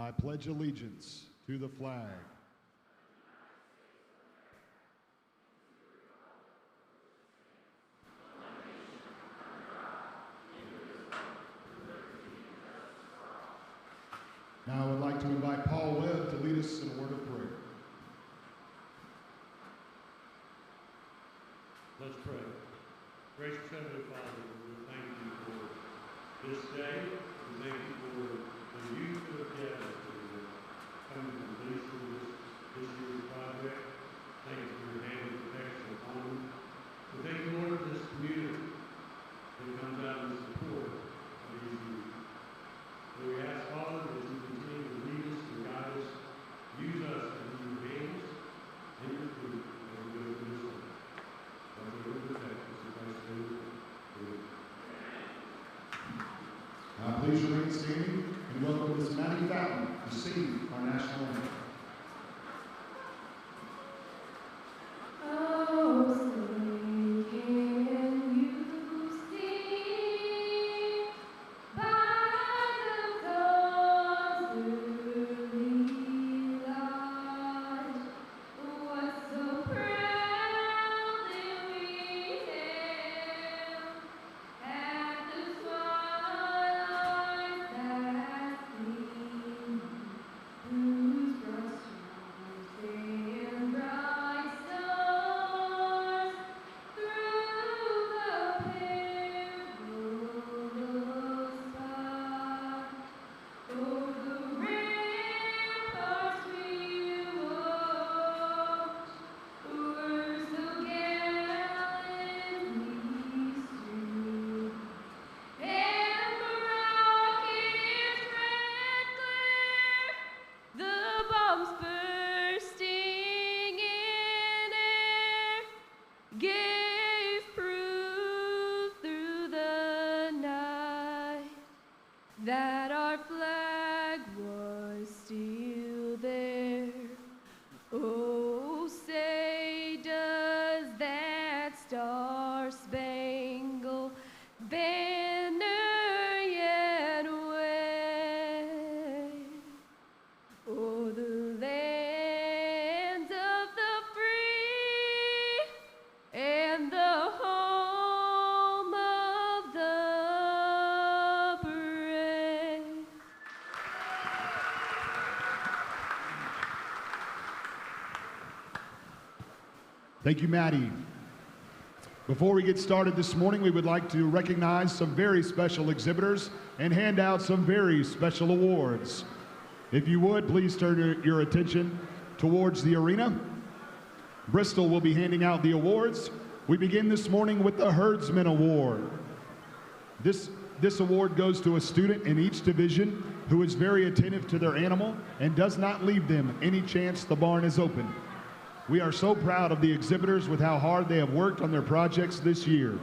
I pledge allegiance to the flag Now I would like to invite Paul Webb to lead us in a word of prayer. Let's pray. Gracious Heavenly Father, we thank you for this day. We thank you for the youth who have gathered to come to completion of this year's project. Thank you for your hand of protection upon them. We thank you, Lord, for this community that comes out in support of these youth. So we ask, Father, that you continue to lead us and guide us. Use us as your hands in your fruit as we go through this life. Father, Lord, protect us in Christ's name. Amen. Please remain standing and welcome Miss Maddie Fountain to sing our national anthem. That our flag was still there. Oh, say does that star-spangled banner yet wave o'er the lands of the free and the home of the brave. Thank you, Maddie. Before we get started this morning, we would like to recognize some very special exhibitors and hand out some very special awards. If you would, please turn your attention towards the arena. Bristol will be handing out the awards. We begin this morning with the Herdsman Award. This award goes to a student in each division who is very attentive to their animal and does not leave them any chance the barn is open. We are so proud of the exhibitors with how hard they have worked on their projects this year.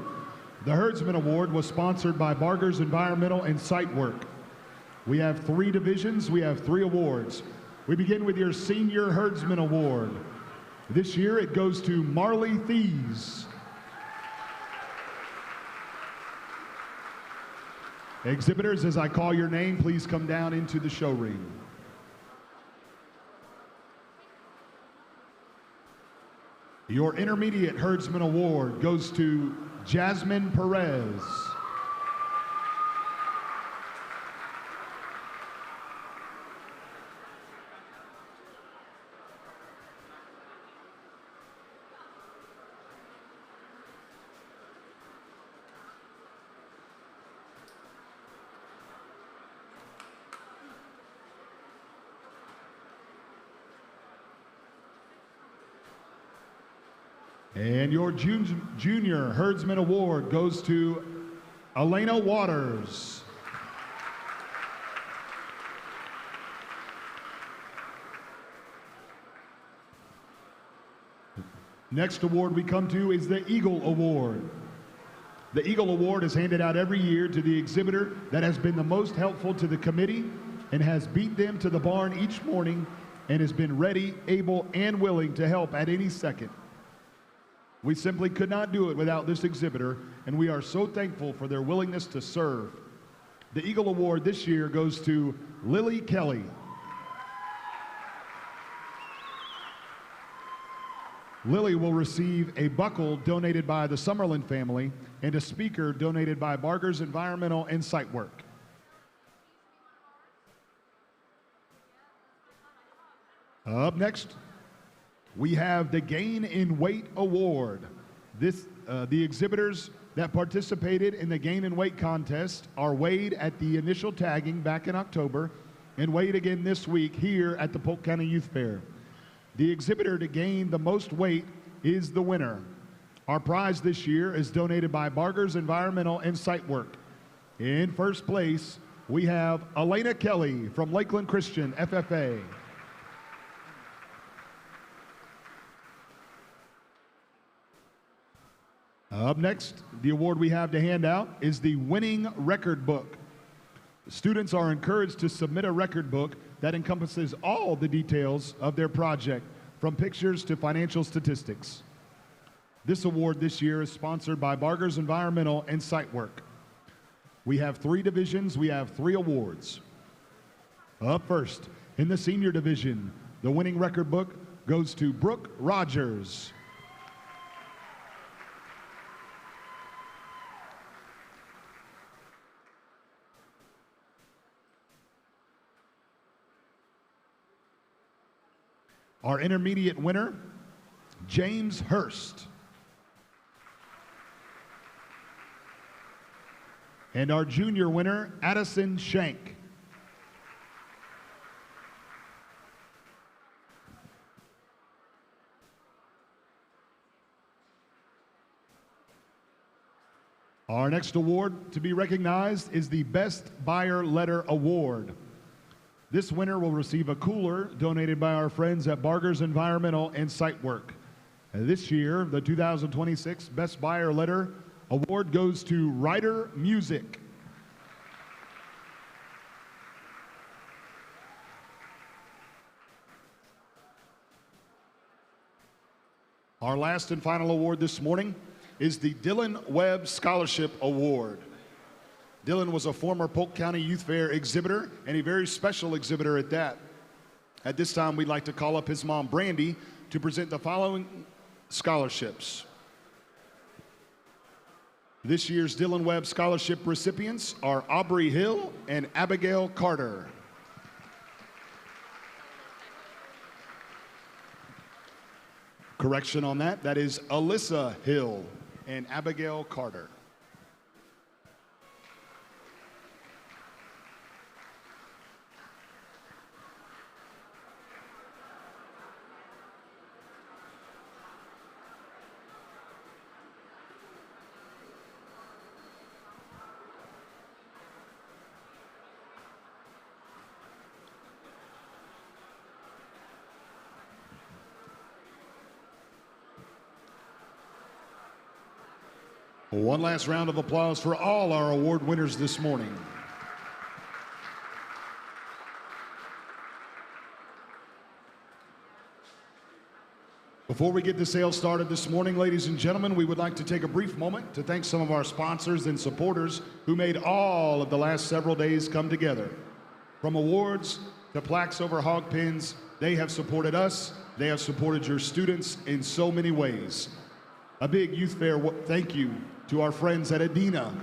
The Herdsman Award was sponsored by Barger's Environmental and Site Work. We have 3 divisions, we have 3 awards. We begin with your Senior Herdsman Award. This year it goes to Marley Thies. Exhibitors, as I call your name, please come down into the show ring. Your Intermediate Herdsman Award goes to Jasmine Perez. And your Junior Herdsman Award goes to Elena Waters. Next award we come to is the Eagle Award. The Eagle Award is handed out every year to the exhibitor that has been the most helpful to the committee and has beat them to the barn each morning and has been ready, able, and willing to help at any second. We simply could not do it without this exhibitor, and we are so thankful for their willingness to serve. The Eagle Award this year goes to Lily Kelly. Lily will receive a buckle donated by the Summerlin family and a speaker donated by Barger's Environmental and Site Work. Up next, we have the Gain in Weight Award. The exhibitors that participated in the Gain in Weight contest are weighed at the initial tagging back in October and weighed again this week here at the Polk County Youth Fair. The exhibitor to gain the most weight is the winner. Our prize this year is donated by Barger's Environmental and Site Work. In first place, we have Elena Kelly from Lakeland Christian FFA. Up next, the award we have to hand out is the Winning Record Book. Students are encouraged to submit a record book that encompasses all the details of their project, from pictures to financial statistics. This award this year is sponsored by Barger's Environmental and Site Work. We have 3 divisions, we have 3 awards. Up first, in the senior division, the winning record book goes to Brooke Rogers. Our intermediate winner, James Hurst. And our junior winner, Addison Shank. Our next award to be recognized is the Best Buyer Letter Award. This winner will receive a cooler donated by our friends at Barger's Environmental and Site Work. This year, the 2026 Best Buyer Letter Award goes to Ryder Music. Our last and final award this morning is the Dylan Webb Scholarship Award. Dylan was a former Polk County Youth Fair exhibitor, and a very special exhibitor at that. At this time, we'd like to call up his mom, Brandy, to present the following scholarships. This year's Dylan Webb Scholarship recipients are Aubrey Hill and Abigail Carter. Correction on that, that is Alyssa Hill and Abigail Carter. One last round of applause for all our award winners this morning. Before we get the sale started this morning, ladies and gentlemen, we would like to take a brief moment to thank some of our sponsors and supporters who made all of the last several days come together. From awards to plaques over hog pens, they have supported us, they have supported your students in so many ways. A big youth fair thank you to our friends at Adina,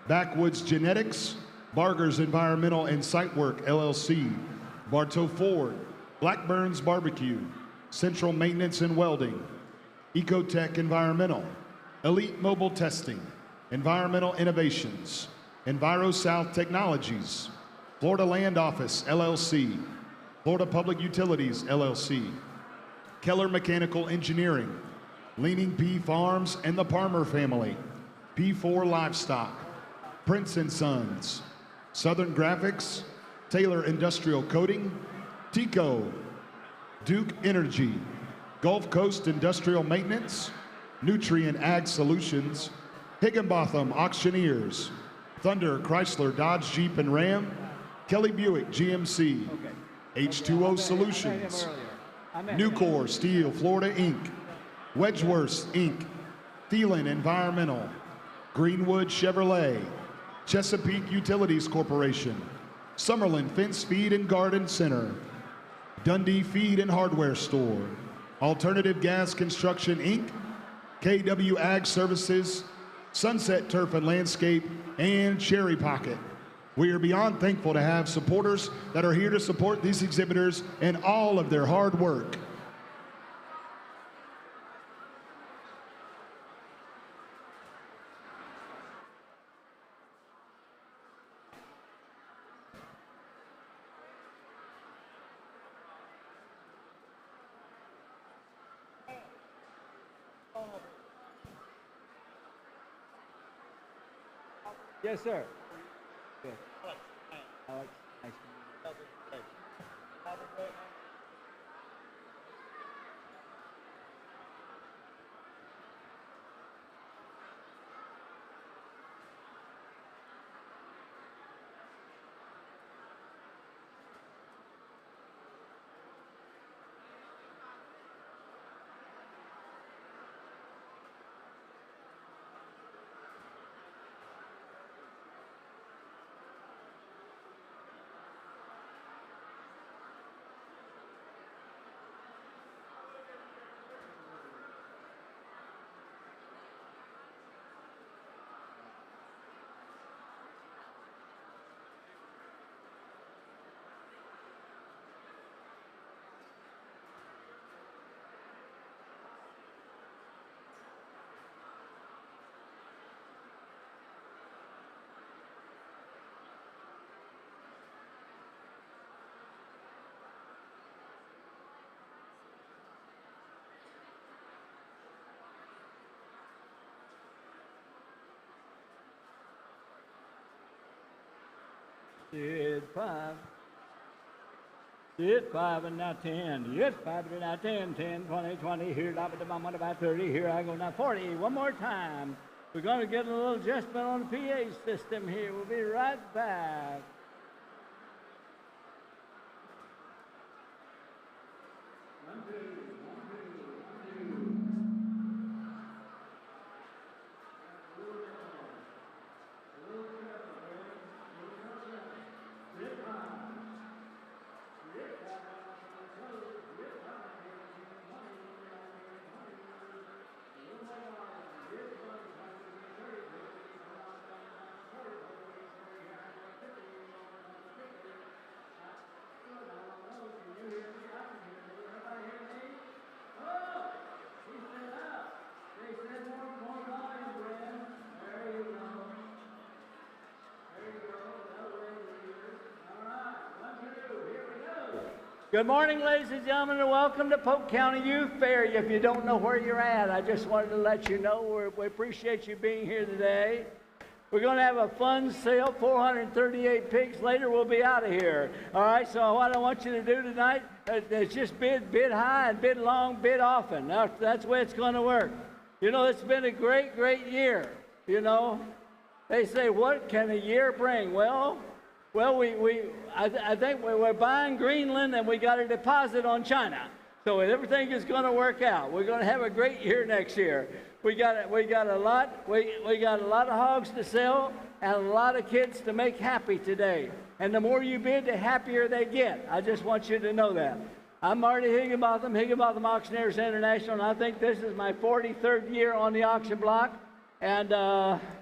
Backwoods Genetics, Barger's Environmental and Site Work, LLC, Bartow Ford, Blackburn's Barbecue, Central Maintenance and Welding, Ecotech Environmental, Elite Mobile Testing, Environmental Innovations, EnviroSouth Technologies, Florida Land Office, LLC, Florida Public Utilities, LLC, Keller Mechanical Engineering, Leaning P Farms and the Palmer family, P4 Livestock, Prince & Sons, Southern Graphics, Taylor Industrial Coating, Tico, Duke Energy, Gulf Coast Industrial Maintenance, Nutrient Ag Solutions, Higginbotham Auctioneers, Thunder Chrysler Dodge Jeep and Ram, Kelly Buick GMC, H2O Solutions, Nucor Steel Florida Inc., Wedgeworth Inc., Thielen Environmental, Greenwood Chevrolet, Chesapeake Utilities Corporation, Summerlin Fence Feed and Garden Center, Dundee Feed and Hardware Store, Alternative Gas Construction, Inc., KW Ag Services, Sunset Turf and Landscape, and Cherry Pocket. We are beyond thankful to have supporters that are here to support these exhibitors and all of their hard work. Yes, sir. Good. Alex, nice to meet you. Did 5. Did 5 and now 10. Did 5 and now 10, 10, 20, 20. Here, top of the moment about 30. Here I go now 40. One more time. We're going to get a little adjustment on the PA system here. We'll be right back. Good morning, ladies and gentlemen, and welcome to Polk County Youth Fair. If you don't know where you're at, I just wanted to let you know we appreciate you being here today. We're going to have a fun sale, 438 pigs. Later, we'll be out of here. All right, so what I want you to do tonight is just bid high and bid long, bid often. That's the way it's going to work. You know, it's been a great, great year. You know, they say, what can a year bring? Well, I think we're buying Greenland and we got a deposit on China. So everything is going to work out. We're going to have a great year next year. We got a lot of hogs to sell and a lot of kids to make happy today. And the more you bid, the happier they get. I just want you to know that. I'm Marty Higginbotham, Auctioneers International, and I think this is my 43rd year on the auction block. And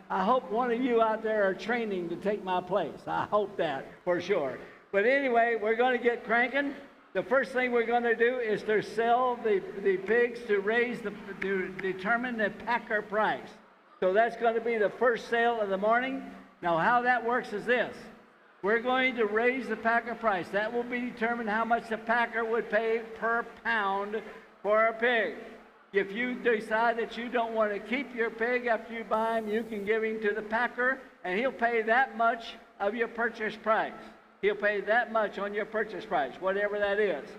I hope one of you out there are training to take my place. I hope that for sure. But anyway, we're going to get cranking. The first thing we're going to do is to sell the pigs to determine the packer price. So that's going to be the first sale of the morning. Now, how that works is this. We're going to raise the packer price. That will be determined how much the packer would pay per pound for a pig. If you decide that you don't want to keep your pig after you buy him, you can give him to the packer, and he'll pay that much of your purchase price. He'll pay that much on your purchase price, whatever that is.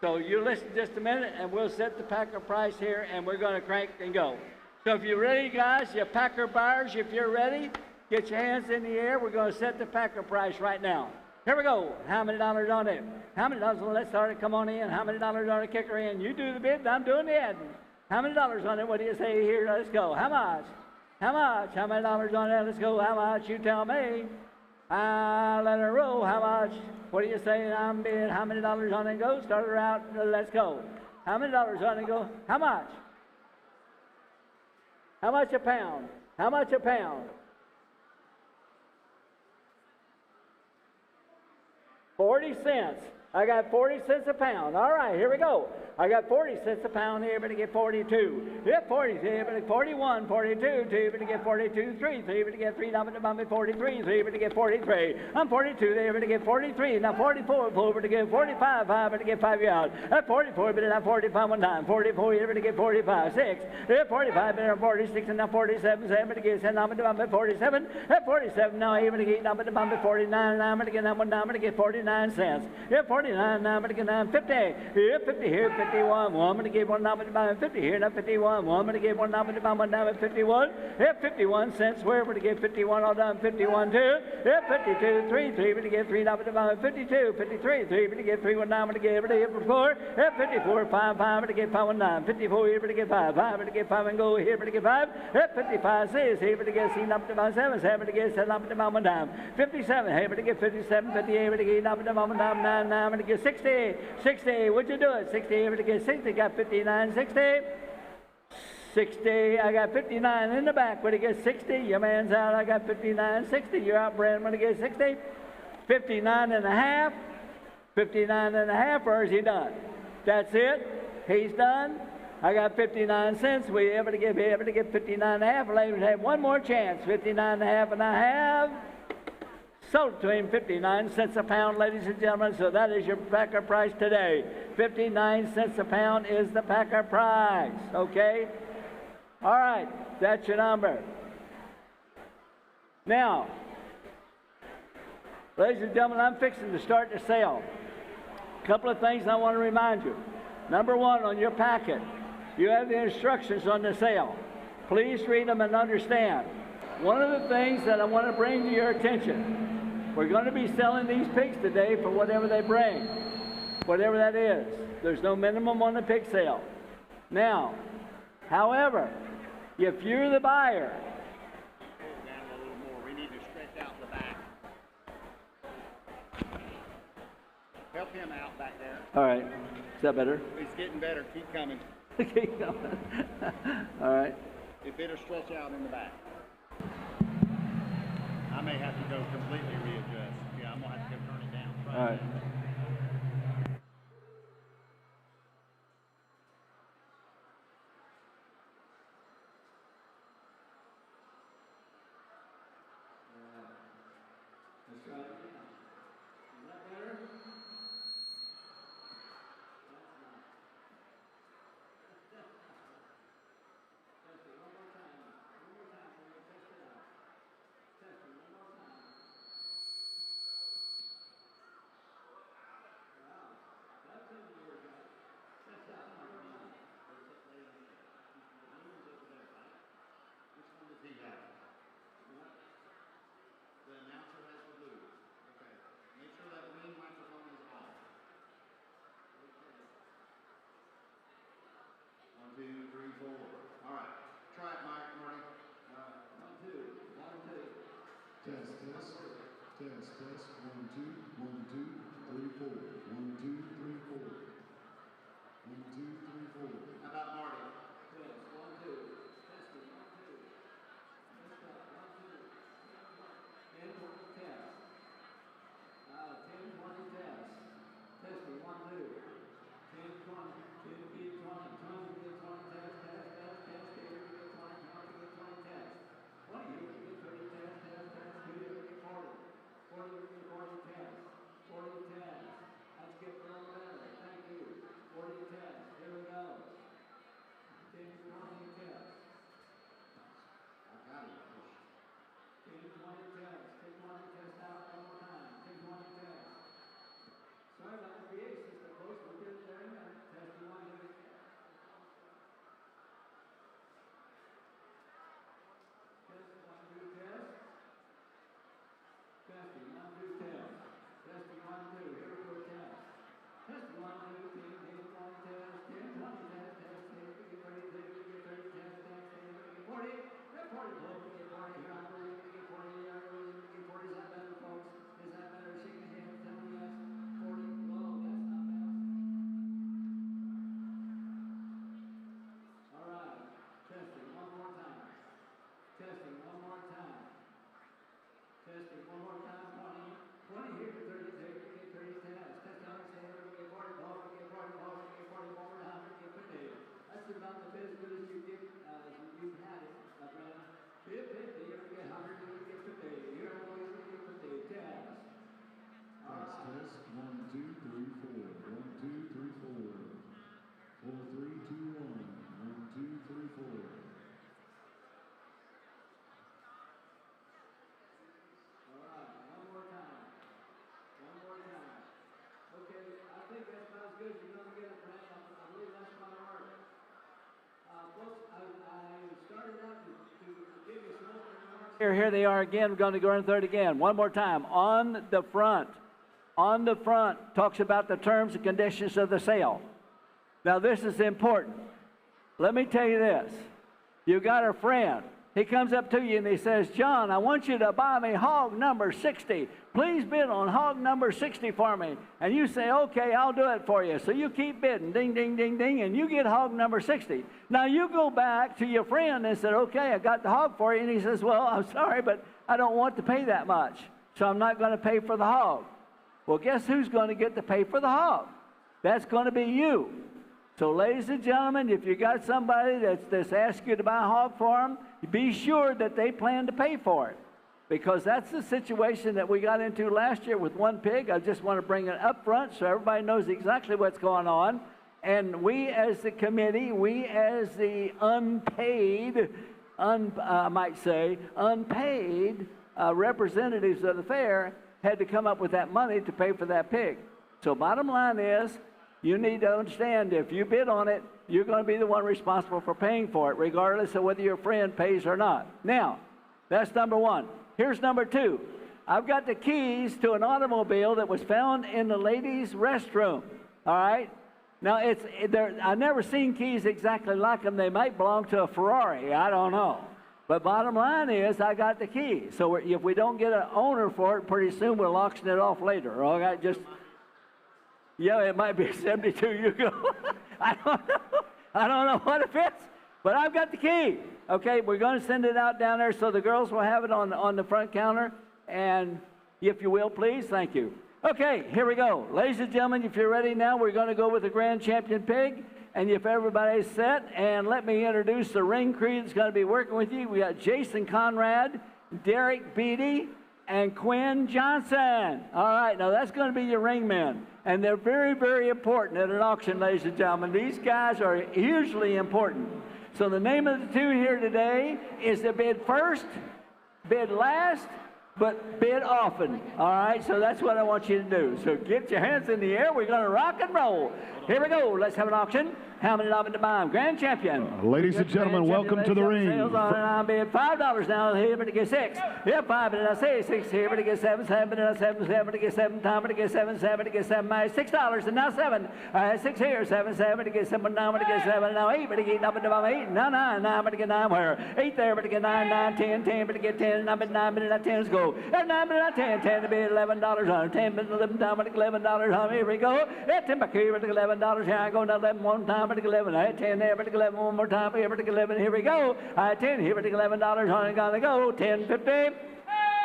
So you listen just a minute, and we'll set the packer price here, and we're going to crank and go. So if you're ready, guys, you packer buyers, if you're ready, get your hands in the air. We're going to set the packer price right now. Here we go. How many dollars on it? How many dollars? Let's start it. Come on in. How many dollars on the kicker in? You do the bid, I'm doing the admin. How many dollars on it? What do you say here? Let's go. How much? How much? How many dollars on it? Let's go. How much? You tell me. Let her roll. How much? What do you say? I'm bidding. How many dollars on it? Go. Start her out. Let's go. How many dollars on it go? How much? How much a pound? How much a pound? 40 cents. I got 40 cents a pound. All right, here we go. I got 40 cents a pound here, but to get 42. Yeah, 40, but to get 41, 42, 2, but to get 42, 3, 3, but to get 3, now but to 43, 3, but to get 43. I'm 42 there, but to get 43. Now 44, 4, but to get 45, 5, but to get 5 out. At 44, but now 45 one time. 44 here, but to get 45, 6. At 45, but now 46, and now 47, 7, but to get 7, now but to 47. At 47, now here, but to get now but to 49, now but to get now but to get 49 cents. Yeah, 49, now but to get 50. Here, 50 here, 51. One, but to get one now but to 50 here, now 51. One, but to get one now but to one now but 51. Yeah, 51 cents. Where, but to get 51 all done. 51, 2. Yeah, 52, 3, 3, but to get 3 now but to 52. 53, 3, but to get 3, 1 now but to get 4. Yeah, 54, 5, 5, but to get 5, 1, 9. 54 here, but to get 5, 5, but to get 5 and go here, but to get 5. Yeah, 55, 6, here, but to get 6 now but to 7, 7, but to get 7 now but to 1 time. 57, here, but to get 57, 58, but to get now but to 1 time, 9, 9, but to get 60, 60, what'd you do it? 60, here, but to get 60, got 59, 60. 60, I got 59 in the back. When it gets 60, your man's out. I got 59, 60. You're out, Brad. When it gets 60, 59 and a half. 59 and a half, or is he done? That's it. He's done. I got 59 cents. We able to get 59 and a half. Ladies have one more chance. 59 and a half, and I have sold to him 59 cents a pound, ladies and gentlemen. So that is your packer price today. 59 cents a pound is the packer price. Okay? All right, that's your number. Now, ladies and gentlemen, I'm fixing to start the sale. A couple of things I want to remind you. Number one, on your packet, you have the instructions on the sale. Please read them and understand. One of the things that I want to bring to your attention, we're going to be selling these pigs today for whatever they bring, whatever that is. There's no minimum on the pig sale. Now, however, if you're the buyer, Pull down a little more. We need to stretch out the back. Help him out back there. all right, is that better? He's getting better. Keep coming. Keep going. All right. If it'll stretch out in the back. I may have to go completely readjust. Yeah, I'm gonna have to go turn it down. All right. The announcer has the blue. Okay. Make sure that green microphone is on. Okay. 1, 2, 3, 4. All right. Try it, Mike, Marty. 1, 2, 1, 2. Test, test, test, test. 1, 2, 1, 2, 3, 4. 1, 2, 3, 4. 1, 2, 3, 4. How about Marty? Test, 1, 2. Testing, 1, 2. Let's go. 1, 2. 10, 20 test. 10, 20 test. Testing, 1, 2. 10, 20. 10, 20, 20, 20, test, test, test, test. Here we get 20, 20, get 20 test. 20, here we get 30 test, test, test. Here we get 40. 40, we get 40 test. 40 test. Let's get a little better. Thank you. 40 test. Here we go. 50. One more time, 20. 20 here for 30, 30, 10. Test down, stand over, get 40, ball, get 40, ball, get 40, one more time, get 50. That's about the best good as you get, you've had it, Brandon. Get 50, you're gonna get 100, you're gonna get 50. You're gonna get 50. Test. Test. 1, 2, 3, 4. 1, 2, 3, 4. 4, 3, 2, 1. 1, 2, 3, 4. Here they are again. We're going to go in third again. One more time. On the front. On the front talks about the terms and conditions of the sale. Now this is important. Let me tell you this. You got a friend. He comes up to you and he says, John, I want you to buy me hog number 60. Please bid on hog number 60 for me. And you say, okay, I'll do it for you. So you keep bidding, ding, ding, ding, ding, and you get hog number 60. Now you go back to your friend and said, okay, I got the hog for you. And he says, well, I'm sorry, but I don't want to pay that much. So I'm not going to pay for the hog. Well, guess who's going to get to pay for the hog? That's going to be you. So ladies and gentlemen, if you got somebody that's asked you to buy a hog for them, be sure that they plan to pay for it. Because that's the situation that we got into last year with one pig. I just want to bring it up front so everybody knows exactly what's going on. And we as the committee, we as the unpaid representatives of the fair had to come up with that money to pay for that pig. So bottom line is, you need to understand if you bid on it, you're going to be the one responsible for paying for it, regardless of whether your friend pays or not. Now, that's number one. Here's number two. I've got the keys to an automobile that was found in the ladies' restroom. All right? Now, I've never seen keys exactly like them. They might belong to a Ferrari. I don't know. But bottom line is, I got the key. So if we don't get an owner for it, pretty soon we'll auction it off later. All right? Yeah, it might be a 72 you go. I don't know what it fits, but I've got the key. Okay, we're going to send it out down there so the girls will have it on the front counter. And if you will, please, thank you. Okay, here we go. Ladies and gentlemen, if you're ready now, we're going to go with the grand champion pig. And if everybody's set, and let me introduce the ring crew that's going to be working with you. We got Jason Conrad, Derek Beatty, and Quinn Johnson. All right, now that's going to be your ring men. And they're very, very important at an auction, ladies and gentlemen. These guys are hugely important. So the name of the two here today is to bid first, bid last, but bid often. All right, so that's what I want you to do. So get your hands in the air. We're going to rock and roll. Here we go. Let's have an auction. How many of them to buy them? Grand champion. Ladies and gentlemen, welcome to the ring. Sales on, and I'll bid $5 now. Here, but to get 6. Yeah, 5, and I say 6. Here, but to get 7, 7, and I 7, 7, to get 7. Time, but to get 7, 7, to get 7. $6, and now 7. 6 here, 7, 7, to get 7, 9, but to get 7, now 8, but to get 9, 8, now 9, 9, but to get 9 where? 8 there, but to get 9, 9, 10, 10, but to get 10, 9, but 9, but not 10, let's go. 9, but not 10, 10 to bid $11 on 10, but 11 time, but to get $11 on. Here we go. 10, but to get $11. Here I go, now 11 one time, but to get 11. 10 there, but to get 11 one more time, here, but to get 11. Here we go. 10 here, but to get $11 on it, gonna go. 10, 50.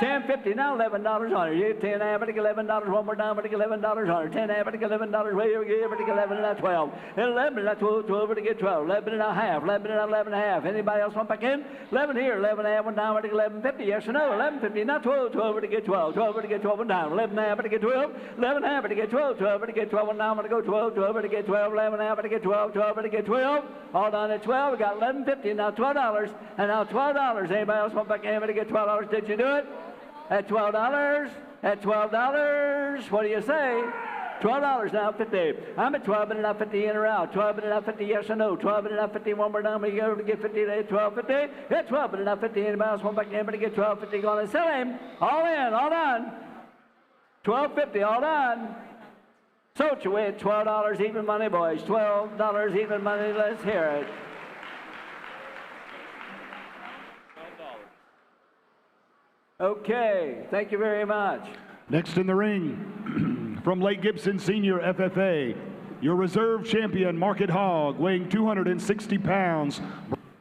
10.50 now, $11 on it. 10 average, $11 one more time, but $11 on it. 10 average, $11. Way over here, but $11 and 12. 11 and 12, 12 but to get 12. 11 and a half, 11 and 11 and a half. Anybody else want back in? 11 here, 11 and a half one time, but $11.50. Yes or no? 11.50, not 12, 12 but to get 12. 12 but to get 12 one time. 11 and a half but to get 12. 11 and a half but to get 12. 12 but to get 12 one time, but to go 12. 12 but to get 12. 11 and a half but to get 12. 12 but to get 12. All done at 12. We got $11.50. Now $12. And now $12. Anybody else want back in but to get $12? Did you do it? At $12, at $12, what do you say? $12 now, 50. I'm at 12 and now 50 in or out. 12 and now 50, yes or no? 12 and now 50, one more down. We go to get 50 at 12.50. At 12 and now 50. Anybody else want back in but to get 12.50? Going to sell him. All in, all done. 12.50, all done. Sold you with $12 even money, boys. $12 even money. Let's hear it. Okay, thank you very much. Next in the ring, from Lake Gibson Senior FFA, your reserve champion, Market Hog, weighing 260 pounds,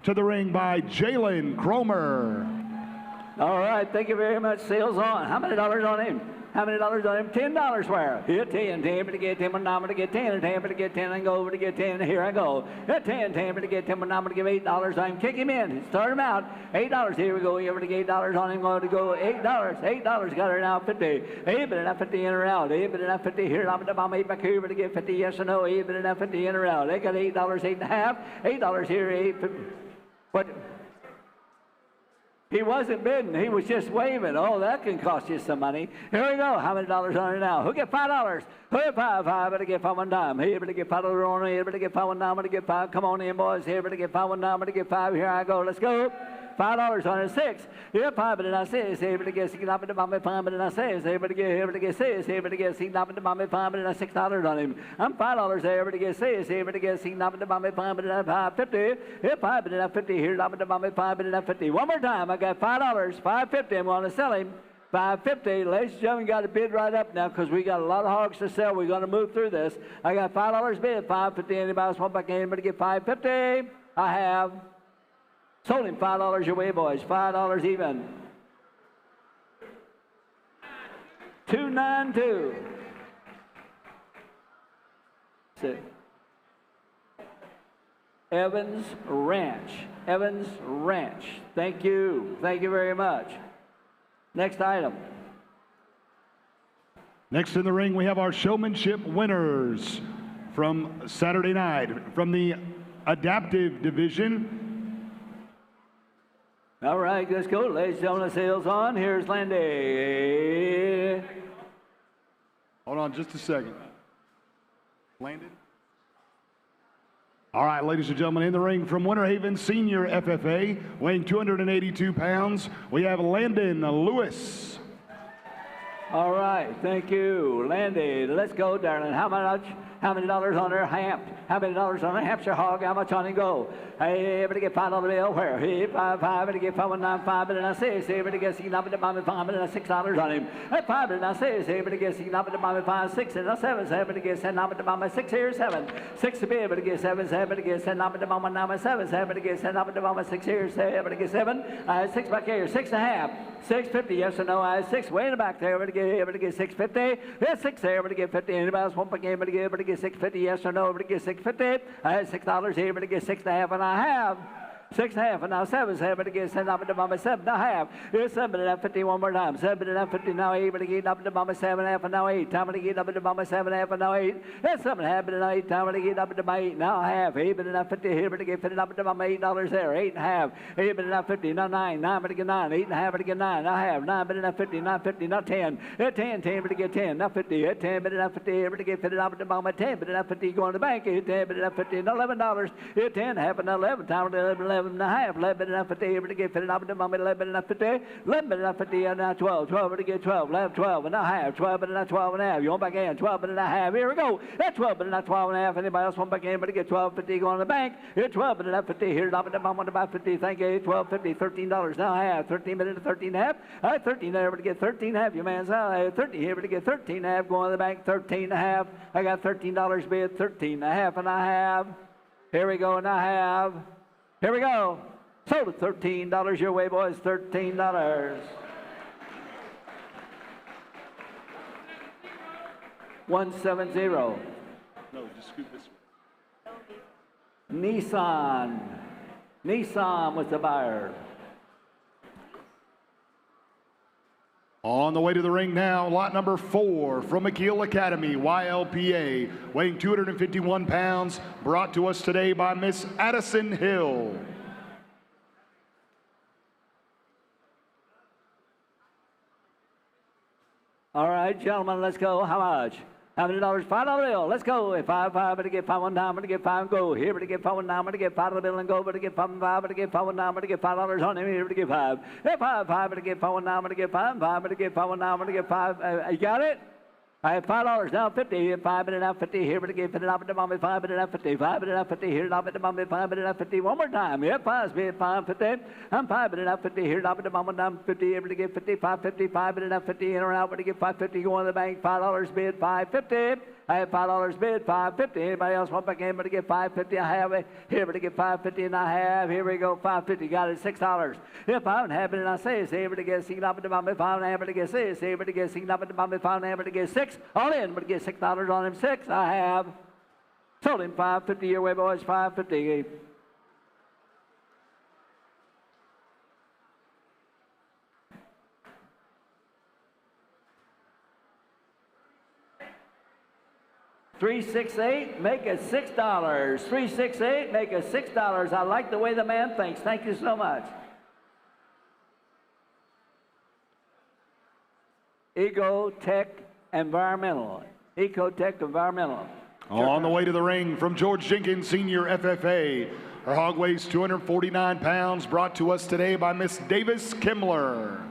to the ring by Jalen Cromer. All right, thank you very much. Sales on. How many dollars on him? How many dollars on him? $10 where? Here, 10, 10, but to get 10, and I'm going to get 10, and 10, but to get 10, and go over to get 10, and here I go. Here, 10, 10, but to get 10, and I'm going to give $8 on him. Kick him in. Start him out. $8. Here we go. You ever to get $8 on him? Going to go $8. $8 got her now 50. Hey, but enough 50 in or out. Hey, but enough 50 here. I'm going to 8 back here, but to get 50 yes or no. Hey, but enough 50 in or out. They got $8, 8.5. $8 here, 8. What? He wasn't bidding. He was just waving. Oh, that can cost you some money. Here we go. How many dollars on it now? Who get $5? Who get $5? Better get 5 one dime. Here, better get $5 on it. Here, better get 5 one dime. Better get 5. Come on in, boys. Here, better get 5 one dime. Better get 5. Here I go. Let's go. $5 on it. 6. Here, 5. But then I say, say, better get 6. Not but the 5. But then I say, better get here. Better get 6. Here, better get 6. Not but the 5. But then I $6 on him. I'm $5 there. Better get 6. Here, better get 6. Not but the 5. But then I 5. 50. Here, 5. But then I 50. Here, not but the 5. But then I 50. One more time. I got $5. $5.50. I'm going to sell him. $5.50. Ladies and gentlemen, got to bid right up now because we got a lot of hogs to sell. We're going to move through this. I got $5 bid. $5.50. Anybody else want back in? Anybody get $5.50? I have. Sold him $5 your way, boys. $5 even. 292. Sit. Evans Ranch. Evans Ranch. Thank you. Thank you very much. Next item. Next in the ring, we have our showmanship winners from Saturday night from the adaptive division. All right, let's go. Ladies and gentlemen, sales on. Here's Landy. Hold on just a second. Landon? All right, ladies and gentlemen, in the ring from Winter Haven Senior FFA, weighing 282 pounds, we have Landon Lewis. All right, thank you. Landy, let's go, darling. How much? How many dollars on her hamp? How many dollars on a Hampshire hog? How much on it go? Hey, everybody get $5 bill. Where? Hey, 5, everybody get 5.95. But then I say, everybody gets $5, but then $6 on him. Hey, 5, and I say, everybody gets $5, 6, and 7, everybody gets $6 here, 7. 6 to be, everybody gets 7, everybody gets $7, 7, everybody gets $6 here, everybody gets 7. 6 back here, 6.5. 6.50, yes or no? 6 way in the back there, everybody get 6.50. Yeah, 6 there, everybody get 50. Anybody else want back in? Everybody get 6.50, yes or no? Everybody get 6.50. I had $6 here, everybody get 6.5, and I have 6.5, and now 7, everybody get 7.5. Here's 7.50 one more time. 7.50 now 8, but get up to 7.5, and now 8. Time to get up to 7.5, and now 8. That's 7.5, but now 8. Time to get up to 8. Now half. 8, but now 50 here, but get 50 up to $8 there. 8.5. 8, but now 50. Now 9. 9, but get 9. 8.5, but get 9. Now half. 9, but now 50. Now 50. Now 10. 10, 10, but get 10. Now 50. 10, but now 50 here, but get 50 up to 10. But now 50 going to the bank. 10, but now 50. Now $11. 10, half, and now 11. Time to 11 and a half. 11 and a half 50, able to get 50 up to 11 and a half 50, 11 and a half 50, and now 12, 12 to get 12, 11, 12 and a half, 12 and a half, 12 and a half. You want back in, 12 and a half. Here we go. That's 12 and a half, 12 and a half. Anybody else want back in, but to get 12, 50 going to the bank. Here 12 and a half 50. Here up at the moment about 50. Thank you. 12, 50, $13. Now half, 13 minutes, 13 and a half. All right, 13 there, but to get 13 and a half. Your man's out. 30 here, but to get 13 and a half going to the bank. 13 and a half. I got $13 bid, 13 and a half, and I have. Here we go, and I have. Here we go. Sold at $13 your way, boys. $13. $170. No, just scoot this way. Nissan. Nissan was the buyer. On the way to the ring now, lot number 4 from McKeel Academy, YLPA, weighing 251 pounds, brought to us today by Miss Addison Hill. All right, gentlemen, let's go. How much? How many dollars? $5 bill. Let's go. If 5, but to get 5 one time, but to get 5 and go. Here, but to get 5 one time, but to get $5 bill and go, but to get 5 and 5, but to get 5 one time, but to get $5 on him. Here, but to get 5. Hey, 5, but to get 5 one time, but to get 5 and 5, but to get 5 one time, but to get 5. You got it? I have $5 now, 50, 5 and a half 50 here, but again, 50 up at the moment, 5 and a half 50, 5 and a half 50 here, up at the moment, 5 and a half 50. One more time, yeah, 5 bid, 5 50. I'm 5 and a half 50 here, up at the moment, I'm 50, able to get 50, 5 50, 5 and a half 50 in or out, but to get 550 going to the bank, $5 bid, 550. I have $5 bid, $5.50. Anybody else want back in? But to get $5.50, I have it. Here, but to get $5.50, and I have. Here we go, $5.50. Got it, $6. If I don't have it, and I say it's able to get $6, up to $5, able to get $6, able to get $6, up to $5, able to get $6. All in, but to get $6 on him, $6. I have. Sold him $5.50 your way, boys, $5.50. $368, make it $6. $368, make it $6. I like the way the man thinks. Thank you so much. Ecotech Environmental. Ecotech Environmental. On the way to the ring from George Jenkins, Senior FFA. Her hog weighs 249 pounds, brought to us today by Miss Davis Kimler.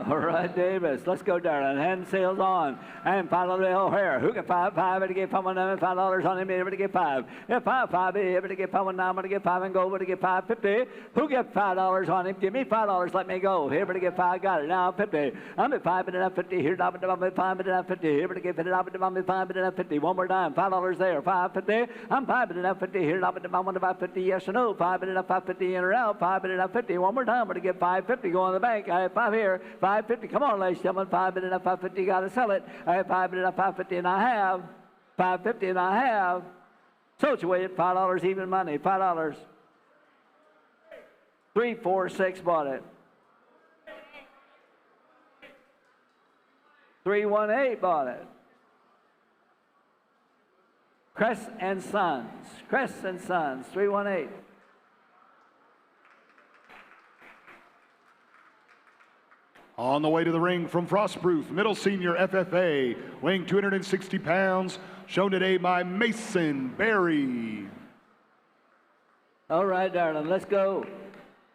All right, Davis. Let's go, darling. Hand sales on. And $5 O'Hare. Who get $5? $5 to get $5 on him. Able to get $5. If $5, able to get $5 now. I'm going to get $5 and go. Able to get $5.50. Who get $5 on him? Give me $5. Let me go. Able to get $5. Got it. Now $50. I'm at $5 and enough $50. Here, $5 and enough $50. Able to get $50. $5 and enough $50. One more time. $5 there. $5.50. I'm $5 and enough $50. Here, $5 $5.50. Yes or no? $5 and enough $5.50 in or out. $5 and enough $50. One more time. I'm going to get $5.50. Go on the bank. I have $5 here. $5.50. Come on, ladies and gentlemen. $5 and enough $5.50. Got to sell it. I have $5 and enough $5.50, and I have $5.50, and I have. So it's away at $5 even money. $5. 346 bought it. 318 bought it. Cress and Sons. Cress and Sons. 318. On the way to the ring from Frostproof, Middle Senior FFA, weighing 260 pounds, shown today by Mason Berry. All right, darling, let's go.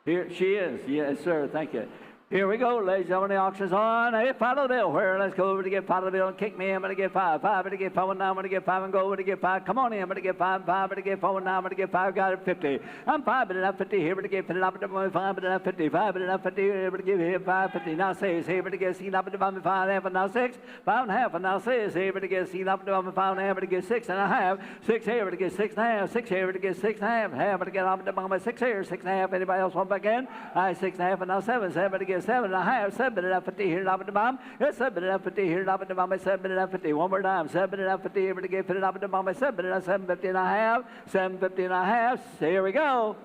Here she is. Yes, sir. Thank you. Here we go, ladies and gentlemen. The auction's on. Hey, $5 bill. Where? Let's go over to get $5 bill and kick me. I'm going to get $5. $5 to get $5 now. I'm going to get $5 and go over to get $5. Come on in. I'm going to get $5. $5 to get $4 now. I'm going to get $5. Got it. $50. I'm $5 but enough $50 here. But to get $50. $5 but enough $50. $5 but enough $50 here. But to give him $5.50. Now $6 here. But to get $6 up to $5 $5.5 and now $6. $5.5 and now $6 here. But to get $6 up to $5.5 but to get $6.5. $6 here. But to get $6.5. $6 here. But to get $6.5. $5 but to get up to $6 here. $6.5. Anybody else want back in? $6.5 and now $7. $7 but to get $7.5. $7 enough $50 here, $7 to bomb. It's $7 enough $50 here, $7 to bomb. $7 enough $50. One more time. $7 enough $50 here to get $50 to bomb. $7 enough $7.50 and a half. $7.50 and a half. Here we go.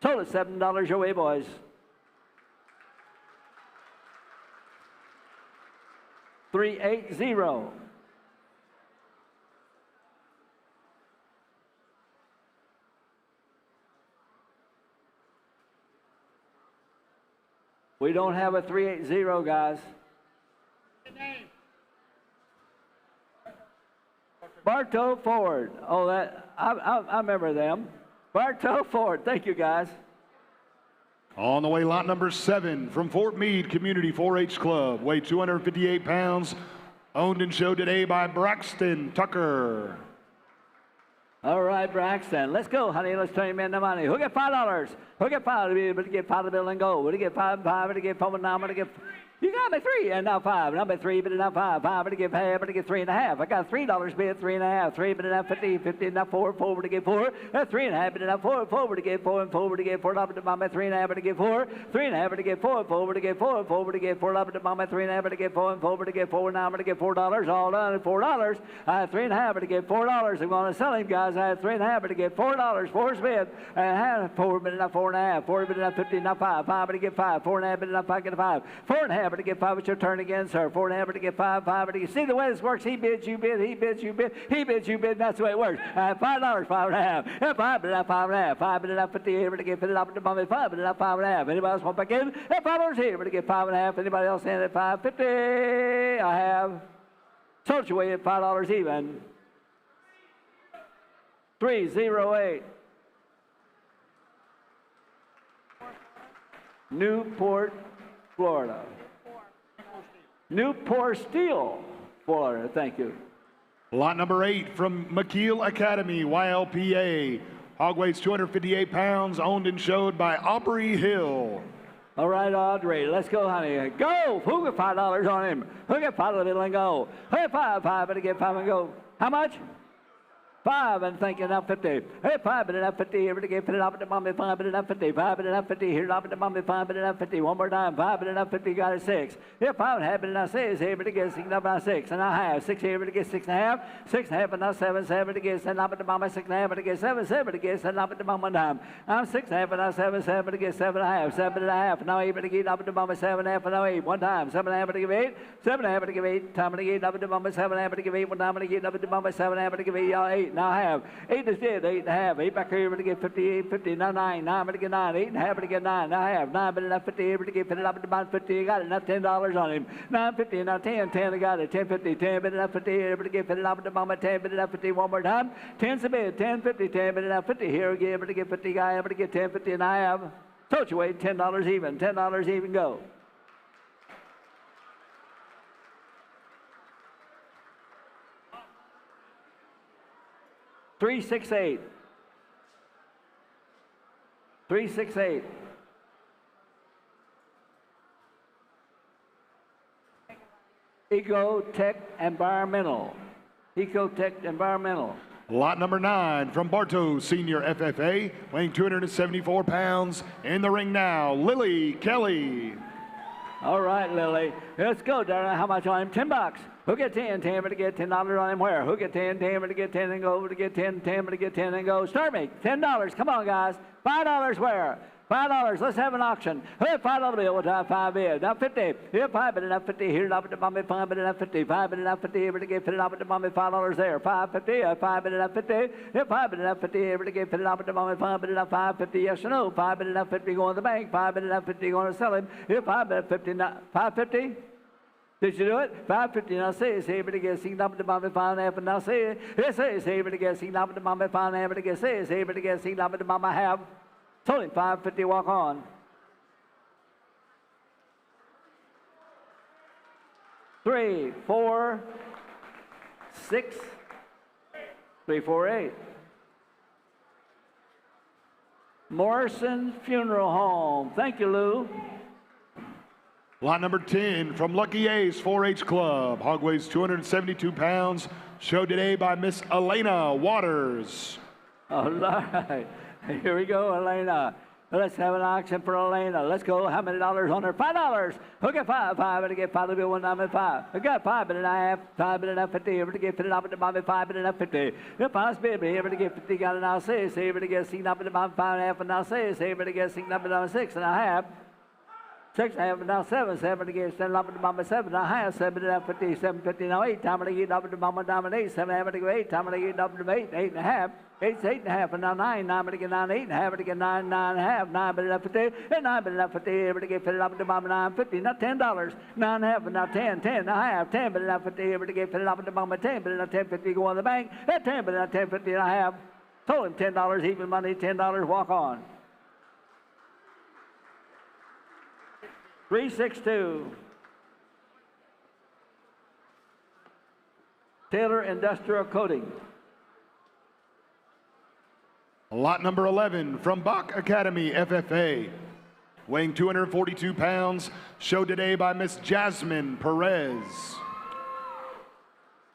Sold it $7 your way, boys. $380. We don't have a 380, guys. Bartow Ford. Oh, that I remember them. Bartow Ford. Thank you, guys. On the way, lot number 7 from Fort Meade Community 4-H Club, weigh 258 pounds, owned and showed today by Braxton Tucker. All right, Braxton. Let's go, honey. Let's turn him in the money. Who get $5? Who get $5 to be able to get $5 bill and go? Who to get $5 to get $4 now? I'm going to get. You got me 3 and now 5. And I'm at 3, but now 5. 5 to get half, but to get 3.5. I got $3 bid, 3.5. 3, but now 50, 50 now 4, 4 to get 4. That's 3.5, but now 4, 4 to get 4, and 4 to get 4. Up to mom at 3.5 to get 4. 3.5 to get 4, 4 to get 4, 4 to get 4. Up to mom at 3.5 to get 4, and 4 to get 4. Now I'm going to get $4. All done at $4. I had 3.5 to get $4. I'm going to sell him, guys. I had 3.5 to get $4. 4's bid. And I had 4, but now 4.5. 4 but now 50, now 5. 5 to get 5. 4.5 but now 5 get 5. 4.5 to get 5. It's your turn again, sir. 4.5 to get 5. 5 to get. See the way this works? He bids, you bid. He bids, you bid. He bids, you bid. That's the way it works. $5, 5.5. 5 but now 5.5. 5 but now 50 here to get 50 up to mommy. 5 but now 5.5. Anybody else want back in? $5 here to get 5.5. Anybody else in at 5.50? I have. Sold you away at $5 even. 308. Newport, Florida. Newport Steel, Florida. Thank you. Lot number 8 from McKeel Academy, YLPA. Hog weighs 258 pounds, owned and showed by Aubrey Hill. All right, Audrey, let's go, honey. Go! Who get $5 on him? Who get $5 and go? Who get 5? 5 to get 5 and go. How much? 5 and thinking up 50. Hey, 5 and up 50. Here again, put it up at the mommy. 5 and up 50. 5 and up 50. Here up at the mommy. 5 and up 50. One more time. 5 and up 50. Got it 6. Here 5 and a half and now 6. Here again, 6 up now 6 and a half. 6 here again, 6 and a half. 6 and a half and now 7. 7 again, 7 up at the mommy. 6 and a half and again 7. 7 again, 7 up at the mommy one time. I'm 6 and a half and now 7. 7 again, 7 and a half. 7 and a half. Now 8 again up at the mommy. 7 and a half and now 8. One time. 7 and a half and again 8. 7 and a half and again 8. Time and again up at the mommy. 7 and a half and again 8. One time and again up at the mommy. 7 and a half and again 8. Y'all 8. Now I have. 8 is dead, 8 and a half. 8 back here, to get 58, 50, now 9, 9, to get 9, 8 and a half, to get 9, now I have 9, but enough 50, able to get 50, up to about 50, you got it, enough $10 on him. 950, now 10, 10, I got it, 1050, 10, but enough 50, able to get 50, up to mama, 10, but enough 50, one more time, 10's a bid, 10, 50, 10, but enough 50, here again, able to get 50, guy, able to get 10, 50, and I have, told you, wait, $10 even, $10 even, go. $368. $368. Ecotech Environmental. Ecotech Environmental. Lot number 9 from Bartow Senior FFA, weighing 274 pounds. In the ring now, Lily Kelly. All right, Lily. Let's go, darling. How much on him? $10. Who get 10? 10 to get $10 on him. Where? Who get 10? 10 to get 10 and go. Who to get 10? 10 to get 10 and go. Start me. $10. Come on, guys. $5 where? $5. Let's have an auction. Hey, $5 bill. We'll have 5 bids. Now 50. Here 5 but enough 50. Here up at the mommy. 5 but enough 50. 5 but enough 50. Able to get 50 up at the mommy. $5 there. 550. 5 but enough 50. Here 5 but enough 50. Able to get 50 up at the mommy. 5 but enough 550. Yes or no? 5 but enough 50 going to the bank. 5 but enough 50 going to sell him. Here 5 but 50. 550. Did you do it? 550. Now say it's able to get seen up at the mommy. 5 and a half. And now say it. Yes, say it's able to get seen up at the mommy. 5 and a half. Able to get say it's able to get seen up at the mommy. Have. Told him 550. Walk on. 3, 4, 6, 3, 4, 8. Morrison Funeral Home. Thank you, Lou. Lot number 10 from Lucky Ace 4-H Club. Hog weighs 272 pounds. Show today by Miss Elena Waters. All right. Here we go, Elena. Let's have an auction for Elena. Let's go. How many dollars on her? $5. Who get 5? 5 and to get 5 to be 1 time and 5. I got 5 and a half. 5 and a half 50. Able to get 50 up at the mommy. 5 and a half 50. The pass baby. Able to get 50. Got it now 6. Able to get 6 up at the mommy. 5 and a half and now 6. Able to get 6 up at the 6 and a half. 6 and a half and now 7. 7 to get 7 up at the mommy. 7 and a half. 7 and a half 50. 750 now 8. Time to get up at the mommy. Time and 8. 7 and a half to go 8. Time to get up to 8. 8 and a half. 8's 8 and a half, and now 9. 9 to get 9, 8 and a half to get 9, 9 and a half. 9 but enough 50, and 9 but enough 50. Able to get 50 up to mama 950. Now $10. 9 and a half, and now 10, 10 and a half. 10 but enough 50. Able to get 50 up to mama 10 but enough 1050. Go on the bank. At 10 but enough 1050 and a half. Told him $10 even money. $10. Walk on. 362. Taylor Industrial Coating. Lot number 11 from Bach Academy FFA, weighing 242 pounds. Show today by Miss Jasmine Perez.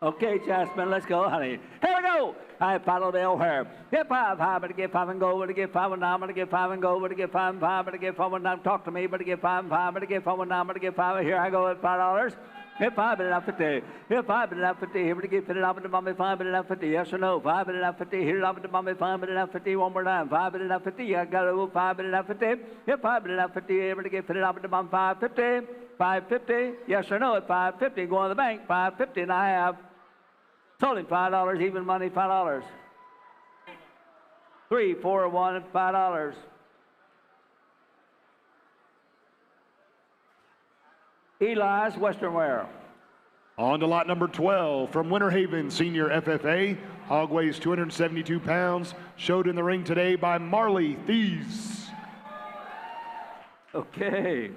Okay, Jasmine, let's go, honey. Here we go. I follow the over. Get 5, 5, but get 5 and go, but get 5 and 9, but get 5 and go, but get 5 and 5, but get 5 and 9. Talk to me, but get 5 and 5, but get 5 and 9, but get 5. Here I go at $5. Hit 5 but enough 50. Hit 5 but enough 50. Here we get 50 up at the mommy. 5 but enough 50. Yes or no? 5 but enough 50. Here up at the mommy. 5 but enough 50. One more time. 5 but enough 50. I got to go 5 but enough 50. Hit 5 but enough 50. Able to get 50 up at the mommy. 550. 550. Yes or no? At 550. Go on the bank. 550 and I have. Told him $5 even money. $5. 3, 4, 1, $5. Eli's Western Wear. On to lot number 12 from Winter Haven Senior FFA. Hog weighs 272 pounds. Showed in the ring today by Marley Thies. Okay.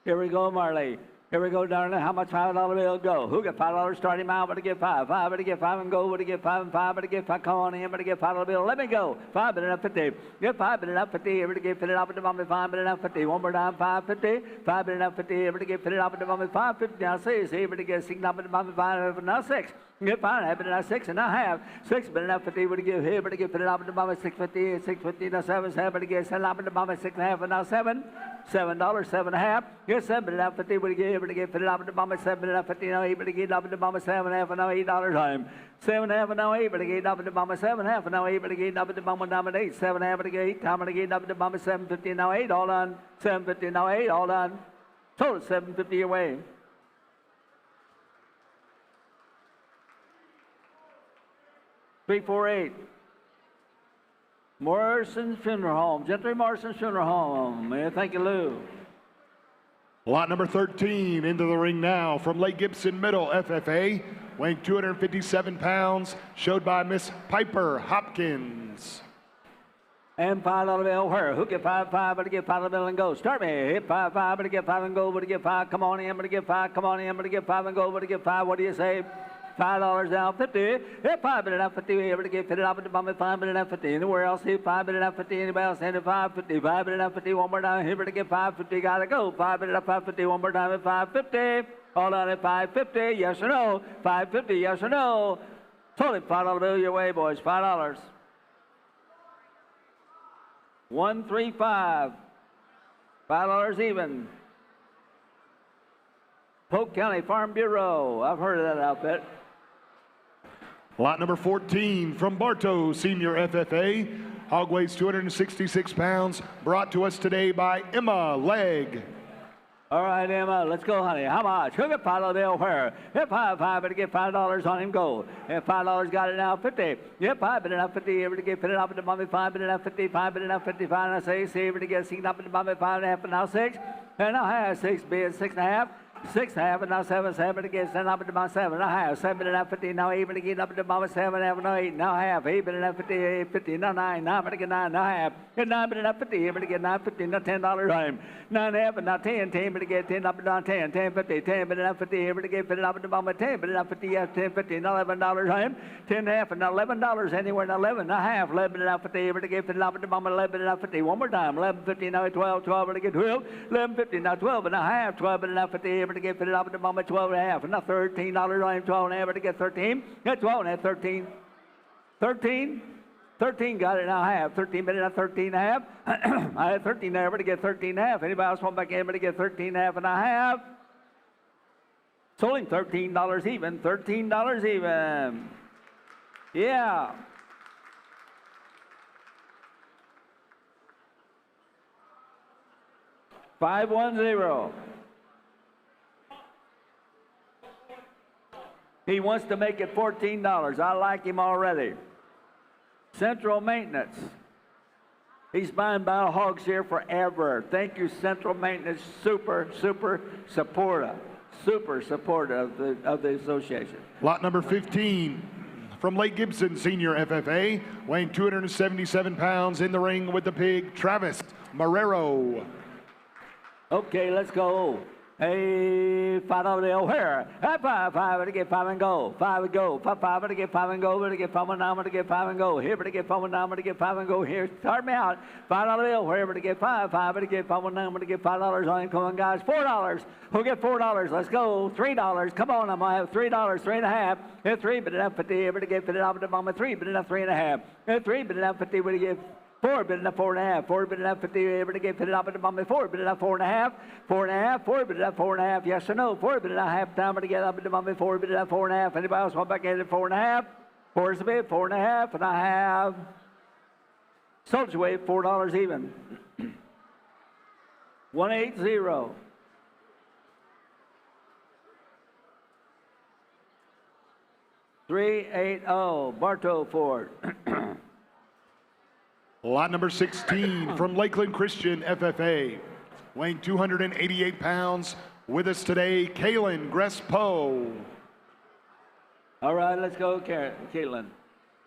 Here we go, Marley. Here we go, darling. How much $5 bill go? Who get $5 starting out? But to get five. Five, but to get five and go. But to get five and five. But to get five. Come on in. But to get $5 bill. Let me go. 5, but enough 50. Get 5, but enough 50. Ever to get fit it up with the mommy 5, but enough 50. One more time. 550. 5, but enough 50. Ever to get fit it up with the mommy 550. Now see, ever to get 6 up with the mommy 5. Now 6. Get 5, but enough 6 and a half. 6, but enough 50. But to get here. But to get fit it up with the mommy 650. 650. Now 7. 7. But to get 7 up with the mommy 6 and a half. And now 7. $7, 7 and a half. Get 7, but enough 50. But to get able to get fit it up with the mommy 7, but enough 50. Now 8. But to get up with the mommy 7 and a half. And now $8 time. 7 and a half and now 8. But to get up with the mommy 7 and a half. And now 8. But to get up with the mommy 9 and 8. 7 and a half. But to get 8. Time to get up with the mommy 750. Now 8. All done. 750. Now 8. All done. Total 750 your way. Three, 4, 8. Morrison's Funeral Home. Gentry Morrison's Funeral Home. Thank you, Lou. Lot number 13 into the ring now from Lake Gibson Middle FFA, weighing 257 pounds, showed by Miss Piper Hopkins. And $5 bill where? Who get 5, 5, but to get $5 bill and go. Start me. Hit 5, 5, but to get 5 and go, but to get 5. Come on in, but to get 5. Come on in, but to get 5 and go, but to get 5. What do you say? $5 down, 50. Hit 5, but enough 50. Able to get fitted up with the bum 5, but enough 50. Anywhere else? Hit 5, but enough 50. Anybody else? Hit 550. 5, but enough 50. One more time. Here, but to get 550. Gotta go. 5, but enough 550. One more time at 550. Hold on at 550. Yes or no? 550. Yes or no? Totally $5 bill your way, boys. $5. 135. $5 even. Polk County Farm Bureau. I've heard of that outfit. Lot number 14 from Bartow Senior FFA. Hog weighs 266 pounds, brought to us today by Emma Legg. All right, Emma, let's go, honey. How much? Who get $5 bill where? Hit 5, 5, but to get $5 on him, go. Hit $5, got it now, 50. Hit 5, but enough 50, ever to get fit it up at the mommy 5, but enough 50, 5, but enough 55, and I say, see, ever to get 6 up at the mommy 5 and a half, and now 6. And now have 6, bid 6 and a half. 6 and a half, and now 7, 7 again, 7 up at the 7 and a half, 7 and a half, 50, now 8 again up at the 7 and a half, now 8, now half, 8 and a half, 50, 8, 50, now 9, 9 but again 9, now half, and 9 but enough 50, 8 but again 9, 50, now $10 time, 9 and a half, and now 10, 10 but again 10 up and down 10, 10, 50, 10 but enough 50, 8 but again 50 up at the 10 but enough 50, yes, 10, 50, now $11 time, 10 and a half, and now $11 anywhere, now 11, now half, 11 and enough 50, 8 but again 50 up at the 11 and enough 50, one more time, 11, 50, now 12, 12 but again 12, 11, 50, now 12 and a half, 12 but enough 50, 8 but again 50 up at the 12 and a half, and now $13 on him, 12 and a half to get 13. Get 12 and a half, 13. 13. 13 got it now half. 13 minutes, now 13 and a half. I had 13 there, but to get 13 and a half. Anybody else want back in, but to get 13 and a half and a half? Sold him $13 even. $13 even. Yeah. $510. He wants to make it $14. I like him already. Central Maintenance. He's buying battle hogs here forever. Thank you, Central Maintenance. Super supporter. Super supporter of the association. Lot number 15 from Lake Gibson Senior FFA, weighing 277 pounds, in the ring with the pig, Travis Marrero. Okay, let's go. Hey, $5 bill here. 5, 5, to get 5 and go. 5 and go. 5, 5, to get 5 and go. To get 5 and 9, to get 5 and go. Here, to get 5 and 9, to get 5 and go. Here, start me out. $5 bill. Wherever to get 5, 5, to get 5 and 9, to get $5 on him. Come on, guys. $4. Who'll get $4? Let's go. $3. Come on, I'm gonna have $3, 3 and a half. Hit 3, but enough 50. Ever to get 50 up at the moment. 3, but enough 3 and a half. Hit 3, but enough 50. What do you get? 4 bid enough 4 and a half. 4 bid enough 50. Able to get fitted up at the moment. 4 bid enough 4 and a half. 4 and a half. 4 bid enough 4 and a half. Yes or no? 4 bid enough half time to get up at the moment. 4 bid enough 4 and a half. Anybody else want back in at 4 and a half? 4 is the bid. 4 and a half. And I have sold you away $4 even. 180. $380. Bartow Ford. Lot number 16 from Lakeland Christian FFA, weighing 288 pounds, with us today, Kaylin Grespo. All right, let's go, Caitlin.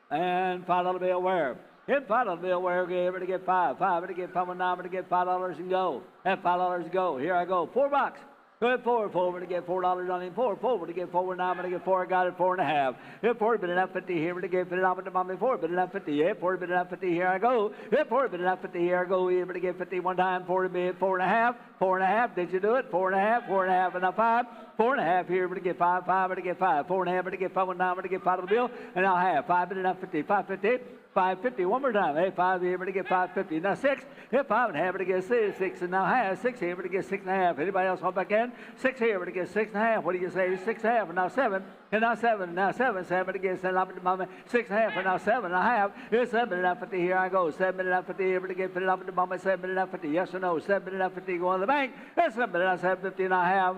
And $5 bill where? Hit $5 bill where? Give to get 5. 5 to get 5 and 9 to get $5 and go. And $5 to go. Here I go. $4. Good, four, we're to get $4 on him. Four, we're to get $4, now I'm going to get 4, I got it, 4.5. Hit 4, bid it up 50 here, we're to get 50, I'm going to mommy 4, bid it up 50, hit 4, bid it up 50, here I go. Hit 4, bid it up 50, here I go, we're to get 50 one time, 4 to bid, 4.5, 4.5, did you do it? 4.5, 4.5, and now 5, 4.5 here, we're to get 5, 5, we're to get 5, 4.5, we're to get 5, 1 time, we're to get 5 on the bill, and now half, 5, bid it up 50, 550. 550, one more time. Hey, 5 here, we're to get 550. Now 6, hit 5.5, we're to get 6, and now half. 6 here, we're to get 6.5. Anybody else want back in? 6 here, we're to get 6.5. What do you say? 6.5, and now 7, and now 7, and now 7, 7 to get 7, 6.5, and now 7.5. Here's 7.50, here I go. 7.50, here, we're to get 7.50. Yes or no? 7.50, go on the bank. That's 7.50, and I have.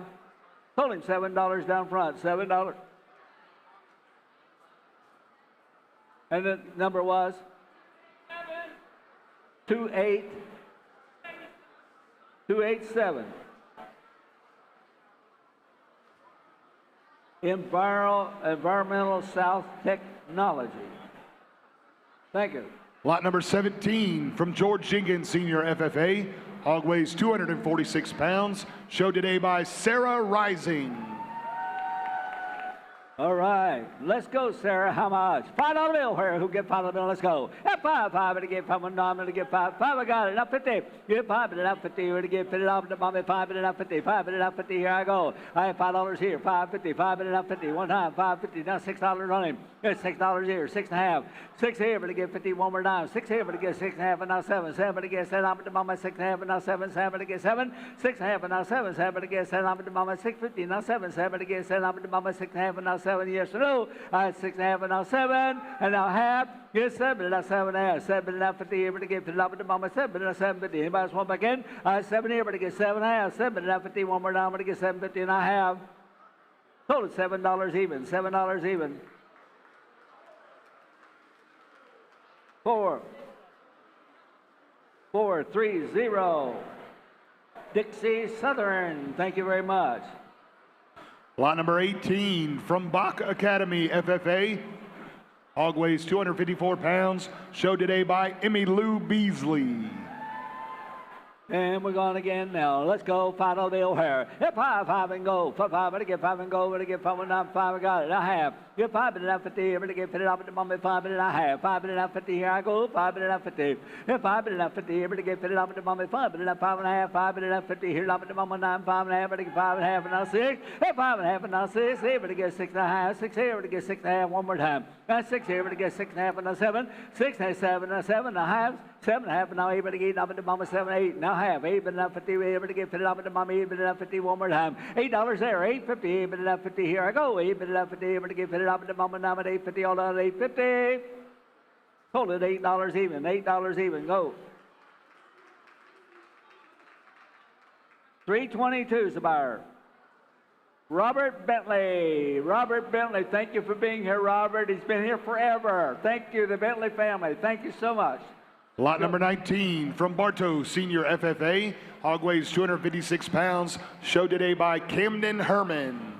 Told him $7 down front, $7. And the number was 287. Environmental South Technology. Thank you. Lot number 17 from George Jenkins, Senior FFA. Hog weighs 246 pounds. Show today by Sarah Rising. All right, let's go, Sarah. How much? $5 bill. Who get $5 bill? Let's go. At 5, to get 5, $1, I'm gonna get 5. 5, I got it. Now 50. Get 5, but it up 50. We're to get 50 off the mommy. 5, but it up 50. 5, but it up 50. Here I go. I have $5 here. 5.50. 5, but it up 50. One time. 5.50. Now $6 on him. It's $6 here. 6.5. 6 here, but to get 50 one more time. 6 here, but to get 6.5, and now 7. 7 to get 7. I'm to mama 6.5, and now 7. 7 to get 7. 6.5, and now 7. 7 to get 7. I'm to mama 6.50. Now 7. 7 to get 7. I'm to mama 6.5, and now 7. Yes or no? I had 6.5, and now 7, and now half. Get 7, and now 7.5. 7, and now 50 here, but to get 50. I'm to mama 7, and now 7.50. Anybody else want back in? I had 7 here, but to get 7.5. 7, and now 50. One more down, but to get 7.50, and I have. Total $7 even. $7 even. 4, 4, 3, 0. Dixie Southern. Thank you very much. Lot number 18 from Bach Academy FFA. Hog weighs 254 pounds. Show today by Emmy Lou Beasley. And we're going again now. Let's go. $5 bill here. Hit 5, 5 and go. 5, but to get 5 and go. But to get 5, 1, 5, I got it. I have. Get 5, but it 50 here. But to get 50 up at the moment. 5, but I have. 5, but it 50 here. I go. 5, but it 50. Hit 5, but it 50 here. But to get 50 up at the moment. 5, but it 5.5. 5, but it 50 here. Up at the moment. 9, 5.5. But to get 5.5 and now 6. Hit 5.5 and now 6. Here. But to get 6.5. 6 here. But to get 6.5 one more time. That's 6 here. But to get 6.5 and now 7. 6 and 7 and 7 and a half. 7.5 and now 8. But to get up at the moment. 7, 8. Now half. 8 but enough 50. Able to get 50 up at the mommy. 8 but enough 50 one more time. $8 there. 8.50. 8 but enough 50 here. I go. 8 but enough 50. Able to get 50 up at the moment. Now at 8.50. All down at 8.50. Hold it. $8 even. $8 even. Go. 322 is the buyer. Robert Bentley. Robert Bentley. Thank you for being here, Robert. He's been here forever. Thank you, the Bentley family. Thank you so much. Lot number 19 from Bartow Senior FFA. Hog weighs 256 pounds. Show today by Camden Herman.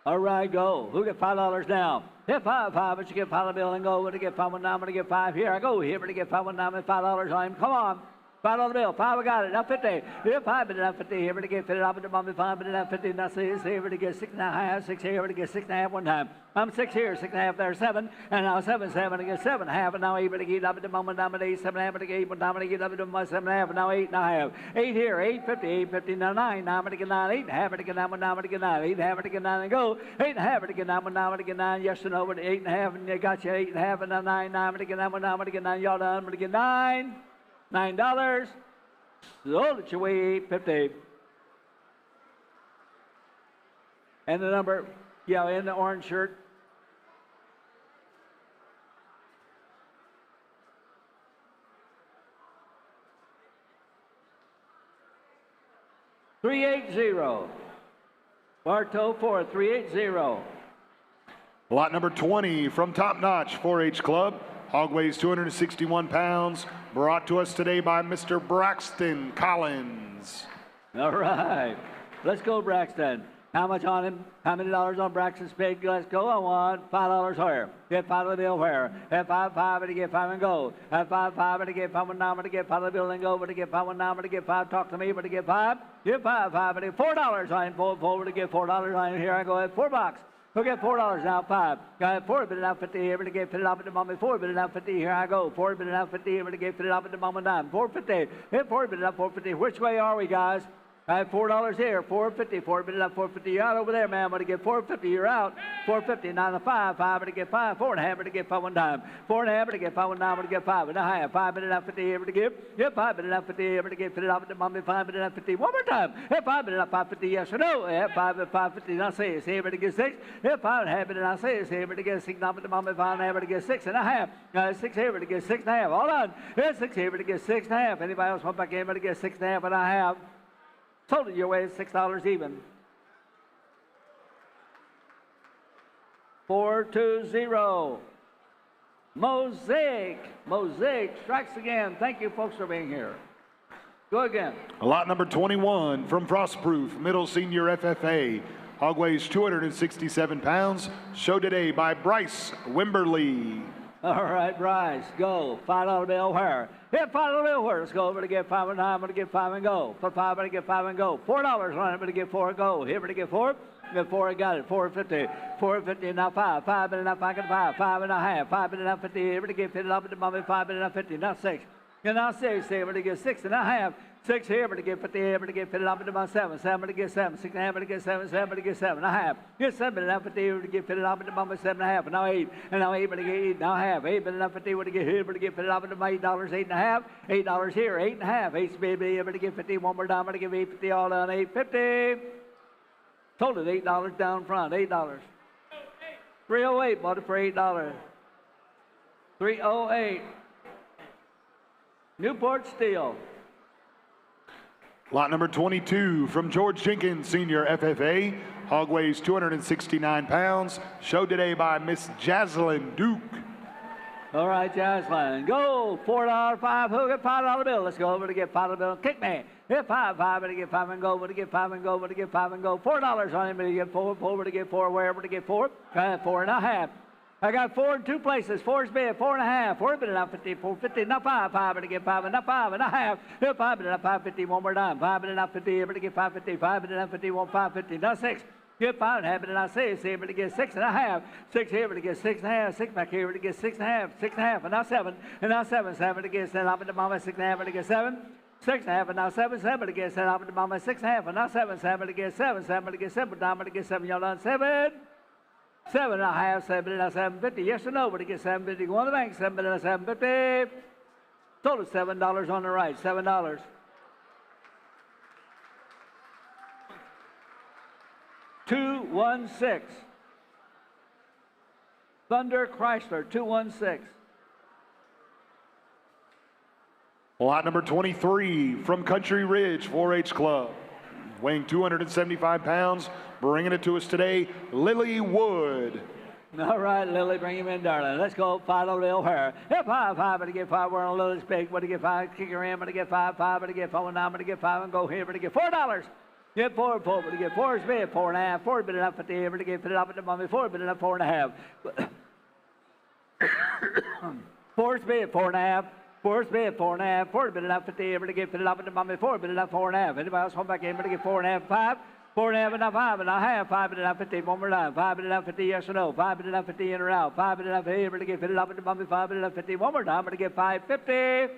All right, go. Who get $5 now? Hit 5, but you get $5 bill and go. When to get 5, 1, 9, I'm going to get 5 here. I go here, but to get 5, 1, 9, and $5 on him. Come on. $5 bill. 5, I got it. Now 50. Here, 5, but now 50. Here, but to get 50. I'm going to mommy 5, but now 50. Now 6 here, but to get 6.5. 6 here, but to get 6.5 one time. I'm 6 here, 6.5 there, 7. And now 7, 7 to get 7.5. And now 8, but to get up at the moment. Now 8, 7.5, but to get 8. But now to get up at the moment. 7.5. And now 8.5. 8 here, 8.50. 8.50. Now 9. Now but to get 9. 8.5, but to get 9. Now but to get 9. 8.5, but to get 9 and go. 8.5, but to get 9. Now but to get 9. Yes or no, but 8.5. And you got you 8.5. And now 9. 9, but to get 9. Now but to get 9. Y'all done. But to get 9. $9. Sold it your way, 8.50. And the number, yeah, in the orange shirt. $380. Bartow 4, 380. Lot number 20 from Top Notch 4-H Club. Hog weighs 261 pounds. Brought to us today by Mr. Braxton Collins. All right. Let's go, Braxton. How much on him? How many dollars on Braxton's pig? Let's go. I want $5 where? Get $5 bill where? Have 5, to get 5 and go. Have 5, to get 5 and now, to get $5 bill and go. But to get 5 and now, to get 5. Talk to me. But to get 5. Get 5, to get $4 on him. Forward to get $4 on him. Here I go. At $4. We'll get $4 now, 5. Got 4 bid it out 50 here, but to get fit it up into mommy. 4 bid it out 50. Here I go. 4 bid it out 50 here, but to get fit it up into mom and dime. 450. Hit 4 bid it up 450. Which way are we, guys? I have $4 here, $4.50, 4 bid it up, $4.50. You're out over there, man. I'm going to get $4.50. You're out. $4.50, 9 to 5, 5 to get 5, 4.5 to get 5 one time. 4.5 to get 5 one time, to get 5 and a half. 5 bid it up 50 here to give. Yep, 5 bid it up 50 here to get fit it up to mommy. 5 bid it up 50. One more time. Yep, 5 bid it up 5.50. Yes or no? Yep, 5 at 5.50. Now say it's here to get 6. Yep, 5.5 bid it. Now say it's here to get 6. Now to mommy. 5.5 to get 6 and a half. 6 here to get 6 and a half. Hold on. Here's 6 here to get 6 and a half. Anybody else want back in to get 6 and a half and a half? Total your way is $6 even. 420. Mosaic strikes again. Thank you folks for being here. Go again. Lot number 21 from Frostproof Middle Senior FFA. Hog weighs 267 pounds. Show today by Bryce Wimberly. All right, Bryce, go. $5 bill where? Hit $5 bill where? Let's go over to get 5 and 9. I'm going to get 5 and go. For 5, I'm going to get 5 and go. $4 on it. I'm going to get 4 and go. Here, I'm going to get 4. Get 4, I got it. 4.50. 4.50, now 5. 5 and a half, I got 5. 5 and a half. 5 and a half, 50. Here, I'm going to get 50 up into mommy. 5 and a half, 50. Now 6. And now 6. Here, I'm going to get 6 and a half. 6 here, but to get 50 here, but to get 50 up into my 7. 7 to get 7. 6 and a half, but to get 7. 7 to get 7 and a half. Get 7 and a half, 50 here, to get 50 up into my 7 and a half. And now 8. And now 8, but to get 8. Now half. 8, but enough 50, but to get here, but to get 50 up into my $8. 8 and a half. $8 here. 8 and a half. 8 baby, but to get 50. One more dime, but to give 8.50 all done. 8.50. Total $8 down front. $8. 308. Bought it for $8. 308. Newport Steel. Lot number 22 from George Jenkins Senior FFA. Hog weighs 269 pounds. Show today by Miss Jaslyn Duke. All right, Jaslyn. Go. $4, 5. Who get $5 bill? Let's go over to get $5 bill. Kick me. Hit 5, 5, but to get 5 and go, but to get 5 and go, but to get 5 and go. $4 on him, but to get 4, 4, but to get 4, wherever to get 4. 4 and a half. I got 4 in 2 places. 4's bid, 4 and a half. 4 bid enough 50, 450, not 5, 5 but to get 5 and not 5 and a half. 5 bid enough 550, one more dime. 5 bid enough 50, but to get 550, 5 bid enough 50, 550, not 6. Get 5 and a half, but not 6 here, but to get 6 and a half. 6 here, but to get 6 and a half. 6 back here, but to get 6 and a half. 6 and a half, and now 7. And now 7, 7 to get 7 up into mama. 6 and a half, but to get 7. 6 and a half, and now 7, 7 to get 7 up into mama. 6 and a half, and now 7, 7 to get 7. 7 to get 7, dime to get 7. Y'all done 7. 7 and a half, 7 and a 750. Yes or no? But to get 750, go on the bank. 7 and a 750. Total $7 on the right. $7. $216. Thunder Chrysler. 216. Lot number 23 from Country Ridge 4-H Club. Weighing 275 pounds, bringing it to us today, Lily Wood. All right, Lily, bring him in, darling. Let's go. $5 bill her. Hit 5, 5, but to get 5. We're on Lily's big. But to get 5, kick her in. But to get 5, 5, but to get 5, 9, but to get 5 and go here. But to get $4. Get 4, 4, but to get 4 is bid. 4 and a half. 4 bid enough 50 here. But to get 50 up into mommy. 4 bid enough 4 and a half. 4 is bid. 4 and a half. 4 is bid, 4 and a half. 4 bid enough 50 here, but to get 50 up into mommy. 4 bid enough 4 and a half. Anybody else come back in, but to get 4 and a half, 5. 4 and a half enough 5 and a half. 5 bid enough 50. One more time. 5 bid enough 50, yes or no? 5 bid enough 50 in or out. 5 bid enough here, but to get 50 up into mommy. 5 bid enough 50. One more time, but to get 550.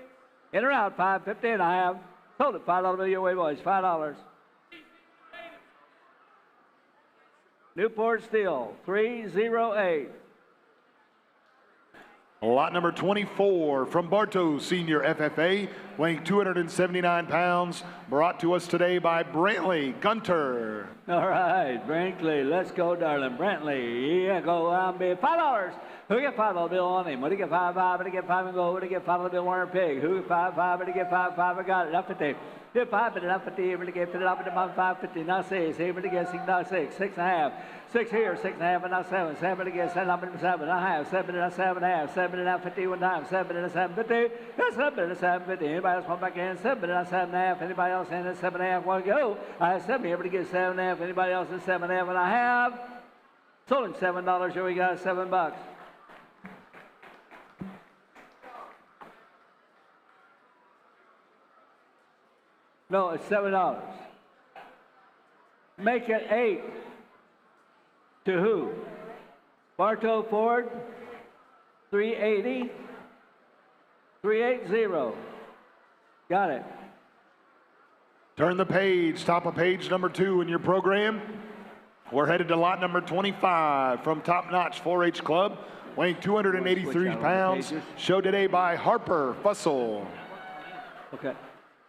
In or out, 550 and a half. Hold it, $5 bill your way, boys. $5. Newport Steel, 308. Lot number 24 from Bartow Senior FFA, weighing 279 pounds, brought to us today by Brantley Gunter. All right, Brantley, let's go, darling. Brantley, yeah, go on, bid $5. Who get $5 bill on him? What do you get? 5, 5, what do you get? 5 and go. What do you get? $5 bill on a pig. Who get 5, 5, what do you get? 5, 5, I got it. Up 50. Get 5, but up 50. What do you get? Put it up at about 550. Now 6. Here, what do you get? 6, now 6. 6 and a half. 6 here. 6 and a half, and now 7. 7, what do you get? 7 up and 7 and a half. 7 and a 7 and a half. 7 and a 50 one time. 7 and a 750. 7 and a 750. Anybody else want back in? 7 and a 7 and a half. Anybody else in at 7 and a half? Want to go? I have 7 here. What do you get? 7 and a half. Anybody else at 7 and a half? And I have sold him $7. Here we got $7. No, it's $7. Make it 8. To who? Bartow Ford, 380, 380. Got it. Turn the page, top of page number 2 in your program. We're headed to lot number 25 from Top Notch 4-H Club, weighing 283 pounds. Show today by Harper Fussell. Okay.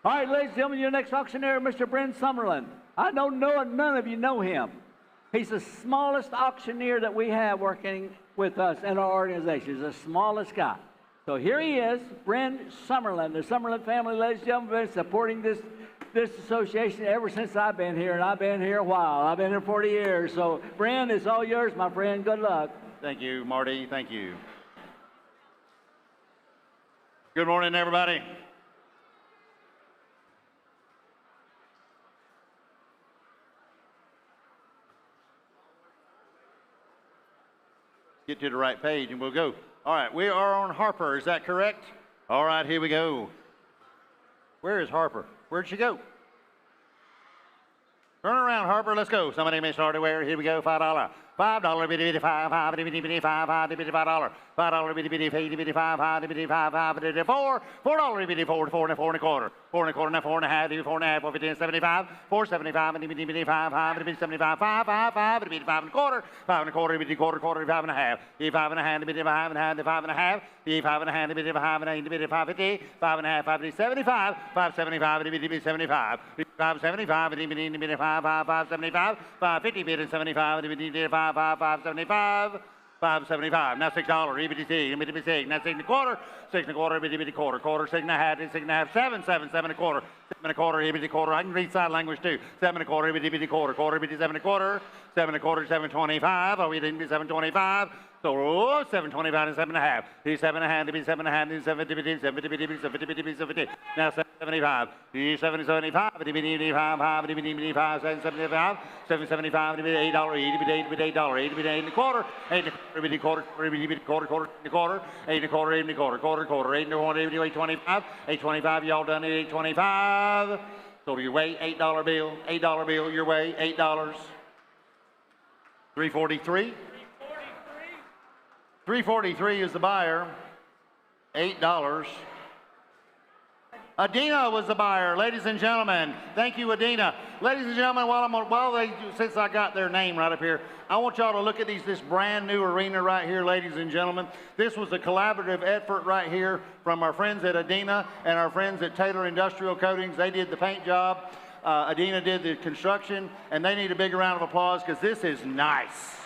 All right, ladies and gentlemen, your next auctioneer, Mr. Brent Summerlin. I don't know, none of you know him. He's the smallest auctioneer that we have working with us in our organization. He's the smallest guy. So here he is, Brent Summerlin. The Summerlin family, ladies and gentlemen, been supporting this association ever since I've been here, and I've been here a while. I've been here 40 years. So, Brent, it's all yours, my friend. Good luck. Thank you, Marty. Thank you. Good morning, everybody. Get to the right page and we'll go. All right, we are on Harper, is that correct? All right, here we go. Where is Harper? Where'd she go? Turn around, Harper, let's go. Somebody may start where? Here we go, $5. $5, bitty bitty, $5, bitty bitty, $5, bitty bitty, $5. $5, bitty bitty, $5, bitty, $5, bitty, $5, bitty, $4. $4, bitty, $4, $4 and a quarter. $4 and a quarter, now 4 and a half, $4 and a half, $4.50, $75. $4.75, bitty bitty, bitty, $5, bitty, $75. $5, bitty, bitty, $5 and a quarter. $5 and a quarter, bitty, quarter, $5 and a half. $5 and a half, bitty, $5 and a half, $5 and a half. $5 and a half, bitty, $5 and a half, bitty, $5.50. $5 and a half, $5, $75. $5.75, bitty, bitty, $75. $5.75, bitty, bitty, bitty, $5.75. $5.50, bitty, $75, bitty, bitty, $5.75. $5.75. Now $6. EBTC. EBTC. Now 6 and a quarter. 6 and a quarter. EBTC quarter. Quarter. 6 and a half. 6 and a half. 7. 7. 7 and a quarter. 7 and a quarter. EBTC quarter. I can read sign language too. 7 and a quarter. EBTC quarter. Quarter. EBTC 7 and a quarter. 7 and a quarter. 7.25. Oh, we didn't be 7.25. So 7.25 and 7 and a half. He's 7 and a half. He's 7 and a half. He's 70. 70. 70. 70. Now 7.75. He's 7.75. 5. 7.75. 7.75. $8. $8. $8 and a quarter. 8 and a quarter. Quarter. 8 and a quarter. 8 and a quarter. 8 and a quarter. Quarter. 8 and a quarter. 8.25. 8.25. Y'all done it. 8.25. So your way, $8 bill. $8 bill. Your way, $8. 343. 343 is the buyer. $8. Adina was the buyer, ladies and gentlemen. Thank you, Adina. Ladies and gentlemen, since I got their name right up here, I want y'all to look at this brand new arena right here, ladies and gentlemen. This was a collaborative effort right here from our friends at Adina and our friends at Taylor Industrial Coatings. They did the paint job. Adina did the construction, and they need a big round of applause because this is nice.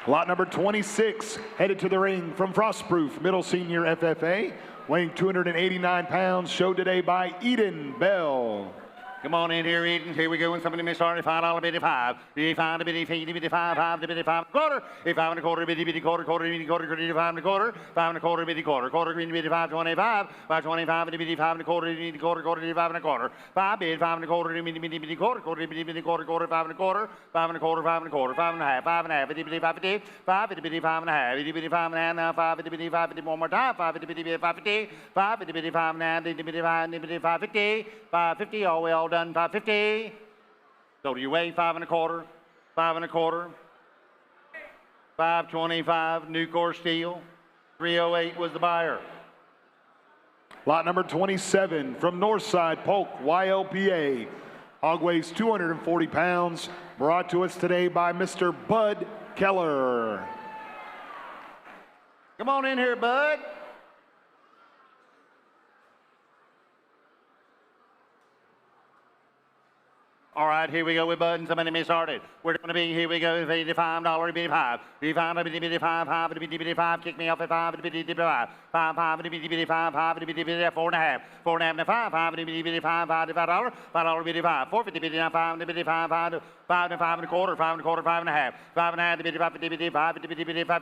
Lot number 26, headed to the ring from Frostproof Middle Senior FFA, weighing 289 pounds, showed today by Eden Bell. Come on in here, Eden. Here we go. And somebody may start at $5, bitty, $5. Bitty, $5, bitty, bitty, $5, $5, bitty, $5 and a quarter. $5 and a quarter, bitty, bitty, quarter, bitty, quarter, $5 and a quarter. $5 and a quarter, bitty, quarter, green, bitty, $5.25. $5.25, bitty, bitty, $5 and a quarter, bitty, quarter, $5 and a quarter. 5 bid, $5 and a quarter, bitty, bitty, quarter, bitty, bitty, quarter, $5 and a quarter. $5 and a quarter, $5 and a quarter. 5 and a half, 5 and a half, bitty, bitty, 5.50. 5, bitty, bitty, 5 and a half, bitty, bitty, 5 and a half. Now 5, bitty, bitty, 5.50 one more time. 5, bitty, bitty, 5.50. 5, bitty, bitty, 5 and a half, bitty, bitty, 5, bitty, 5.50. 5.50, all well done. 5.50. So do you weigh 5 and a quarter, 5 and a quarter, 5.25, Nucor steel, 308 was the buyer. Lot number 27 from Northside Polk YLPA. Hog weighs 240 pounds, brought to us today by Mr. Bud Keller. Come on in here, Bud. All right, here we go with buttons. Somebody may start it. We're going to be, here we go, $85, bitty five. Bitty five, kick me off at five, bitty five. Five, bitty five, 4.5. 4.5 to five, bitty five, $5, bitty five. 4.50, bitty five, bitty five, 5 to 5 and a quarter, 5 and a quarter, 5.5. 5.5 to bitty five, bitty five,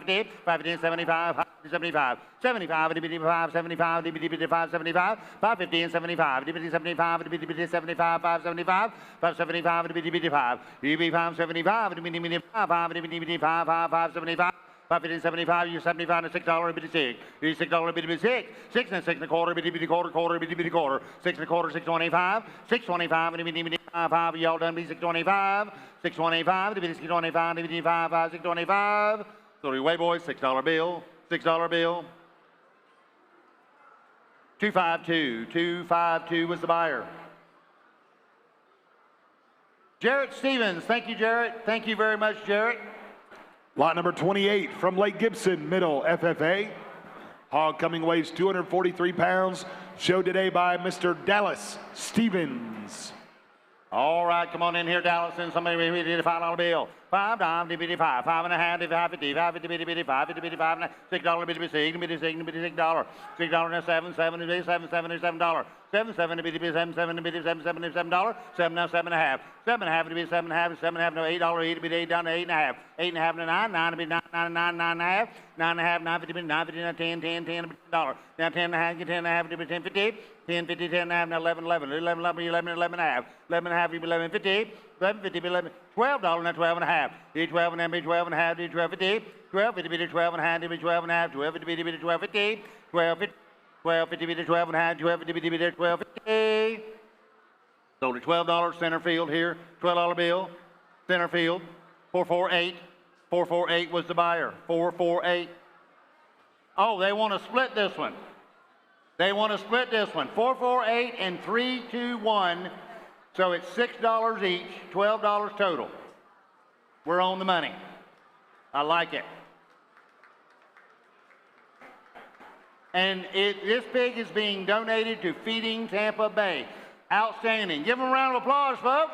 bitty 5 to 75, 75. 75 to bitty five, 75 to bitty 5, 75. 5.50 and 75, bitty 75 to bitty 75, 5.75. 5.75 to bitty 5. EB 5.75 to bitty 5 to bitty 5, 5.75. 5.75, you 75 and $6, bitty 6. You $6, bitty 6. 6 and 6 and a quarter, bitty quarter, bitty quarter. 6 and a quarter, 6.25. 6.25 and bitty 5, y'all done be 6.25. 6.25 to bitty 6.25 to bitty 5, 6.25. So you wait, boys, $6 bill, $6 bill. 252, 252 was the buyer. Jarrett Stevens, thank you, Jarrett. Thank you very much, Jarrett. Lot number 28 from Lake Gibson, middle FFA. Hog coming weighs 243 pounds. Showed today by Mr. Dallas Stevens. All right, come on in here, Dallas, and somebody did a $5 bill. $5, bitty 5, 5.5, 5.50, 5.50, bitty 5, bitty 5, $6, bitty 6, bitty 6, bitty $6. $6 now 7, 7, $7, $7. 7, 7, bitty 7, 7, bitty 7, $7. 7 now 7.5. 7.5 to be 7.5, 7.5 no $8, 8 to be 8 down to 8.5. 8.5 to 9, 9 to be 9, 9, 9, 9.5. 9.5, 9.50 to be 9.50 now 10, 10, 10 to be $10. Now 10.5, get 10.5 to be 10.50. 10.50, 10.5 now 11, 11, 11, 11, 11, 11.5. 11.5 to be 11.50. 11.50 be 11. $12 now 12.5. D 12 and be 12.5. D 12.50. 12.50 be 12.5. D 12.5. 12.50 be 12.50. 12.50. 12.50 be 12.5. 12.50 be 12.50. Sold at $12 center field here. $12 bill. Center field. 448. 448 was the buyer. 448. Oh, they want to split this one. They want to split this one. 448 and 321. So it's $6 each, $12 total. We're on the money. I like it. And this pig is being donated to Feeding Tampa Bay. Outstanding. Give them a round of applause, folks.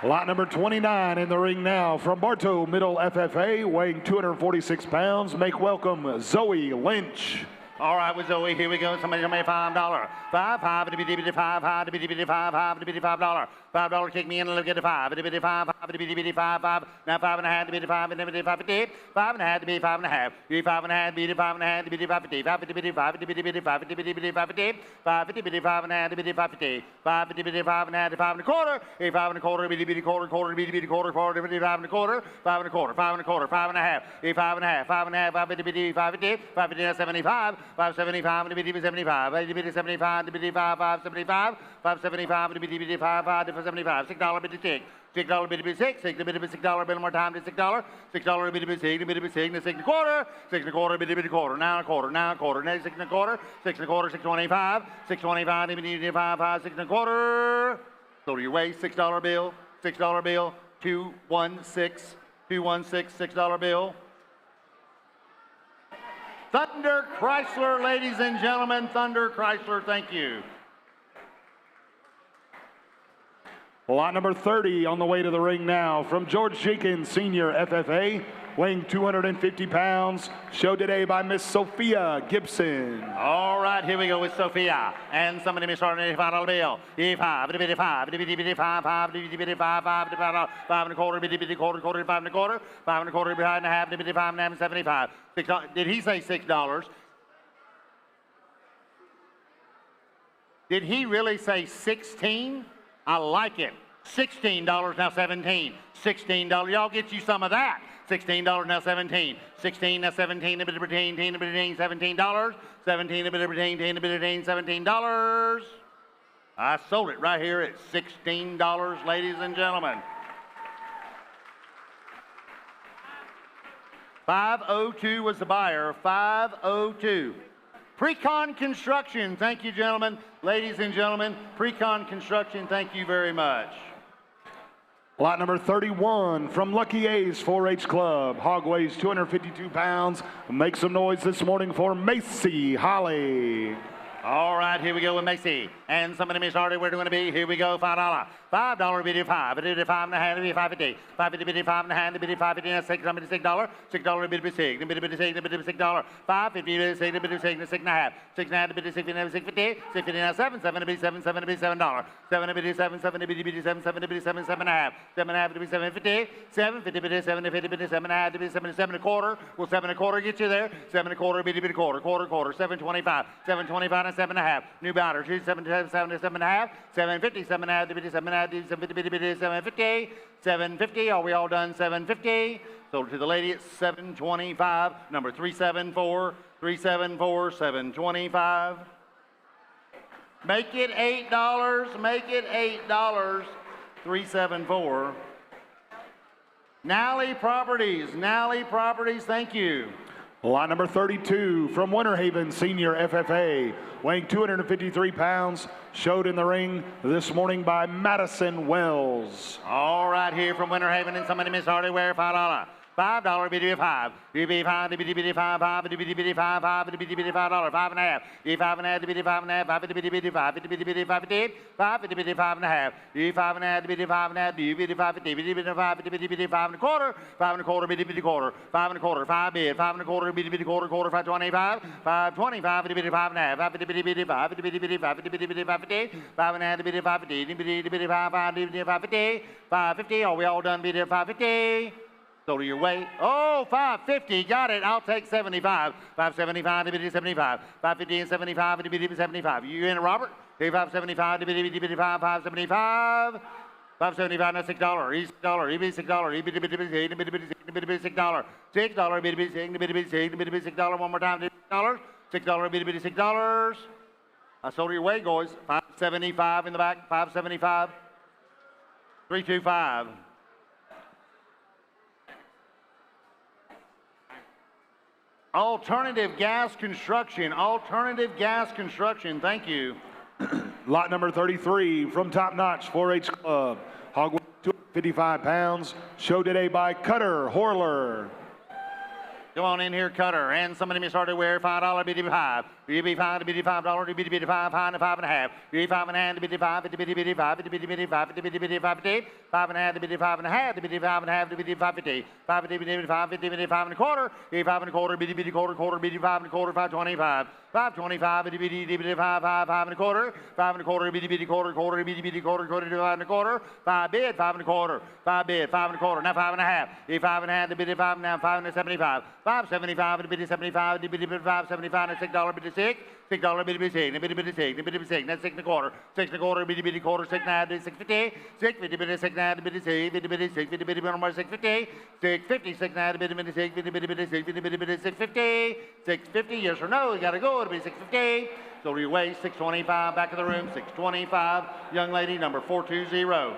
Lot number 29 in the ring now from Bartow, middle FFA, weighing 246 pounds. Make welcome Zoe Lynch. All right, with Zoe, here we go. Somebody made $5. 5 to be 5 to be 5 to be $5. $5 kick me in and look at the 5. To be 5 to be 5. Now 5.5 to be 5 and then 5.50. 5.5 to be 5.5. Be 5.5 to be 5.5 to be 5.50. 5 to be 5 to be 5 to be 5.50. 5 to be 5.5 to be 5.50. 5 to be 5.5 to 5 and a quarter. 5 and a quarter to be quarter to be quarter to be 5 and a quarter. 5 and a quarter. 5 and a quarter. 5.5. 5.5. 5.5. 5 to be 5.50. 5.50 75. 575 to be 75. 5 to be 75 to be 5. 575. 575 to be 5. 5 to 75. $6 bid to $6. $6 bid to be 6. $6 bid to be $6 bill more time to $6. $6 bid to be 6. Bid to be 6. 6 and a quarter. 6 and a quarter bid to be a quarter. Now a quarter. Now a quarter. Now 6 and a quarter. 6 and a quarter. 6.25. 6.25 to be 5. 5. 6 and a quarter. So your way $6 bill. $6 bill. 216. 216. $6 bill. Thunder Chrysler, ladies and gentlemen. Thunder Chrysler, thank you. Lot number 30 on the way to the ring now from George Jenkins, senior FFA, weighing 250 pounds. Showed today by Miss Sophia Gibson. All right, here we go with Sophia. And somebody may start an $85 bill. 5, 5 and a quarter, quarter, 5 and a quarter, 5 and a quarter, behind a half, 5 and a half, 75. Did he say $6? Did he really say 16? I like it. $16 now 17. $16. Y'all get you some of that. $16 now 17. 16 now 17. A bit of retain. 10 a bit of retain. $17. 17 a bit of retain. 10 a bit of retain. $17. I sold it right here at $16, ladies and gentlemen. 502 was the buyer. 502. Precon Construction, thank you, gentlemen. Ladies and gentlemen, Precon Construction, thank you very much. Lot number 31 from Lucky A's 4-H Club. Hog weighs 252 pounds. Make some noise this morning for Macy Holly. All right, here we go with Macy. And somebody may start where we're going to be. Here we go, $5. $5 biddy five. Biddy five and a half, biddy 550. 550 biddy five and a half, biddy 550 and $6 biddy $6. $6 biddy $6. Biddy biddy $6, biddy $6. 550 biddy $6, biddy $6, $6 and a half. 6 and a half biddy 6, biddy 650. 650 and a 7, 7 biddy 7, 7 biddy $7. 7 biddy 7, 7 biddy biddy 7, 7 biddy 7, 7 and a half. 7 and a half biddy 750. 750 biddy 750 biddy 7 and a half biddy 7 and 7 and a quarter. Will 7 and a quarter get you there? 7 and a quarter biddy biddy quarter. Quarter. 725. 725 and 7 and a half. New batter. 7 and a half. 750. 7 and a half biddy 7 and a half. 750 biddy biddy 750. 750. Are we all done? 750. So to the lady, it's 725. Number 374. 374. 725. Make it $8. Make it $8. 374. Nally Properties. Nally Properties. Thank you. Lot number 32 from Winter Haven Senior FFA, weighing 253 pounds, showed in the ring this morning by Madison Wells. All right, here from Winter Haven, and somebody miss hardware, $5. $5 biddy five. Biddy five, biddy biddy five, biddy biddy five, biddy biddy $5, 5 and a half. E 5 and a half, biddy 5 and a half, biddy biddy 5, biddy biddy 550, 5 biddy 5 and a half. E 5 and a half, biddy 5 and a half, biddy 550, biddy biddy 5, biddy biddy 5 and a quarter, 5 and a quarter, biddy biddy quarter, 5 and a quarter, 5 bid, 5 and a quarter, biddy biddy quarter, 525, 525, biddy biddy 5 and a half, biddy biddy 5, biddy biddy 5, biddy biddy 550, 5 and a half, biddy 550, biddy biddy 5, biddy 550, 550. Are we all done? Biddy 550. So to your weight. Oh, 550. Got it. I'll take 75. 575 to biddy 75. 550 and 75 to biddy 75. You in, Robert? 575 to biddy 5, 575. 575 now $6. He's $6. He be $6. He biddy biddy biddy biddy biddy $6. $6 biddy biddy $6. One more time. $6. $6 biddy biddy $6. So to your weight, guys. 575 in the back. 575. 325. Alternative Gas Construction. Alternative Gas Construction. Thank you. Lot number 33 from Top Notch 4-H Club, hog weight 255 pounds, showed today by Cutter Horler. Come on in here, Cutter. And somebody may start to wear $5 biddy 5. Biddy 5 to biddy $5, biddy biddy 5, 5 and 5 and a half. Biddy 5 and a half to biddy 5, biddy biddy 5, biddy biddy 5, biddy biddy 5, 5 and a half to biddy 5 and a half, to biddy 5 and a half to biddy 550. 5 biddy biddy 5, biddy biddy 5 and a quarter, biddy 5 and a quarter, biddy biddy quarter, biddy 5 and a quarter, 525. 525, biddy biddy 5, 5 and a quarter, 5 and a quarter, biddy biddy quarter, biddy biddy quarter, 5 and a quarter, 5 bid, 5 and a quarter, 5 bid, 5 and a quarter, now 5 and a half. Biddy 5 and a half to biddy 5 and a half, 5 and a 75. 575 to biddy 75, biddy 5, 75 and $6 biddy 6. $6 biddy biddy 6, biddy biddy 6, biddy biddy 6, that's 6 and a quarter. 6 and a quarter, biddy biddy quarter, 6 and a half, 650. 650 biddy 6 and a half, biddy 6, biddy biddy 6, biddy biddy 650. 650, 6 and a half, biddy biddy 6, biddy biddy 6, biddy biddy 650. 650, yes or no, you gotta go, it'll be 650. So to your waist, 625, back of the room, 625. Young lady, number 420.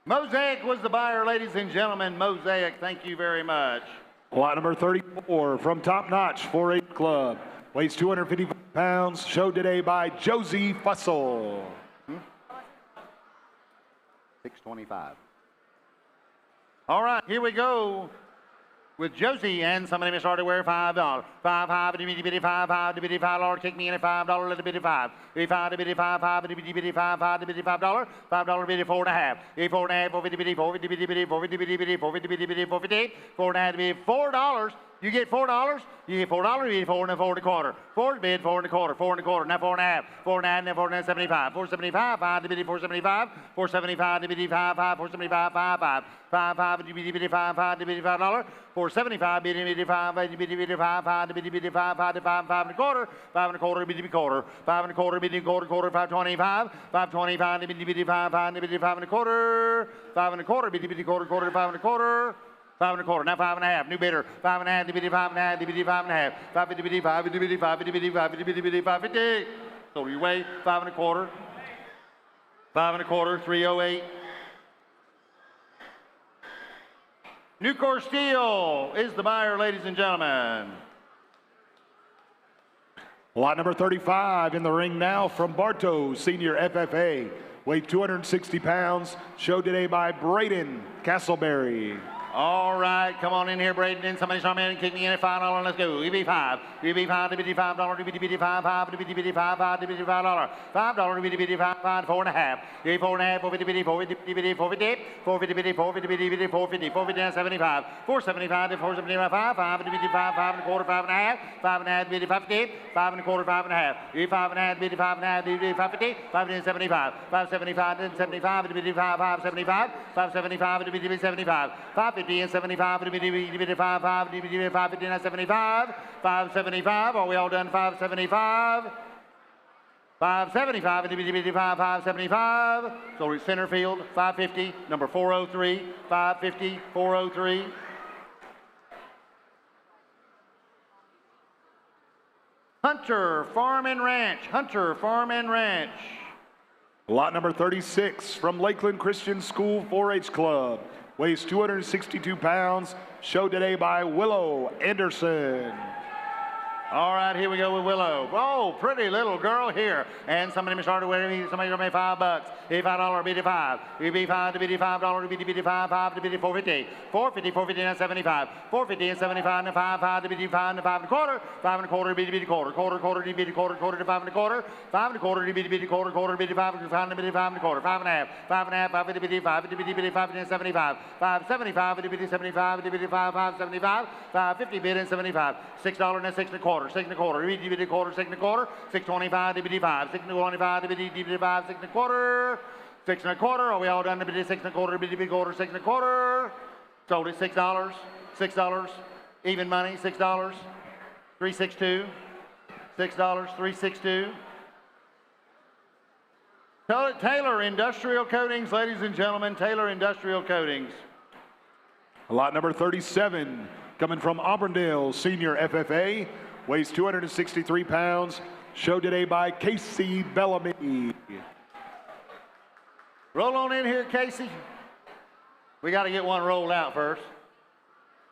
Mosaic was the buyer, ladies and gentlemen. Mosaic, thank you very much. Lot number 34 from Top Notch 4-H Club, weighs 255 pounds, showed today by Josie Fussell. 625. All right, here we go with Josie and somebody may start to wear $5. 5, biddy biddy 5, biddy $5. Kick me in at $5, let it biddy 5. Biddy 5 to biddy 5, biddy biddy 5, biddy $5. $5 biddy 4 and a half. 4 and a half, 4 biddy biddy 4 biddy biddy 4 biddy biddy 4 biddy biddy 450. 4 and a half to biddy $4. You get $4. You get $4. You get 4 and a 4 and a quarter. 4 bid, 4 and a quarter, 4 and a quarter. Now 4 and a half. 4 and a half, now 4 and a half, 75. 475, 5 to biddy 475. 475 to biddy 5, 475, 5. 5 to biddy biddy 5 to biddy $5. 475 biddy biddy 5, biddy biddy 5 to biddy biddy 5 to 5 and a quarter. 5 and a quarter biddy quarter. 5 and a quarter biddy quarter, 525. 525 to biddy biddy 5 to biddy 5 and a quarter. 5 and a quarter biddy biddy quarter, 5 and a quarter. 5 and a quarter, now 5 and a half, new bidder, 5 and a half, biddy 5 and a half, biddy 5 and a half, 5 biddy biddy 5, biddy biddy 5, biddy biddy 5, biddy biddy biddy 550. So you weigh 5 and a quarter, 5 and a quarter, 308. Nucor Steel is the buyer, ladies and gentlemen. Lot number 35 in the ring now from Bartow Senior FFA, weighed 260 pounds, showed today by Braden Castleberry. All right, come on in here, Braden. And somebody start man and kick me in at $5. Let's go. EB5. EB5 to $5. EB5, $5 to $5, $5 to $5. $5 to $5, $5, 4.5. EB 4.5, 450, 450, 450, 450, 450, 450, 450, 75. 475 to 475, 5 to $5, 5 and a quarter, 5.5, 5.5 to $550, 5 and a quarter, 5.5. EB 5.5 to $5.5, EB 550, 5 to 75. 575 to 75 to $5, 575, 575 to $75. 550 and 75 to $5, 550 and 75. 575. Are we all done? 575. 575 and 575. So it's center field. 550. Number 403. 550. 403. Hunter Farm and Ranch. Hunter Farm and Ranch. Lot number 36 from Lakeland Christian School 4-H Club. Weighs 262 pounds. Show today by Willow Anderson. All right, here we go with Willow. Oh, pretty little girl here. And somebody started with me. Somebody made $5. $5, BD 5. BD 5 to BD $5, BD 5, 5 to BD 450. 450, 450 and 75. 450 and 75 and 5, 5 to BD 5 and 5 and a quarter. 5 and a quarter, BD quarter. Quarter, quarter to BD quarter, quarter to 5 and a quarter. 5 and a quarter to BD quarter, quarter to BD 5 and 5 to BD 5 and a quarter. 5 and a half. 5 and a half, 5 to BD 5 to BD 5 and 75. 575 to BD 75 to BD 5, 575. 550 bid and 75. $6 and 6 and a quarter. 6 and a quarter. BD quarter, 6 and a quarter. 625 to BD 5. 6 and 25 to BD 5. 6 and a quarter. 6 and a quarter. Are we all done to BD 6 and a quarter? BD quarter, 6 and a quarter. Sold it $6. $6. Even money, $6. 362. $6. 362. Taylor Industrial Coatings, ladies and gentlemen. Taylor Industrial Coatings. Lot number 37 coming from Auburndale Senior FFA. Weighs 263 pounds. Show today by Casey Bellamy. Roll on in here, Casey. We got to get one rolled out first.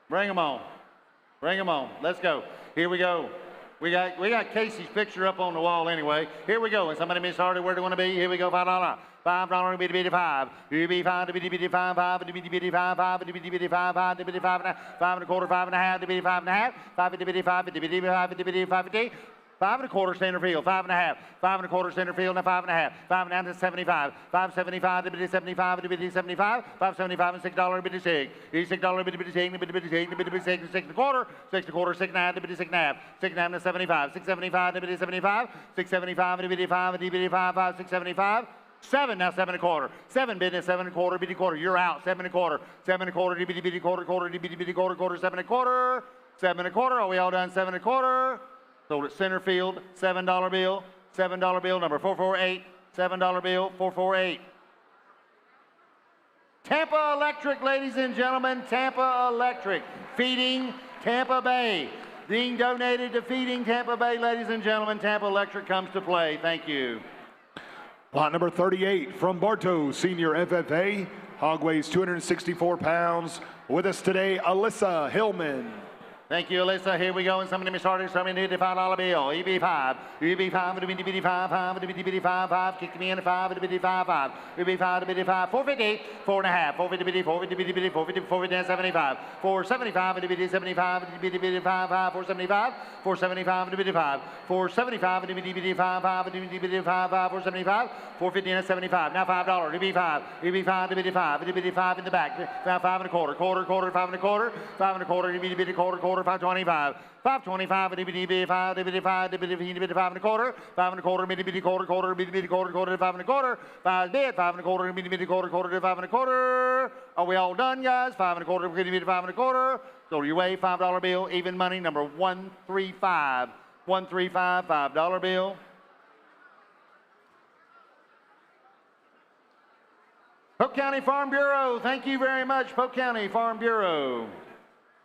Bring them on. Bring them on. Let's go. Here we go. We got Casey's picture up on the wall anyway. Here we go. And somebody may start where they want to be. Here we go. $5. $5 to BD 5. UB 5 to BD 5, 5 to BD 5, 5 to BD 5, 5 to BD 5 and a 5 and a quarter, 5 and a half to BD 5 and a half, 5 to BD 5 to BD 5 to BD 5 to 5 and a quarter center field, 5 and a half, 5 and a quarter center field, and 5 and a half, 5 and a half to 75, 575 to BD 75 to BD 75, 575 and $6 to BD 6, $6 to BD 6, BD 6, BD 6, 6 and a quarter, 6 and a quarter, 6 and a half to BD 6 and a half, 6 and a half to 75, 675 to BD 75, 675 to BD 5, BD 5, 5, 675. 7 now, 7 and a quarter. 7 bid and 7 and a quarter, BD quarter. You're out. 7 and a quarter. 7 and a quarter, BD quarter, quarter, BD quarter, quarter, 7 and a quarter. 7 and a quarter. Are we all done? 7 and a quarter. Sold at center field. $7 bill. $7 bill number 448. $7 bill 448. Tampa Electric, ladies and gentlemen. Tampa Electric. Feeding Tampa Bay. Being donated to Feeding Tampa Bay, ladies and gentlemen. Tampa Electric comes to play. Thank you. Lot number 38 from Bartow Senior FFA. Hog weighs 264 pounds. With us today, Alyssa Hillman. Thank you, Alyssa. Here we go. And somebody started. Somebody need a $5 bill. EB5. EB5 to BD 5. 5 to BD 5. 5. Kick me in 5 to BD 5. 5. EB5 to BD 5. 450. 4.5. 450 BD 450 BD 450 450 75. 475 to BD 75 to BD 5. 5. 475. 475 to BD 5. 475 to BD 5. 5 to BD 5. 5. 475. 450 and 75. Now $5. EB5. EB5 to BD 5. BD 5 in the back. Now 5 and a quarter. Quarter, quarter, 5 and a quarter. 5 and a quarter. BD quarter, quarter. 525. 525 to BD 5 to BD 5 to BD 5 and a quarter. 5 and a quarter, BD quarter, quarter, BD quarter, quarter to 5 and a quarter. 5 bid, 5 and a quarter, BD quarter, quarter to 5 and a quarter. Are we all done, guys? 5 and a quarter, BD 5 and a quarter. So your way, $5 bill, even money, number 135. 135, $5 bill. Polk County Farm Bureau, thank you very much, Polk County Farm Bureau.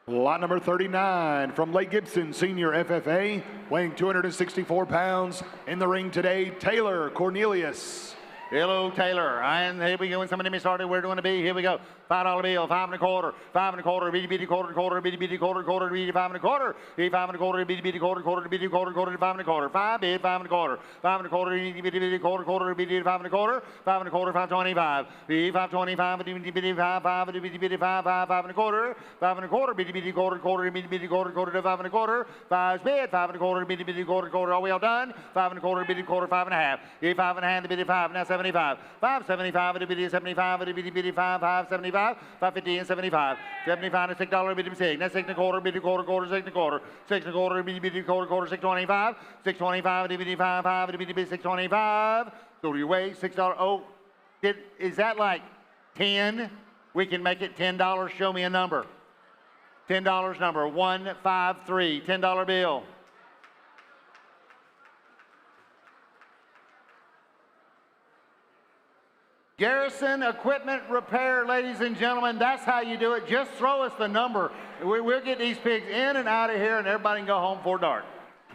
Lot number 39 from Lake Gibson Senior FFA, weighing 264 pounds. In the ring today, Taylor Cornelius. Hello, Taylor. And here we go. When somebody started, where do you want to be? Here we go. $5 bill, 5 1/4, 5 1/4, bitty bitty quarter, quarter, bitty bitty quarter, quarter, bitty 5 1/4, 5 1/4, bitty bitty quarter, quarter, bitty quarter, quarter, 5 1/4, 5 bid, 5 1/4, 5 1/4, bitty bitty quarter, quarter, bitty 5 1/4, 5 1/4, 525, 525, bitty bitty 5, 5, bitty bitty 5, 5, 5 1/4, 5 1/4, bitty bitty quarter, quarter, bitty bitty quarter, quarter to 5 1/4, 5 bid, 5 1/4, bitty bitty quarter, quarter. All we all done? 5 1/4, bitty quarter, 5 1/2, 5 1/2, bitty 5, now 75, 575, bitty 75, bitty bitty 5, 575. 550 and 75. 75 and $6 bitty $6. That's 6 1/4 bitty quarter quarter 6 1/4. 6 1/4 bitty bitty quarter quarter 625. 625 bitty 5 5 bitty bitty 625. Go to your way $6. Oh, is that like 10? We can make it $10. Show me a number. $10 number 153. $10 bill. Garrison Equipment Repair, ladies and gentlemen, that's how you do it. Just throw us the number. We'll get these pigs in and out of here, and everybody can go home before dark.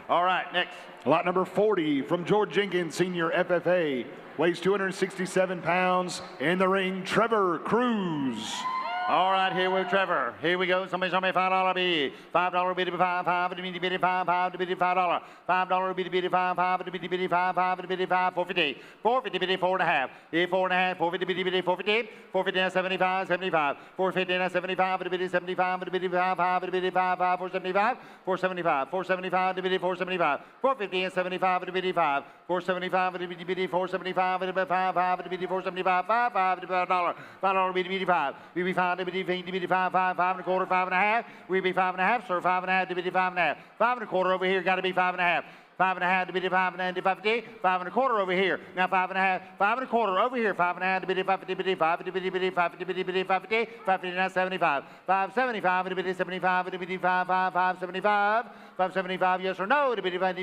All right, next. Lot number 40 from George Jenkins, Senior FFA, weighs 267 pounds. In the ring, Trevor Cruz. All right, here with Trevor. Here we go. Somebody show me $5 B. $5 bitty 5 5 bitty bitty 5 5 bitty $5. $5 bitty bitty 5 5 bitty bitty 5 5 bitty 5 450. 450 bitty 4 1/2. 4 1/2. 450 bitty bitty 450. 450 and 75 75. 450 and 75 bitty 75 bitty 5 5 bitty 5 5 475. 475. 475 bitty 475. 450 and 75 bitty 5. 475 bitty bitty 475 bitty 5 5 bitty 475 5 5 bitty $5. $5 bitty 5. Bitty 5 bitty 5 5 5 1/4 5 1/2. We'd be 5 1/2, sir. 5 1/2 bitty 5 1/2. 5 1/4 over here. Got to be 5 1/2. 5 1/2 bitty 5 1/2 50. 5 1/4 over here. Now 5 1/2. 5 1/4 over here. 5 1/2 bitty 5 50 bitty 5 50 bitty bitty 5 50 bitty bitty 5 50. 5 50 now 75. 5 75 bitty 75 bitty 5 5 5 75. 5 75 yes or no? Bitty 5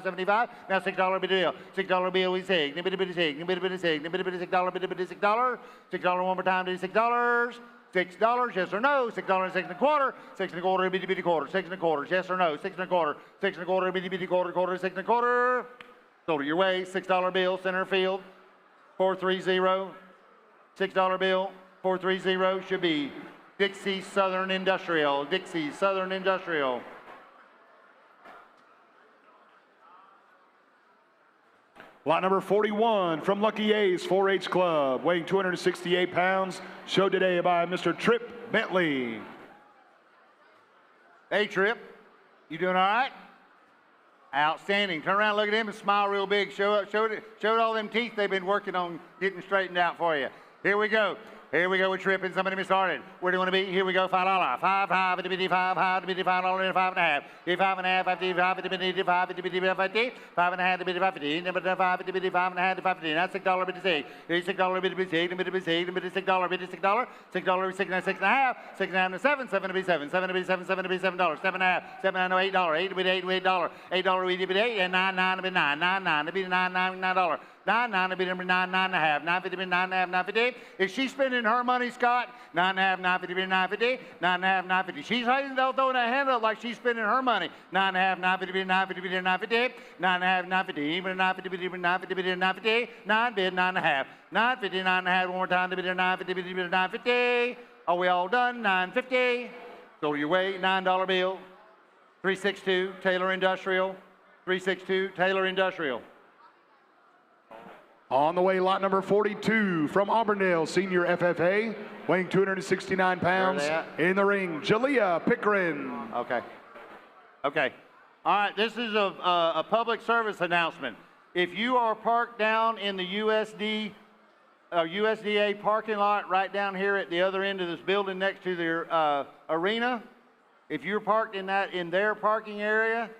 75. Now $6 bitty bill. $6 bill we say. Bitty bitty $6. Bitty bitty $6. Bitty bitty $6. Bitty bitty $6. $6 one more time. Bitty $6. $6 yes or no? $6 6 1/4. 6 1/4 bitty bitty quarter. 6 1/4 yes or no? 6 1/4. 6 1/4 bitty bitty quarter quarter 6 1/4. Go to your way. $6 bill center field. 430. $6 bill 430 should be Dixie Southern Industrial. Dixie Southern Industrial. Lot number 41 from Lucky A's 4-H Club, weighing 268 pounds, showed today by Mr. Trip Bentley. Hey, Trip, you doing all right? Outstanding. Turn around, look at him, and smile real big. Show all them teeth they've been working on getting straightened out for you. Here we go. Here we go with Trip and somebody be started. Where do you want to be? Here we go. $5. 5 5 bitty bitty 5 5 bitty $5 and 5 1/2. 5 1/2 50 5 bitty bitty 5 bitty bitty 50. 5 1/2 bitty 50. Number 5 bitty bitty 5 1/2 50. That's $6 bitty 6. $6 bitty bitty 6. Bitty bitty 6. Bitty $6 bitty $6. $6 6 1/2. 6 1/2 to 7. 7 to be 7. 7 to be 7. 7 to be $7. 7 1/2. 7 9 to $8. 8 to be $8. $8 to be 8 and 9 9 to be 9. 9 9 to be $9. 9 9 to be number 9 9 1/2. 9 50 to be 9 1/2. 9 50. Is she spending her money, Scott? 9 1/2. 9 50 to be 9 50. 9 1/2. 9 50. She's throwing that hand up like she's spending her money. 9 1/2. 9 50 to be 9 50 to be 9 50. 9 1/2. 9 50. Even 9 50 to be 9 50 to be 9 50. 9 bid 9 1/2. 9 50. 9 1/2. One more time to be 9 50 to be 9 50. Are we all done? 9 50. Go your way. $9 bill. 362 Taylor Industrial. 362 Taylor Industrial. On the way, lot number 42 from Auburndale, Senior FFA, weighing 269 pounds. In the ring, Jalea Pickren. Okay. Okay. All right, this is a public service announcement. If you are parked down in the USDA parking lot right down here at the other end of this building next to the arena, if you're parked in their parking area,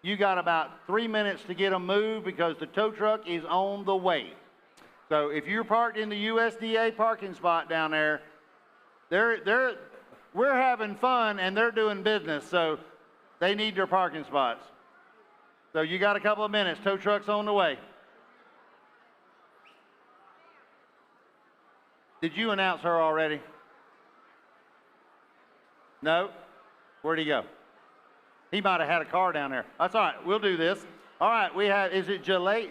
you got about 3 minutes to get them moved because the tow truck is on the way. So if you're parked in the USDA parking spot down there, we're having fun and they're doing business, so they need their parking spots. So you got a couple of minutes. Tow truck's on the way. Did you announce her already? No? Where'd he go? He might have had a car down there. That's all right. We'll do this. All right. We have, is it Jalee?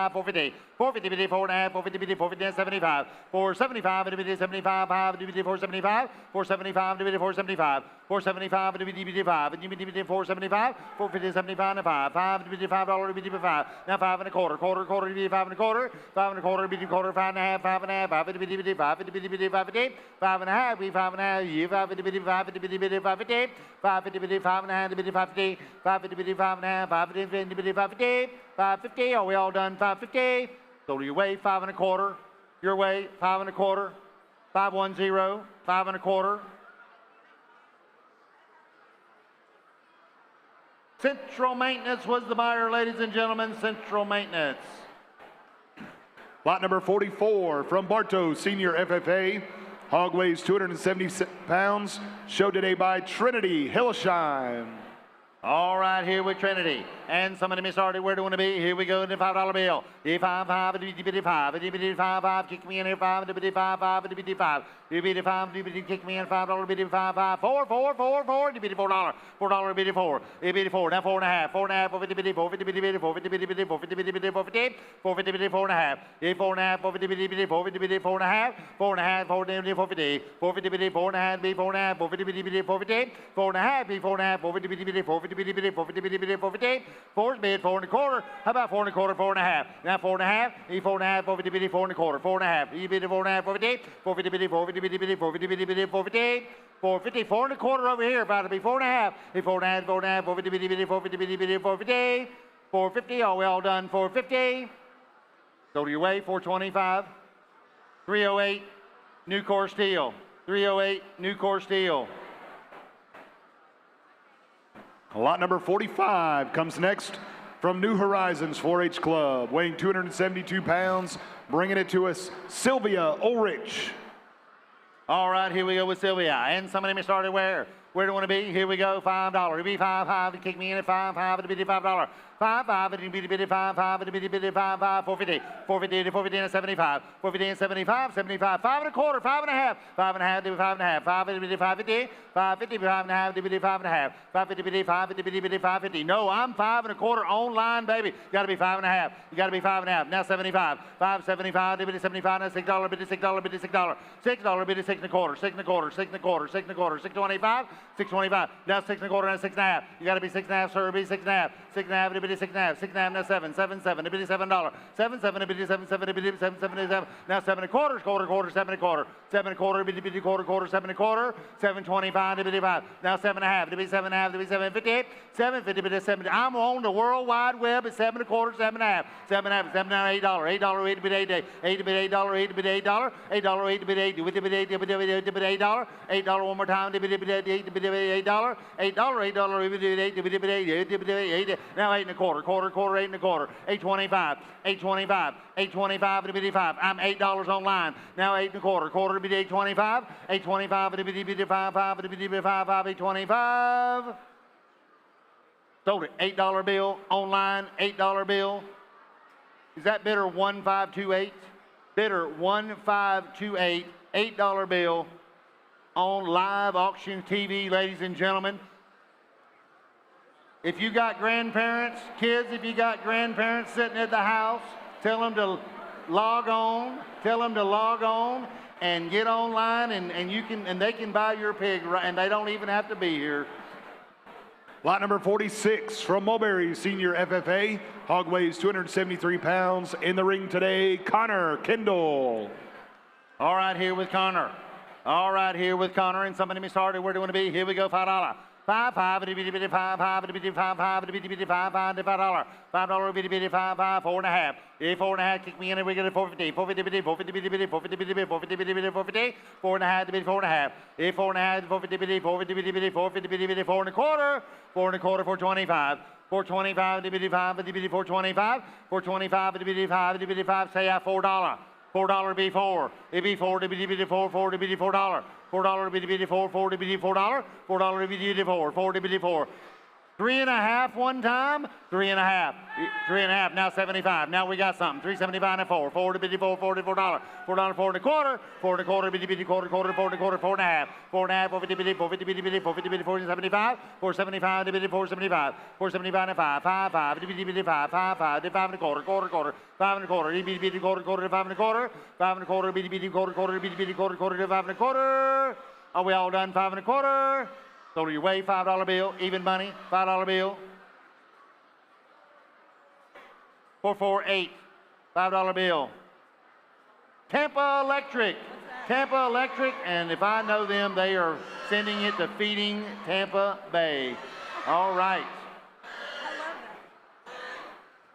5, 450, 450, 4 and a half, 450, 450, 75, 475, 75, 5, 475, 475, 475, 475, 5, and you 475, 450, 75 and 5, $5, now 5 and a quarter, quarter, 5 and a quarter, 5 and a quarter, 5 and a half, 5 and a half, 5 and a half, 5 and a half, 5 and a half, 5 and a half, 5 and a half, 5 and a half, 5 and a half, 5 and a half, 550, are we all done? 550. So your way, 5 and a quarter. Your way, 5 and a quarter. 510, 5 and a quarter. Central Maintenance was the buyer, ladies and gentlemen. Central Maintenance. Lot number 44 from Bartow Senior FFA. Hog weighs 270 pounds. Show today by Trinity Hillesheim. All right, here with Trinity. And somebody may start it. Where do you want to be? Here we go. The $5 bill. The 5, 5, the 5, kick me in here. 5, the 5, 5, the 5. You beat the 5, you kick me in. $5, bid 5, 5, 4, 4, 4, 4. You beat $4. $4, bid 4. You beat 4. Now 4 and a half. 4 and a half. 450, bid 4, 50, bid 4, 50, bid 4, 50, bid 450, 450, bid 4 and a half. 4 and a half. 450, bid 4, 50, bid 4 and a half. 4 and a half. 4 and 450. 450, bid 4 and a half. Bid 4 and a half. 450, bid 450. 4 and a half. Bid 4 and a half. 450, bid 450, bid 450, bid 450. 4 bid 4 and a quarter. How about 4 and a quarter? 4 and a half. Now 4 and a half. 4 and a half. 450, bid 4 and a quarter. 4 and a half. You bid 4 and a half. 450. 450, bid 450, bid 450, bid 450. 450. 4 and a quarter over here. About to be 4 and a half. 4 and a half. 4 and a half. 450, bid 450, bid 450. 450. Are we all done? 450. Go to your way. 425. 308. New core steel. 308. New core steel. Lot number 45 comes next from New Horizons 4-H Club, weighing 272 pounds, bringing it to us, Sylvia Ulrich. All right, here we go with Sylvia. And somebody may start it where? Where do you want to be? Here we go, $5. It'll be 5, 5, to kick me in at 5, 5, it'll be $5. 5, 5, it'll be 5, 5, it'll be 5, 5, 450, 450, 450 and 75, 450 and 75, 75, 5 and a quarter, 5 and a half, 5 and a half, 5 and a half, 5, it'll be 550, 550, 5 and a half, it'll be 5 and a half, 550, 550, 550. No, I'm 5 and a quarter online, baby. You got to be 5 and a half. You got to be 5 and a half. Now 75, 575, it'll be 75, now $6, bid $6, bid $6, $6, bid $6 and a quarter, 6 and a quarter, 6 and a quarter, 6 and a quarter, 625. 6.25. Now 6.25. Now 6.5. You got to be 6.5, sir. Be 6.5. 6.5. It'll be 6.5. 6.5. Now 7. 7. 7. It'll be $7. 7. 7. It'll be 7. 7. It'll be 7. 7. 7. Now 7.25. Quarter. 7.25. 7.25. It'll be quarter. 7.25. 7.25. It'll be 5. Now 7.5. It'll be 7.5. It'll be 7.58. 7.50. It'll be 7. I'm on the World Wide Web at 7.25. 7.5. 7.5. 7. $8. $8. 8 bit 8. 8 bit $8. 8 bit $8. $8. 8 bit 8. With the bit 8. $8. $8 one more time. 8 bit 8. $8. $8. $8. $8. 8 bit 8. Now 8.25. Quarter. 8.25. 8.25. 8.25. 8.25. It'll be 5. I'm $8 online. Now 8.25. Quarter to be 8.25. 8.25. It'll be 5. 5. It'll be 5. 5. 8.25. Sold it. $8 bill online. $8 bill. Is that bidder 1528? Bidder 1528. $8 bill on live auction TV, ladies and gentlemen. If you got grandparents, kids, if you got grandparents sitting at the house, tell them to log on. Tell them to log on and get online, and they can buy your pig, and they don't even have to be here. Lot number 46 from Mulberry Senior FFA. Hog weighs 273 pounds. In the ring today, Connor Kendall. All right, here with Connor. All right, here with Connor. And somebody me started. Where do you want to be? Here we go, $5. 5, 5, itty bitty bitty 5, 5, itty bitty 5, 5, itty bitty bitty 5, $5, $5, bitty bitty 5, 5, 4.5. 4.5, kick me in and we get it 450, 450 bitty, 450 bitty bitty, 450 bitty bitty, 450 bitty bitty, 450, 4.5 to bitty 4.5. 4.5, 450 bitty, 450 bitty bitty, 450 bitty bitty, 4.25, 4.25, 425. 425 to bitty 5, bitty bitty 425, 425 to bitty 5, bitty bitty 5, say $4. $4 be 4. It be 4 to be 4, 4 to be $4. $4 to be 4, 4 to be $4. $4 to be 4, 4 to be 4. 3.5 one time. 3.5. 3.5. Now 75. Now we got something. 3.75 and 4. 4 to be 4, $4. $4, 4.25. 4.25 bitty quarter, 4.25, 4.5. 4.5, 450 bitty, 450 bitty bitty, 450 bitty, 475. 475 to bitty 475. 475 and 5. 5, 5 to bitty 5. 5, 5 to 5.25. Quarter. 5.25. Bitty quarter, 5.25. 5.25 bitty quarter, bitty quarter to 5.25. Are we all done? 5.25. So your way, $5 bill, even money, $5 bill. 448, $5 bill. Tampa Electric, Tampa Electric, and if I know them, they are sending it to Feeding Tampa Bay. All right.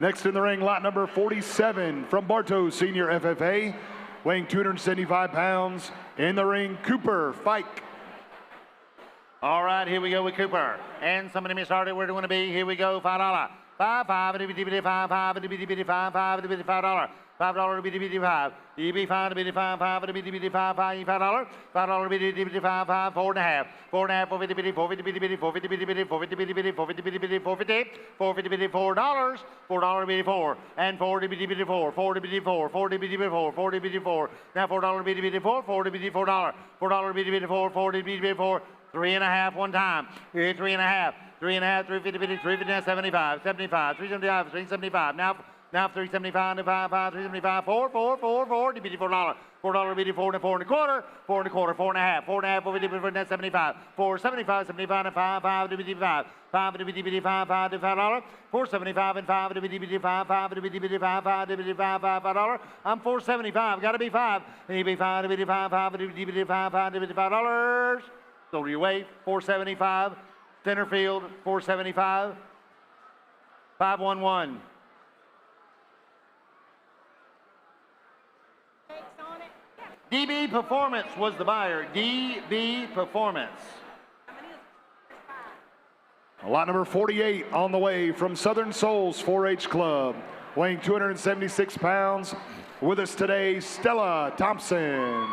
Next in the ring, lot number 47 from Bartow Senior FFA, weighing 275 pounds. In the ring, Cooper Fike. All right, here we go with Cooper. And somebody may start it where do you want to be? Here we go, $5. 5, 5, itty bitty bitty 5, 5, itty bitty bitty 5, 5, itty bitty $5. $5 bitty bitty 5. EB 5 bitty 5, 5, itty bitty bitty 5, $5, $5 bitty bitty 5, 5, 4.5. 4.5, 450 bitty, 450 bitty bitty, 450 bitty bitty, 450 bitty bitty, 450 bitty bitty, 450, 450 bitty $4, $4 bitty 4, and 40 bitty bitty 4, 40 bitty 4, 40 bitty bitty 4, 40 bitty 4. Now $4 bitty bitty 4, 40 bitty $4, $4 bitty bitty 4, 40 bitty bitty 4. 3.5 one time. Here, 3.5. 3.5, 350 bitty, 350, 75, 75, 375, 375. Now 375 to 5, 5, 375, 4, 4, 4, 4, bitty $4. $4 bitty 4 and 4.25, 4.25, 4.5, 4.5, 450 bitty 75, 4, 75, 75 and 5, 5 to bitty 5, 5 to bitty 5, 5 to $5, 4.75 and 5 to bitty 5, 5 to bitty 5, 5 to bitty 5, $5. I'm 4.75. Got to be 5. And you be 5 to bitty 5, 5 to bitty 5, 5 to bitty $5. So your weight, 475. Center field, 475. 511. DB Performance was the buyer. DB Performance. Lot number 48 on the way from Southern Souls 4-H Club, weighing 276 pounds. With us today, Stella Thompson.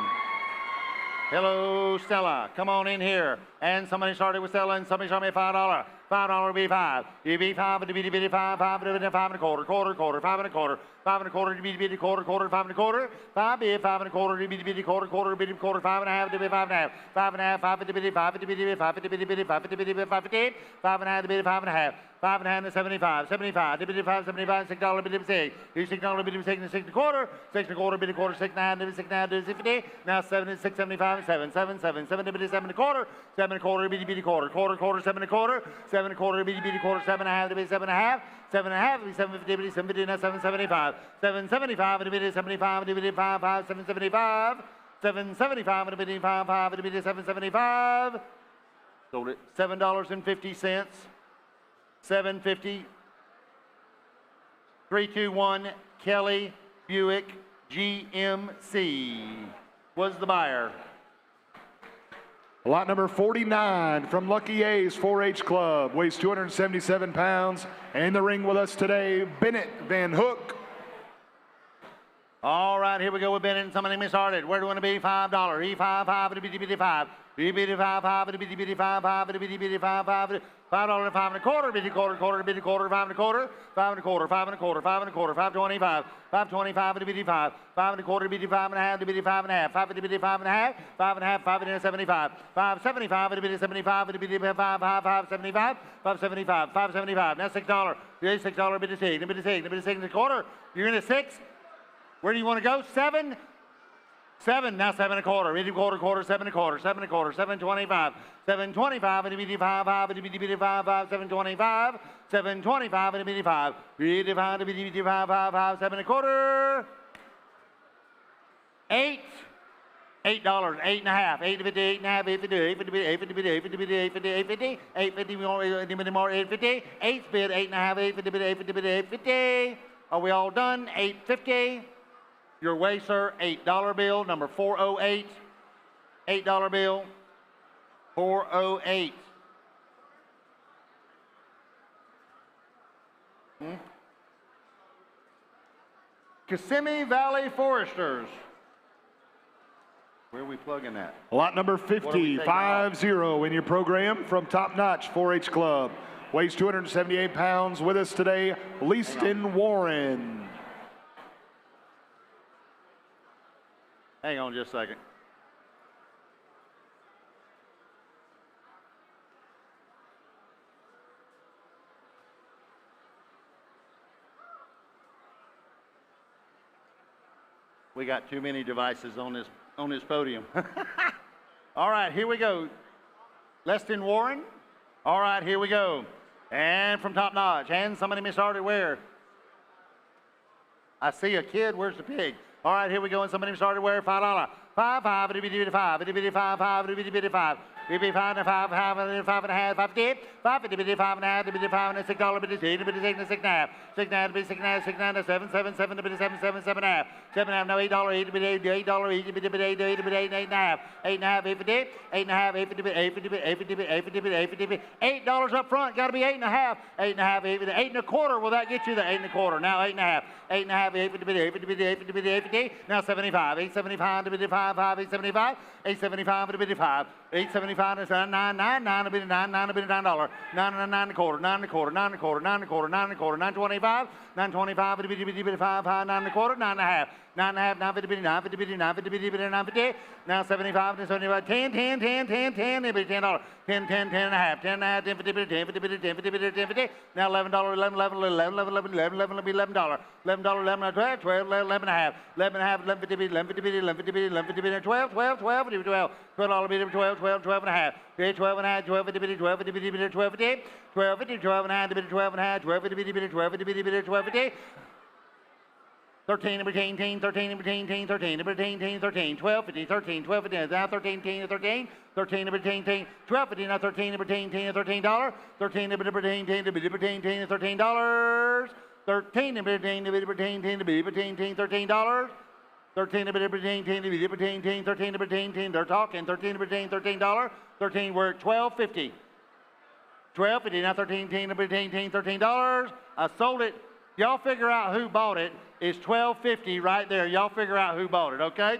Hello, Stella. Come on in here. And somebody started with Stella, and somebody started me $5. $5 bitty five. Bitty five, bitty bitty five, five and a quarter, quarter, five and a quarter, bitty bitty quarter, five and a quarter, five bid, five and a quarter, bitty bitty quarter, bitty quarter, five and a half, bitty five and a half, five and a half, five bitty bitty, five bitty bitty, five bitty bitty, five bitty bitty, five bitty, five and a half, bitty five and a half, five and a half, and 75, bitty five, $75, bitty six, $6, bitty six, and $6 and a quarter, bitty quarter, 6 9, bitty 6 9, bitty 50, now 7 6 75, and 7 7 7 7, bitty 7 and a quarter, 7 and a quarter, bitty bitty quarter, 7 and a quarter, 7 and a quarter, bitty bitty quarter, 7 and a half, bitty 7 and a half, 7 and a half, bitty 750, bitty 750, now 775, 775, and bitty 75, bitty 5 5, 775, 775, and bitty 5 5, and bitty 775, sold it $7.50. 750. 321 Kelly Buick GMC was the buyer. Lot number 49 from Lucky A's 4-H Club, weighs 277 pounds. And in the ring with us today, Bennett Van Hook. All right, here we go with Bennett. Somebody started. Where do we want to be? $5. E5, 5, bitty bitty 5. Bitty 5, 5, bitty bitty 5, 5, bitty bitty 5, 5. $5 and 5 and a quarter, bitty quarter, bitty quarter, 5 and a quarter, 5 and a quarter, 5 and a quarter, 5 and a quarter, 525, 525, bitty 5, 5 and a quarter, bitty 5 and a half, bitty 5 and a half, 5 bitty 5 and a half, 5 and a half, 5 and 75, 575, bitty 75, bitty 5, 575, 575, 575. Now $6. Here's $6, bitty 6, bitty 6, bitty 6 and a quarter. You're in a 6. Where do you want to go? 7. 7, now 7 and a quarter, bitty quarter, 7 and a quarter, 7 and a quarter, 725, 725, and bitty 5, 5, and bitty 5, 5, 725, 725, and bitty 5, bitty 5, and bitty 5, 5, 5, 7 and a quarter, 8, $8, 8 and a half, 850, 8 and a half, 850, 850, 850, 850, 850, 850, more, 850, 8 bid, 8 and a half, 850, 850, 850. Are we all done? 850. Your way, sir, $8 bill, number 408. $8 bill, 408. Kissimmee Valley Foresters. Where are we plugging that? Lot number 50, 5-0 in your program from Top Notch 4-H Club. Weighs 278 pounds. With us today, Leaston Warren. Hang on just a second. We got too many devices on this podium. All right, here we go. Leaston Warren. All right, here we go. And from Top Notch. And somebody misstarted where? I see a kid. Where's the pig? All right, here we go. And somebody started where? $5. 5, 5, itty bitty 5, itty bitty 5, 5, itty bitty 5. Itty bitty 5 and 5, 5 and 5 and a half, 5 50, 5 itty bitty 5 and a half, itty bitty 5 and $6, bitty 6, itty bitty 6 and 6 and a half, 6 and a half, itty bitty 6 and a half, 6 and a half, 7, 7, 7, itty bitty 7, 7, 7 and a half, 7 and a half, no $8, itty bitty $8, itty bitty $8, itty bitty 8 and a half, 8 and a half, 850, 8 and a half, 850, 850, 850, 850, 850, $8 up front, got to be 8 and a half, 8 and a half, 8 and a quarter. Will that get you the 8 and a quarter? Now 8 and a half, 8 and a half, 850, 850, 850, 850. Now 75, 875, 5, 5, 875, 875, 875, 875, 9, 9, a bit of 9, 9, a bit of $9, 9 and a quarter, 9 and a quarter, 9 and a quarter, 9 and a quarter, 9 and a quarter, 925, 925, a bit of 5, 5, 9 and a quarter, 9 and a half. 9 and a half, 950, 950, 950, 950, now 75 to 75, 10, 10, 10, 10, 10, $10, 10, 10, 10 and a half, 10 and a half, 10, 50, 10, 50, 10, 50, 10, 50, now $11, 11, 11, 11, 11, 11, 11, will be $11, $11, 11, 12, 12, 11 and a half, 11 and a half, 11, 50, 11, 50, 11, 50, 11, 50, 12, 12, 12, 12, $12, 12, 12, 12 and a half, 12 and a half, 12, 50, 12, 50, 12, 50, 12, 50, 12 and a half, 12 and a half, 12, 50, 12, 50, 12, 50, 13 number 13, 13 number 13, 13 number 13, 13, 12, 50, 13, 12, 50, now 13, 13, 13, 13 number 13, 12, 50, now 13 number 13, $13, 13 number 13, $13, $13, $13, 13 number 13, $13, 13 number 13, they're talking, 13 number 13, $13, 13, we're at $12.50. 12.50, now 13, number 13, $13. I sold it. Y'all figure out who bought it. It's $12.50 right there. Y'all figure out who bought it, okay?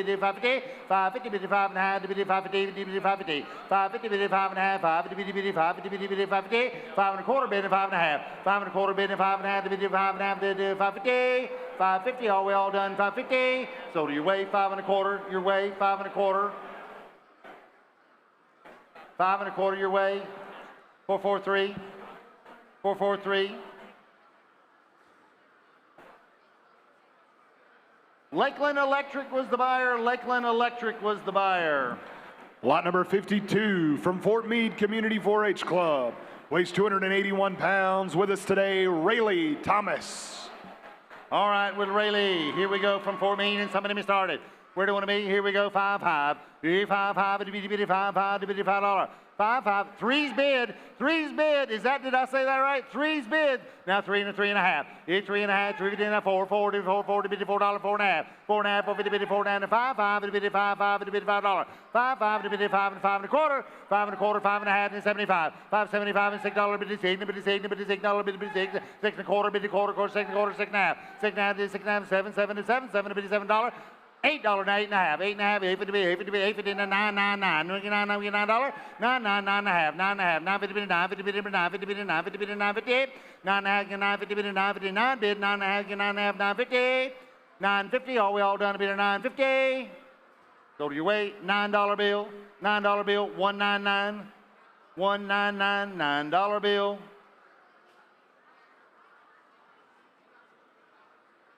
550, 550, 5 and a half, 550, 550, 550, 5 and a half, 550, 550, 550, 5 and a quarter bid, 5 and a half, 5 and a quarter bid, 5 and a half, 5 and a half, 550, 550, all we all done, 550. So do your weight, 5 and a quarter, your weight, 5 and a quarter, 5 and a quarter, your weight, 443, 443. Lakeland Electric was the buyer. Lakeland Electric was the buyer. Lot number 52 from Fort Meade Community 4-H Club. Weighs 281 pounds. With us today, Rayleigh Thomas. All right, with Rayleigh. Here we go from Fort Meade, and somebody me started. Where do you want to be? Here we go, 5-5. 5-5, $5, 5-5. Three's bid. Three's bid. Is that, did I say that right? Three's bid. Now 3 and a 3 and a half. 3 and a half, 3 and a 4, 4, $4, $4 and a half. 4 and a half, 4 50, 4 down to 5, 5 and $5, $5 and $5, 5 and 5 and 5 and a quarter, 5 and a quarter, 5 and a half and 75, 5.75 and $6 bid $6 and $6, 6 and a quarter bid quarter, 6 and a quarter, 6 and a half, 6 and a half, 6 and a half, 7 and $7, $8 and 8 and a half, 8 and a half, 8 50, 8 50, 8 50, 9, 9, 9, $9, $9, 9, 9 and a half, 9 and a half, 9 50, 9 50, 9 50, 9 50, 9 58, 9 and a half, 9 50, 9 59 bid, 9 and a half, 9 and a half, 950, 950, all we all done a bid of 950. Go to your weight, $9 bill, $9 bill, 199, 199, $9 bill.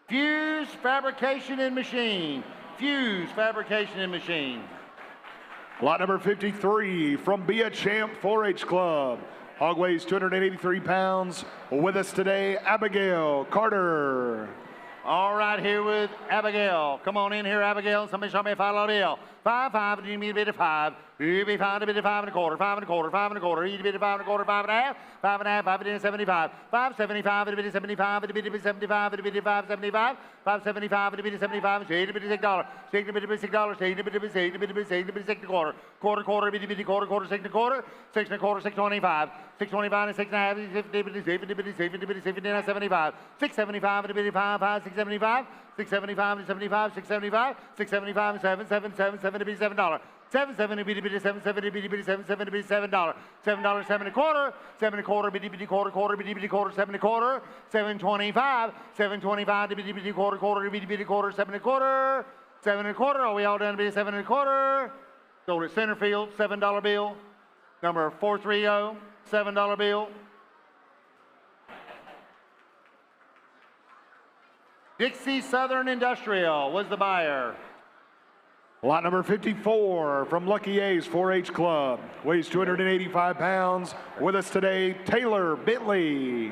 Fuse Fabrication and Machine. Fuse Fabrication and Machine. Lot number 53 from Be a Champ 4-H Club. Hog weighs 283 pounds. With us today, Abigail Carter. All right, here with Abigail. Come on in here, Abigail. Somebody show me a $5 bill. 5, do you mean a bid of 5? You be 5 to bid of 5 and a quarter, 5 and a quarter, 5 and a quarter. You bid of 5 and a quarter, 5 and a half, 5 and a half, 5 and 75, 575, and a bid of 75, and a bid of 75, and a bid of 575, 575, and a bid of 75, $6 and a bid of $6, $6 and a bid of $6, $6 and a bid of $6, $6 and a bid of $6, $6 and a bid of $6 and a quarter, quarter, bid of quarter, quarter, 6 and a quarter, 6 and a quarter, 625, 625 and 6 and a half, 50, bid of 50, bid of 50, bid of 50, 75, 675 and a bid of 5, 5, 675, 675 and 75, 675, 675 and 7, 7, 7, 7 to be $7. 7, 7 to be $7, 7 to be $7, 7 to be $7. $7, 7 and a quarter, 7 and a quarter, bitty quarter, quarter, bitty quarter, 7 and a quarter, 725, 725 to bitty quarter, quarter, bitty quarter, 7 and a quarter, 7 and a quarter. Are we all done to be 7 and a quarter? Go to center field, $7 bill, number 430, $7 bill. Dixie Southern Industrial was the buyer. Lot number 54 from Lucky A's 4-H Club. Weighs 285 pounds. With us today, Taylor Bentley.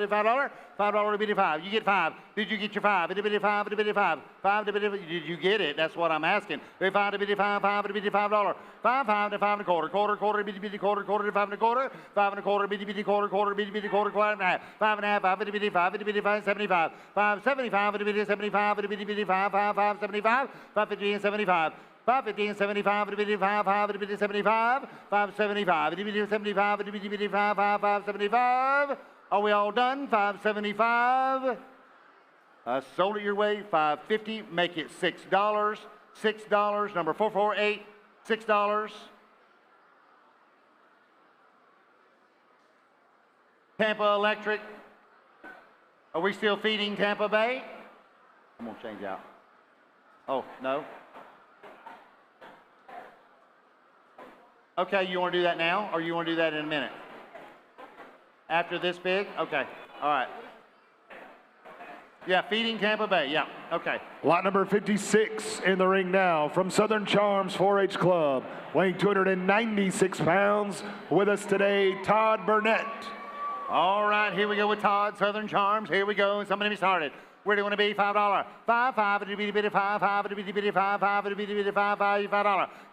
$5. $5 bitty 5. You get 5. Did you get your 5? Itty bitty 5, itty bitty 5. 5 to bitty. Did you get it? That's what I'm asking. 5 to bitty 5, 5 to bitty $5. 5 to 5 and a quarter. Quarter bitty bitty quarter to 5 and a quarter. 5 and a quarter bitty bitty quarter bitty bitty quarter and a half. 5 and a half. 5 bitty bitty 5 bitty bitty 5 75. 5 75 bitty bitty 75 bitty bitty 5 5 75. 5 50 and 75. 550 and 75, itty bitty 5, 5, itty bitty 75, 575, itty bitty 75, itty bitty 5, 5, 575. Are we all done? 575. Sold it your way. 550. Make it $6. $6. Number 448. $6. Tampa Electric. Are we still feeding Tampa Bay? I'm gonna change out. Oh no. Okay, you want to do that now, or you want to do that in a minute? After this big? Okay, all right. Yeah, feeding Tampa Bay, yeah, okay. Lot number 56 in the ring now from Southern Charms 4-H Club, weighing 296 pounds. With us today, Todd Burnett. All right, here we go with Todd, Southern Charms. Here we go, somebody be started. Where do you want to be? $5. 5, 5, itty bitty bitty 5, 5, itty bitty bitty 5, 5, itty bitty bitty 5, $5,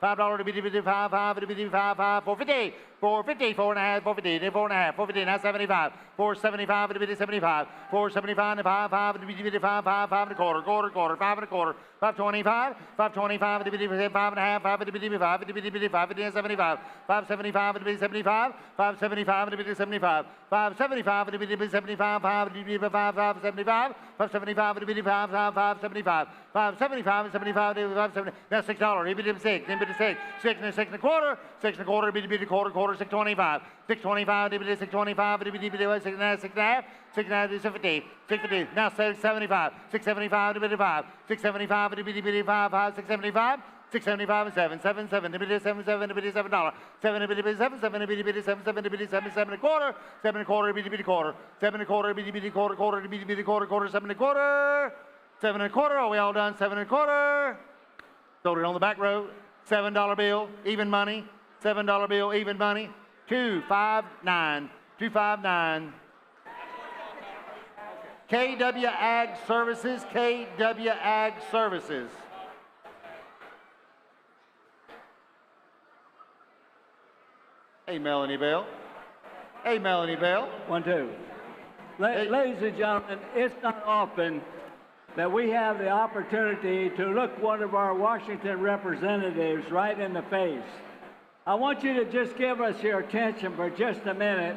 $5, itty bitty bitty 5, 5, itty bitty 5, 5, 450, 450, 4 and a half, 450, 4 and a half, 450, now 75, 475, itty bitty 75, 475 and 5, 5, itty bitty bitty 5, 5, 5 and a quarter, 5 and a quarter, 525, 525, itty bitty 5 and a half, 5, itty bitty 5, itty bitty 5, itty 75, 575, itty bitty 75, 575, itty bitty 75, 575, itty bitty 75, 5, itty bitty 5, 575, 575, itty bitty 5, 575, 575 and 75, 570. Now $6, itty bitty 6, itty bitty 6, 6 and a quarter, 6 and a quarter, itty bitty quarter, 625, 625, itty bitty 625, itty bitty 6 and a half, 6 and a half, 6 and a half, 650, 650. Now 675, 675, itty bitty 5, 675, itty bitty 5, 5, 675. 675 and 7, 7, 7, $7, $7, $7, $7, 7, $7, 7, 7, 7 and a quarter, 7 and a quarter, bitty quarter, 7 and a quarter, bitty quarter, bitty quarter, 7 and a quarter, 7 and a quarter. Are we all done? 7 and a quarter. Sold it on the back row. $7 bill, even money. $7 bill, even money. 259, 259. KW Ag Services, KW Ag Services. Hey, Melanie Bell. Hey, Melanie Bell. 1, 2. Ladies and gentlemen, it's not often that we have the opportunity to look one of our Washington representatives right in the face. I want you to just give us your attention for just a minute.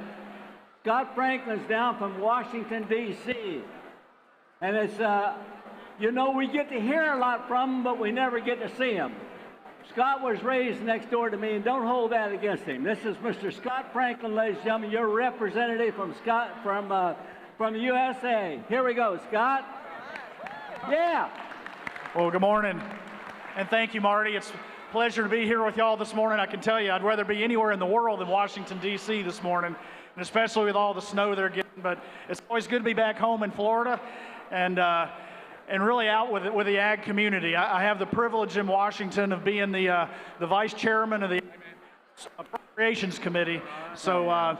Scott Franklin's down from Washington, D.C. And it's, you know, we get to hear a lot from him, but we never get to see him. Scott was raised next door to me, and don't hold that against him. This is Mr. Scott Franklin, ladies and gentlemen, your representative from the USA. Here we go, Scott. Yeah. Well, good morning, and thank you, Marty. pleasure to be here with y'all this morning. I can tell you I'd rather be anywhere in the world than Washington, D.C. this morning, and especially with all the snow they're getting. But it's always good to be back home in Florida and really out with the ag community. I have the privilege in Washington of being the vice chairman of the Appropriations Committee. So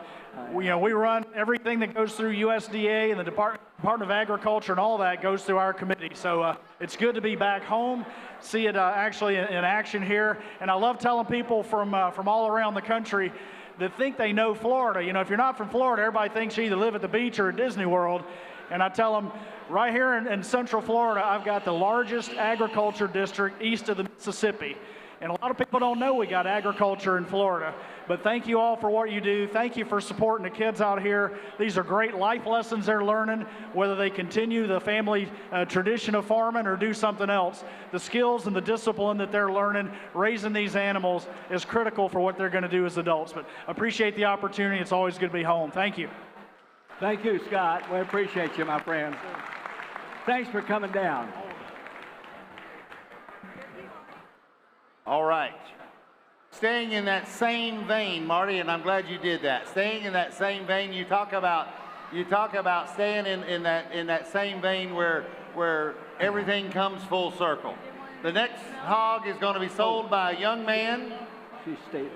we run everything that goes through USDA and the Department of Agriculture and all that goes through our committee. So it's good to be back home, see it actually in action here. And I love telling people from all around the country that think they know Florida. You know, if you're not from Florida, everybody thinks you either live at the beach or at Disney World. And I tell them, right here in Central Florida, I've got the largest agriculture district east of the Mississippi. And a lot of people don't know we got agriculture in Florida. But thank you all for what you do. Thank you for supporting the kids out here. These are great life lessons they're learning, whether they continue the family tradition of farming or do something else. The skills and the discipline that they're learning, raising these animals, is critical for what they're going to do as adults. But appreciate the opportunity. It's always good to be home. Thank you. Thank you, Scott. We appreciate you, my friend. Thanks for coming down. All right. Staying in that same vein, Marty, and I'm glad you did that. Staying in that same vein, you talk about staying in that same vein where everything comes full circle. The next hog is going to be sold by a young man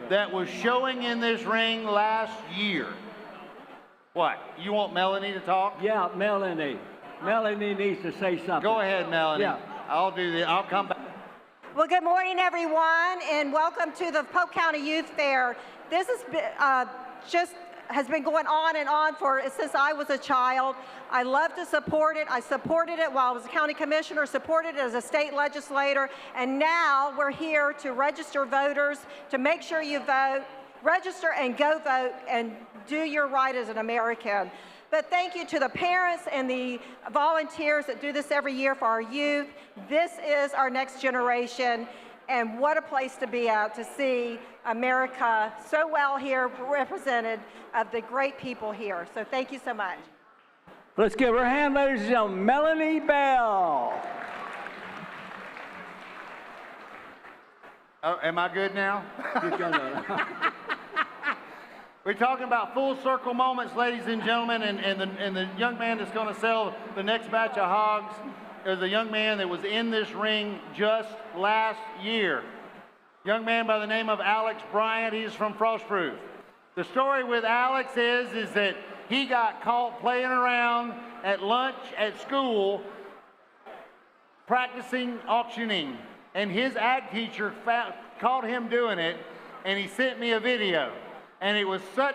that was showing in this ring last year. What? You want Melanie to talk? Yeah, Melanie. Melanie needs to say something. Go ahead, Melanie. Yeah. I'll do this. I'll come back. Well, good morning, everyone, and welcome to the Polk County Youth Fair. This has been going on and on since I was a child. I love to support it. I supported it while I was a county commissioner, supported it as a state legislator, and now we're here to register voters, to make sure you vote, register and go vote, and do your right as an American. But thank you to the parents and the volunteers that do this every year for our youth. This is our next generation, and what a place to be at, to see America so well here represented, of the great people here. So thank you so much. Let's give her a hand, ladies and gentlemen, Melanie Bell. Oh, am I good now? We're talking about full circle moments, ladies and gentlemen, and the young man that's going to sell the next batch of hogs is a young man that was in this ring just last year. Young man by the name of Alex Bryant. He's from Frostproof. The story with Alex is that he got caught playing around at lunch at school practicing auctioning, and his ag teacher caught him doing it, and he sent me a video. And it was to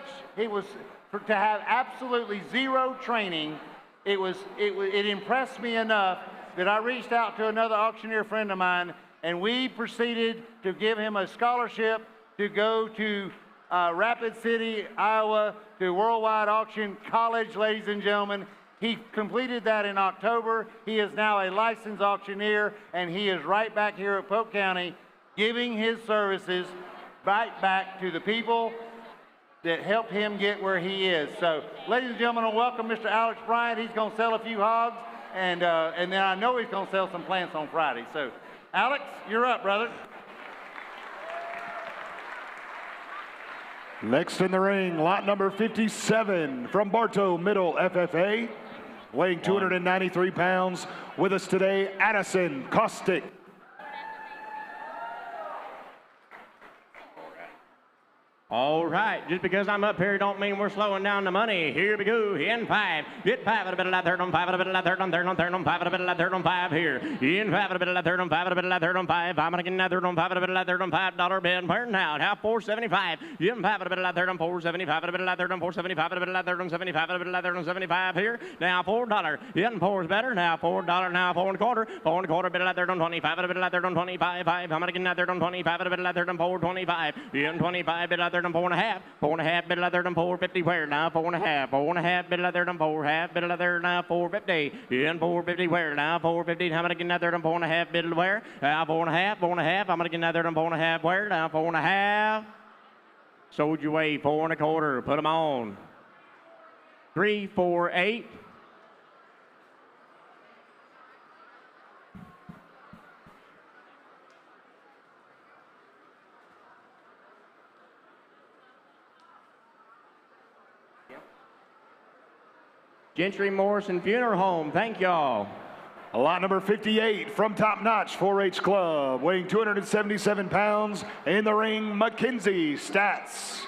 have absolutely zero training. It impressed me enough that I reached out to another auctioneer friend of mine, and we proceeded to give him a scholarship to go to Rapid City, Iowa, to Worldwide Auction College, ladies and gentlemen. He completed that in October. He is now a licensed auctioneer, and he is right back here at Polk County giving his services right back to the people that helped him get where he is. So, ladies and gentlemen, I welcome Mr. Alex Bryant. He's going to sell a few hogs, and then I know he's going to sell some plants on Friday. So, Alex, you're up, brother. Next in the ring, lot number 57 from Bartow Middle FFA, weighing 293 pounds. With us today, Addison Kostick. All right, just because I'm up here don't mean we're slowing down the money. Here we go, in 5. Get 5 at a bit of that, third on 5 at a bit of that, third on 5 at a bit of that, third on 5 here. In 5 at a bit of that, third on 5 at a bit of that, third on 5. I'm gonna get that third on 5 at a bit of that, third on $5 bid. Burn now, now 475. In 5 at a bit of that, third on 475 at a bit of that, third on 475 at a bit of that, third on 75 at a bit of that, third on 75 here. Now $4. In 4 is better. Now $4. Now 4 1/4. 4 1/4 bit of that, third on 25 at a bit of that, third on 25. I'm gonna get that third on 25 at a bit of that, third on 425. In 25 bit of that, third on 4 1/2. 4 1/2 bit of leather and 450 where now 4 1/2. 4 1/2 bit of leather and 4 1/2 bit of leather now 450. In 450 where now 450. How many get another and 4 1/2 bit of where? Now 4 1/2. 4 1/2. I'm gonna get another and 4 1/2 where now 4 1/2. Sold your way 4 1/4. Put them on. 3 4 8. Gentry Morrison Funeral Home, thank y'all. Lot number 58 from Top Notch 4-H Club, weighing 277 pounds. In the ring, Mackenzie Stats.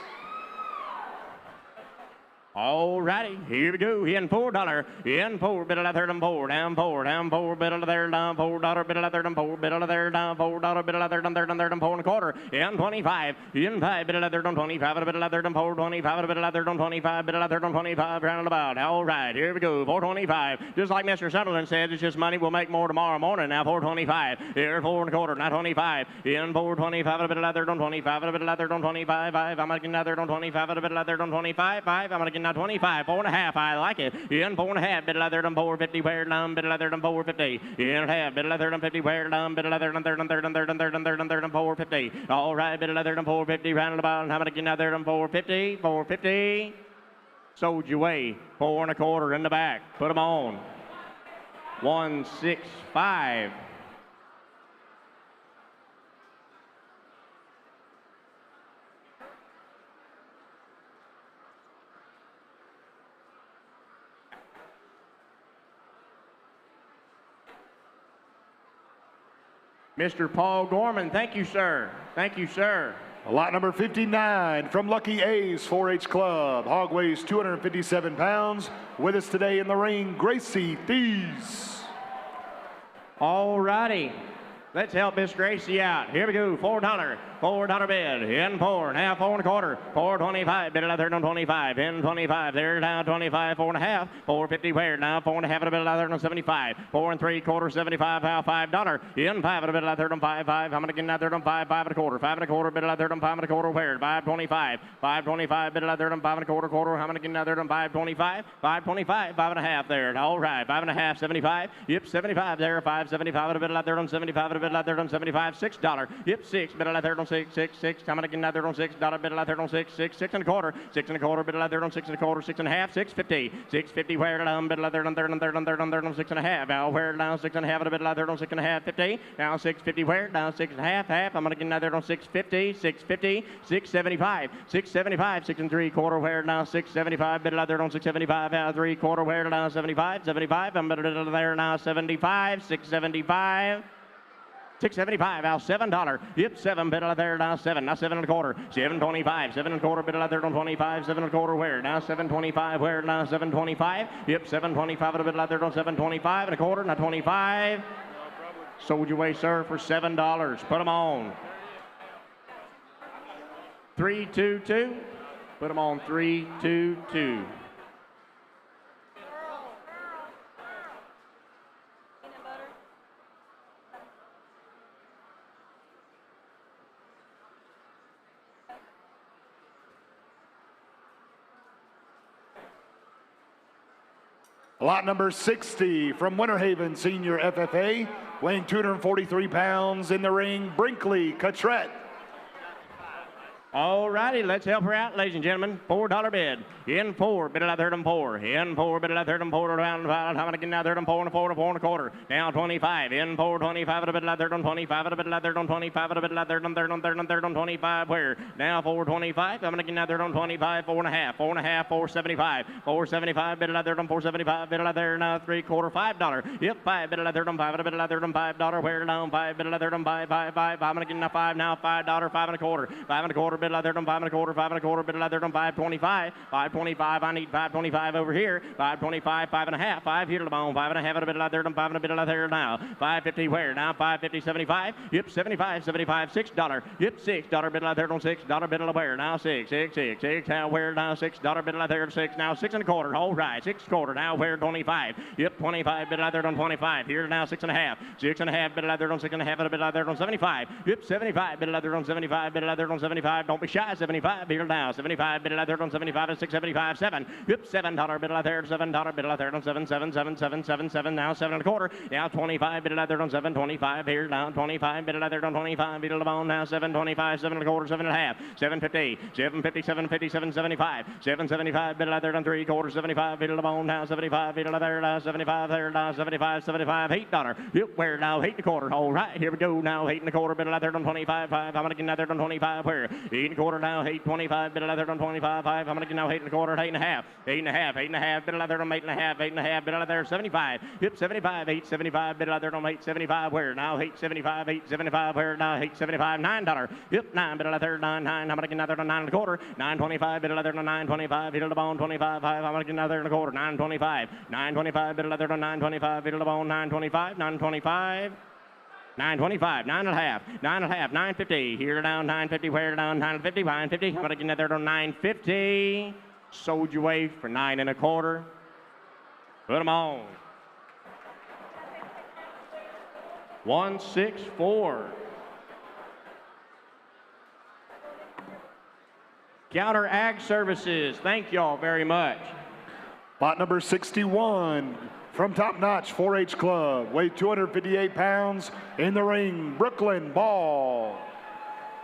All righty, here we go. In $4, in $4, bit of third and $4, down $4, bit of there, down $4, bit of third and $4, bit of there, down $4, bit of third and $4 and $4.25, in 25, in 5, bit of third and 25, a bit of third and $4, 25, bit of third and 25, bit of third and 25, round about. All right, here we go. 425. Just like Mr. Sutherland said, it's just money. We'll make more tomorrow morning. Now 425. Here 4.25, not 25. In 425, a bit of third and 25, a bit of third and 25, 5. I'm gonna get another on 25, a bit of third and 25, 5. I'm gonna get now 25, 4.5. I like it. In 4.5, bit of third and 450, where down, bit of third and 450. In half, bit of third and 50, where down, bit of third and third and third and third and third and third and third and 450. All right, bit of third and 450, round about. I'm gonna get another on 450, 450. Sold you away. 4.25 in the back. Put them on. 165. Mr. Paul Gorman, thank you, sir. Thank you, sir. Lot number 59 from Lucky A's 4-H Club. Hog weighs 257 pounds. With us today in the ring, Gracie Thies. All righty. Let's help Miss Gracie out. Here we go. $4 bid. In 4. Now 4.25. 4.25. Bid of third on 25. In 25. There now 25. 4.5. 4.50 where now 4.5 at a bid of third on 75. 4 3/4 75. How $5. In 5 at a bid of third on 5. I'm gonna get that third on 5. 5.25. 5.25 bid of third on 5.25 where 5.25. 5.25 bid of third on 5.25. I'm gonna get that third on 5.25. 5.25. 5.5 there. All right. 5.5. 75. Yep. 75 there. 5.75 at a bid of third on 75 at a bid of third on 75. $6. Yep. 6 bid of third on 6. 6. I'm gonna get another on $6. Bid of third on 6. 6.25. 6.25. Bid of third on 6.25. 6.5. 6.50. 6.50 where down. Bid of third on third on third on third on third on 6.5. Now where down 6.5 at a bid of third on 6.5. 50. Now 6.50 where down 6.5. Half. I'm gonna get another on 6.50. 6.50. 6.75. 6.75. 6 3/4 where down 6.75. Bid of third on 6.75. Now 3/4 where down 75. 75. I'm bid of there now 75. 6.75. 6.75 out $7. Yep, 7 bid of there now 7. Now 7.25. 7.25. 7.25 bid of there on 25. 7.25 where now 7.25 where now 7.25. Yep, 7.25 bid of there on 7.25 now 25. Sold you away, sir, for $7. Put them on. 322. Put them on 322. Lot number 60 from Winter Haven Senior FFA, weighing 243 pounds. In the ring, Brinkley Cottrett. All righty, let's help her out, ladies and gentlemen. $4 bid. In 4, bid of third and 4. In 4, bid of third and 4 around 5. I'm gonna get now third and 4 and 4 to 4.25. Now 25. In 4, 25 at a bid of third on 25 at a bid of third on 25 at a bid of third on third on third on third on 25. Where? Now 4.25. I'm gonna get now third on 25. 4.5. 4.5. 4.75. 4.75 bid of third on 4.75 bid of there now 3/4 $5. Yep, 5 bid of third on 5 at a bid of third on $5. Where down 5 bid of third on 5 5 5. I'm gonna get now 5 now $5 5.25. 5.25 bid of third on 5.25. 5.25 bid of third on 5.25. 5.25. I need 5.25 over here. 5.25. 5.5. 5 here to the bone. 5.5 at a bid of third on 5 and a bid of there now. 5.50 where now 5.50 75. Yep, 75 75 $6. Yep, $6 bid of third on $6 bid of where now 6 6 6 6 now where now $6 bid of third 6 now 6.25. All right, 6.25 now where 25. Yep, 25 bid of third on 25. Here now 6.5. 6.5 bid of third on 6.5 at a bid of third on 75. Yep, 75 bid of third on 75 bid of third on 75. Don't be shy. 75 here now. 75 bid of third on 75 and 6.75 7. Yep, $7 bid of third $7 bid of third on 7 7 7 7 7 7 now 7.25. Now 25 bid of third on 7.25 here now 25 bid of third on 25 bid of the bone now 7.25 7.25 7.5 7.50 7.50 7.50 7.75 7.75 bid of third on 3/4 75 bid of the bone now 75 bid of third now 75 there now 75 75 $8. Yep, where now 8.25. All right, here we go now 8.25 bid of third on 25 5. I'm gonna get that third on 25 where 8 and a quarter now, 8.25, bid of there on 25, 5. I'm gonna get now 8 and a quarter, 8 and a half, 8 and a half, 8 and a half, bid of there on 8 and a half, 8 and a half, bid of there 75. Yep, 75, 8.75, bid of there on 8.75. Where now 8.75, 8.75. Where now 8.75, $9. Yep, 9, bid of there 9, 9. I'm gonna get now there on 9 and a quarter, 9.25, bid of there on 9.25. Hit the bone 25, 5. I'm gonna get now there in a quarter, 9.25, 9.25, bid of there on 9.25. Hit the bone 9.25, 9.25. 9.25, 9.5, 9.5, 9.50. Here down 9.50, where down 9.50, 9.50. I'm gonna get there to 9.50. Sold you away for 9 and a quarter. Put them on. 164. Counter Ag Services, thank y'all very much. Lot number 61 from Top Notch 4-H Club, weighed 258 pounds, in the ring, Brooklyn Ball.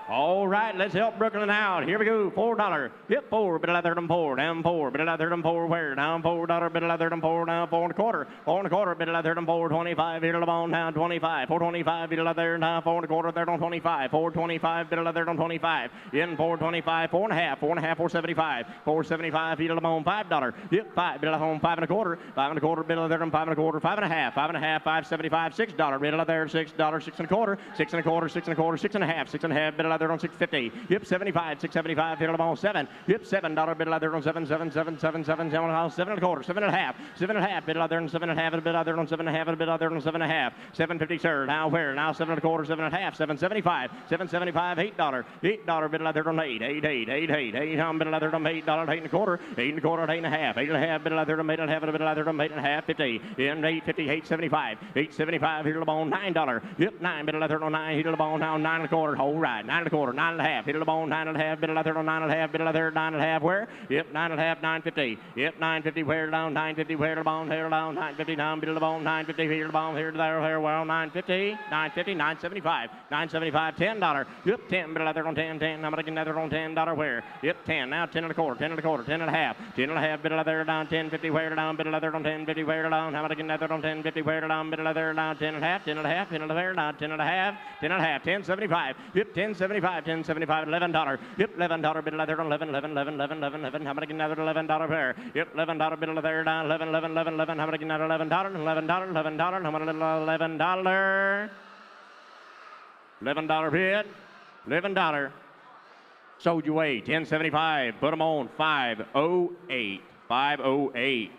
All right, let's help Brooklyn out. Here we go, $4. Yep, 4, bit of leather, 4, down 4, bit of leather, 4, where? Down $4, bit of leather, 4, down 4 and a quarter, 4 and a quarter, bit of leather, 4, 25, here to the bone, down 25, 4.25, bit of leather, down 4 and a quarter, there on 25, 4.25, bit of leather, on 25, in 4.25, 4 and a half, 4.75, 4.75, here to the bone, $5. Yep, 5, bit of leather, 5 and a quarter, 5 and a quarter, bit of leather, 5 and a quarter, 5 and a half, 5.75, $6, bit of leather, $6, 6 and a quarter, 6 and a quarter, 6 and a quarter, 6 and a half, 6 and a half, bit of leather on 6.50. Yep, 75, 6.75, hit them all 7. Yep, $7, bit of leather on 7, 7, 7, 7, 7, 7 and a quarter, 7 and a half, 7 and a half, bit of leather on 7 and a half, a bit of leather on 7 and a half, a bit of leather on 7 and a half, 7.50, sir. Now where? Now 7 and a quarter, 7 and a half, 7.75, 7.75, $8, $8, bit of leather on 8, 8, 8, 8, 8, 8, bit of leather on $8, 8 and a quarter, 8 and a quarter, 8 and a half, 8 and a half, bit of leather on 8 and a half, a bit of leather on 8 and a half, 50, in 8.50, 8.75, 8.75, hit the bone, $9. Yep, 9, bit of leather on 9, hit the bone, now 9 and a quarter, all right, 9 and a quarter, 9 and a half, hit the bone, 9 and a half, bit of leather on 9 and a half, bit of leather, 9 and a half, where? Yep, 9 and a half, 9.50. Yep, 9.50, where down, 9.50, where the bone, here down, 9.50, down, bit of the bone, 9.50, here the bone, here, there, here, well, 9.50, 9.50, 9.75, 9.75, $10. Yep, 10, bit of leather on 10, 10, I'm gonna get leather on $10, where? Yep, 10, now 10 and a quarter, 10 and a quarter, 10 and a half, 10 and a half, bit of leather down, 10.50, where down, bit of leather on 10.50, where down, I'm gonna get leather on 10.50, where down, bit of leather down, 10 and a half, 10 and a half, 10 and a half, down, 10 and a half, 10 and a half, 10.75, yep, 10.75, 10.75, $11, yep, $11, bit of leather on 11, 11, 11, 11, 11, 11, how many get another $11 pair? Yep, $11 bit of leather down, 11, 11, 11, 11, how many get another $11, $11, $11, how many $11, $11 bid, $11. Sold you away, 10.75, put them on 508, 508.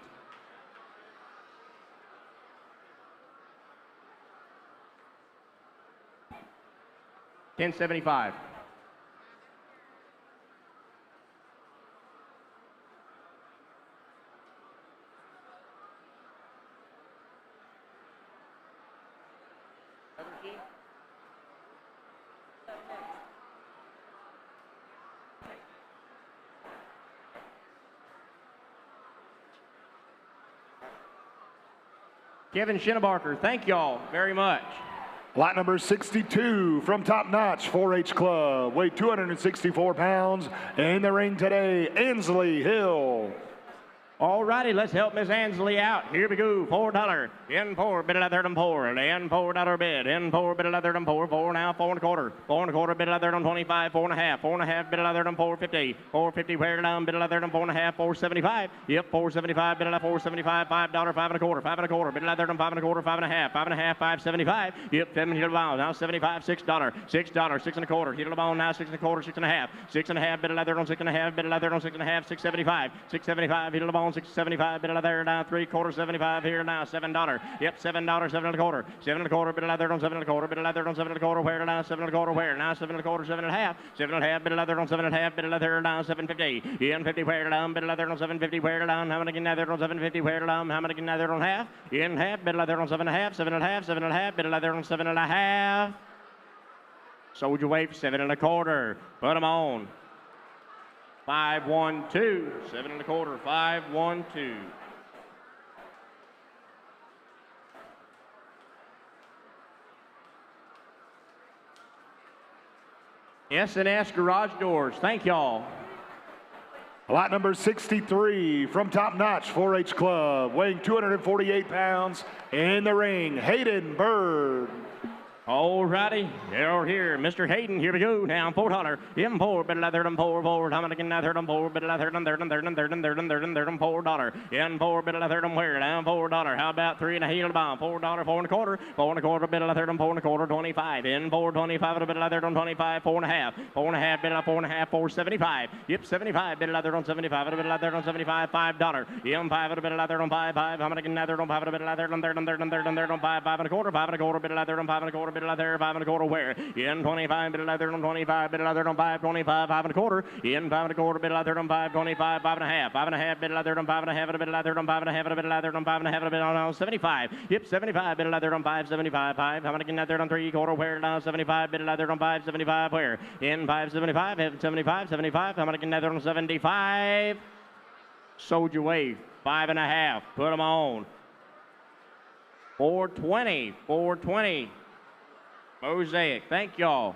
$10.75. Kevin Schinnebarker, thank y'all very much. Lot number 62 from Top Notch 4-H Club, weighed 264 pounds, in the ring today, Ansley Hill. All righty, let's help Miss Ansley out. Here we go, $4. In 4, bit of leather and 4. In $4 bid. In 4, bit of leather and 4. 4 now, 4 and a quarter. 4 and a quarter, bit of leather and 25. 4 and a half. 4 and a half, bit of leather and 4.50. 4.50, where down, bit of leather and 4 and a half. 4.75. Yep, 4.75, bit of leather, 4.75. $5, 5 and a quarter. 5 and a quarter, bit of leather and 5 and a quarter. 5 and a half. 5 and a half, 5.75. Yep, 7 hit the ball. Now 75, $6. $6, 6 and a quarter. Hit the ball now, 6 and a quarter, 6 and a half. 6 and a half, bit of leather on 6 and a half. Bit of leather on 6 and a half. 6.75. 6.75, hit the ball on 6.75. Bit of leather now, 3/4, 75 here now, $7. Yep, $7, 7 and a quarter. 7 and a quarter, bit of leather on 7 and a quarter. Bit of leather on 7 and a quarter. Where now, 7 and a quarter. Where now, 7 and a quarter, 7 and a half. 7 and a half, bit of leather on 7 and a half. Bit of leather down, 7.50. In 50, where down, bit of leather on 7.50. Where down, how many get leather on 7.50? Where down, how many get leather on half? In half, bit of leather on 7 and a half. 7 and a half, 7 and a half. Bit of leather on 7 and a half. Sold your weight for 7 and a quarter. Put them on. 5-1-2. 7 and a quarter. 5-1-2. S&S Garage Doors, thank y'all. Lot number 63 from Top Notch 4-H Club, weighing 248 pounds, in the ring, Hayden Bird. All righty, here, Mr. Hayden, here we go. Now, $4. In $4, bit of $4. How many can I $4? Bit of $4. In $4, bit of $4. Where? Down $4. How about 3 and a heel bomb? $4, 4 and a quarter. 4 and a quarter, bit of $4 and a quarter, 25. In $4, 25, a bit of $25, 4 and a half. 4 and a half, bit of 4 and a half, 4.75. Yep, 75, bit of $75, a bit of $75, $5. In 5, a bit of $5. How many can I $5? A bit of $5 and a quarter, 5 and a quarter, bit of $5 and a quarter. Bit of there, 5 and a quarter, where? In 25, bit of leather on 25, bit of leather on 5, 25, 5 and a quarter. In 5 and a quarter, bit of leather on 5, 25, 5 and a half, 5 and a half, bit of leather on 5 and a half, a bit of leather on 5 and a half, a bit of leather on 5 and a half, a bit on 75. Yep, 75, bit of leather on 5, 75, 5. How many can leather on 3 quarter, where? Now 75, bit of leather on 5, 75, where? In 5, 75, 75, 75. How many can leather on 75? Soldier Wave, 5 and a half. Put them on. 420, 420. Mosaic, thank y'all.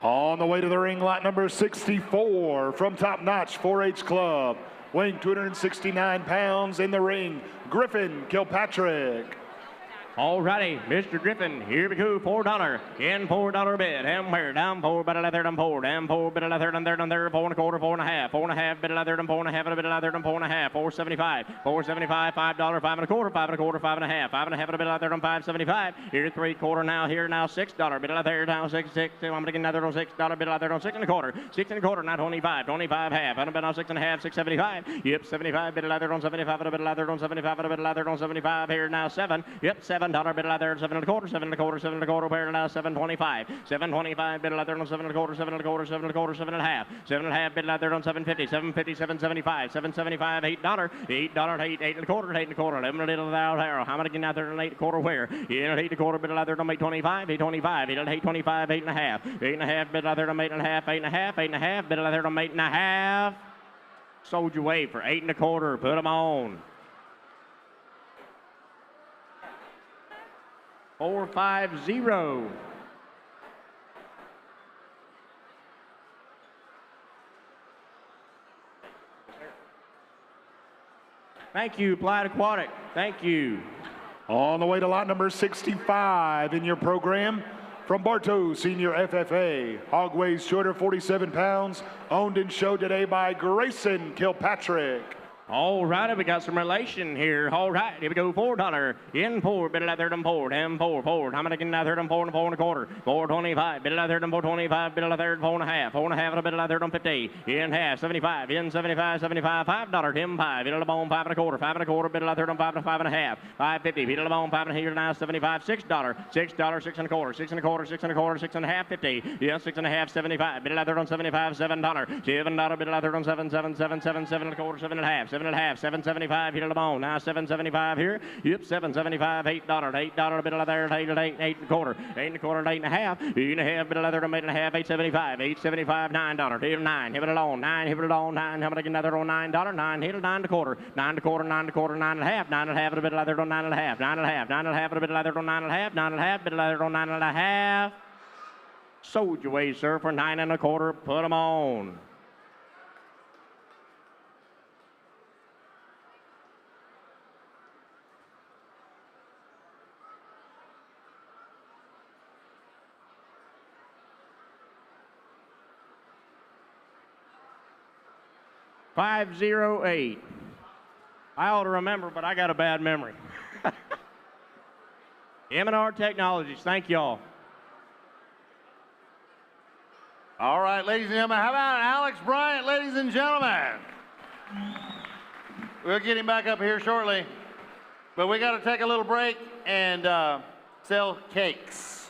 On the way to the ring, lot number 64 from Top Notch 4-H Club, weighing 269 pounds in the ring, Griffin Kilpatrick. All righty, Mr. Griffin, here we go, $4. In $4 bid, and where? Down 4, bit of leather, down 4, down 4, bit of leather, down there, 4 and a quarter, 4 and a half, 4 and a half, bit of leather, down 4 and a half, a bit of leather, down 4 and a half, 4.75, 4.75, $5, 5 and a quarter, 5 and a quarter, 5 and a half, 5 and a half, a bit of leather, down 5.75. Here 3 quarter now, here now $6, bit of leather, down 6, 6. I'm gonna get another on $6, bit of leather, on 6 and a quarter, 6 and a quarter, now 25, 25 half, and a bit on 6 and a half, 6.75. Yep, 75, bit of leather on 75, and a bit of leather on 75, and a bit of leather on 75. Here now 7. Yep, $7, bit of leather. 7 and a quarter, 7 and a quarter, 7 and a quarter, where now 7.25, 7.25, bit of leather on 7 and a quarter, 7 and a quarter, 7 and a quarter, 7 and a half, 7 and a half, bit of leather on 7.50, 7.50, 7.75, 7.75, $8, $8, 8 and a quarter, 8 and a quarter, 11 a little out there. How many can out there? 8 and a quarter, where? Yeah, 8 and a quarter, bit of leather on 8.25, 8.25, 8.25, 8 and a half, 8 and a half, bit of leather on 8 and a half, 8 and a half, 8 and a half, bit of leather on 8 and a half. Soldier Wave for 8 and a quarter. Put them on. 450. Thank you, Applied Aquatic. Thank you. On the way to lot number 65 in your program, from Bartow Senior FFA, hog weighs 247 pounds, owned and showed today by Grayson Kilpatrick. All righty, we got some relation here. All right, here we go. $4. In 4, bit of leather, 4, down 4, 4. How many can leather, 4 and 4 and a quarter? 4.25, bit of leather, 4.25, bit of leather, 4 and a half, 4 and a half, and a bit of leather, 50. In half, 75. In 75, 75, $5. In 5, bit of the bone, 5 and a quarter, 5 and a quarter, bit of leather, 5 and 5 and a half, 5.50. Bit of the bone, 5 and a half, now 75, $6, $6, 6 and a quarter, 6 and a quarter, 6 and a quarter, 6 and a half, 50. Yeah, 6 and a half, 75. Bit of leather on 75, $7, $7, bit of leather on 7, 7, 7, 7, 7 and a quarter, 7 and a half, 7 and a half, 7.75 here to the bone. Now 7.75 here. Yep, 7.75, $8, $8, a bit of leather, 8 and a quarter, 8 and a quarter, 8 and a half, 8 and a half, bit of leather, 8 and a half, 8.75, 8.75, $9, here to 9, hit it alone, 9, hit it alone, 9, how about another on $9, 9, hit it 9 and a quarter, 9 and a quarter, 9 and a quarter, 9 and a half, 9 and a half, a bit of leather on 9 and a half, 9 and a half, 9 and a half, a bit of leather on 9 and a half, 9 and a half, bit of leather on 9 and a half. Sold your way, sir, for 9 and a quarter. Put them on. $508. I ought to remember, but I got a bad memory. M&R Technologies, thank y'all. All right, ladies and gentlemen, how about Alex Bryant, ladies and gentlemen? We'll get him back up here shortly, but we got to take a little break and sell cakes.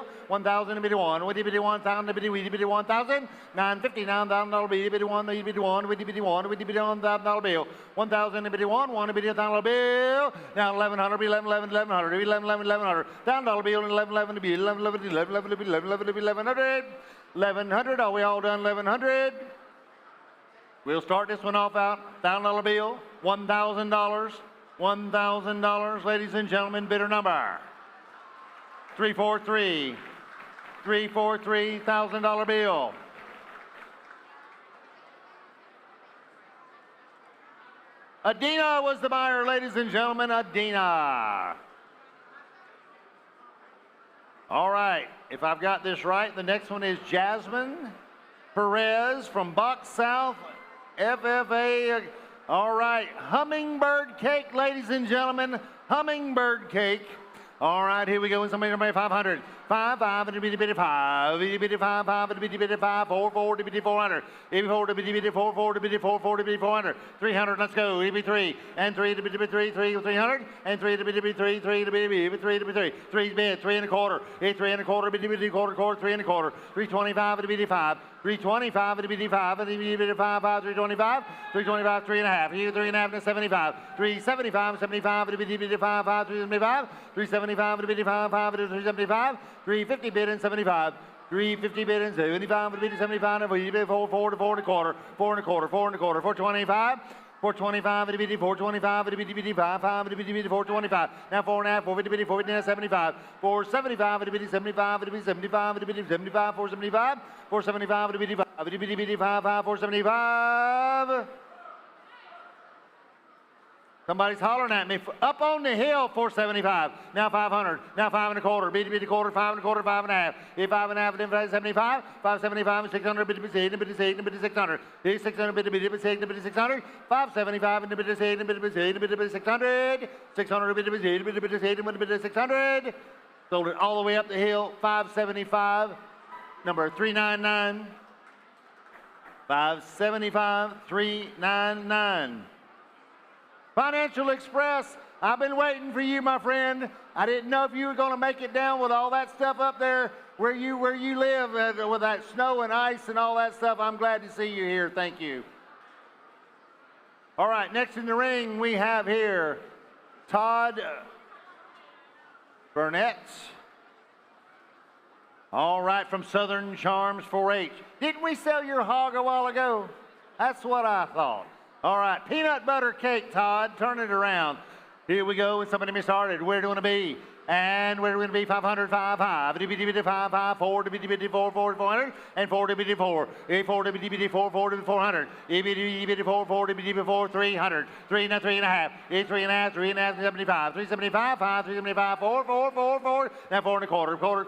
bill. 1,000 bitty one, witty bitty 1,000 bitty witty bitty 1,000. 950, $9,000 bitty bitty one, witty bitty one, witty bitty one, witty bitty $1,000 bill. 1,000 bitty one bitty $1,000 bill. Now 1,100, be 1,100, 1,100. $1,000 bill and 1,111 to be 1,111 to be 1,100. 1,100. Are we all done? 1,100. We'll start this one off out. $1,000 bill. $1,000. $1,000, ladies and gentlemen, bidder number 343. 343, $1,000 bill. Adina was the buyer, ladies and gentlemen, Adina. All right, if I've got this right, the next one is Jasmine Perez from Box South, FFA. All right, hummingbird cake, ladies and gentlemen, hummingbird cake. All right, here we go. Somebody number 500. 5, and a bitty bitty 5. Bitty bitty 5, and a bitty bitty 5. 4, bitty 400. 4, bitty bitty 4, bitty 4, bitty 400. 300, let's go. Bitty 3. And 3 to bitty 3, 300. And 3 to bitty 3, 3 to bitty 3 to bitty 3. 3 bid, 3 1/4. 3 1/4, bitty quarter, 3 1/4. 325 at a bitty 5. 325 at a bitty 5. And a bitty 5, 325. 325, 3 1/2. 3 1/2 to 75. 375, 75 at a bitty 5, 375. 375 at a bitty 5, 375. 350 bid and 75. 350 bid and 75 bid and 75. And we bid 4 to 4 1/4. 4 1/4. 4 1/4. 425. 425 at a bitty 425 at a bitty 5 at a bitty 425. Now 4 1/2. 450 bitty 450 75. 475 at a bitty 75 at a bitty 75 at a bitty 75. 475. 475 at a bitty 5 at a bitty 5 475. Somebody's hollering at me. Up on the hill, 475. Now 500. Now 5 1/4. Bitty quarter, 5 1/4, 5 1/2. 5 1/2, then 575. 575, 600, bitty 600, bitty 600. 600, bitty 600. 575, and bitty 600, bitty 600. 600, bitty 600. Sold it all the way up the hill. 575. Number 399. 575, 399. Financial Express, I've been waiting for you, my friend. I didn't know if you were going to make it down with all that stuff up there where you live with that snow and ice and all that stuff. I'm glad to see you here. Thank you. All right, next in the ring we have here Todd Burnett. All right, from Southern Charms 4-H. Didn't we sell your hog a while ago? That's what I thought. All right, peanut butter cake, Todd. Turn it around. Here we go. When somebody started, where do you want to be? And we're going to be 500, 5, 5, 5, 5, 4, 4, 400, and 4, 4, 4, 4, 400, 4, 4, 300, 3 and 3 and a half, 3 and a half, 3 and a half, 75, 375, 5, 375, 4, 4, 4, 4, now 4 and a quarter, 4 and a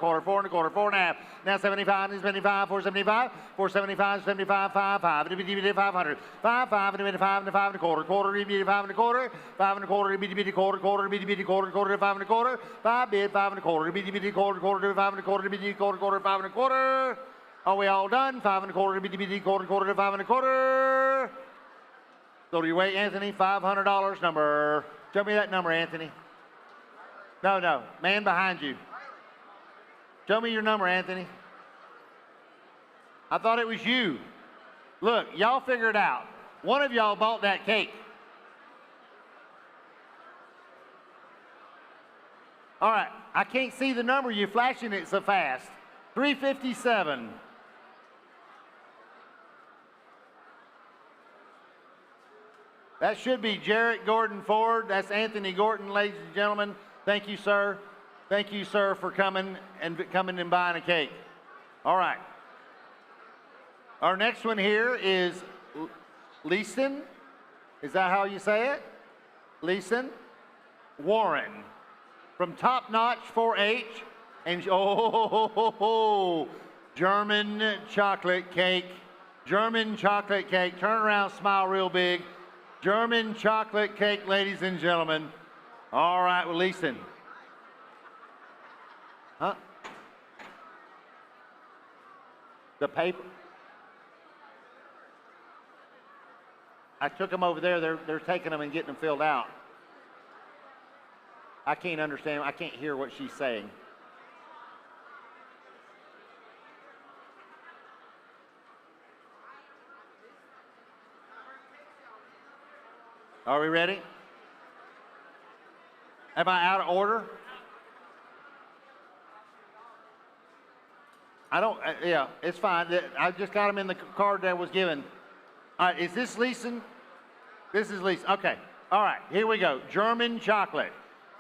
quarter, 4 and a half, now 75 and 75, 475, 475, 75, 5, 5, 500, 5, 5, 5 and 5 and a quarter, 5 and a quarter, 5 and a quarter, quarter, 5 and a quarter, 5 bid, 5 and a quarter, quarter, 5 and a quarter, quarter, 5 and a quarter. Are we all done? 5 and a quarter, quarter, 5 and a quarter. Go to your way, Anthony. $500 number. Show me that number, Anthony. No, man behind you. Show me your number, Anthony. I thought it was you. Look, y'all figure it out. One of y'all bought that cake. All right, I can't see the number. You're flashing it so fast. 357. That should be Jarrett Gordon Ford. That's Anthony Gordon, ladies and gentlemen. Thank you, sir. Thank you, sir, for coming and buying a cake. All right. Our next one here is Leeson. Is that how you say it? Leeson Warren. From Top Notch 4-H, and German chocolate cake. German chocolate cake. Turn around, smile real big. German chocolate cake, ladies and gentlemen. All right, well, Leeson. Huh? The paper. I took them over there. They're taking them and getting them filled out. I can't understand. I can't hear what she's saying. Are we ready? Am I out of order? I don't, yeah, it's fine. I just got them in the card that was given. All right, is this Leeson? This is Leeson. Okay. All right, here we go. German chocolate.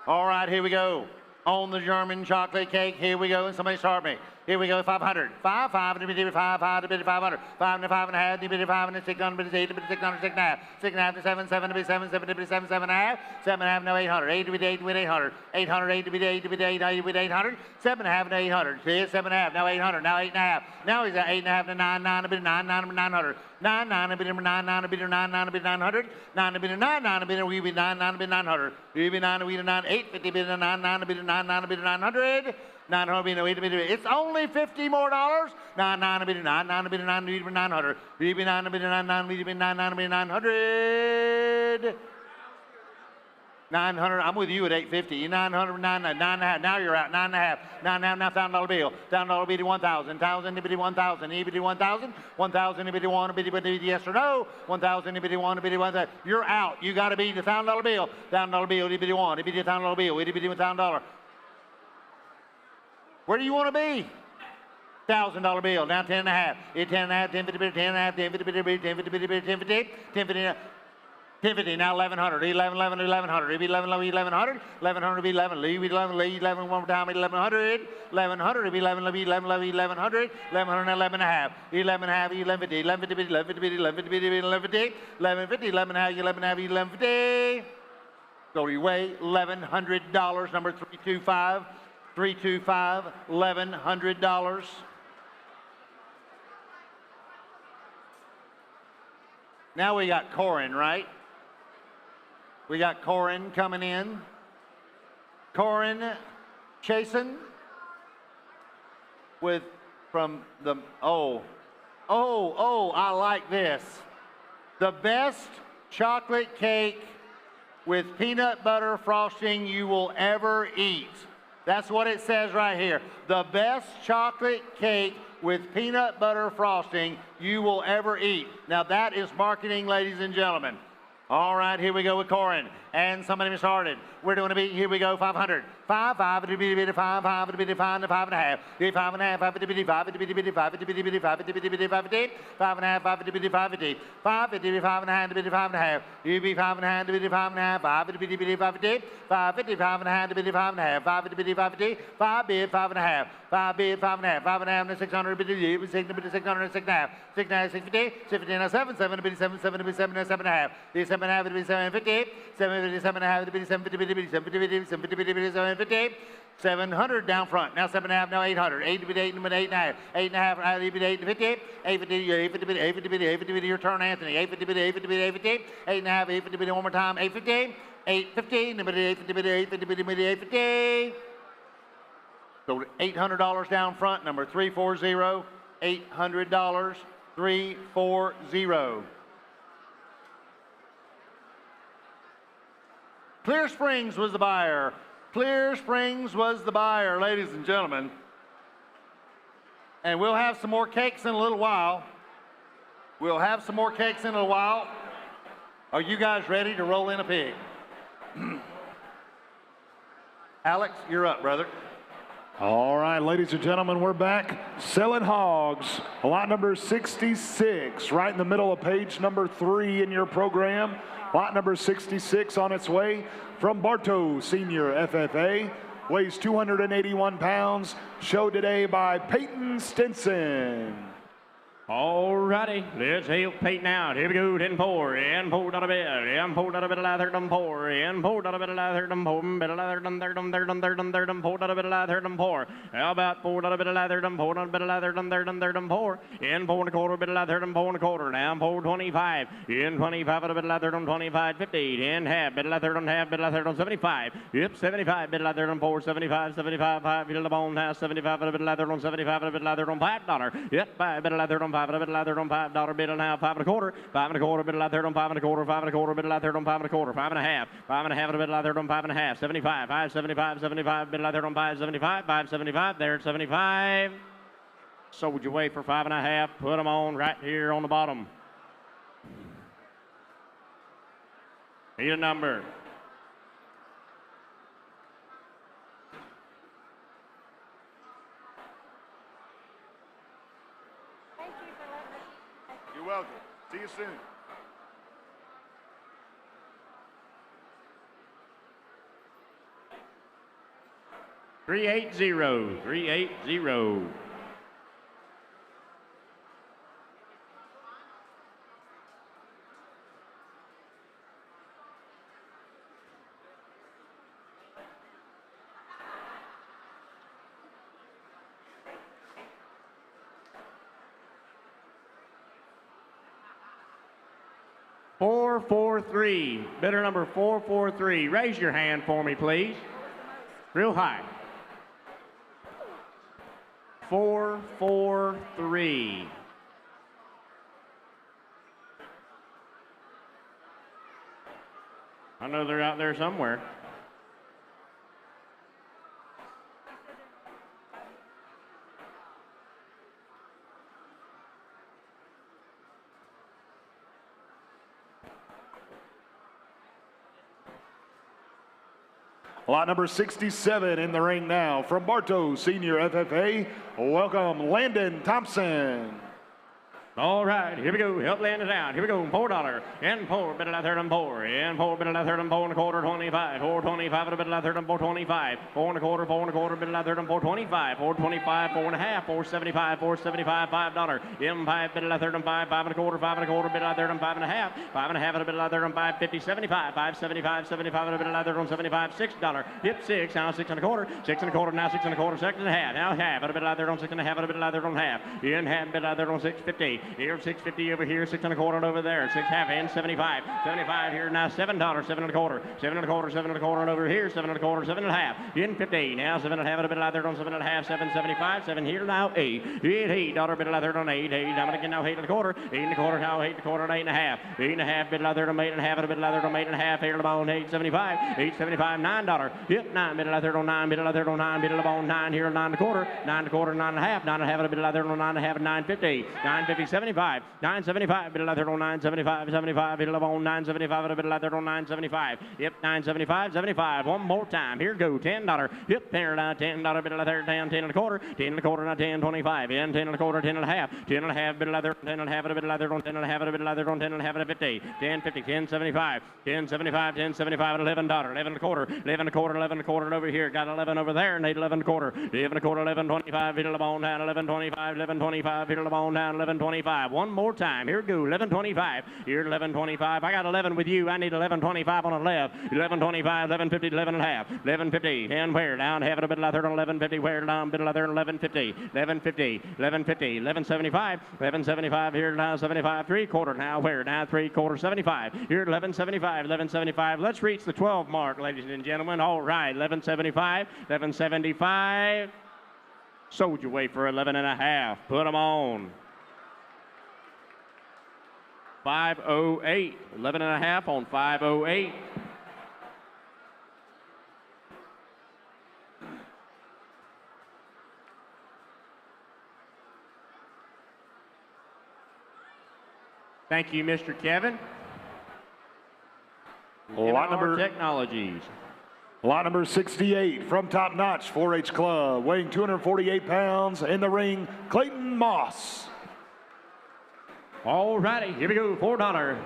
All right, here we go. On the German chocolate cake, here we go. And somebody start me. Here we go, 500. 5, 5, 5, 5, 500. 5 and a 5 and a half, 5 and a 600, 8, 600, 6 and a half. 6 and a half to 7, 7 to be 7, 7 to be 7, 7 and a half. 7 and a half, now 800. 8 to be 8 with 800. 800, 8 to be 8 to be 8, 8 with 800. 7 and a half, now 800. See it? 7 and a half, now 800. Now 8 and a half. Now he's at 8 and a half to 9, 9 to be 9, 9 to be 900. 9, 9 to be 9, 9 to be 9, 9 to be 900. 9 to be 9, 9 to be we be 9, 9 to be 900. We be 9 to be 9, 8, 50 be 9, 9 to be 9, 9 to be 900. 900 be 8 to be. It's only $50 more. 9, 9 to be 9, 9 to be 9 to be 900. We be 9 to be 9, 9 to be 9, 9 to be 900. 900. I'm with you at 850. 900, 9 and a half. Now you're out. 9 and a half. 9 and a half. Now $1,000 bill. $1,000 bill to 1,000. 1,000 to 1,000. EBD 1,000. 1,000 to 1. EBD yes or no. 1,000 to 1. EBD 1,000. You're out. You got to be the $1,000 bill. $1,000 bill. EBD 1. EBD $1,000 bill. EBD $1,000. Where do you want to be? $1,000 bill. Now 10 and a half. 10 and a half. 10 50 10 and a half. 10 50 10 50 10 50 10 50. 1050, now 1100, 1100, 1100, 1100, 1100, 1100, leave 11, leave 11 one more time, 1100, 1100, 11, 11, 1100, 1100, 11 and a half, 11 and a half, 1150, 1150, 1150, 1150, 1150, 11 and a half, 11 and a half, 1150. Go your way, $1,100, number 325, 325, $1,100. Now we got Corin, right? We got Corin coming in. Corin Chasen with from the, I like this. The best chocolate cake with peanut butter frosting you will ever eat. That's what it says right here. The best chocolate cake with peanut butter frosting you will ever eat. Now that is marketing, ladies and gentlemen. All right, here we go with Corin. And somebody started. We're doing a beat. Here we go, 500. 5, 5, itty bitty bitty 5, 5, itty bitty 5, 5 and a half, 5 and a half, 5 itty bitty 5, itty bitty bitty 5, itty bitty bitty 5, itty bitty bitty 5, 5 and a half, 5 itty bitty 5, itty 5, itty bitty 5 and a half, itty bitty 5 and a half, itty bitty 5 and a half, itty bitty 5 and a half, 5 itty bitty bitty 5, itty 5, itty 5 and a half, itty bitty 5 and a half, 5 itty bitty 5, itty 5 bid 5 and a half, 5 bid 5 and a half, 5 and a half, and 600 bitty 6 bitty 600 and 6 and a half, 6 and a half, 650, 650 and a 7, 7 bitty 7, 7 bitty 7 and 7 and a half, 7 and a half bitty 750, 7 bitty 7 and a half bitty 7 bitty bitty 7 bitty bitty 7 bitty bitty 750. 700 down front. Now 7 and a half. Now 800. 8 to be 8 and 8 and a half. 8 and a half. 8 to be 8 to 50. 850. 850. 850. 850. Your turn, Anthony. 850. 850. 850. 8 and a half. 850. One more time. 850. 850. 850. 850. 850. So $800 down front. Number 340. $800. 340. Clear Springs was the buyer. Clear Springs was the buyer, ladies and gentlemen. And we'll have some more cakes in a little while. We'll have some more cakes in a little while. Are you guys ready to roll in a pig? Alex, you're up, brother. All right, ladies and gentlemen, we're back selling hogs. Lot number 66, right in the middle of page number 3 in your program. Lot number 66 on its way from Bartow Senior FFA. Weighs 281 pounds. Show today by Peyton Stinson. All righty, let's help Peyton out. Here we go, 10-4, and pulled out a bit, and pulled out a bit of lather, dum pour, and pulled out a bit of lather, dum pour, bit of lather, dum there, dum there, dum there, dum there, dum pulled out a bit of lather, dum pour. How about pulled out a bit of lather, dum pulled out a bit of lather, dum there, dum pour, and pulled a quarter, bit of lather, dum pulled a quarter, now pulled 25, in 25, a bit of lather, dum 25, 50, and half, bit of lather, dum half, bit of lather, dum 75, yep, 75, bit of lather, dum pour, 75, 75, 5, bit of the bone house, 75, a bit of lather, dum 75, a bit of lather, dum $5, yep, 5, bit of lather, dum 5, a bit of lather, dum $5 bid and a half, 5 and a quarter, 5 and a quarter, bid of lather, dum 5 and a quarter, 5 and a quarter, bid of lather, dum 5 and a quarter, 5 and a half, 5 and a half, and a bit of lather, dum 5 and a half, 75, 5, 75, 75, bid of lather, dum 5, 75, 5, 75, there at 75. Sold your way for 5 and a half, put them on right here on the bottom. Need a number. You're welcome. See you soon. $380. $443. Bidder number 443. Raise your hand for me, please. Real high. 443. I know they're out there somewhere. Lot number 67 in the ring now from Bartow Senior FFA. Welcome, Landon Thompson. All right, here we go. Help land it down. Here we go. $4 and 4 bit of lather and 4 and 4 bit of lather and 4 and a quarter 25. 425 and a bit of lather and 425. 4 and a quarter bit of lather and 425. 425, 4 and a half, 475, 475, $5. M5 bit of lather and 5, 5 and a quarter bit of lather and 5 and a half. 5 and a half and a bit of lather and 550, 75, 575, 75 and a bit of lather and 75, $6. Yep, 6. Now 6 and a quarter. 6 and a quarter. Now 6 and a quarter. 6 and a half. Now half and a bit of lather on 6 and a half and a bit of lather on half. In half bit of lather on 650. Here 650 over here, 6 and a quarter over there, 6 half in 75, 75 here now $7, 7 and a quarter, 7 and a quarter, 7 and a quarter over here, 7 and a quarter, 7 and a half in 50. Now 7 and a half and a bit of lather on 7 and a half, 775, 7 here now 8, $8 bit of lather on 8, 8 now again now 8 and a quarter, 8 and a quarter now 8 and a quarter, 8 and a half, 8 and a half bit of lather on 8 and a half and a bit of lather on 8 and a half here the bone 875, 875, $9. Yep, 9 bit of lather on 9, bit of lather on 9, bit of the bone 9 here 9 and a quarter, 9 and a quarter, 9 and a half, 9 and a half and a bit of lather on 9 and a half and 950, 950, 75, 975, bid a third on 975, 75, hit it on 975, a bid a third on 975. Yep, 975, 75. One more time. Here go, $10. Yep, $10, bid a third, 10, 10 and a quarter, 10 and a quarter, now 10, 25. In 10 and a quarter, 10 and a half, 10 and a half, bid a third, 10 and a half, a bid a third on 10 and a half, a bid a third on 10 and a half, and a 50, 10, 50, 10, 75, 10, 75, 10, 75, $11, 11 and a quarter, 11 and a quarter, 11 and a quarter, and over here, got 11 over there, and 11 and a quarter, 11 and a quarter, 11, 25, hit it on down, 11, 25, 11, 25, hit it on down, 11, 25. One more time. Here we go, 11, 25. Here, 11, 25. I got 11 with you. I need 11, 25 on the left. 11, 25, 11, 50, 11 and a half. 11, 50. And where? Down, have it a bit of third on 11, 50. Where? Down, bit of third on 11, 50. 11, 50. 11, 50. 11, 75. 11, 75. Here, down, 75. 3/4. Now, where? Down, 3/4, 75. Here, 11, 75. 11, 75. Let's reach the 12 mark, ladies and gentlemen. All right, 11, 75. 11, 75. Sold your way for 11 and a half. Put them on. 508. 11 and a half on 508. Thank you, Mr. Kevin. Lot number Technologies. Lot number 68 from Top Notch 4-H Club, weighing 248 pounds, in the ring, Clayton Moss. All righty, here we go. $4.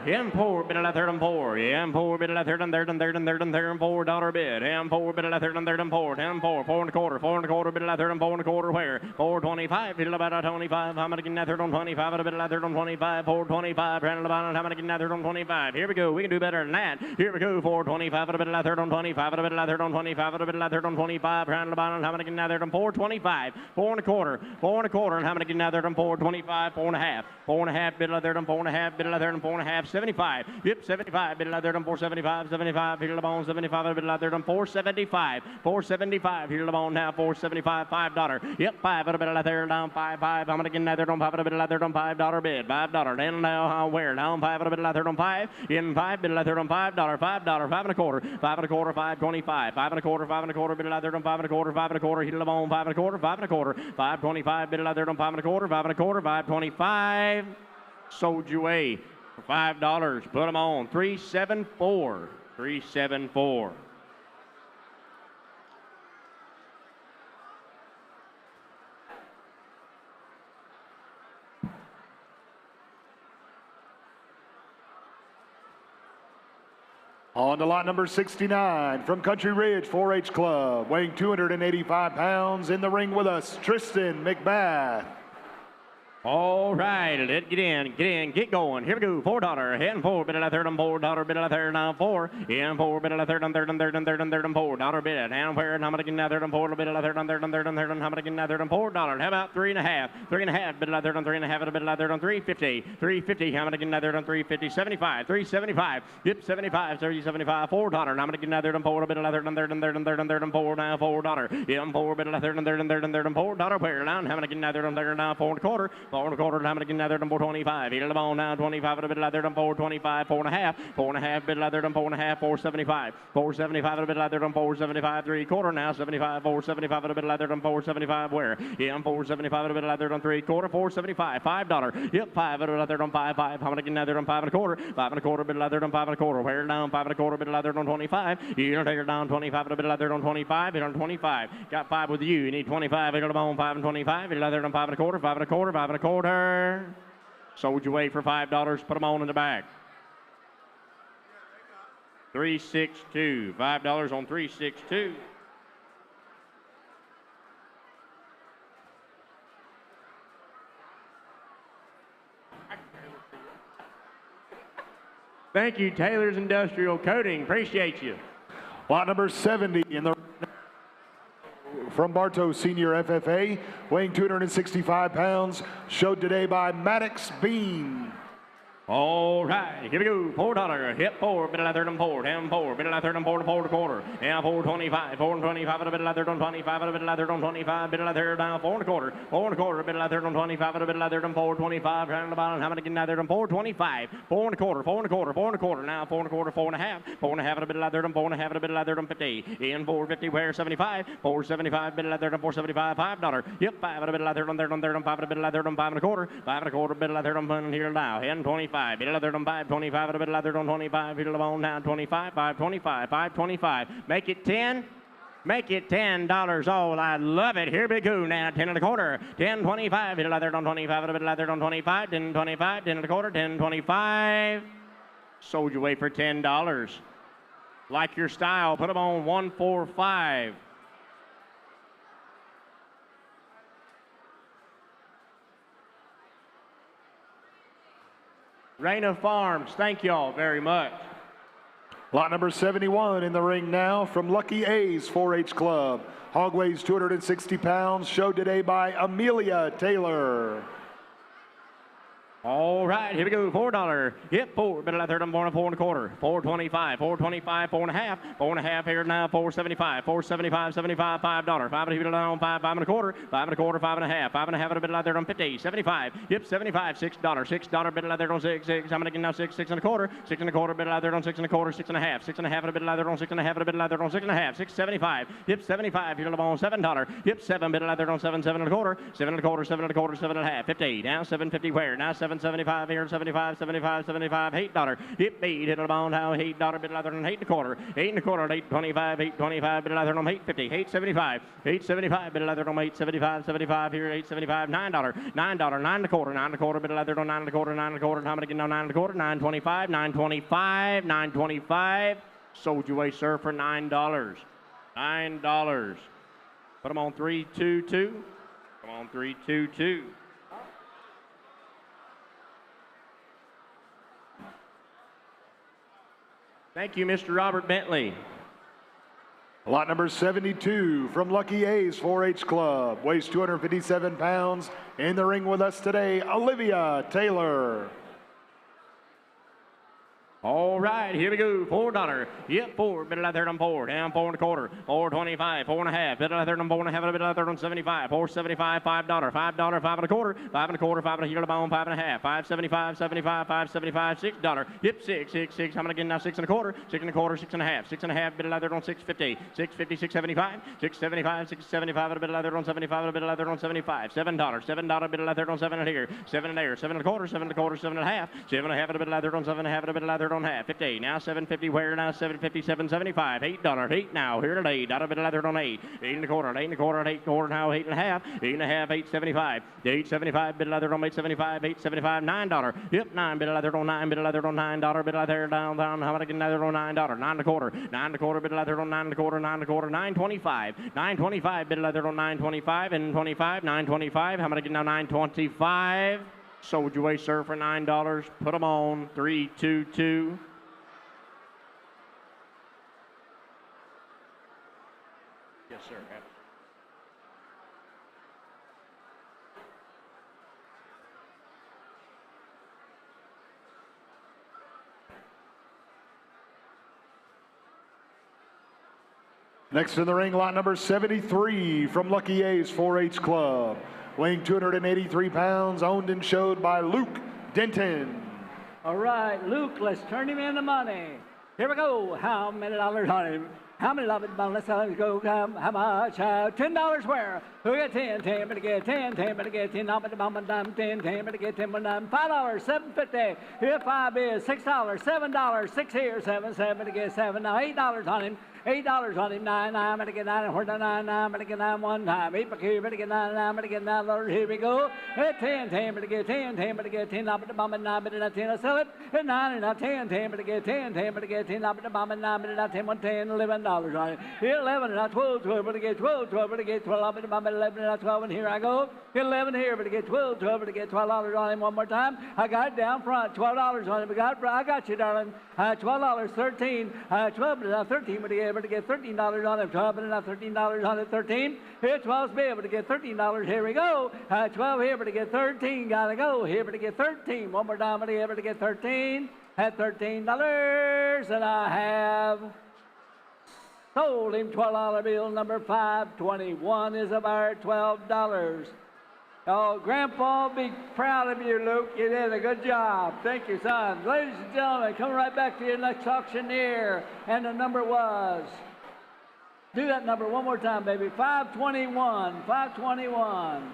M4 bid a third and four. M4 bid a third and third and third and third and third and $4 bid. M4 bid a third and third and four. 10 4, 4 and a quarter, 4 and a quarter bid a third and 4 and a quarter. Where? 425 bid about a 25. How many getting that third on 25? A bid a third on 25. 425 round about how many getting that third on 25? Here we go. We can do better than that. Here we go. 425 a bid a third on 25. A bid a third on 25. A bid a third on 25. Round about how many getting that third on 425. 4 and a quarter, 4 and a quarter, and how many getting that third on 425? 4 and a half. 4 and a half bid a third on 4 and a half. Bid a third and 4 and a half. 75. Yep, 75. Bid a third on 475. 75. Here on 75. Bid a third on 475. 475. Here on now 475. $5. Yep, 5. Bid a third down 5. I'm gonna get another on 5. Bid a third on $5 bid. $5. Then now where? Down 5. Bid a third on 5. In 5. Bid a third on $5. $5. 5 and a quarter. 5 and a quarter. 525. 5 and a quarter. 5 and a quarter. Bid a third on 5 and a quarter. 5 and a quarter. Hit it on 5 and a quarter. 5 and a quarter. 525. Bid a third on 5 and a quarter. 5 and a quarter. 525. Sold you away for $5. Put them on. 374. 374. On to lot number 69 from Country Ridge 4-H Club, weighing 285 pounds, in the ring with us, Tristan McBath. All right, let's get in, get going. Here we go. $4. Heading forward, bid a third on $4. Bid a third on 4. In 4, bid a third on third on third on third on third on $4 bid. And where? And how many getting that third on 4? Bid a third on third on third on third on how many getting that third on $4? How about 3 and a half? 3 and a half. Bid a third on 3 and a half. Bid a third on 350. 350. How many getting that third on 350? 75. 375. Yep, 75. 30, 75. $4. How many getting that third on 4? Bid a third on third on third on third on third on $4. Now $4. M4 bid a third on third on third on third on $4. Where? Down. How many getting that third on third on 4 and a quarter? 4 and a quarter. How many getting that third on 425? Hit it on now 25. A bit of third on 425. 4 and a half. 4 and a half. Bit of third on 4 and a half. 475. 475. A bit of third on 475. 3/4 now 75. 475. A bit of third on 475. Where? Yeah, 475. A bit of third on 3/4. 475. $5. Yep, 5. A bit of third on 5. 5. How many getting that third on 5 and a quarter? 5 and a quarter. Bit of third on 5 and a quarter. Where down 5 and a quarter. Bit of third on 25. You don't take it down 25. A bit of third on 25. Hit on 25. Got 5 with you. You need 25. Hit on 5 and 25. Hit third on 5 and a quarter. 5 and a quarter. 5 and a quarter. Sold you away for $5. Put them on in the back. 362. $5 on 362. Thank you, Taylor's Industrial Coating. Appreciate you. Lot number 70 in the from Bartow Senior FFA, weighing 265 pounds, showed today by Maddox Bean. All right, here we go. $4. Hit 4, bit of third and 4, down 4, bit of third and 4 to 4 to quarter. And 4.25, 4.25, a bit of third on 25, a bit of third on 25, bit of third down 4 and a quarter, 4 and a quarter, bit of third on 25, a bit of third on 4.25, round the bottom, how many getting out there on 4.25, 4 and a quarter, 4 and a quarter, 4 and a quarter, now 4 and a quarter, 4 and a half, 4 and a half, a bit of third on 4 and a half, a bit of third on 50, in 4.50, where 75, 4.75, bit of third on 4.75, $5. Yep, 5 a bit of third on 5, a bit of third on 5 and a quarter, 5 and a quarter, bit of third on 1 here now, and 25, bit of third on 5. 25 a bit of third on 25, here to the bone down 25, 525, 525. Make it 10. Make it $10. Oh, I love it. Here we go now. 10 and a quarter. 10.25. Hit a third on 25. A bit of third on 25. 10.25. 10 and a quarter. 10.25. Sold you away for $10. Like your style. Put them on 145. Raina Farms, thank y'all very much. Lot number 71 in the ring now from Lucky A's 4-H Club. Hog weighs 260 pounds, showed today by Amelia Taylor. All right, here we go. $4. Hit 4. Bit of third on 4 and a quarter. 4.25. 4.25. 4 and a half. 4 and a half here now. 4.75. 4.75. 75. $5. 5 and a down. 5. 5 and a quarter. 5 and a quarter. 5 and a half. 5 and a half. A bit of third on 50. 75. Yep. 75. $6. $6. Bit of third on 6. 6. I'm gonna get now 6. 6 and a quarter. 6 and a quarter. Bit of third on 6 and a quarter. 6 and a half. 6 and a half. And a bit of third on 6 and a half. And a bit of third on 6 and a half. 6.75. Yep. 75. Here to the bone. $7. Yep. 7. Bit of third on 7. 7 and a quarter. 7 and a quarter. 7 and a quarter. 7 and a half. 50. Now 7.50 where? Now 7.75 here. 75, 75, 75, $8. Hit 8, hit a bone now, $8, bit leather on 8 and a quarter, 8 and a quarter, 8.25, 8.25, bit leather on 8.50, 8.75, 8.75, bit leather on 8.75, 75 here, 8.75, $9, $9, 9 and a quarter, 9 and a quarter, bit leather on 9 and a quarter, 9 and a quarter, how many again now, 9 and a quarter, 9.25, 9.25, 9.25, sold you away, sir, for $9, $9. Put them on 322, come on 322. Thank you, Mr. Robert Bentley. Lot number 72 from Lucky A's 4-H Club. Weighs 257 pounds. In the ring with us today, Olivia Taylor. All right, here we go. $4. Yep, 4. Bit of third on 4. Down 4 and a quarter. 4.25. 4 and a half. Bit of third on 4 and a half. A bit of third on 75. 4.75. $5. $5. 5 and a quarter. 5 and a quarter. 5 and a heel to bone. 5 and a half. 5.75. 75. 5.75. $6. Yep, 6. 6. 6. I'm gonna get now 6 and a quarter. 6 and a quarter. 6 and a half. 6 and a half. Bit of third on 6.50. 6.50. 6.75. 6.75. 6.75. A bit of third on 75. A bit of third on 75. $7. $7. Bit of third on 7 and here. 7 and there. 7 and a quarter. 7 and a quarter. 7 and a half. 7 and a half. A bit of third on 7 and a half. A bit of third on half. 50. Now 7.50 where now 7.50 7.75 $8 8 now here today $8 a bit of leather on 8 8 and a quarter 8 and a quarter 8 and a quarter now 8 and a half 8 and a half 8.75 8.75 bit of leather on 8.75 8.75 $9 yep 9 bit of leather on 9 bit of leather on $9 bit of leather down how about I get leather on $9 9 and a quarter 9 and a quarter bit of leather on 9 and a quarter 9 and a quarter 9.25 9.25 bit of leather on 9.25 and 25 9.25 how about I get now 9.25 sold you away sir for $9 put them on 322. Yes, sir. Next in the ring, lot number 73 from Lucky A's 4-H Club. Weighing 283 pounds, owned and showed by Luke Denton. All right, Luke, let's turn him into money. Here we go. How many dollars on him? How many love it? Let's go. How much? $10 where? Who get 10? 10, but get 10. 10, but get 10. Not but the mom and dime 10. 10, but get 10. $5. $7.50. Here 5 is $6. $7. 6 here. 7. 7 to get 7. Now $8 on him. $8 on him. 9. 9 to get 9. Where the 9? 9 to get 9 one time. 8 back here. But get 9. 9 to get $9. Here we go. At 10. 10 but get 10. 10 but get 10. Not but the mom and 9 but not 10. I sell it. At 9 and not 10. 10 but get 10. 10 but get 10. Not but the mom and 9 but not 10. 1 10. $11 on it. Here $11 and not 12. 12 but get 12. 12 but get 12. Not but the mom and 11, and 12, and here I go. Get 11 here, but to get 12, 12, but to get $12 on him one more time. I got it down front, $12 on him. I got you, darling. $12, 13, 12, but now 13, but to get $13 on him. 12, but now $13 on it, 13. Here, 12's be able to get $13. Here we go. 12 here, but to get 13. Gotta go. Here, but to get 13. One more time, but to able to get 13. At $13, and I have sold him $12 bill number 521 is about $12. Oh, Grandpa, be proud of you, Luke. You did a good job. Thank you, son. Ladies and gentlemen, coming right back to your next auctioneer, and the number was, do that number one more time, baby, 521, 521.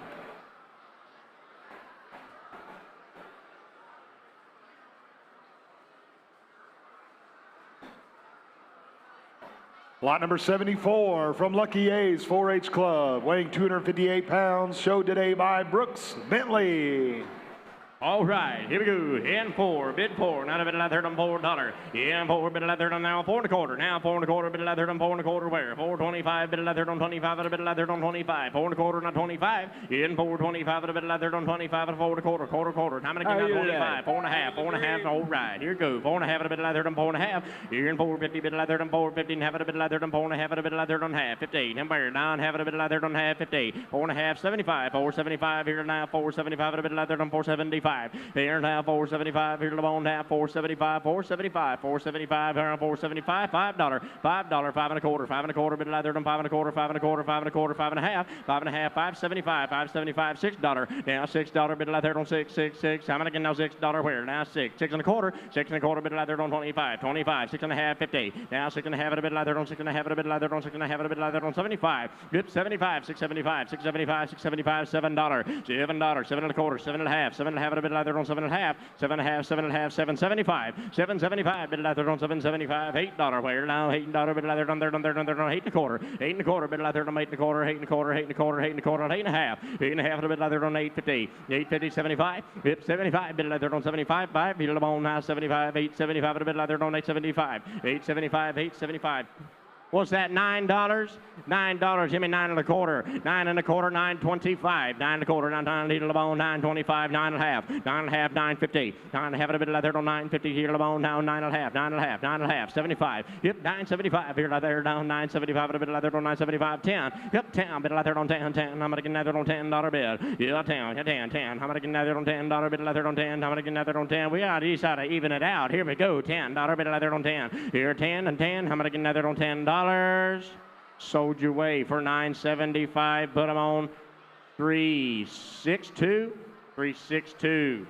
Lot number 74 from Lucky A's 4-H Club, weighing 258 pounds, showed today by Brooks Bentley. All right, here we go. In 4, bid 4, now a bid of $4. In 4, bid of $4, now 4 1/4. Now 4 1/4, bid of $4, 4 1/4, where? 4.25, bid of $4, 25, and a bid of $4, 25. 4 1/4, not 25. In 4.25, and a bid of $4, 25, and 4 1/4, quarter. Time to get now 25. 4 1/2. All right, here we go. 4 1/2, and a bid of $4, 4 1/2. Here in 4.50, bid of $4, 4.50, and have a bid of $4, 4 1/2, and a bid of $4, half. 15. And where? Now have a bid of $4, half. 50. 4 1/2, 75. 4.75 here now. 4.75, and a bid of $4, 4.75. Here now 4.75 here to the bone half 4.75 4.75 4.75 here 4.75 $5 5 1/4 5 1/4 bit of leather 5 1/4 5 1/4 5 1/4 5 1/2 5.75 $5.75 $6 now $6 bit of leather on 6 how many again now $6 where now 6 1/4 6 1/4 bit of leather on 25 6 1/2 50 now 6 1/2 a bit of leather on 6 1/2 a bit of leather on 6 1/2 a bit of leather on 75 good 75 6.75 $7 $7 7 1/4 7 1/2 7 1/2 a bit of leather on 7 1/2 7.75 $7.75 bit of leather on 7.75 $8 where now $8 bit of leather on 8 1/4 8 1/4 bit of leather on 8 1/4 8 1/4 8 1/4 8 1/4 8 1/2 8 1/2 bit of leather on 8.50 8.50 75 75 bit of leather on 75 5 feet of the bone now 75 8.75 bit of leather on 8.75 8.75 What's that, $9? $9, give me 9 1/4. 9 1/4, 9.25. 9 1/4, 9 to the bone, 9.25, 9 1/2. 9 1/2, 9.50. 9 1/2 a bit of leather on 9.50 here to the bone, now 9 1/2, 9 1/2, 9 1/2, 75. Yep, 9.75 here leather down 9.75 a bit of leather on 9.75, 10. Yep, 10 bit of leather on 10, 10. I'm gonna get leather on $10 bid. Yeah, 10. I'm gonna get leather on $10 bit of leather on 10. I'm gonna get leather on 10. We gotta decide to even it out. Here we go, $10 bit of leather on 10. Here 10 and 10. I'm gonna get leather on $10. Sold your way for $9.75. Put them on 362. 362.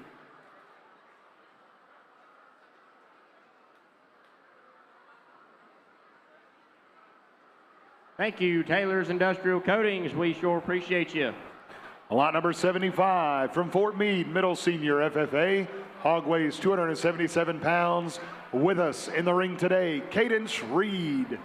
Thank you, Taylor's Industrial Coatings. We sure appreciate you. Lot number 75 from Fort Meade, Middle Senior FFA. Hog weighs 277 pounds. With us in the ring today, Cadence Reed.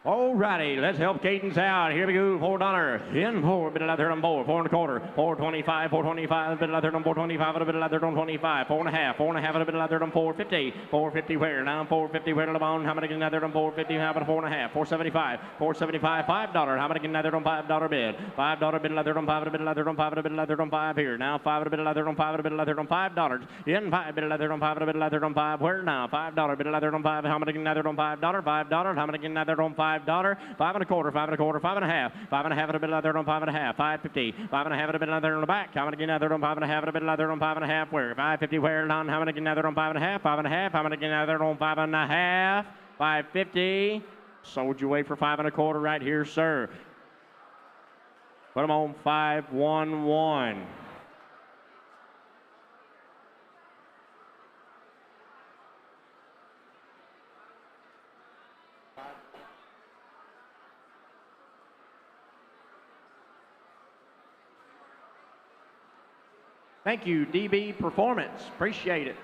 All righty, let's help Cadence out. Here we go, $4. In 4, bit of leather on 4, 4 1/4, 4.25, 4.25, bit of leather on 4.25, a bit of leather on 25, 4 1/2, 4 1/2, a bit of leather on 4.50, 4.50 where? Now 4.50 where to the bone, how many get leather on 4.50, how about 4 1/2, 4.75, 4.75, $5, how many get leather on $5 bid, $5 bit of leather on 5, a bit of leather on 5, a bit of leather on 5 here, now 5 a bit of leather on 5, a bit of leather on $5, in 5 bit of leather on 5, a bit of leather on 5, where now, $5 bit of leather on 5, how many get leather on $5, $5, how many get leather on $5, 5 1/4, 5 1/4, 5 1/2, 5 1/2 and a bit of leather on 5 1/2, 5.50, 5 1/2 and a bit of leather on the back. How many get leather on 5 1/2 and a bit of leather on 5 1/2 where? 5.50 where? How many get leather on 5 1/2, 5 1/2, how many get leather on 5 1/2, 5.50. Sold you away for 5 1/4 right here, sir. Put them on 511. Thank you, DB Performance. Appreciate it.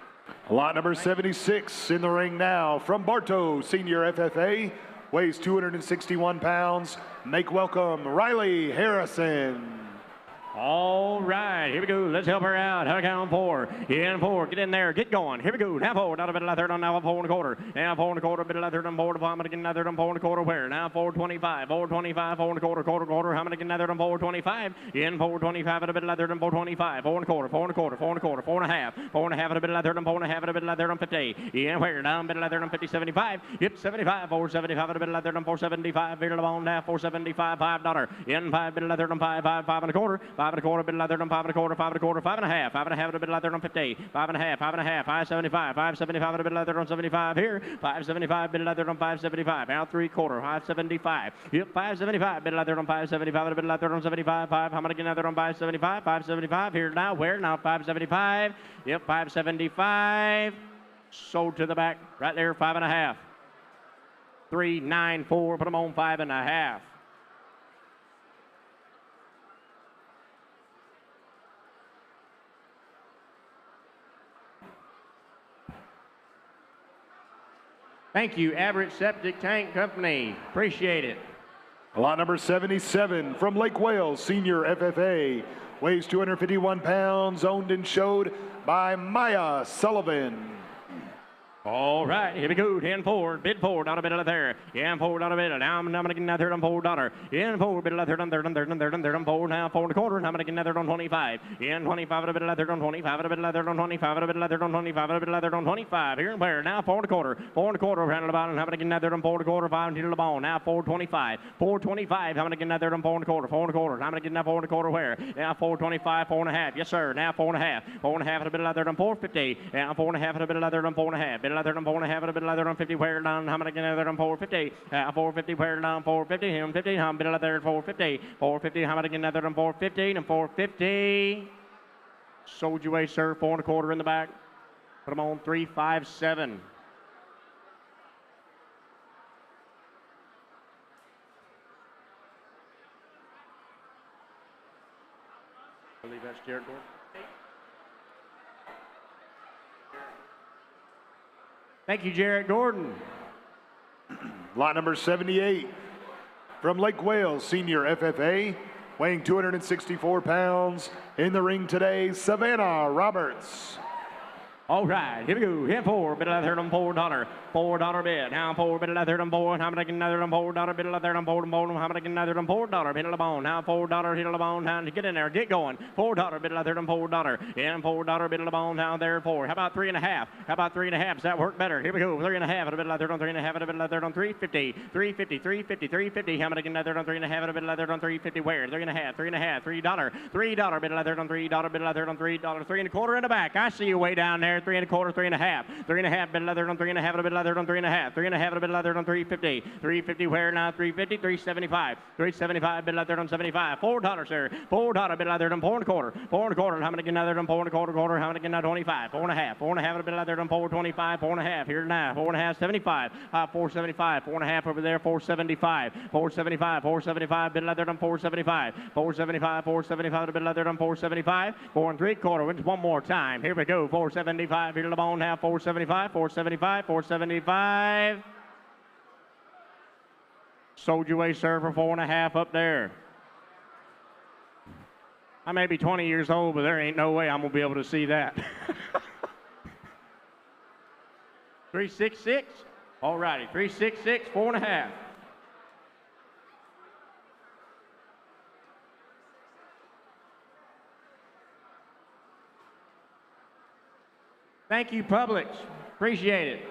Lot number 76 in the ring now from Bartow Senior FFA. Weighs 261 pounds. Make welcome Riley Harrison. All right, here we go. Let's help her out. How count 4. In 4. Get in there. Get going. Here we go. Now 4. Down a bit of third on now 4 and a quarter. Now 4 and a quarter. Bit of third on 4 to 5. Again, another on 4 and a quarter. Where? Now 4.25. 4.25. 4 and a quarter. Quarter. How many again? Another on 4.25. In 4.25 at a bit of third on 4.25. 4 and a quarter. 4 and a quarter. 4 and a quarter. 4 and a half. 4 and a half at a bit of third on 4 and a half at a bit of third on 50. In where? Down a bit of third on 50. 75. Yep. 75. 4.75 at a bit of third on 4.75. Bit of on now 4.75. $5. In 5 bit of third on 5. 5 and a quarter. 5 and a quarter. Bit of third on 5 and a quarter, 5 and a quarter, 5 and a half, 5 and a half at a bit of there on 50, 5 and a half, 5 and a half, 5.75, 5.75 at a bit of there on 75 here, 5.75 bit of there on 5.75, out 3/4, 5.75, yep, 5.75 bit of there on 5.75 at a bit of there on 75, 5, how many again there on 5.75, 5.75 here now, where now 5.75, yep, 5.75, sold to the back, right there, 5 and a half, 3.94, put them on 5 and a half. Thank you, Average Septic Tank Company. Appreciate it. Lot number 77 from Lake Wales, Senior FFA, weighs 251 pounds, owned and showed by Maya Sullivan. All right, here we go. 10-4, bid 4, $1 bid there. In 4, $1 bid. Now I'm going to get another $4. In 4, bid third on 4. Now 4 and a quarter. Now I'm going to get another on 25. In 25, $1 bid third on 25. $1 bid third on 25. $1 bid third on 25. $1 bid third on 25. Here and where? Now 4 and a quarter. 4 and a quarter. Round the bottom. How about getting another on 4 and a quarter? 5 to the ball. Now 4.25. 4.25. How about getting another on 4 and a quarter? 4 and a quarter. How about getting another 4 and a quarter? Where? Now 4.25. 4 and a half. Yes, sir. Now 4 and a half. 4 and a half at a bit third on 4.50. Now 4 and a half at a bit third on 4 and a half. Bit third on 4 and a half at a bit third on 50. Where down? How many again there on 4.50? 4.50. Where down? 4.50. Him 50. How bit there 4.50. 4.50. How many again there on 4.50 and 4.50? Sold you away, sir. 4 and a quarter in the back. Put them on 3.57. I believe that's Jared Gordon. Thank you, Jared Gordon. Lot number 78 from Lake Wales, Senior FFA, weighing 264 pounds. In the ring today, Savannah Roberts. All right, here we go. Hit 4, bit of third on $4. $4 bid. Now 4, bit of third on 4. How many get another on $4? Bit of third on 4 and 4. How many get another on $4? Bit of the bone. Now $4, hit of the bone. Now get in there, get going. $4, bit of third on $4. And $4, bit of the bone. Now there 4. How about 3.5? How about 3.5? Does that work better? Here we go. 3.5. A bit of third on 3.5. A bit of third on 3.50. 3.50. 3.50. 3.50. How many get another on 3.5? A bit of third on 3.50. Where? 3.5. 3.5. $3. $3. Bit of third on $3. Bit of third on $3. 3 and a quarter in the back. I see you way down there. 3 and a quarter. 3.5. 3.5. Bit of leather on 3.5. A bit of leather on 3.5. 3.5. A bit of leather on 3.50. 3.50. Where now? 3.50. 3.75. 3.75. Bit of leather on 75. $4, sir. $4. Bit of leather on 4 and a quarter. 4 and a quarter. How many get another on 4 and a quarter? How many get another 25? 4.5. 4.5. A bit of leather on 4.25. 4.5. Here now. 4.5. 75. 4.75. 4.5 over there. 4.75. 4.75. 4.75. Bit of leather on 4.75. 4.75. 4.75. A bit of leather on 4.75. 4 and 3/4. Just one more time. Here we go. 4.75. Here to the bone. Now 4.75, 4.75, 4.75. Sold you away, sir, for 4.5 up there. I may be 20 years old, but there ain't no way I'm going to be able to see that. 3.66. All righty, 3.66, 4.5. Thank you, Publix. Appreciate it.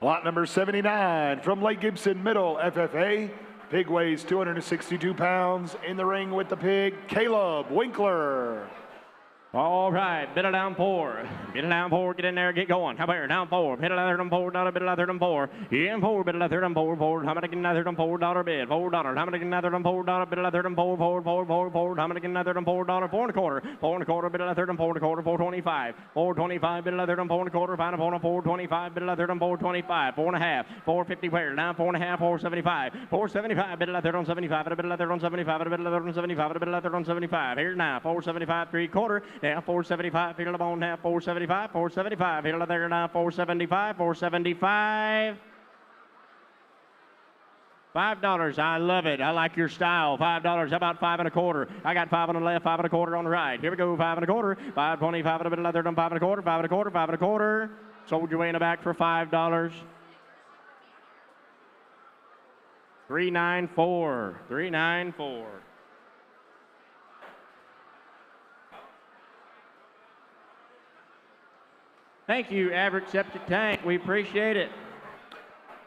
Lot number 79 from Lake Gibson Middle FFA. Pig weighs 262 pounds. In the ring with the pig, Caleb Winkler. All right, bit of down 4. Bit of down 4, get in there, get going. How about here? Down 4. Bit of leather on 4, $1 bit of leather on 4. In 4, bit of leather on 4, 4. How many get another on $4 bid? $4. How many get another on $4? Bit of leather on 4, 4, 4, 4, 4. How many get another on $4? 4 and a quarter. 4 and a quarter, bit of leather on 4 and a quarter, 4.25. 4.25, bit of leather on 4 and a quarter, 5 and a 4.25, bit of leather on 4.25. 4.5. 4.50 where? Now 4.5, 4.75. 4.75, bit of leather on 75, a bit of leather on 75, a bit of leather on 75, a bit of leather on 75. Here now, 4.75, 3/4. Now 4.75, here to the bone now, 4.75, 4.75, here to there now, 4.75, 4.75. $5. I love it. I like your style. $5. How about 5 1/4? I got 5 on the left, 5 1/4 on the right. Here we go. 5 1/4. 5.25 5 and a bit leather done 5 1/4. 5 1/4. 5 1/4. Sold your way in the back for $5. 394. 394. Thank you, Average Septic Tank. We appreciate it.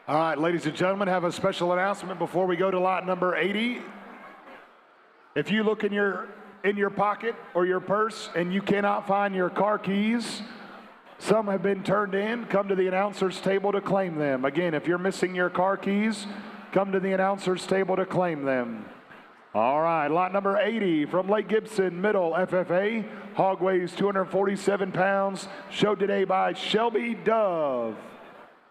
All right, ladies and gentlemen, have a special announcement before we go to lot number 80. If you look in your pocket or your purse and you cannot find your car keys, some have been turned in. Come to the announcer's table to claim them. Again, if you're missing your car keys, come to the announcer's table to claim them. All right, lot number 80 from Lake Gibson Middle FFA. Hog weighs 247 pounds. Showed today by Shelby Dove.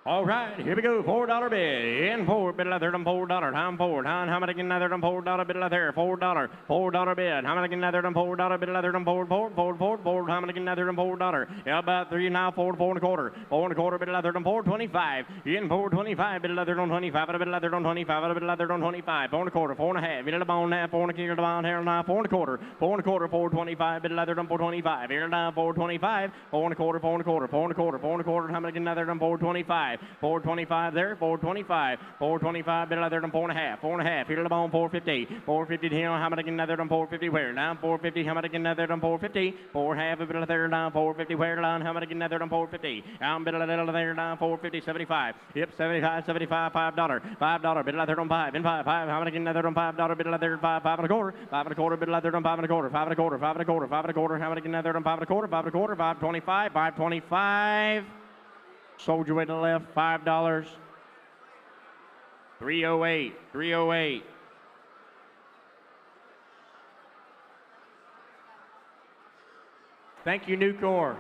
All right, here we go. $4 bid. In $4 bid leather done $4. Time $4. How many can leather done $4 bid leather? $4. $4 bid. How many can leather done $4 bid leather done $4. How many can leather done $4? Yeah, about 3 now. 4 1/4. 4 1/4 bid leather done $4.25. In $4.25 bid leather done 25. A bit leather done 25. A bit leather done 25. 4 1/4. 4 1/2. Bid the bone half. 4 1/4 the bone hair now. 4 1/4. 4 1/4. 4.25 bid leather done $4.25. Here now 4.25. 4 1/4. 4 1/4. 4 1/4. 4 1/4. How many can leather done $4.25? 4.25 there, 4.25, 4.25, bit leather done 4 1/2, 4 1/2, here to the bone, 4.50, 4.50 here, how many can leather done 4.50 where, down 4.50, how many can leather done 4.50, 4 1/2, bit leather down 4.50 where, down, how many can leather done 4.50, down, bit leather down 4.50, 75, yep, 75, 75, $5, $5, bit leather done 5, and 5, how many can leather done $5, bit leather 5, 5 1/4, 5 1/4, bit leather done 5 1/4, 5 1/4, 5 1/4, 5 1/4, how many can leather done 5 1/4, 5 1/4, 5.25, 5.25, sold your way to the left, $5. 308, 308. Thank you, Nucor.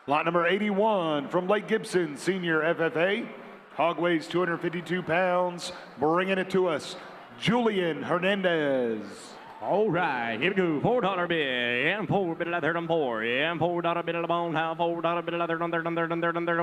Lot number 81 from Lake Gibson Senior FFA. Hog weighs 252 pounds. Bringing it to us, Julian Hernandez. All right, here we go. $4 bid, and 4 bid leather done 4, and $4 bid of the bone, how $4 bid leather done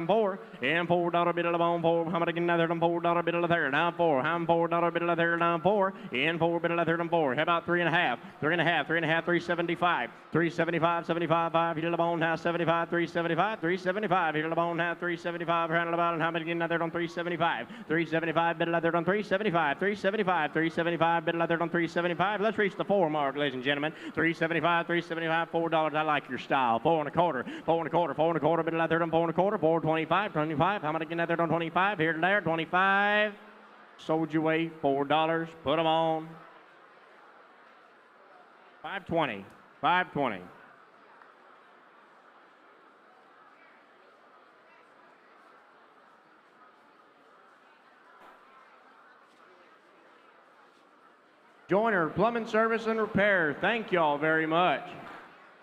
4, and $4 bid of the bone 4, how much again leather done $4 bid of leather down 4, how $4 bid of leather down 4, and 4 bid of leather done 4. How about 3 1/2, 3 1/2, 3 1/2, 375, 375, 75, 5, here to the bone, how 75, 375, 375, here to the bone, how 375, round about, and how many again leather done 375, 375 bid of leather done 375, 375, 375 bid of leather done 375. Let's reach the 4 mark, ladies and gentlemen. 375, 375, $4. I like your style. 4 1/4, 4 1/4, 4 1/4, bit of leather done 4 1/4, 4.25, 25. How many can leather done 25? Here to there, 25. Sold your way, $4. Put them on. 520, 520. Joiner, Plumbing Service and Repair, thank y'all very much.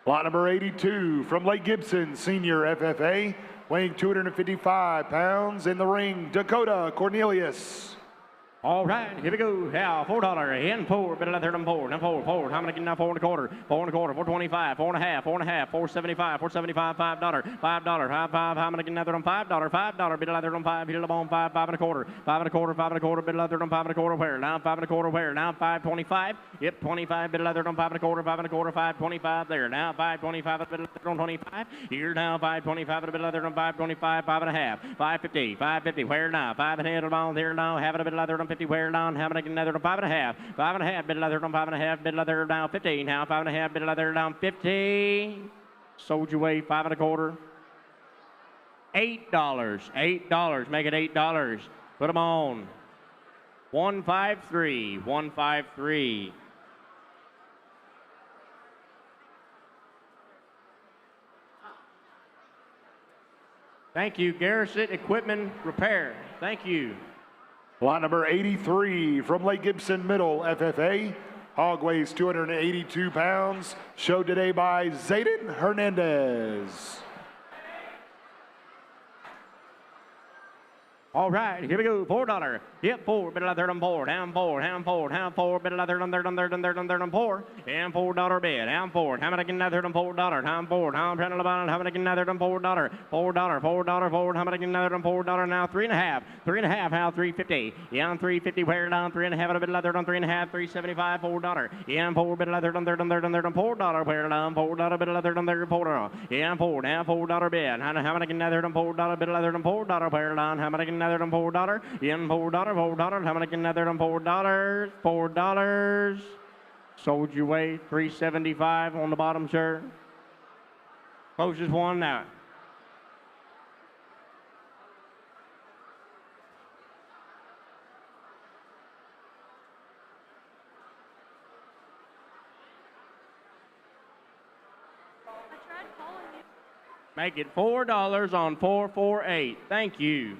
Lot number 82 from Lake Gibson Senior FFA, weighing 255 pounds. In the ring, Dakota Cornelius. All right, here we go. Yeah, $4 in 4, bit of leather done 4, now 4, 4. How many can now 4 1/4, 4 1/4, 4.25, 4 1/2, 4 1/2, 4.75, 4.75, $5, $5, high 5. How many can leather done $5, $5, bit of leather done 5, here to the bone 5, 5 1/4, 5 1/4, 5 1/4, bit of leather done 5 1/4 where, now 5 1/4 where, now 5.25, yep, 25, bit of leather done 5 1/4, 5 1/4, 5.25 there, now 5.25, bit of leather done 25, here now 5.25, bit of leather done 5.25, 5 1/2, 5.50, 5.50 where now, 5 1/2 to the bone here now, have it a bit of leather done 50 where down, how many can leather done 5 1/2, 5 1/2, bit of leather done 5 1/2, bit of leather down 15, now 5 1/2, bit of leather down 50, sold your way 5 1/4, $8, $8, make it $8, put them on, 153, 153. Thank you, Garrison Equipment Repair, thank you. Lot number 83 from Lake Gibson Middle FFA. Hog weighs 282 pounds. Showed today by Zayden Hernandez. All right, here we go. $4. Yep, 4. Bit of third and 4. Down 4. Down 4. Down 4. Bit of third and 4. And $4 bid. Down 4. How many can that third and $4? Down 4. Down $10 about how many can that third and $4? $4. How many can that third and $4? Now 3.5. 3.5. How 350. Yeah, 350. Where down 3.5. A bit of third on 3.5. 375. $4. Yeah, 4. Bit of third on $4. Where down $4. Bit of third on $4. Yeah, 4. Down $4 bid. How many can that third and $4? Bit of third on $4. Where down how many can $4. In $4. How many can another $4? $4. Sold your way. $3.75 on the bottom, sir. Closest one now. Make it $4 on 448. Thank you.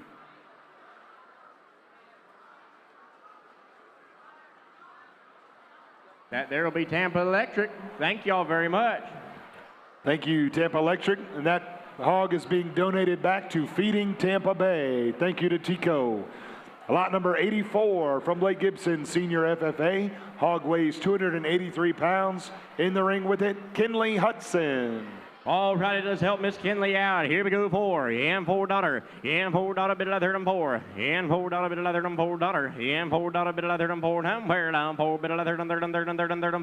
That there will be Tampa Electric. Thank y'all very much. Thank you, Tampa Electric. And that hog is being donated back to Feeding Tampa Bay. Thank you to Tico. Lot number 84 from Blake Gibson, Senior FFA. Hog weighs 283 pounds. In the ring with it, Kinley Hudson. All right, let's help Miss Kinley out. Here we go, 4. And $4. And $4 bit of third and 4. And $4 bit of third and $4. And $4 bit of third and 4. Down where down 4 bit of third and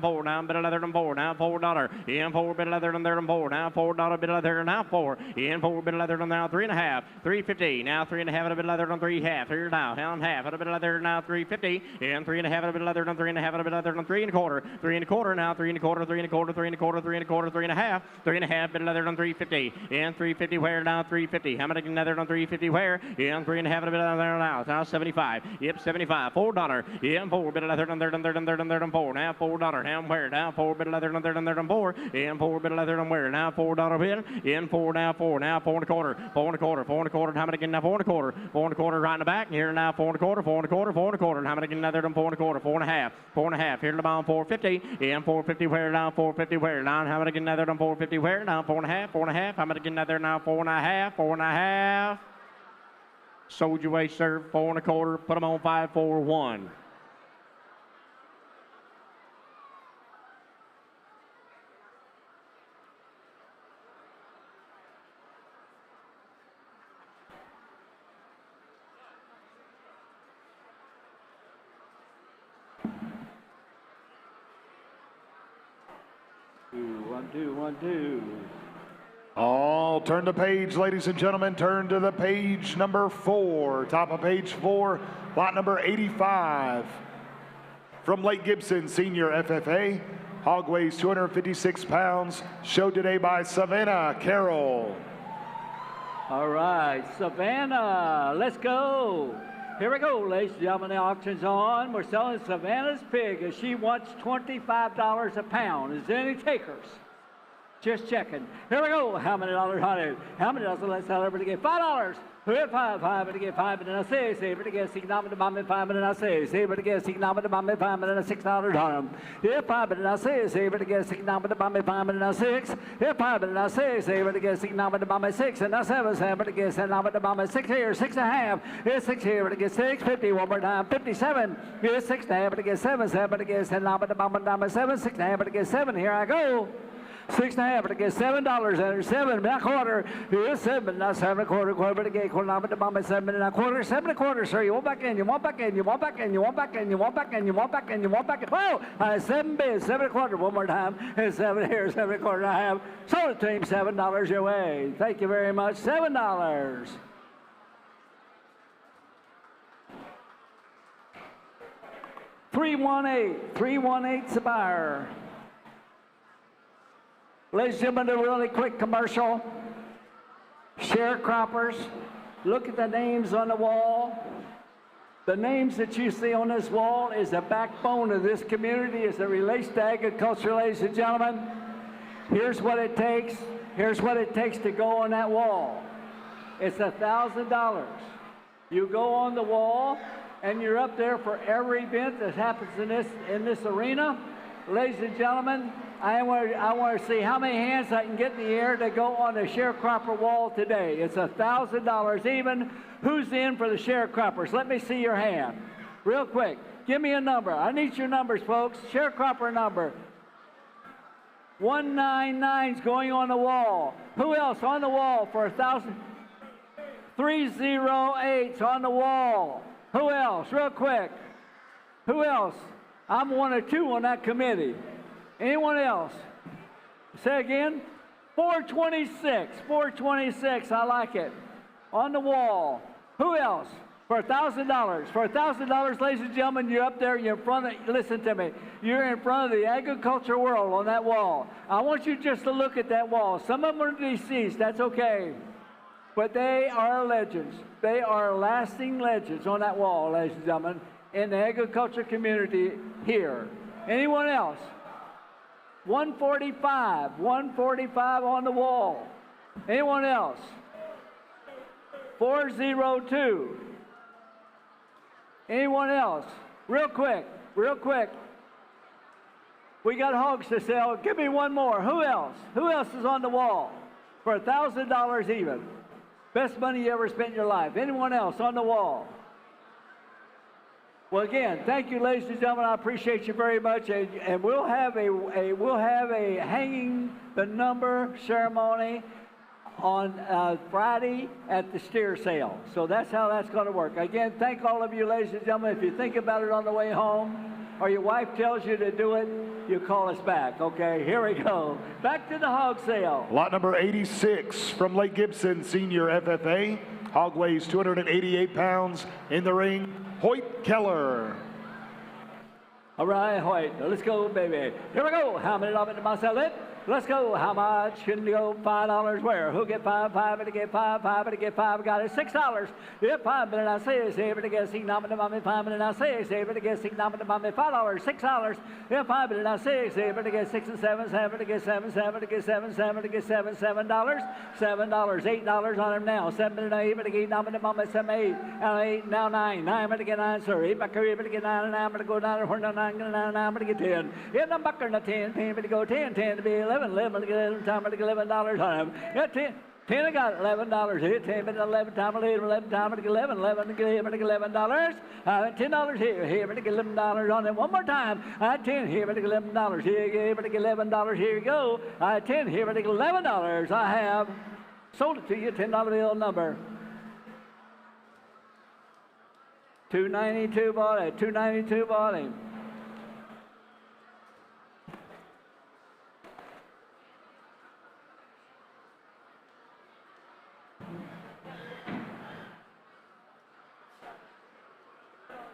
4. Down bit of third and 4. Now $4. And 4 bit of third and 4. Now $4 bit of third now 4. And 4 bit of third now 3.5. 350. Now 3.5 bit of third on 3.5. Here now down half. A bit of third now 350. And 3.5 bit of third on 3.5. A bit of third on 3.25. 3.25 now 3.25. 3.25. 3.25. 3.25. 3.5. 3.5. Bit of third on 350. And 350 where down 350. How many can another on 350 where? And 3.5 a bit of there now. Now 75. Yep, 75. $4. Yeah, 4 bit of third on 4. Now $4. Down where? Down 4 bit of third on 4. And 4 bit of third on where? Now $4 bid. In 4 now 4. Now 4.25. 4.25. 4.25. How many can now 4.25? 4.25 right in the back. Here now 4.25. 4.25. 4.25. How many can another on 4.25? 4.5. 4.5. Here in the bottom 450. And 450 where? Down 450 where? Down how many can another on 450 where? Down 4.5. 4.5. How many can another now? 4.5. 4.5. Sold your way, sir. 4.25. Put them on 541. One, two, 1, 2. All turn the page, ladies and gentlemen. Turn to the page number 4. Top of page 4, lot number 85. From Lake Gibson, Senior FFA. Hog weighs 256 pounds. Showed today by Savannah Carroll. All right, Savannah, let's go. Here we go, ladies and gentlemen. The auction's on. We're selling Savannah's pig, and she wants $25 a pound. Is there any takers? Just checking. Here we go. How many dollars on it? How many dollars? Let's sell everybody get $5. Who had 5? 5, but to get 5, and then I say, but to get 6, not to buy me 5, and then I say, but to get 6, not to buy me 5, and then $6 on them. Here 5, but then I say, but to get 6, not to buy me 5, and then I 6. Here 5, but then I say, but to get 6, not to buy me 6, and I 7, but to get 7, not to buy me 6 here, 6.5. Here's 6 here, but to get 6, 50, one more time, 57. Here's 6.5, but to get 7, but to get 7, not to buy me 7, 6.5, but to get 7. Here I go. 6.5, but I get $7 under 7 and a quarter. Here's 7, not 7 1/4, quarter, but again, quarter, but about 7 1/4, 7 1/4, sir. You want back in, you want back in, you want back in, you want back in, you want back in, you want back in, you want back in. Whoa! 7 bids, 7 1/4, one more time, and 7 here, 7 1/4 I have. Sold it to him, $7 your way. Thank you very much, $7. $318's the buyer. Ladies and gentlemen, a really quick commercial. Sharecroppers, look at the names on the wall. The names that you see on this wall is the backbone of this community as it relates to agriculture, ladies and gentlemen. Here's what it takes. Here's what it takes to go on that wall. It's $1,000. You go on the wall, and you're up there for every event that happens in this arena. Ladies and gentlemen, I want to see how many hands I can get in the air to go on the sharecropper wall today. It's $1,000 even. Who's in for the sharecroppers? Let me see your hand. Real quick. Give me a number. I need your numbers, folks. Sharecropper number. 199's going on the wall. Who else on the wall for 1,000? 308's on the wall. Who else? Real quick. Who else? I'm 1 or 2 on that committee. Anyone else? Say again. 426. 426. I like it. On the wall. Who else? For $1,000. For $1,000, ladies and gentlemen, you're up there. You're in front of. Listen to me. You're in front of the agriculture world on that wall. I want you just to look at that wall. Some of them are deceased. That's okay. But they are legends. They are lasting legends on that wall, ladies and gentlemen, in the agriculture community here. Anyone else? 145. 145 on the wall. Anyone else? 402. Anyone else? Real quick. Real quick. We got hogs to sell. Give me one more. Who else? Who else is on the wall? For $1,000 even. Best money you ever spent in your life. Anyone else on the wall? Well, again, thank you, ladies and gentlemen. I appreciate you very much, and we'll have a hanging the number ceremony on Friday at the steer sale. So that's how that's going to work. Again, thank all of you, ladies and gentlemen. If you think about it on the way home, or your wife tells you to do it, you call us back. Okay, here we go. Back to the hog sale. Lot number 86 from Lake Gibson Senior FFA. Hog weighs 288 pounds. In the ring, Hoyt Keller. All right, Hoyt, let's go, baby. Here we go. How many of it to myself? Let's go. How much can you go? $5 where? Who get 5? 5 and to get 5. 5 and to get 5. Got it. $6. If 5 minutes, I say, save it to get 6 nominal mommy. 5 minutes, I say, save it to get 6 nominal mommy. $5. $6. If 5 minutes, I say, save it to get 6 and 7. 7 to get 7. 7 to get 7. 7 to get 7. $7. $7. $8 on him now. 7 minutes, 8 to get nominal mommy. 7, 8. Now 8. Now 9. 9 to get 9, sir. 8 back here to get 9. And 9 to go down. 9 9 to get 10. If I'm back on the 10. 10 to go 10. 10 to be 11 to get 11 time to get $11 on him. Yeah, 10 I got $11 here. 10 minutes 11 time 11 time to get 11 to get $11. $10 here to get $11 on him. One more time. 10 here to get $11 here to get $11. Here you go. 10 here to get $11. I have sold it to you. $10 bill number. 292 bought it. 292 bought him.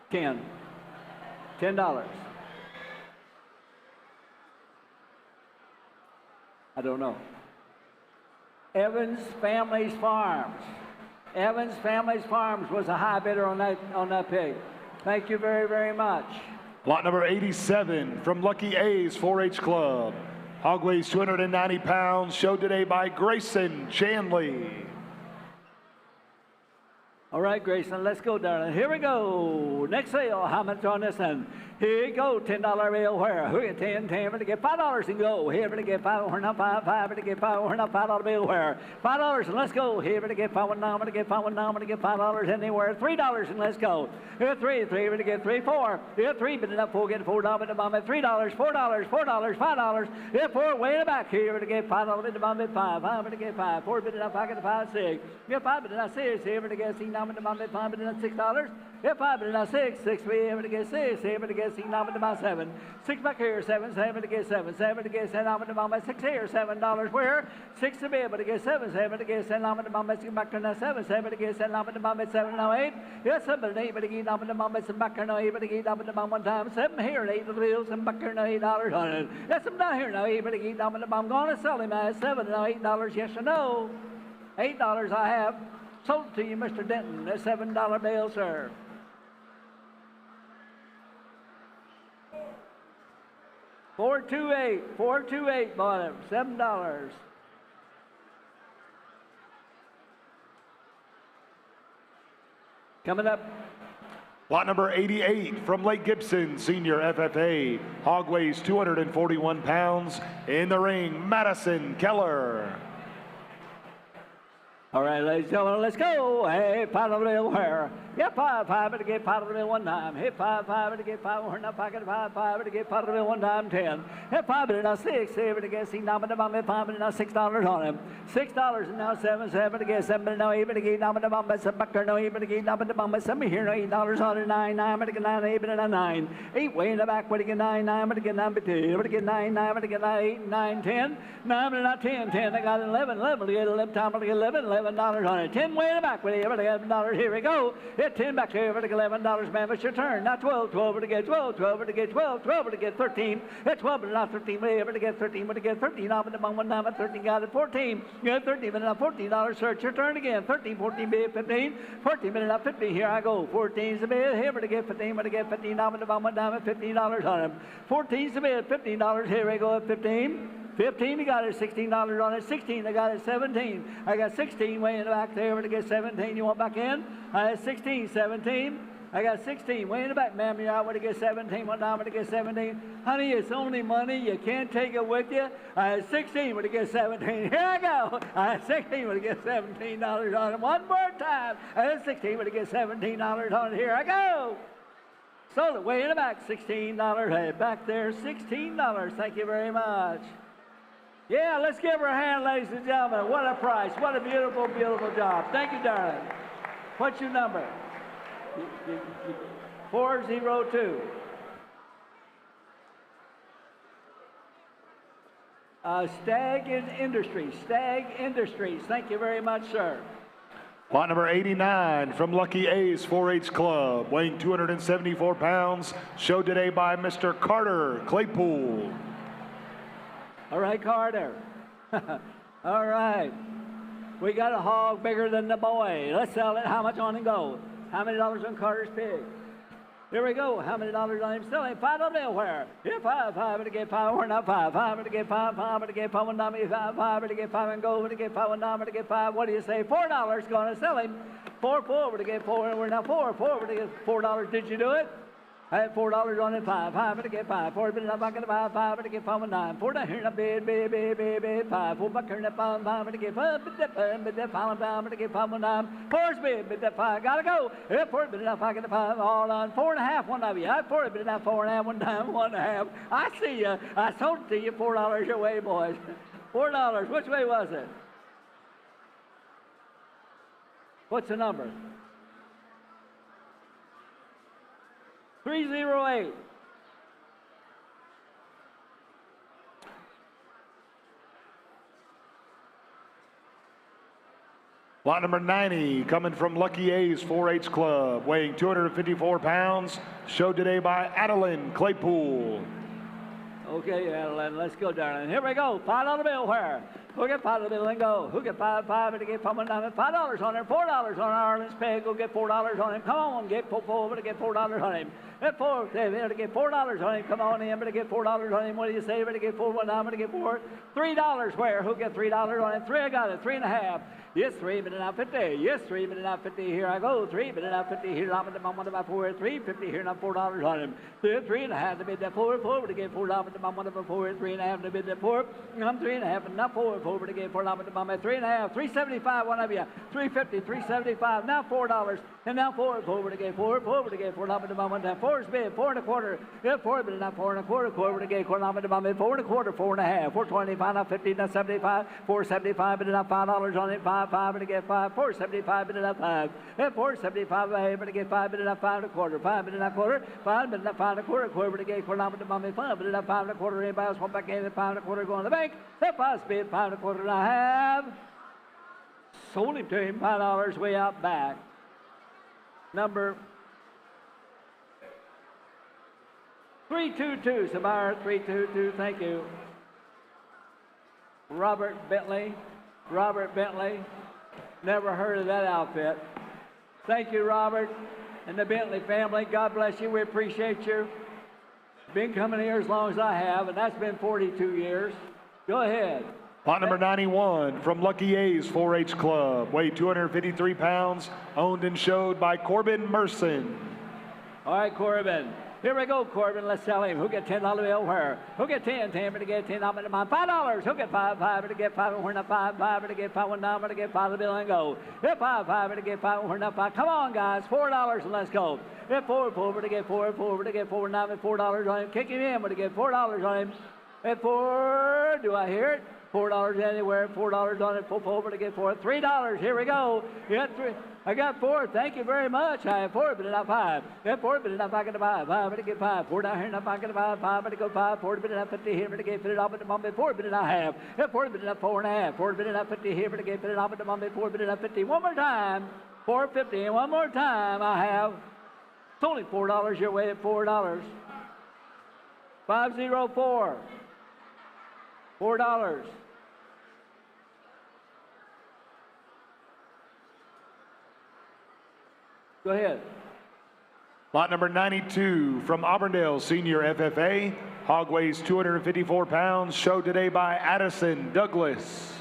$10. I don't know. Evans Family's Farms. Evans Family's Farms was a high bidder on that pig. Thank you very, very much. Lot number 87 from Lucky A's 4-H Club. Hog weighs 290 pounds. Showed today by Grayson Chanley. All right, Grayson, let's go, darling. Here we go. Next sale. How much on this one? Here you go. $10 bill. Where? Who get 10? 10 to get $5 and go. Here to get 5. We're not 5. 5 to get 5. We're not $5 bill. Where? $5 and let's go. Here to get 5. Now to get 5. Now to get $5 anywhere. $3 and let's go. Here 3. 3 to get 3. 4. Here 3 but enough. 4 get $4 to mom at $3. $4. $5. Here 4 way in the back. Here to get $5 to mom at 5. 5 to get 5. 4 bit enough. I get 5 6. Here 5 but enough 6. Here to get 6. Now to mom at 5 but enough $6. Here 5 but enough 6. 6 we able to get 6. Here to get 6. Now to my 7. 6 back here. 7. 7 to get 7. 7 to get 7. Now to mom at 6 here. $7 where? 6 to be able to get 7. 7 to get 7. Now to mom at 6 back to 7. 7 to get 7. Now to mom at 7. Now 8. Yes, 7 and 8 but to get now to mom at 7 back here. Now 8 but to get now to mom one time. 7 here and 8 to the bills and back here now $8 on it. Yes, I'm down here now 8 but to get now to mom. Going to sell him at 7 now $8. Yes or no? $8 I have. Sold to you, Mr. Denton. That's $7 bill, sir. $428 bought him. $7. Coming up, Lot number 88 from Lake Gibson, senior FFA. Hog weighs 241 pounds. In the ring, Madison Keller. All right, ladies and gentlemen, let's go. Hey, pot of the where? Yeah, five, but to get pot of the one time. Hit five, but to get five, we're not pocket five, but to get pot of the one time, 10. Hit five, but now 6, but to get $6, $5, but now $6 on him. $6 and now 7, but to get 7, but now 8, but to get $7, some bucker, no, 8, but to get $7, some here, no, $8 on it, 9, but to get 9, 8, but now 9. 8 way in the back, but to get 9, but to get 9, but to get 9, but to get 9, 8, 9, 10. 9, but not 10, 10. I got 11, but to get 11 time, but to get $11 on it. 10 way in the back, but to get $11. Here we go. Hit 10 back here, but to get $11, man. It's your turn. Now 12, 12, but to get 12, 12, but to get 12, 12, but to get 13. Hit 12, but not 13, but to get 13, but to get 13. Off in the one time, 13 got it. 14. You got 13, but now $14. Search your turn again. 13, 14, 15. 14, but now 50. Here I go. 14's the bid. Here, but to get 15, but to get 15. Off in the one time, $15 on him. 14's the bid. $15. Here we go at 15. 15, I got it, $16 on it. 16, I got it, 17. I got 16 way in the back there, but to get 17, you want back in? I had 16, 17. I got 16 way in the back, ma'am. You're out to get 17, one time to get 17. Honey, it's only money. You can't take it with you. I had 16 to get 17. Here I go. I had 16 to get $17 on it. One more time. I had 16 to get $17 on it. Here I go. So the way in the back, $16. Hey, back there, $16. Thank you very much. Yeah, let's give her a hand, ladies and gentlemen. What a price. What a beautiful, beautiful job. Thank you, darling. What's your number? 402. Stag Industries. Stag Industries. Thank you very much, sir. Lot number 89 from Lucky A's 4-H Club, weighing 274 pounds. Showed today by Mr. Carter Claypool. All right, Carter. All right. We got a hog bigger than the boy. Let's sell it. How much on him go? How many dollars on Carter's pig? Here we go. How many dollars on him selling? $5 everywhere. Here, 5, to get 5. We're not 5, to get 5, to get 5, $1, 5, to get 5 and go, to get 5, $1, to get 5. What do you say? $4 going to sell him. 4, to get 4, and we're now 4, to get $4. Did you do it? I had $4 on it, 5 to get 5. 4 bid up, back in the 5 to get 5 and 9. 4 down here in a bid, 5. 4 back here in the 5 to get 5, bid that 5 to get 5 and 9. 4's bid that 5, gotta go. 4 bid up, back in the 5, all on 4.5, one of you. I 4 bid up, 4.5, one time, 1.5. I see you. I sold it to you, $4 your way, boys. $4. Which way was it? What's the number? 308. Lot number 90 coming from Lucky A's 4-H Club, weighing 254 pounds. Showed today by Adeline Claypool. Okay, Adeline, let's go, darling. Here we go. $5 bill where? Who get $5 bill and go? Who get 5 to get $5 on there? $4 on Arlen's peg. Go get $4 on him. Come on, get 4 to get $4 on him. At 4, to get $4 on him. Come on in, to get $4 on him. What do you say? To get 4, $1, to get 4. $3 where? Who get $3 on him? 3, I got it. 3.5. Yes, 3, but not 50. Yes, 3, but not 50. Here I go. 3, but not 50. Here, I'm on about 4. 3.50 here, not $4 on him. 3.5 to bid that 4. 4 to get $4 to my one about 4. 3.5 to bid that 4. I'm 3.5 and not 4. 4 to get $4 to my 3.5. 3.75. One of you. 3.50. 3.75. Now $4 and now 4. 4 to get 4. 4 to get $4 to my one time. 4's bid. 4.25. Yeah, 4 but not 4.25. 4 to get $4 to my 4.25. 4.5. 4.25. Not 50. Not 75. 4.75 but not $5 on it. 5 to get 5. 4.75 but not 5. Yeah, 4.75 but to get 5 but not 5.25. 5 but not quarter. 5 but not 5.25. 4 to get $4 to my 5 but not 5.25. Anybody else want back in at 5.25 going to the bank? That 5's bid 5.25 and I have sold him to him $5 way out back. Number 322, Samara 322, thank you. Robert Bentley, never heard of that outfit. Thank you, Robert, and the Bentley family. God bless you, we appreciate you. Been coming here as long as I have, and that's been 42 years. Go ahead. Lot number 91 from Lucky A's 4-H Club, weighed 253 pounds, owned and showed by Corbin Merson. All right, Corbin. Here we go, Corbin. Let's sell him. Who get $10 bill where? Who get 10? 10 to get 10. I'm going to buy $5. Who get 5? 5 to get 5. We're not 5. 5 to get 5. 1 to get $5 bill and go. Hit 5. 5 to get 5. We're not 5. Come on, guys. $4 and let's go. Hit 4. 4 to get 4. 4 to get 4. 9 $4 on him. Kick him in. We're to get $4 on him. Hit 4. Do I hear it? $4 anywhere. $4 on it. 4 to get 4. $3. Here we go. You got 3. I got 4. Thank you very much. I have 4, but not 5. I have 4, but not 5. 5 to get 5. 4 down here, not 5. 5. 5 to go 5. 4 but not 50 here, but to get 50 off at the moment. 4 but not half. 4 but not 4.5. 4 but not 50 here, but to get 50 off at the moment. 4 but not 50. One more time. 4.50. And one more time. I have. It's only $4 your way at $4. 504. $4. Go ahead. Lot number 92 from Auburndale Senior FFA. Hog weighs 254 pounds. Showed today by Addison Douglas.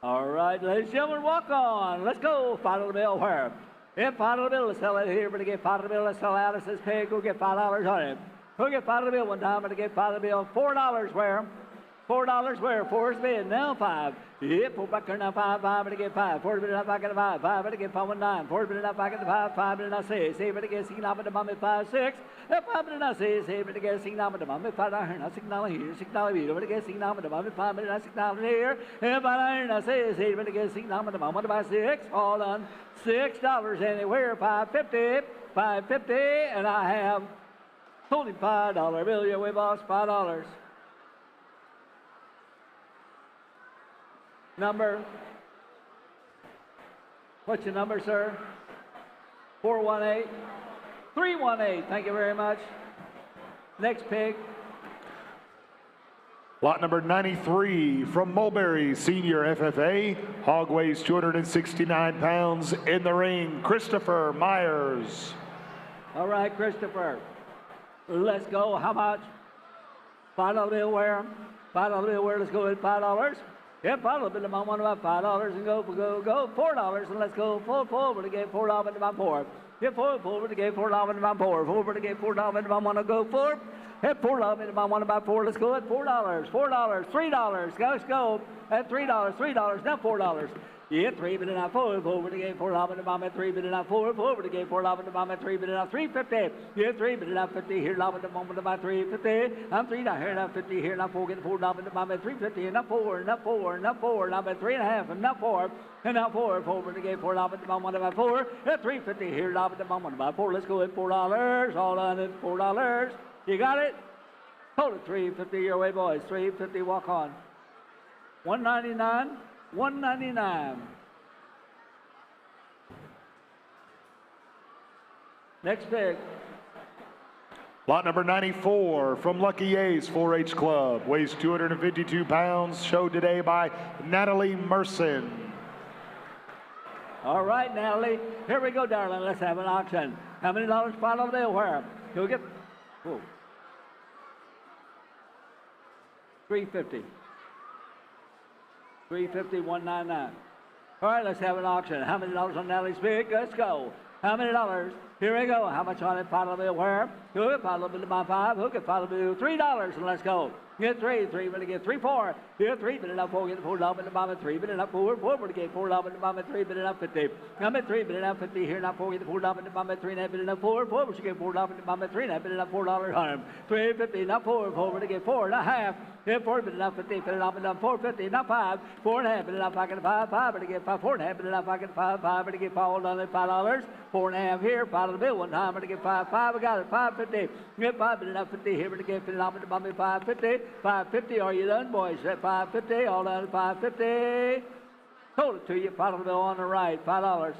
All right, ladies and gentlemen, walk on. Let's go. $5 bill where? If $5 bill, let's sell it here. But to get $5 bill, let's sell Addison's pig. We'll get $5 on it. We'll get $5 bill one time, but to get $5 bill, $4 where? $4 where? 4's bid. Now 5. Yep, 4 back there now 5. 5 to get 5. 4 to get back at 5. 5 to get 5 1 9. 4 to get back at 5. 5 to not 6. 7 to get 6 9 to mom at 5 6. 5 to not 6. 7 to get 6 9 to mom at 5 down here. Not $6 here. $6 here. 7 to get 6 9 to mom at 5 to not $6 here. 5 down here. Not 6. 7 to get 6 9 to mom at 5 6. All done. $6 anywhere. 5.50. 5.50. And I have only $5 bill your way, boss. $5. Number. What's your number, sir? 418. 318. Thank you very much. Next pig. Lot number 93 from Mulberry Senior FFA. Hog weighs 269 pounds. In the ring, Christopher Myers. All right, Christopher. Let's go. How much? $5 bill where? $5 bill where? Let's go with $5. Yep, $5 bill. I'm on about $5 and go. $4 and let's go. Full. To get $4 into my 4. Yep, full to get $4 into my 4. 4 to get $4 into my 1 to go 4. Yep, $4 into my 1 about 4. Let's go at $4. $3. Let's go at $3. Now $4. Yeah, 3 but not 4. 4 to get $4 into my 3 but not 4. 4 to get $4 into my 3 but not 3.50. Yeah, 3 but not 50 here. $1 into moment about 3.50. I'm 3 down here. Not 50 here. Not 4 get $4 into my 3.50. And not 4. Not 3.5. And not 4. And now 4 to get $4 into my 1 about 4. At 3.50 here. $1 into my 1 about 4. Let's go at $4. All done at $4. You got it? Hold it. 3.50 your way, boys. 3.50. Walk on. 199. 199. Next pig. Lot number 94 from Lucky A's 4-H Club. Weighs 252 pounds. Showed today by Natalie Merson. All right, Natalie. Here we go, darling. Let's have an auction. How many dollars? $5 bill where? You'll get. Whoa. $350. $350, $199. All right, let's have an auction. How many dollars on Natalie's pig? Let's go. How many dollars? Here we go. How much on it? $5 bill where? Who get $5 bill to my 5? Who get $5 bill? $3 and let's go. Get 3. 3 but to get 3 4. Here 3 but enough 4 get $4 to mom at 3 but enough 4. 4 but to get $4 to mom at 3 but enough 50. I'm at 3 but enough 50 here. Not 4 get $4 to mom at 3 but enough 4. 4 but you get $4 to mom at 3 but enough $4 on him. 3.50 not 4. 4 but to get 4 not half. Here 4 but enough 50 but enough 4.50 not 5. 4.5 but enough I get 5. 5 but to get 5. 4.5 but enough I get 5. 5 but to get 5 all done at $5. 4.5 here. $5 bill one time but to get 5. 5 I got it. 5.50. Get 5 but enough 50 here but to get enough to mom at 5.50. 5.50. Are you done, boys? At $5.50, all done at $5.50. Hold it to you. $5 bill on the right. $5.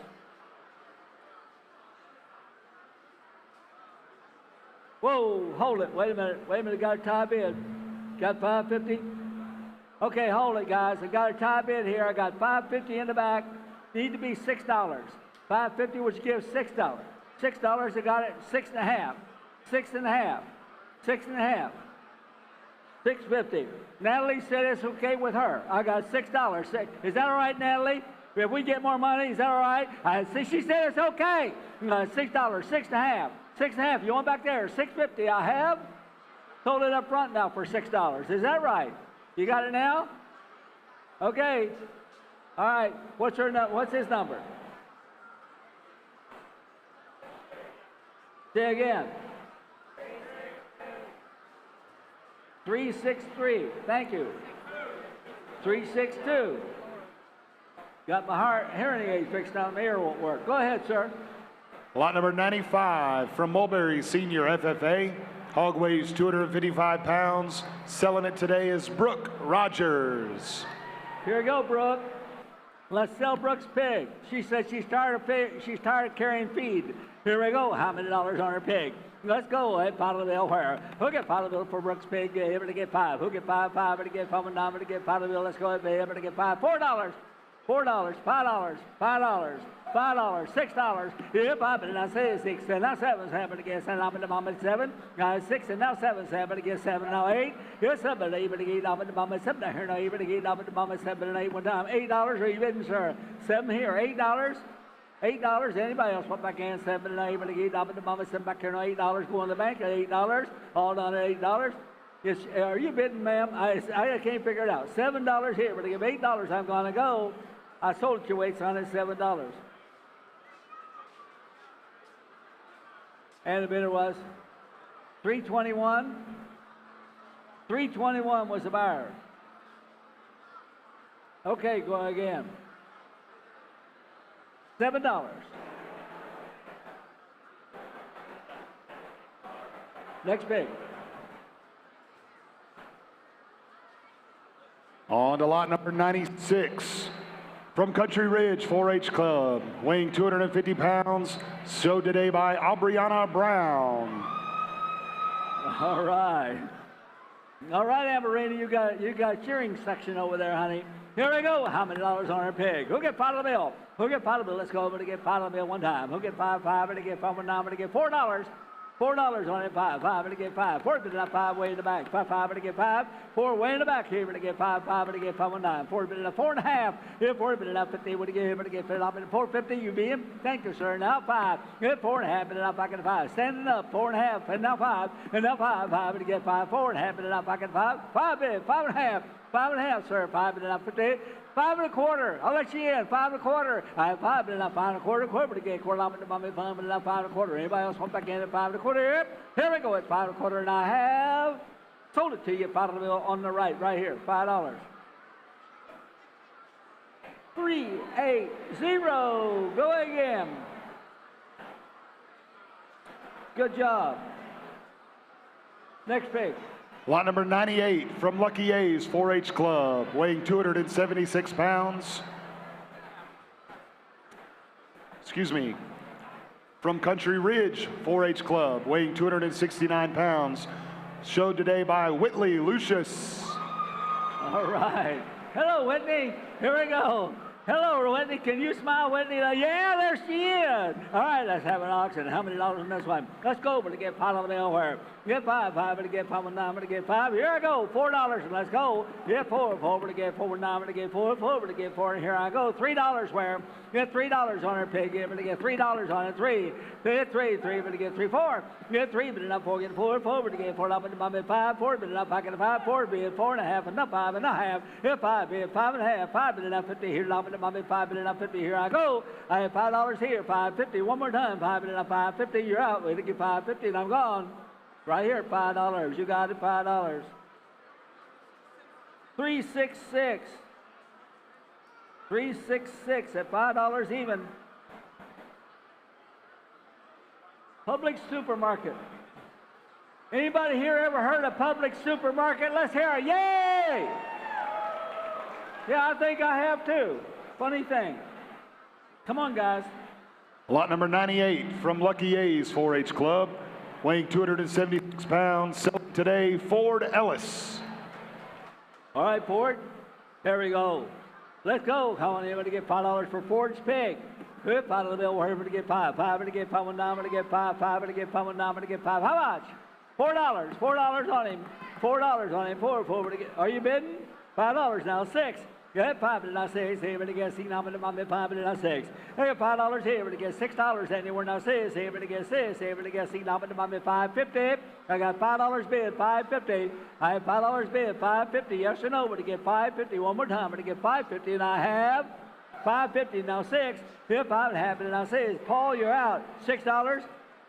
Whoa, hold it. Wait a minute. Got a tie bid. Got $5.50. Okay, hold it, guys. I got a tie bid here. I got $5.50 in the back. Need to be $6. $5.50, which gives $6. $6. I got it. 6.5. 6.5. 6.5. $6.50. Natalie said it's okay with her. I got $6. Is that all right, Natalie? If we get more money, is that all right? She said it's okay. $6, $6.50, $6.50. You want back there? $6.50. I have. Sold it up front now for $6. Is that right? You got it now? Okay. All right. What's his number? Say again. 363. Thank you. 362. Got my hearing aid fixed now. My ear won't work. Go ahead, sir. Lot number 95 from Mulberry Senior FFA. Hog weighs 255 pounds. Selling it today is Brooke Rogers. Here we go, Brooke. Let's sell Brooke's pig. She said she's tired of carrying feed. Here we go. How many dollars on her pig? Let's go. Hey, pot of the bill where? Who get pot of the bill for Brooks' pig? Able to get 5. Who get 5? 5. Able to get 5. 9. Able to get pot of the bill. Let's go. Able to get 5. $4. $4. $5. $5. $5. $6. Yep, I've been. I say 6. And now 7. Able to get 7. I'm in the moment 7. 6. And now 7. Able to get 7. Now 8. Yes, 7. Able to get up in the moment 7. Now here now able to get up in the moment 7 and 8 one time. $8. Are you bidding, sir? 7 here. $8. $8. Anybody else want back in? 7 and 8. But again, up in the moment, 7 back here. No, $8. Go in the bank at $8. All done at $8. Yes, are you bidding, ma'am? I can't figure it out. $7 here. But to give $8, I'm going to go. I sold your weights on it $7. And the bidder was $321. $321 was the buyer. Okay, go again. $7. Next pig. On to lot number 96. From Country Ridge 4-H Club, weighing 250 pounds, sold today by Aubriana Brown. All right. All right, Amberina, you got cheering section over there, honey. Here we go. How many dollars on our pig? Who get pot of the bill? Who get pot of the bill? Let's go over to get pot of the bill one time. Who get 5? 5. And to get 5. 9. To get $4. $4 on it. 5. 5. And to get 5. 4. Bid it up 5 way in the back. 5. 5. And to get 5. 4 way in the back here. And to get 5. 5. And to get 5. 9. 4. Bid it up 4.5. Here 4. Bid it up 50. What to get him? And to get 4.50. You be him. Thank you, sir. Now 5. Get 4.5. Bid it up back in 5. Standing up 4.5. And now 5. And now 5. 5. And to get 5. 4.5. Bid it up back in 5. 5 bid. 5.5. 5.5, sir. 5 bid it up 50. 5 1/4. I'll let you in. 5 1/4. I have 5 bid it up 5 1/4. Quarter to get quarter. I'm in the mummy. 5 bid it up 5 1/4. Anybody else want back in at 5 1/4? Yep. Here we go at 5 1/4. And I have sold it to you. Pot of the bill on the right here. $5. 380. Go again. Good job. Next pig. Lot number 98 from Lucky A's 4-H Club, weighing 276 pounds. Excuse me. From Country Ridge 4-H Club, weighing 269 pounds. Showed today by Whitley Lucius. All right. Hello, Whitney. Here we go. Hello, Whitney. Can you smile, Whitney? Yeah, there she is. All right, let's have an auction. How many dollars on this one? Let's go over to get pot of the bill where? Get 5. 5 to get 5. 9 to get 5. Here I go. $4. And let's go. Get 4. 4 to get 4. 9 to get 4. 4 to get 4. And here I go. $3 where? Get $3 on her pig. Get to get $3 on it. 3. Get 3. 3 to get 3. 4. Get 3. But enough 4. Get 4. 4 to get 4. Up in the bum at 5. 4 but enough back at 5. 4 be at 4.5. Enough 5 and a half. Get 5. Be at 5.5. 5 but enough 50 here. Up in the bum at 5 but enough 50. Here I go. I have $5 here. 5.50. One more time. 5 but enough 5.50. You're out. Wait to get 5.50 and I'm gone. Right here, $5. You got it, $5. 366. 366 at $5 even. Public supermarket. Anybody here ever heard of public supermarket? Let's hear it. Yay! Yeah, I think I have too. Funny thing. Come on, guys. Lot number 98 from Lucky A's 4-H Club, weighing 276 pounds. Selling today, Ford Ellis. All right, Ford. There we go. Let's go. How many to get $5 for Ford's pig? Good. $5 the bill. We're here to get 5. 5 to get 5. 9 to get 5. 5 to get 5. 9 to get 5. How much? $4. $4 on him. $4 on him. 4 to get. Are you bidding? $5 now. 6. Get $5.06 here, but again, $5.06. I got $5 here, but again, $6 anywhere now says here, but again, says here, but again, $5.50. I got $5 bid, $5.50. I have $5 bid, $5.50. Yes or no, but again, $5.50. One more time, but again, $5.50, and I have $5.50. Now 6. Here, 5.5, and I says, Paul, you're out. $6, $6,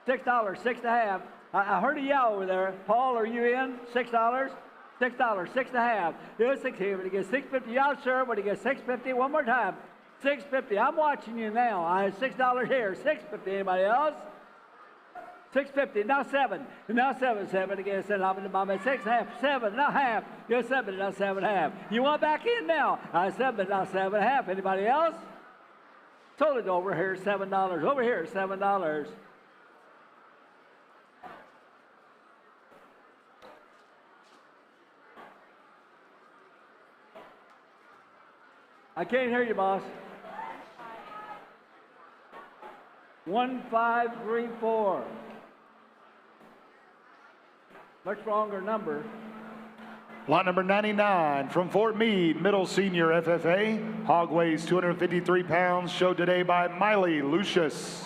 6.5. I heard a yell over there. Paul, are you in? $6, $6, 6.5. Here's 6 here, but he gets $6.50 out, sir. But he gets $6.50. One more time. $6.50. I'm watching you now. I have $6 here. $6.50. Anybody else? $6.50. Now 7. Now 7. 7 again. 6.5. 7.5. You're 7. Now 7.5. You want back in now? I 7. Now 7.5. Anybody else? Sold it over here. $7. Over here. $7. I can't hear you, boss. 1534. Much stronger number. Lot number 99 from Fort Meade, Middle Senior FFA. Hog weighs 253 pounds, showed today by Miley Lucius.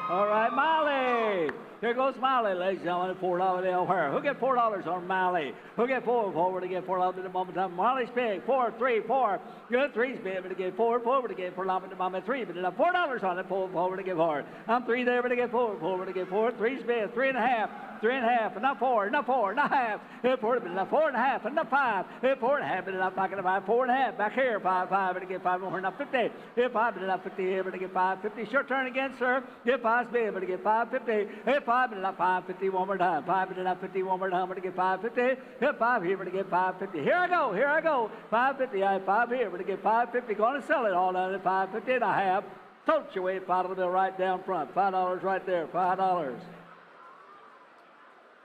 All right, Miley. Here goes Miley, ladies and gentlemen, $4 elsewhere. Who get $4 on Miley? Who get 4 forward to get $4 at the moment of time? Miley's big. 4, 3, 4. Good. 3's big, but to get 4 forward to get $4 at the moment 3. But enough $4 on it. 4 forward to get 4. I'm 3 there, but to get 4 forward to get 4. 3's big. 3.5. 3.5. Enough 4. Enough 4. Enough half. Hit 4. But enough 4.5. Enough 5. Hit 4.5. But enough back in the 5. 4.5. Back here. 5. 5. But to get 5 more. Enough 50. Hit 5. But enough 50 here. But to get 5.50. Short turn again, sir. Hit 5's big. But to get 5.50. Hit 5. But enough 5.50 one more time. 5 but enough 50 one more time. But to get 5.50. Hit 5 here. But to get 5.50. Here I go. Here I go. 5.50. I have 5 here. But to get 5.50. Going to sell it all down at 5.50. And I have. Totes your way. $5 bill right down front. $5 right there. $5.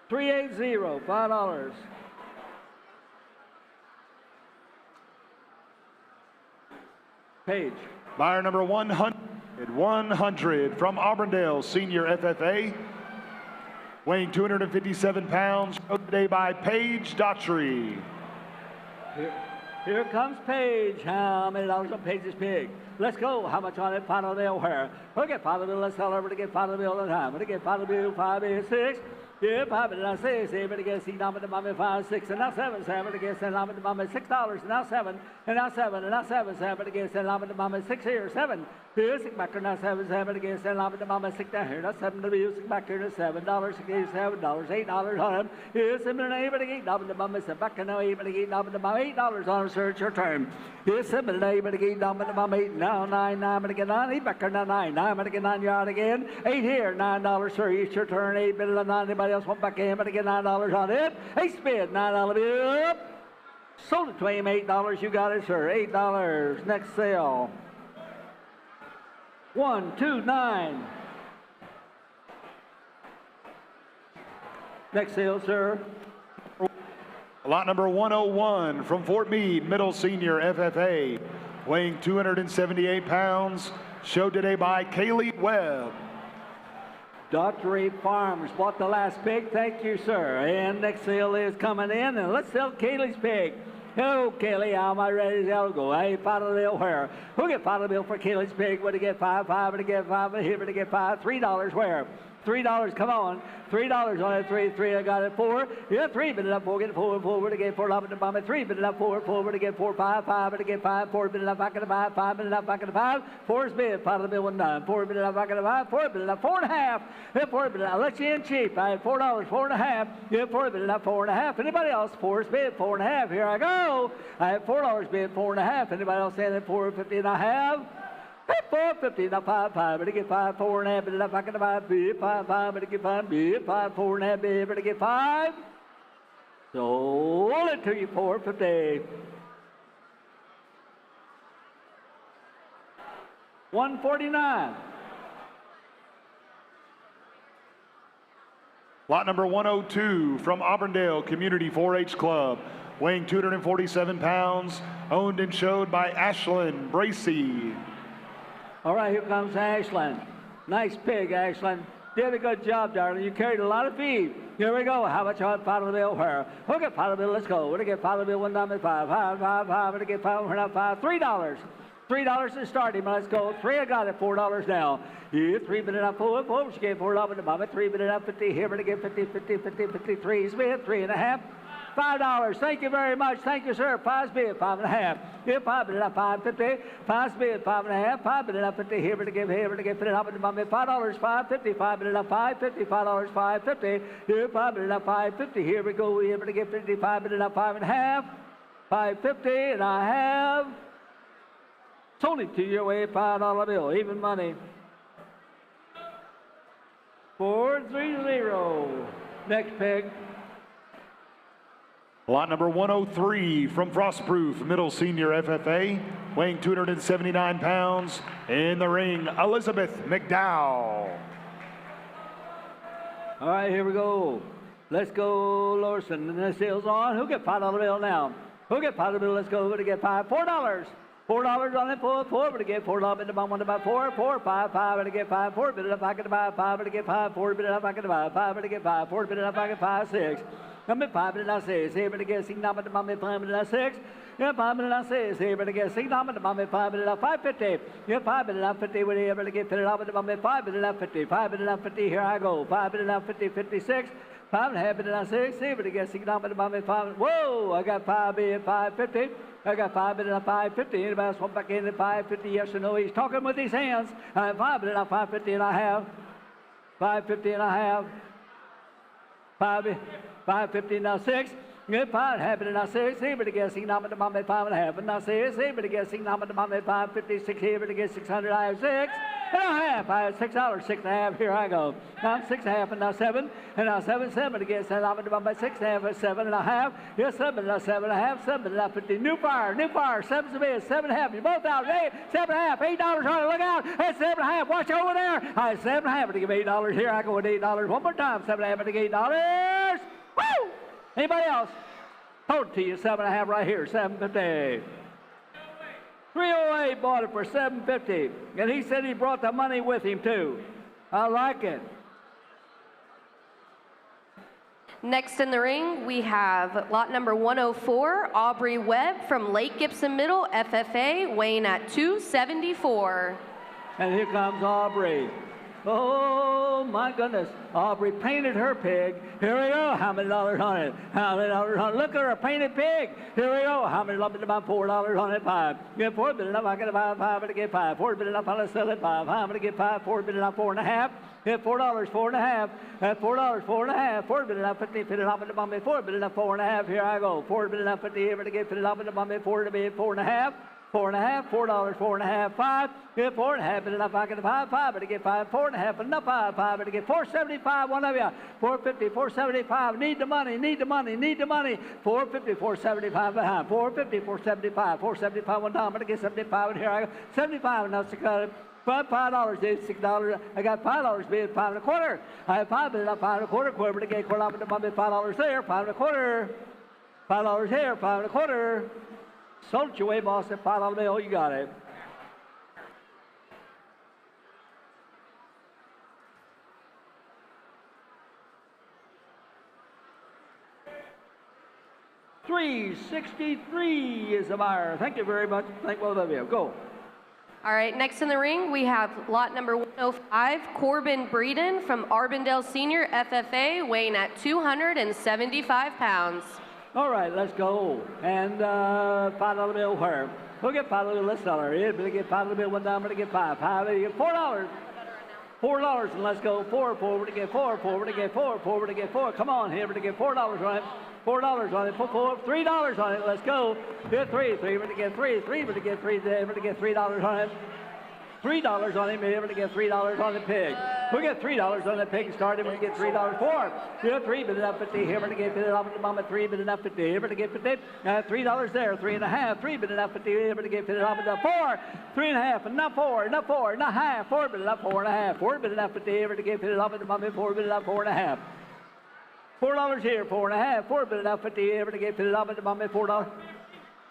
380. $5. Page. Buyer number 100. 100 from Auburndale Senior FFA. Weighing 257 pounds, showed today by Paige Daughtry. Here comes Paige. How many dollars on Paige's pig? Let's go. How much on it? $5 bill where? We'll get $5 bill. Let's sell over to get $5 bill at a time. We'll get $5 bill. 5 is 6. Yeah, 5 and now 6. But again, see, now the mommy 5, 6, and now 7. 7 again, send now the mommy $6. And now 7, and now 7, and now 7. 7 again, send now the mommy 6 here. 7. Here, 6 back here. Now 7. 7 again, send now the mommy 6 down here. Now 7 to be 6 back here. Now $7. Again, $7. $8 on him. Here, 7 and 8. But again, now the mommy 7 back here. Now 8. But again, now the mommy $8 on him, sir. It's your turn. Here, 7 and 8. But again, now the mommy 8. Now 9. 9. But again, 9. 8 back here. Now 9. 9. But again, 9 yard again. 8 here. $9, sir. It's your turn. 8. But 9. Anybody else want back in? But get $9 on it. 8 bid, $9 bill. Sold it to him, $8. You got it, sir. $8. Next sale. 129. Next sale, sir. Lot number 101 from Fort Meade, Middle Senior FFA. Weighing 278 pounds. Showed today by Kaylee Webb. Daughtry Farms bought the last pig. Thank you, sir. And next sale is coming in, and let's sell Kaylee's pig. Hello, Kaylee. How am I ready to go? Hey, $5 bill where? Who get $5 bill for Kaylee's pig? What to get 5? 5 to get 5. Here to get 5. $3 where? $3. Come on. $3 on it. 3. 3. I got it. 4. Yeah, 3. Bid it up. 4. Get 4. 4. To get 4. Love it to bomb it. 3. Bid it up. 4. 4. To get 4. 5. 5. To get 5. 4. Bid it up. Back in the 5. 5. Bid it up. Back in the 5. 4 is bid. $5 bill 1 9. 4. Bid it up. Back in the 5. 4. Bid it up. 4.5. Yeah, 4. Bid it up. I'll let you in cheap. I had $4. 4.5. Yeah, 4. Bid it up. 4.5. Anybody else? 4 is bid. 4.5. Here I go. I have $4 bid. 4.5. Anybody else saying that? 4.50 and I have? 4.50, now 5, 5, but to get 5, 4.5, but enough I can 5, 5, 5, but to get 5, 5, 4.5, but to get 5. Sold it to you, 4.50. 149. Lot number 102 from Auburndale Community 4-H Club. Weighing 247 pounds. Owned and showed by Ashlyn Bracey. All right, here comes Ashlyn. Nice pig, Ashlyn. Did a good job, darling. You carried a lot of feed. Here we go. How much on $5 bill? Where? Okay, $5 bill. Let's go. We're gonna get $5 bill. $1 $5. $5. We're gonna get $5. We're not $5. $3. $3 to start him. Let's go. 3. I got it. $4 now. Yeah, 3 minute up. 4. She gave $4 to mama. 3 minute up. 50. Here we're gonna get 50. 50. 50. 53. Smith. 3.5. $5. Thank you very much. Thank you, sir. 5 bid, 5.5. Yeah, 5 bid up, 5.50. 5 bid, 5.5. 5 bid up, 50. Here to give it up to mama. $5, 5.50. 5 bid up, 5.50. $5, 5.50. Here, 5 bid up, 5.50. Here we go. Here to give 50. 5 bid up, 5.5. 5.50, and I have sold it to your way, $5 bill, even money. 430. Next peg. Lot number 103 from Frostproof Middle Senior FFA, weighing 279 pounds. In the ring, Elizabeth McDowell. All right, here we go. Let's go, Lorson. And the sales on. Who get $5 bill now? Who get $5 bill? Let's go. Who to get $5? $4. $4 on it, 4, but to get $4 in the bottom, 1 about 4, 4, 5, 5, but to get 5, 4, but if I can buy 5, but to get 5, 4, but if I can buy 5, but to get 5, 4, but if I can 5, 6. Come at 5, but not 6. Here, but to get 6, not but to mommy 5, but not 6. Yeah, 5, but not 6. Here, but to get 6, not but to mommy 5, but not 550. Yeah, 5, but not 50. When here, but to get 50, not but to mommy 5, but not 50. 5, but not 50. Here I go. 5, but not 50, 56. 5.5, but not 6. Here, but to get 6, not but to mommy 5. Whoa, I got 5 in 550. I got 5 bid at 550. Anybody else want back in at 550? Yes or no? He's talking with his hands. I have 5 bid at 550, and I have 550, and I have 550, now 6. Good 5, happy to not 6. Here, but to get 6, not to mom at 5.5, and not 6. Here, but to get 6, not to mom at 556. Here, but to get 600, I have 6. And a half. I have $6, 6.5. Here I go. Now I'm 6.5, and now 7. And now 7, 7 to get 7. I'm going to buy 6.5, 7.5. Yes, 7, now 7.5, 7, now 50. New fire, 7's the bid, 7.5. You're both out. 8, 7.5, $8 on it. Look out. That's 7.5. Watch over there. I have 7.5 to give $8. Here I go with $8. One more time. 7.5 to give $8. Woo! Anybody else? Hold it to you. 7.5 right here. 7.50. 308 bought it for $7.50, and he said he brought the money with him too. I like it. Next in the ring, we have lot number 104, Aubrey Webb from Lake Gibson Middle, FFA, weighing at 274. And here comes Aubrey. Oh, my goodness. Aubrey painted her pig. Here we go. How many dollars on it? How many dollars on it? Look at her painted pig. Here we go. How many dollars? About $4 on it. 5. Get 4 bid enough. I got to buy 5. I'm going to get 5. 4 bid enough. I'll sell it 5. I'm going to get 5. 4 bid enough. 4.5. Get $4. 4.5. At $4. 4.5. 4 bid enough. 50. 50 enough. 4 bid enough. 4.5. Here I go. 4 bid enough. 50. Here to get 50 enough. 4 to be 4.5. 4.5, $4, 4.5, 5. Get 4.5, and enough. I get 5, 5, but to get 5, 4.5, enough 5, 5, but to get 475. One of you, 450, 475. Need the money, need the money, need the money. 450, 475 behind. 450, 475, 475. One time, but to get 75, and here I go. 75, and now $5, $6. I got $5 bid, 5.25. I have 5 bid up, 5.25. Quarter to get $1 to bump it, $5 there, 5.25. $5 here, 5.25. Sold it your way, boss, at $5 bill. You got it. $363 is the buyer. Thank you very much. Thank both of you. Go. All right, next in the ring, we have lot number 105, Corbin Breeden from Arbandale Senior, FFA, weighing at 275 pounds. All right, let's go. And $5 bill where? We'll get $5 bill. Let's sell her. Yeah, but get $5 bill. $1 to get 5. 5, get $4. $4, and let's go. 4, 4 to get 4. 4 to get 4. 4 to get 4. Come on, here to get $4 on it. $4 on it. $3 on it. Let's go. Get 3. 3 to get 3. 3 to get 3. To get $3 on it. $3 on him, able to get $3 on the pig. We'll get $3 on the pig, starting when we get $3 for. Yeah, 3 bid enough 50, here to get 50, off the mama, 3 bid enough 50, here to get 50, $3 there, 3.5, 3 bid enough 50, here to get 50, off the 4, 3.5, enough 4, enough 4, enough half, 4 bid enough 4.5, 4 bid enough 50, here to get 50, off the mama, 4 bid enough 4.5. $4 here, 4.5, 4 bid enough 50, here to get 50, off the mama, $4.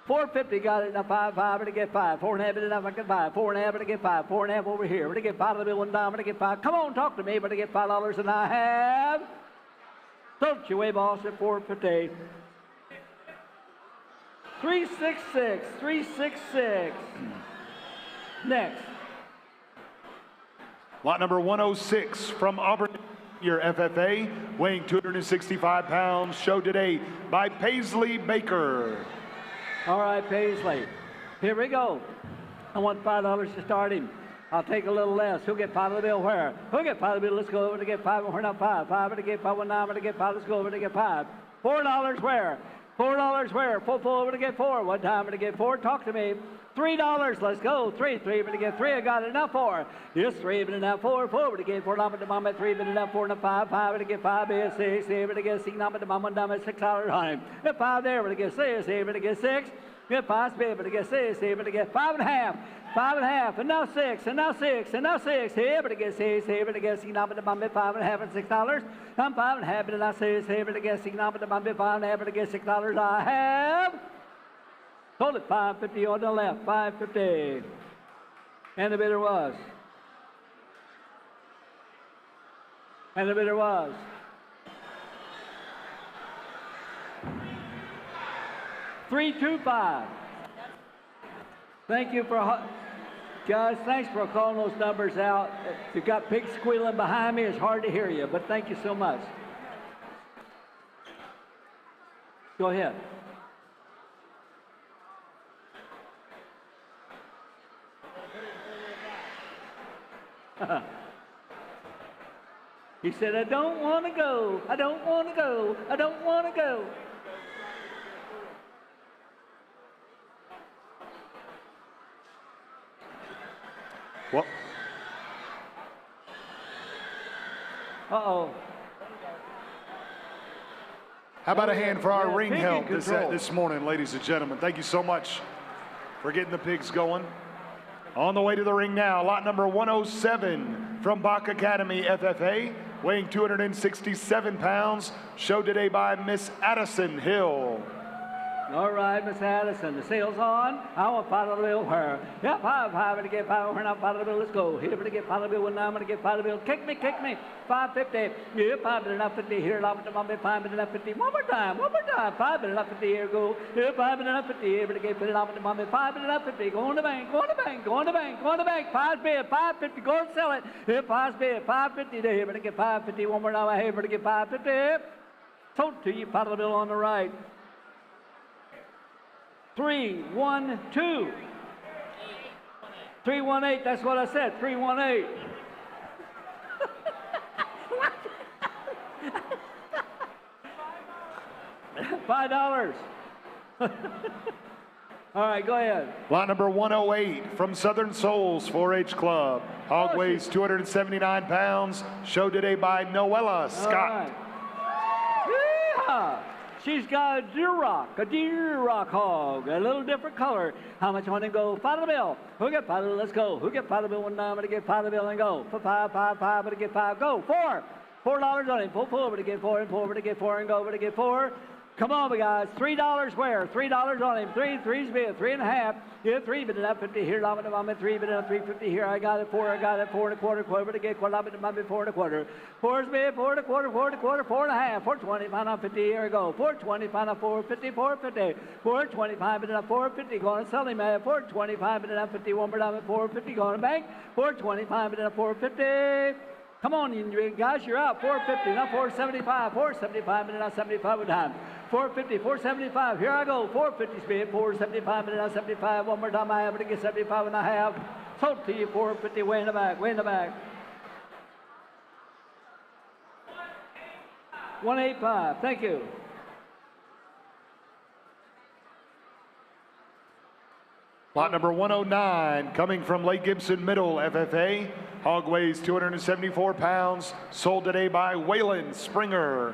450, got it. Now 5, 5, and to get 5. 4 and a half, and enough, I get 5. 4 and a half, and to get 5. 4 and a half over here. But to get 5 of the bill, 1 dime, and to get 5. Come on, talk to me, but to get $5, and I have. Don't you way, boss, at 450. 366, 366. Next. Lot number 106 from Auburn, your FFA, weighing 265 pounds, showed today by Paisley Baker. All right, Paisley. Here we go. I want $5 to start him. I'll take a little less. Who'll get 5 of the bill where? Who'll get 5 of the bill? Let's go over to get 5. We're not 5. 5 to get 5. 1 9 to get 5. Let's go over to get 5. $4 where? $4 where? 4 over to get 4. 1 time to get 4. Talk to me. $3. Let's go. 3 to get 3. I got it. Now 4. Yes, 3 but now 4. 4 to get 4. Number to mom at 3 but now 4 and 5. 5 to get 5 is 6. 6 to get 6. Number to mom and dumb at $6 on him. 5 there to get 6. 6 to get 6. Get 5 speed to get 6. 6 to get 5 and a half. 5 and a half, and now 6, and now 6, and now 6. Here, but to get 6, here, but to get 6, number to bump it 5 and a half and $6. I'm 5 and a half, and now 6, here, but to get 6, number to bump it 5 and a half, but to get $6. I have. Hold it, 550 on the left, 550. And the bidder was. And the bidder was. $325. Thank you for, guys, thanks for calling those numbers out. If you've got pigs squealing behind me, it's hard to hear you, but thank you so much. Go ahead. He said, I don't want to go. I don't want to go. I don't want to go. Well, uh-oh. How about a hand for our ring pig in help control. this morning, ladies and gentlemen. Thank you so much for getting the pigs going. On the way to the ring now, lot number 107 from Bach Academy FFA, weighing 267 pounds, showed today by Miss Addison Hill. All right, Miss Addison, the sale's on. I want $5 bill her. Yeah, 5 to get 5. We're not $5 bill. Let's go. Here to get $5 bill. 1 9 to get $5 bill. Kick me. 550. Yeah, 5 but enough 50 here. 5 but enough 50. One more time. 5 but enough 50 here. Go. Yeah, 5 but enough 50 here. But get 5 but enough 50. Go on the bank. 5 bid. 550. Go and sell it. Yeah, 5 bid. 550 there. But get 550. One more time. I have to get 550. Told to you, $5 bill on the right. 312. 318, that's what I said, 318. $5. All right, go ahead. Lot number 108 from Southern Souls 4-H Club. Hog weighs 279 pounds, showed today by Noella Scott. Right. She's got a deer rock hog, a little different color. How much want to go? $5 bill. Who get $5 bill? Let's go. Who get $5 bill? 1 9 to get $5 bill and go. For 5 to get 5. Go. $4 on him. Pull over to get 4 and pull over to get 4 and go over to get 4. Come on, guys. $3 where? $3 on him. 3's bid. 3 and a half. Yeah, 3 bid enough 50 here. I'm at 3 bid enough 350 here. I got it 4. I got it 4 and a quarter. Quarter to get quarter. I'm at 4 and a quarter. 4's bid. 4 and a quarter. 4 and a quarter. 4 and a half. 420. Find out 50. Here we go. 420. Find out 450. 450. 425 bid enough 450. Going to sell him at 425 bid enough 50. One more time at 450. Going to bank. 425 bid enough 450. Come on, you guys, you're out. 450, now 475, 475, and now 75 with time. 450, 475, here I go. 450 speed, 475, and now 75. One more time, I have to get 75 and a half. Sold to you, 450, way in the back, way in the back. 185, thank you. Lot number 109, coming from Lake Gibson Middle FFA. Hog weighs 274 pounds, sold today by Waylon Springer.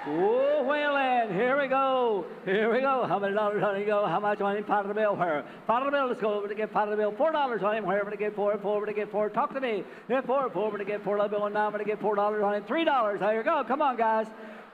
Oh, Waylon, here we go. Here we go. How many dollars on him go? How much on him? $5 bill where? $5 bill, let's go over to get $5 bill. $4 on him, wherever to get 4, over to get 4. Talk to me. Yeah, 4 over to get $4 bill, and now I'm going to get $4 on him. $3, there you go. Come on, guys.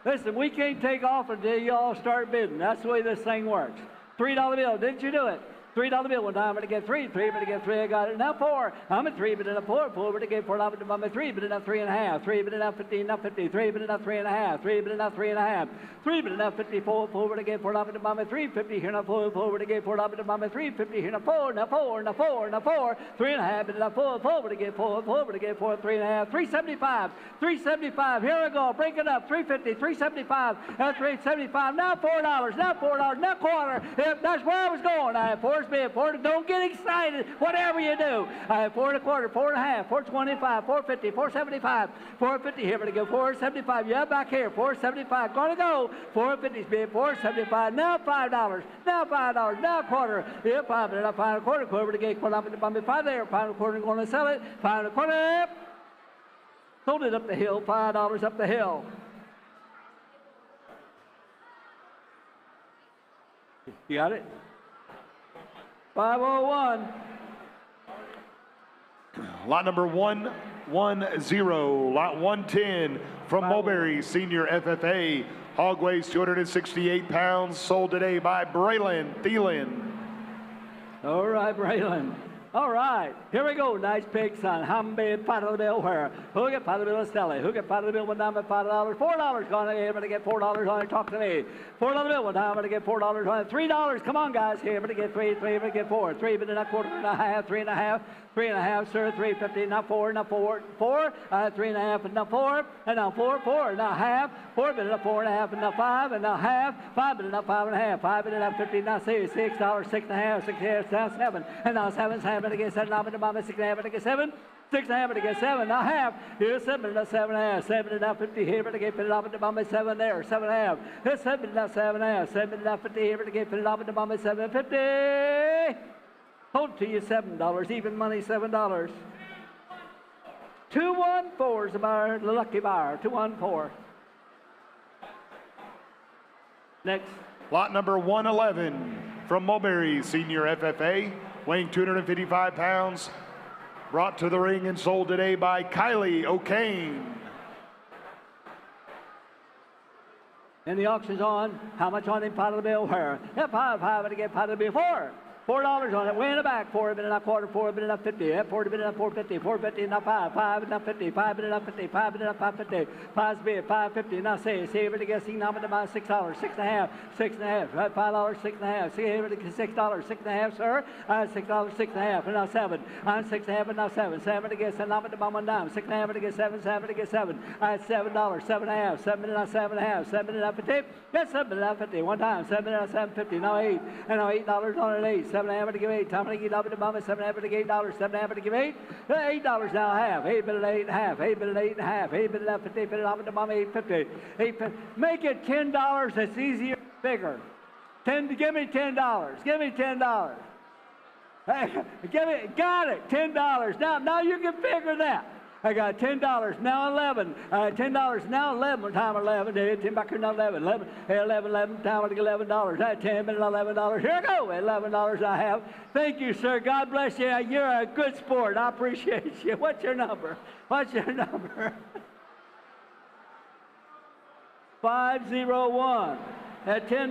Listen, we can't take off until you all start bidding. That's the way this thing works. $3 bill. Didn't you do it? $3 bill. One time, I'm going to get three. Three, I'm going to get three. I got it. Now four. I'm at three, but then a four. Four, but again, four. I'm at three, but then a 3.5. Three, but then a 15. Now 50. Three, but then a 3.5. Three, but then a 3.5. Three, but then a 54. Four, but again, four. I'm at 3. 50 here. Now four. Four, but again, four. I'm at 3. 50 here. Now four. Now four. Now four. Now four. 3.5. But then a four. Four, but again, four. Four, but again, four. 3.5. 375. 375. Here we go. Break it up. 350. 375. That's 375. Now $4. Now $4. Now quarter. That's where I was going. I have four's bid. Four. Don't get excited, whatever you do. I have 4 1/4, 4 1/2, 425, 450, 475, 450 here, but I go 475. Yeah, back here, 475. Gonna go. 450's bid, 475. Now $5. Now $5. Now a quarter. Yeah, 5 and a 5 1/4. Quarter to get quarter up to bump 5 there. 5 1/4 going to sell it. 5 1/4. Sold it up the hill. $5 up the hill. You got it? 501. Lot number 110, lot 110 from Mulberry Senior FFA. Hog weighs 268 pounds, sold today by Braylon Thielen. All right, Braylon. All right, here we go. Nice pig, son. $5 bill where? Who get $5 bill? Stelly. Who get $5 bill? One time at $5. $4 gone. I'm going to get $4 on it. Talk to me. $4 bill. One time I'm going to get $4 on it. $3. Come on, guys. Here, I'm going to get 3. 3. I'm going to get 4. 3, but then a quarter and a half. 3.5. 3.5, sir. 350. Now 4. Now 4. 4. 3.5. And now 4. And now 4. 4. And now half. 4. But now 4.5. And now 5. And now half. 5. But now 5.5. 5. But now 50. Now $6. $6.5. 6.5. Now 7. And now 7. 7. And again 7. Now 6.5. And again 7. 6.5 and again 7. Now half. Here's 7 and now 7.5. 7 and now 50 here. But again fit it up at the bottom 7 there. 7.5. Here's 7 and now 7.5. 7 and now 50 here. But again fit it up at the bottom 7.50. Hold to you $7. Even money $7. 214 is the buyer, the lucky buyer. 214. Next. Lot number 111 from Mulberry Senior FFA, weighing 255 pounds. Brought to the ring and sold today by Kylie O'Kane. And the auction's on. How much on him? $5 bill where? Yeah, 5. To get $5 bill 4. $4 on it. Way in the back. 4 bid and a quarter. 4 bid and a 50. Yeah, 4 bid and a 450. 450 and a 5. 5 and a 50. 5 bid and a 50. 5 bid and a 550. 5's bid. 550. Now say it again. See now to buy $6. 6.5. 6.5. Right, $5. 6.5. See it again. $6. 6.5, sir. $6. 6.5. And now 7. On 6.5 and now 7. 7 again. Send now to buy $1. 6.5 and again 7. 7 again 7. $7. 7.5. 7 and now 7.5. 7 and now 50. Yes, 7 and now 50. One time. 7 and now 7.50. Now 8. And now $8 on it. 8. 7.5 to give 8. Time to give up at the moment. 7.5 to give $8. 7.5 to give 8. $8 now half. 8 bid at 8.5. 8 bid at 8.5. 8 bid at 50. Bid up at the moment. 8.50. 8.50. Make it $10. That's easier, bigger. 10. Give me $10. Give me $10. Hey, give me. Got it. $10. Now you can figure that. I got $10, now 11. $10, now 11. One time 11. 10 back here, now 11. 11. 11 time I get $11. 10 minutes, $11. Here I go. $11 I have. Thank you, sir. God bless you. You're a good sport. I appreciate you. What's your number? What's your number? 501 at $10.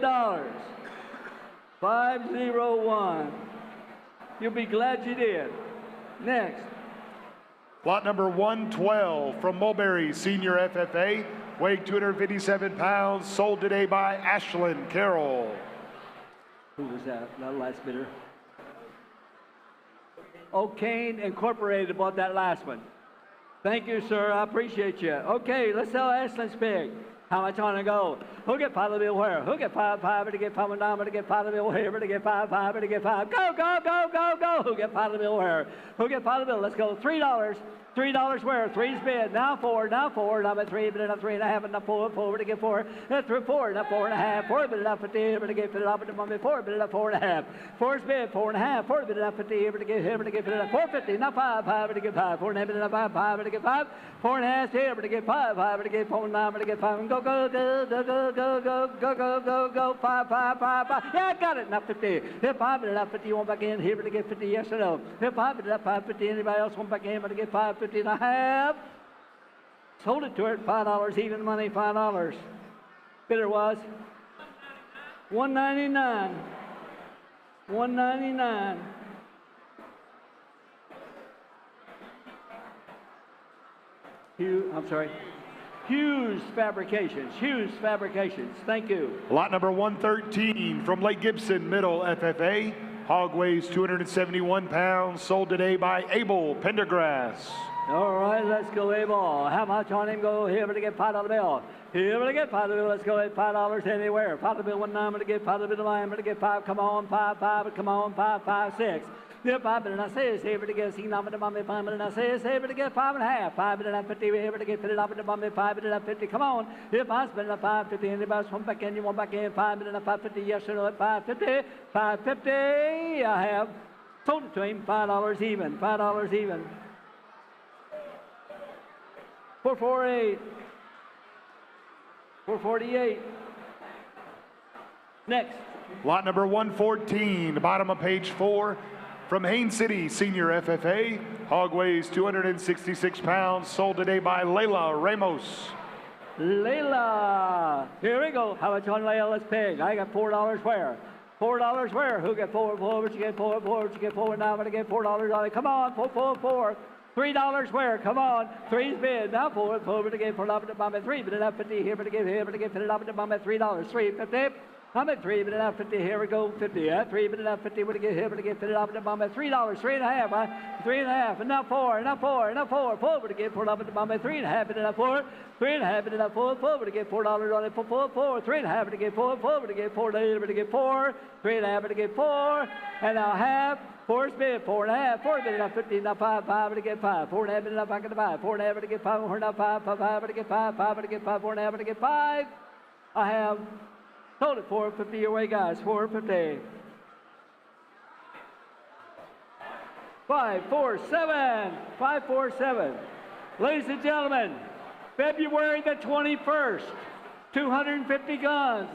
501. You'll be glad you did. Next. Lot number 112 from Mulberry Senior FFA, weighing 257 pounds, sold today by Ashlyn Carroll. Who was that? That last bidder? O'Kane Incorporated bought that last one. Thank you, sir. I appreciate you. Okay, let's sell Ashlyn's pig. How much on to go? Who get $5 bill where? Who get 5 to get $5 to get $5 bill here? To get 5 to get 5. Go. Who get $5 bill where? Who get $5 bill? Let's go. $3. $3 where? 3's bid. Now 4. Now at 3. But now 3.5. And now 4. 4 to get 4. That's 4. Now 4.5. 4 bid now 50. But to get 50 up at the moment. 4 bid now 4.5. 4's bid. 4.5. 4 bid now 50. But to get him to get 50. 4.50. Now 5 to get 5. 4.5 bid now 5 to get 5. 4.5 here. But to get 5 to get 4. 9 to get 5. And go. 5. Yeah, I got it. Now 50. If 5 bid now 50. You want back in here to get 50? Yes or no? If 5 bid now 5.50. Anybody else want back in to get 5.50 and a half? Sold it to her at $5. Even money, $5. Bidder was $199. $1.99. I'm sorry. Hughes Fabrications. Hughes Fabrications. Thank you. Lot number 113 from Lake Gibson Middle FFA. Hog weighs 271 pounds. Sold today by Abel Pendergrass. All right, let's go, Abel. How much on him? Go here to get $5 bill. Here to get $5 bill. Let's go at $5 anywhere. $5 bill 1 9 to get $5 bill 9 to get 5. Come on, 5 5. Come on, 5 5 6. Yeah, 5 and I say here to get C number to mommy 5 and I say here to get 5 and a half. 5 and 50 here to get $50 up to mommy 5 and 50. Come on. If I spend a 550 anybody want back in, you want back in 5 and 550. Yes or no at 550. 550. I have sold it to him $5 even. $5 even. 448. 448. Next. Lot number 114, bottom of page 4. From Haines City Senior FFA. Hog weighs 266 pounds. Sold today by Layla Ramos. Layla. Here we go. How much on Layla? Let's pay. I got $4 where? $4 where? Who got 4? What you get 4? What you get 4? Now I'm going to get $4 on it. Come on. 4, 4, 4. $3 where? Come on. 3's bid. Now 4 to get $4 to bomb at 3. But enough 50 here, but to get $50 to bomb at $3. 3.50. I'm at 3, but enough 50. Here we go. 50. Yeah, 3, but enough 50. What to get here, but to get $50 to bomb at $3. 3.5. 3.5. And now 4. And now 4. And now 4. 4 to get $4 to bomb at 3.5. And enough 4. 3.5. And enough 4. 4 to get $4 on it. 4, 4, 4. 3.5 to get 4. 4 to get 4. To get 4. 3.5 to get 4. And now half. 4's bid, 4.5, 4 bid enough 50, now 5, 5 to get 5, 4.5 bid enough, I get 5, 4.5 to get 5, 4 now 5, 5 to get 5, 5 to get 5, 4.5 to get 5. I have sold it 450 away, guys, 450. 547, 547. Ladies and gentlemen, February the 21st, 250 guns,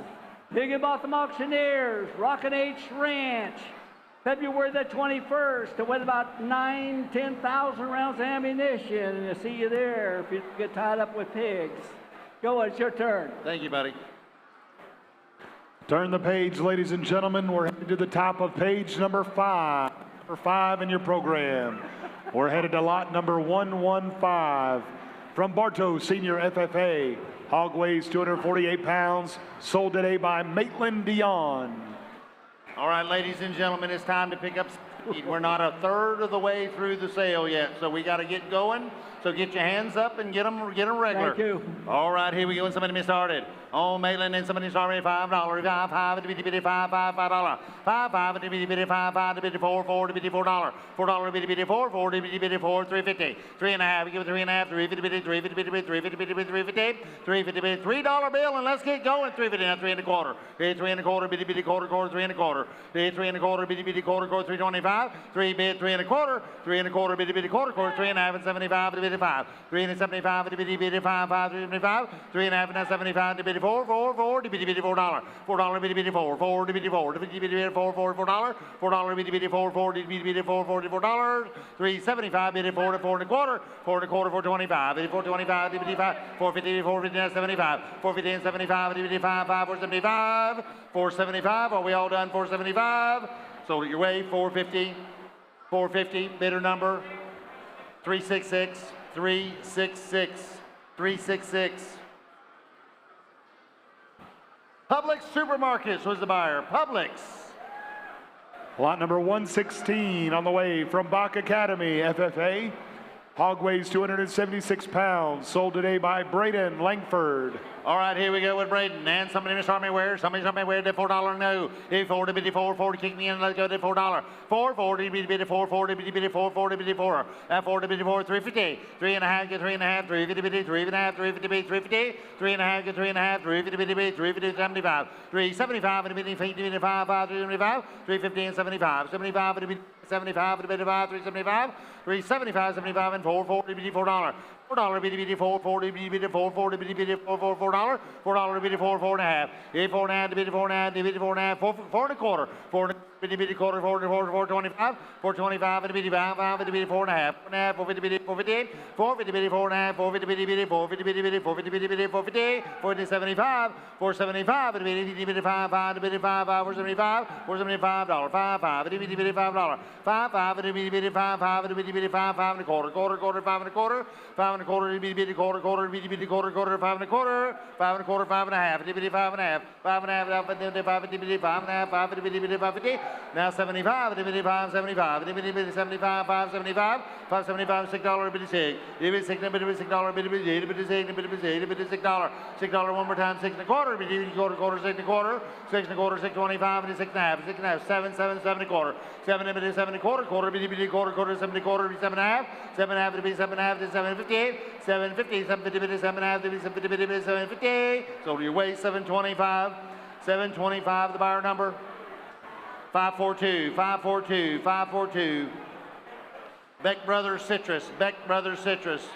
Higginbotham Auctioneers, Rockin' H Ranch. February the 21st, with about 10,000 rounds of ammunition. And I see you there if you get tied up with pigs. Go, it's your turn. Thank you, buddy. Turn the page, ladies and gentlemen. We're headed to the top of page number 5. Number 5 in your program. We're headed to lot number 115. From Bartow Senior FFA. Hog weighs 248 pounds. Sold today by Maitland Dion. All right, ladies and gentlemen, it's time to pick up speed. We're not a third of the way through the sale yet, so we got to get going. So get your hands up and get them regular. Thank you. All right, here we go. And somebody me started. Oh, Maitland and somebody started $5. 5, 5, bitty, bitty, 5, 5, $5. 5, 5, bitty, bitty, 5, 5, bitty, 4, 4, bitty, $4. $4, bitty, bitty, 4, 4, bitty, bitty, 4, 3.50. 3.5. Give it 3.5. 3.50, bitty, 3.50, bitty, 3.50, bitty, 3.50. 3.50, bitty, $3 bill, and let's get going. 3.50. Now 3.25. 3.25, bitty, bitty, quarter, 3.25. 3.25, bitty, bitty, quarter, 3.25. 3 bid, 3.25. 3.25, bitty, bitty, quarter, 3.5 and 75, bitty, 5. 3.75, bitty, bitty, 5, 5, 3.75. 3.5 and 75, bitty, 4, 4, 4, bitty, bitty, $4. $4, bitty, bitty, 4, 4, bitty, 4, bitty, bitty, 4, 4, $4. $4, bitty, bitty, 4, 4, bitty, bitty, 4, $4. 3.75, bitty, 4 to 4 1/4. 4 1/4, 4.25. Bitty, 4.25, bitty, 5. 4.50, 4.50, 75. 4.50 and 75, bitty, 5, 5, 4.75. 4.75. Are we all done? 4.75. Sold it your way. 4.50. 4.50. Bidder number 366. 366. 366. Publix Supermarkets was the buyer. Publix. Lot number 116 on the way from Bach Academy FFA. Hog weighs 276 pounds. Sold today by Braden Langford. All right, here we go with Braden. And somebody must start me where? Somebody start me where? Did $4 no. Did 4 to bitty 4, 4 to kick me in. Let's go to $4. 4, 4 to bitty 4, 4 to bitty 4, 4 to bitty 4. At 4 to bitty 4, 3.50. 3.5 get 3.5, 3.50 bitty, 3.5, 3.50 bitty, 3.50. 3.5 get 3.5, 3.50 bitty bitty, 3.50 75. 3.75 and bitty 5, 5, 3.75. 3.50 and 75. 75 and bitty 75 and bitty 5, 3.75. 3.75, 75 and 4, 4 to bitty $4. $4 bitty bitty $4 40 bitty bitty $4 40 bitty bitty $4 $4 bitty $4 4.5 $4.5 bitty $4.5 bitty $4.5 4 1/4 4 bitty bitty quarter 4.25 4.25 bitty bitty 5 bitty bitty 4.5 4.5 4 bitty bitty 4.58 4 bitty bitty 4.5 4 bitty bitty bitty 4 bitty bitty bitty 4 bitty bitty bitty 4.50 4.75 4.75 bitty bitty bitty 5 bitty 5 4.75 $4.75 5 bitty bitty bitty $5 5 bitty bitty bitty 5 bitty bitty 5 1/4 quarter 5 1/4 5 1/4 bitty bitty quarter bitty bitty quarter 5 1/4 5 1/4 5 1/2 bitty bitty 5 1/2 5 1/2 5 bitty bitty 5 1/2 5 bitty bitty 5.50 now 75 bitty bitty 5.75 bitty bitty 75 5.75 5.75 $6 bitty $6 bitty $6 bitty $6 bitty bitty $8 bitty $6 bitty $8 bitty $6 one more time 6 1/4 bitty quarter 6 1/4 6 1/4 6.25 bitty 6 1/2 6 1/2 7 7 7 1/4 7 bitty 7 1/4 bitty bitty quarter 7 1/4 bitty 7 1/2 7 1/2 bitty 7 1/2 bitty 7.58 7.50 7 bitty bitty 7 1/2 bitty 7 bitty bitty 7.50 so to your waist 7.25 7.25 the buyer number 542 542 542 Beck Brothers Citrus Beck Brothers Citrus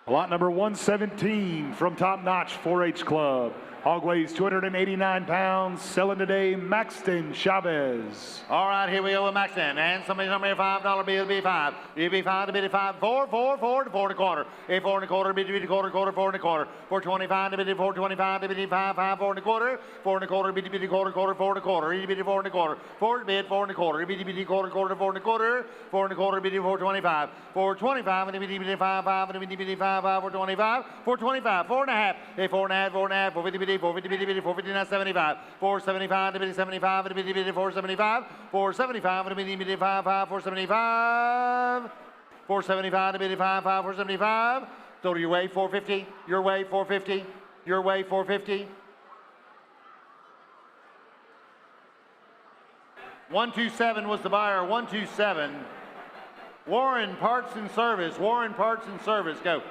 Lot number 117 from Top Notch 4-H Club. Hog weighs 289 pounds. Selling today, Maxton Chavez. All right, here we go with Maxton. And somebody's number $5 bill be 5. It'll be 5 to bid 5. 4 4 4 to 4 1/4. A 4 1/4 bid quarter 4 1/4. 4.25 to bid 4.25 to bid 5 5 4 1/4. 4 1/4 bid quarter 4 1/4. It'll bid 4 1/4. 4 bid 4 1/4. Bid quarter 4 1/4. 4 1/4 bid 4.25. 4.25 and bid 5 5 and bid 5 5 4.25. 4.25 4 1/2. A 4 1/2 4 1/2 4.50 4.50 4.50 75. 4.75 to bid 75 and bid 4.75. 4.75 and bid 5 5 4.75. 4.75 to bid 5 5 4.75. So your way 4.50. Your way 4.50. Your way 4.50. 127 was the buyer. 127. Warren Parts and Service. Warren Parts and Service. Go.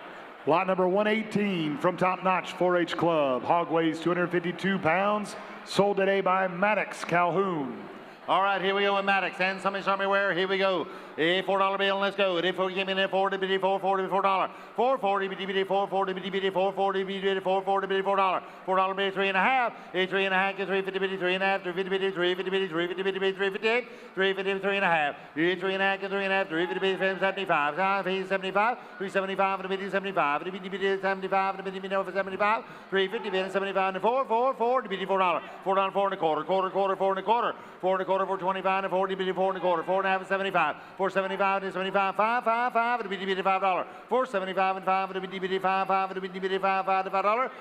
Lot number 118 from Top Notch 4-H Club. Hog weighs 252 pounds. Sold today by Maddox Calhoun. All right, here we go with Maddox. And somebody show me where. Here we go. A $4 bill, and let's go. Give me that $4 bitty $4 $4. 4.40 bitty bitty 4.40 bitty bitty 4.40 bitty bitty 4.40 bitty $4. $4 bitty 3 1/2. A 3 1/2 get 3.50 bitty 3 1/2 3.50 bitty 3.50 bitty 3.50 bitty bitty 3.58 3.50 3 1/2. A 3 1/2 get 3 1/2 3.50 bitty 75. 75 3.75 and bitty 75 bitty bitty 75 and bitty bitty over 75 3.50 bitty 75 and 4 bitty $4. $4 4 1/4 quarter 4 1/4 4 1/4 4.25 and 40 bitty 4 1/4 4 1/2 and 75 4.75 to 75 5 and bitty bitty $5 4.75 and 5 and bitty bitty 5 and bitty bitty 5 to $5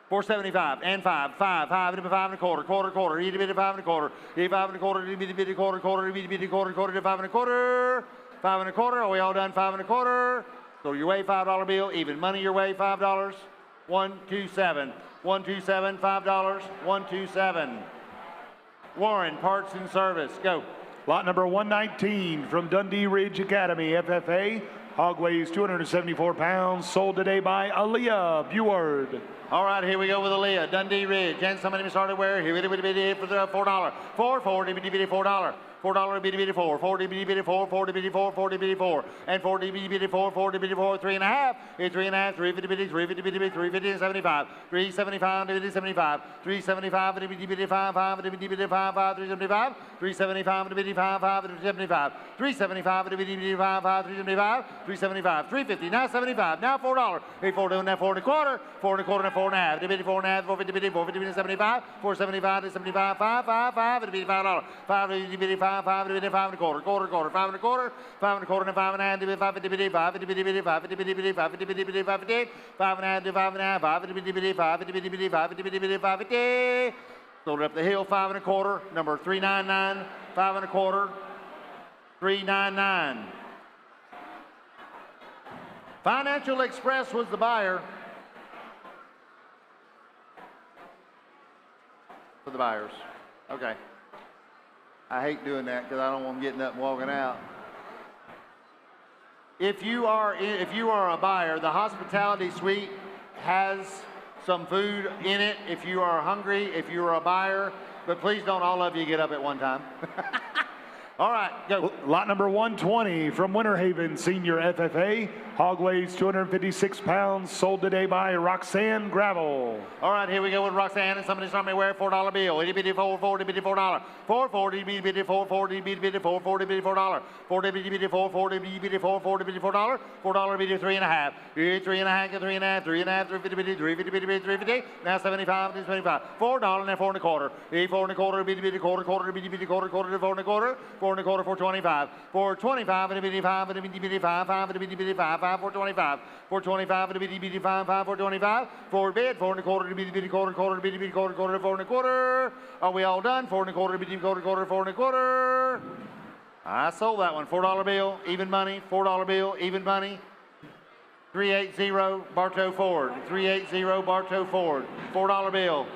4.75 and 5 and 5 1/4 quarter itty bitty 5 1/4 itty 5 1/4 itty bitty bitty quarter itty bitty quarter to 5 1/4 5 1/4 are we all done 5 1/4 so your way $5 bill even money your way $5 127 127 $5 127 Warren Parts and Service go. Lot number 119 from Dundee Ridge Academy, FFA. Hog weighs 274 pounds. Sold today by Aaliyah Buward. All right, here we go with Aaliyah, Dundee Ridge. And somebody started where? Here we go for the $4. 4.40 bitty bitty $4. $4 bitty bitty 4. 40 bitty bitty 4. 40 bitty 4. 40 bitty 4. And 40 bitty bitty 4. 40 bitty 4. 3 1/2. 3 1/2. 3.50 bitty 3.50 bitty bitty 3.50 and 75. 3.75 bitty 75. 3.75 bitty bitty 5 bitty bitty 5 3.75. 3.75 bitty 5 3.75. 3.75 bitty bitty 5 3.75. 3.75. 3.50 now 75 now $4. 4 doing that 4 1/4 4 1/4 and 4 1/2. Bitty 4 1/2 4.50 bitty 4.50 bitty 75. 4.75 to 75 5 bitty $5. 5 bitty 5 bitty 5 1/4 quarter 5 1/4 5 1/4 and 5 1/2 bitty 5 bitty bitty 5 bitty bitty 5 bitty bitty 5 bitty bitty 5 bitty 5 1/2 to 5 1/2 5 bitty bitty 5 bitty bitty 5 bitty bitty 5 bitty sold up the hill 5 1/4 number 399 5 1/4 399 Financial Express was the buyer for the buyers. Okay. I hate doing that because I don't want them getting up and walking out. If you are a buyer, the hospitality suite has some food in it if you are hungry, if you are a buyer, but please don't all of you get up at one time. All right, go. Lot number 120 from Winter Haven Senior FFA. Hog weighs 256 pounds, sold today by Roxanne Gravel. All right, here we go with Roxanne, and somebody start me wear $4 bill. Itty bitty $440, bitty $4. $440, bitty bitty $440, bitty bitty $440, bitty $4. $40 bitty bitty $440, bitty bitty $440, bitty $4. $4 bitty 3.5. 3.5, 3.5, 3.5, 350 bitty, 350 bitty bitty 350. Now 75, bitty 75. $4 and then 4.25. 4.25 bitty bitty quarter, bitty bitty quarter, 4.25. 4.25, 425. 425 and a bitty 5 and a bitty bitty 5, 5 and a bitty bitty 5, 5, 425. 425 and a bitty bitty 5, 5, 425. 4 bid, 4.25 and a bitty bitty quarter, bitty bitty quarter, 4.25. Are we all done? 4.25 bitty quarter, 4.25. I sold that one. $4 bill, even money. $4 bill, even money. 380 Bartow Ford. 380 Bartow Ford. $4 bill.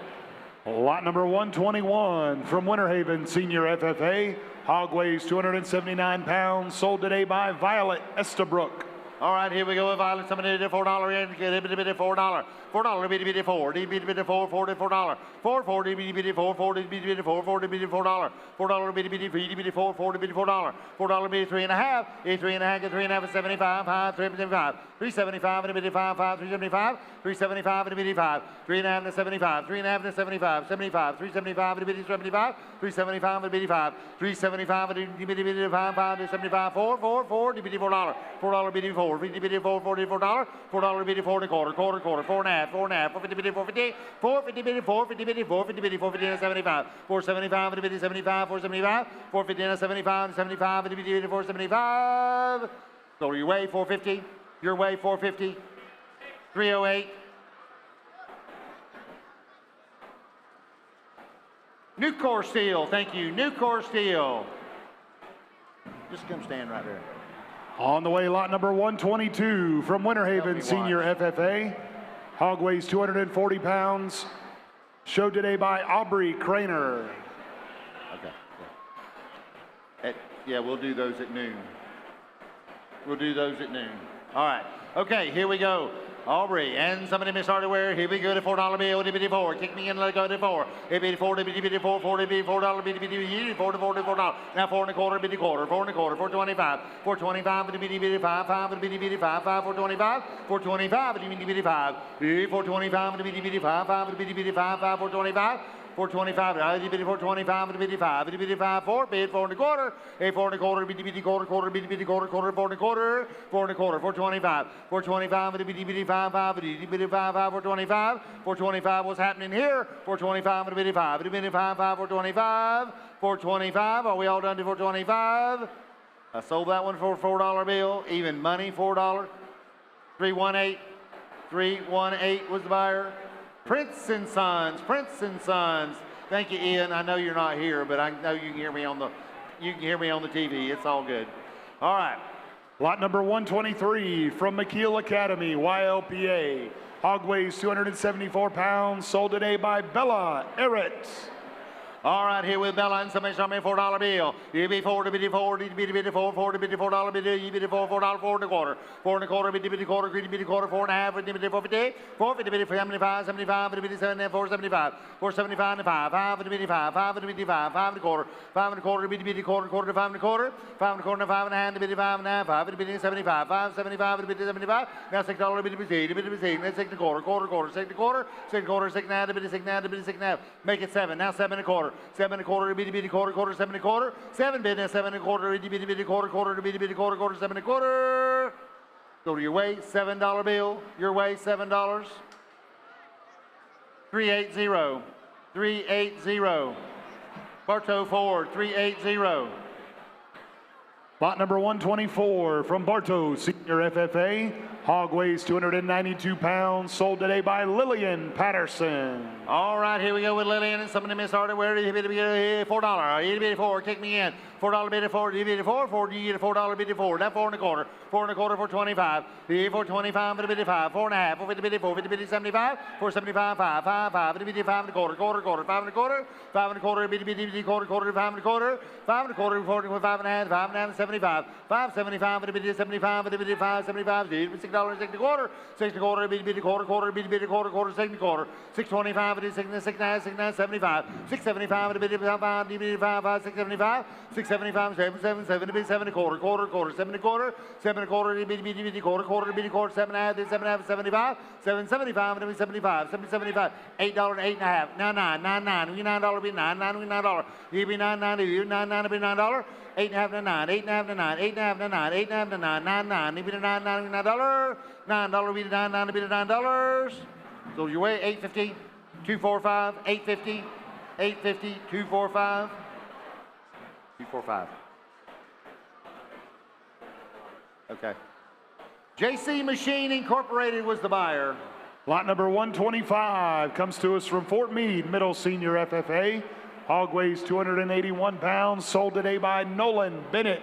Lot number 121 from Winter Haven Senior FFA. Hog weighs 279 pounds, sold today by Violet Estabrook. All right, here we go with Violet. Somebody did $4 in. Get $4. $4 bitty bitty 4. Bitty bitty 4. $4. $440 bitty bitty 440 bitty bitty 440 bitty $4. $4 bitty bitty bitty 440 bitty $4. $4 bitty 3.5. 3.5 get 3.5 is 75. 375. 375 and a bitty 5. 375. 375 and a bitty 5. 3.5 to 75. 3.5 to 75. 75. 375 and a bitty 75. 375 and a bitty 5. 375 and a bitty bitty 5. 5 to 75. 4 bitty $4. $4 bitty 4. 50 bitty 4. $4. $4 bitty 4.25. Quarter. 4.5. 4.5. 450 bitty 450. 450 bitty 450 bitty 450 bitty 450 and 75. 475 and a bitty 75. 475. 450 and 75 and 75 and a bitty 475. So your way 450. Your way 450. 308. Nucor Steel, thank you. Nucor Steel. Just come stand right there. On the way, lot number 122 from Winter Haven Senior FFA. Hog weighs 240 pounds. Showed today by Aubrey Craner. Okay. Yeah, we'll do those at noon. We'll do those at noon. All right. Okay, here we go. Aubrey, and somebody missed hardware. Here we go to $4 bill, bitty 4. Kick me in, let it go to 4. Bitty 4, bitty bitty 4, 40 bitty $4, bitty bitty 4 to $4. Now 4.25 bitty quarter, 4.25, 425, 425 bitty bitty 5, 5 bitty bitty 5, 5, 425, 425 bitty bitty 5, 425 bitty bitty 5, 5 bitty bitty 5, 5, 425. 425, bitty 425, bitty 5, bitty bitty 5, 4 bid 4.25, 4.25, bitty bitty quarter, bitty bitty quarter, 4.25, 425, 425, bitty bitty 5, 5, bitty bitty 5, 5, 425, 425, what's happening here? 425, bitty 5, bitty bitty 5, 5, 425, 425, are we all done to 425? I sold that one for $4 bill, even money, $4, 318, 318 was the buyer. Prince and Sons. Thank you, Ian. I know you're not here, but I know you can hear me on the TV. It's all good. All right. Lot number 123 from McKeel Academy, YLPA. Hog weighs 274 pounds, sold today by Bella Errett. All right, here with Bella, and somebody show me $4 bill. You be 4 to bitty 4, bitty bitty 4, 4 to bitty $4, bitty, you bitty 4, $4, 4.25, 4.25, bitty bitty quarter, bitty quarter, 4.5, bitty bitty 450, 450 bitty 75, 75, bitty bitty 7, 475, 475 and 5, 5 bitty bitty 5, 5 bitty bitty 5, 5.25, 5.25, bitty bitty quarter, quarter to 5.25, 5.25, 5.5, bitty 5.5, 5 bitty bitty 75, 575, bitty bitty 75, now $6 bitty bitty, bitty bitty, that's 6.25, quarter, 6.25, 6.25, 6.5, bitty 6.5, bitty 6.5, make it 7, now 7.25. 7.25 bitty bitty quarter, 7.25, 7 bid, 7.25 bitty bitty bitty quarter, bitty bitty quarter, 7.25. Go to your way, $7 bill. Your way, $7. 380, 380. Bartow Ford, 380. Lot number 124 from Bartow Senior FFA. Hog weighs 292 pounds, sold today by Lillian Patterson. All right, here we go with Lillian, and somebody missed hardware. $4. 4, kick me in. $4 bid 4, you bid 4, 4, you get $4 bid 4. Now 4.25, 4.25 for 25. 4.25 for the bid 5, 4.5 for the bid 4, 50 bid 75, 475, 5, 5, 5, the bid 5 1/4, quarter, 5 1/4, 5 1/4, bid quarter, 5 1/4, 5 1/4, 5 1/4, 5 1/2, 5 1/2, 7. 575, 575, bitty bitty 75, bitty bitty 575, $6, 6 quarter, 6 quarter, bitty bitty quarter, quarter, bitty bitty quarter, quarter, 6 quarter, 625, bitty 69, 75, 675, bitty bitty 5, bitty bitty 5, 675, 675, 777, bitty 7 quarter, quarter, quarter, 7 quarter, 7 quarter, bitty bitty bitty quarter, quarter, bitty quarter, 7 half, 75, 775, bitty 75, 775, $8, 8 and a half, now 9, 9, 9, we $9, be 9, 9, we $9, you be 9, 9, you 9, 9, be $9, 8 and a half to 9, 8 and a half to 9, 8 and a half to 9, 8 and a half to 9, 9, 9, you be the 9, 9, we $9, $9 be the 9, 9 be the $9. So your way, 850, 245, 850, 850, 245, 245. Okay. JC Machine Incorporated was the buyer. Lot number 125 comes to us from Fort Meade, Middle Senior FFA. Hog weighs 281 pounds, sold today by Nolan Bennett.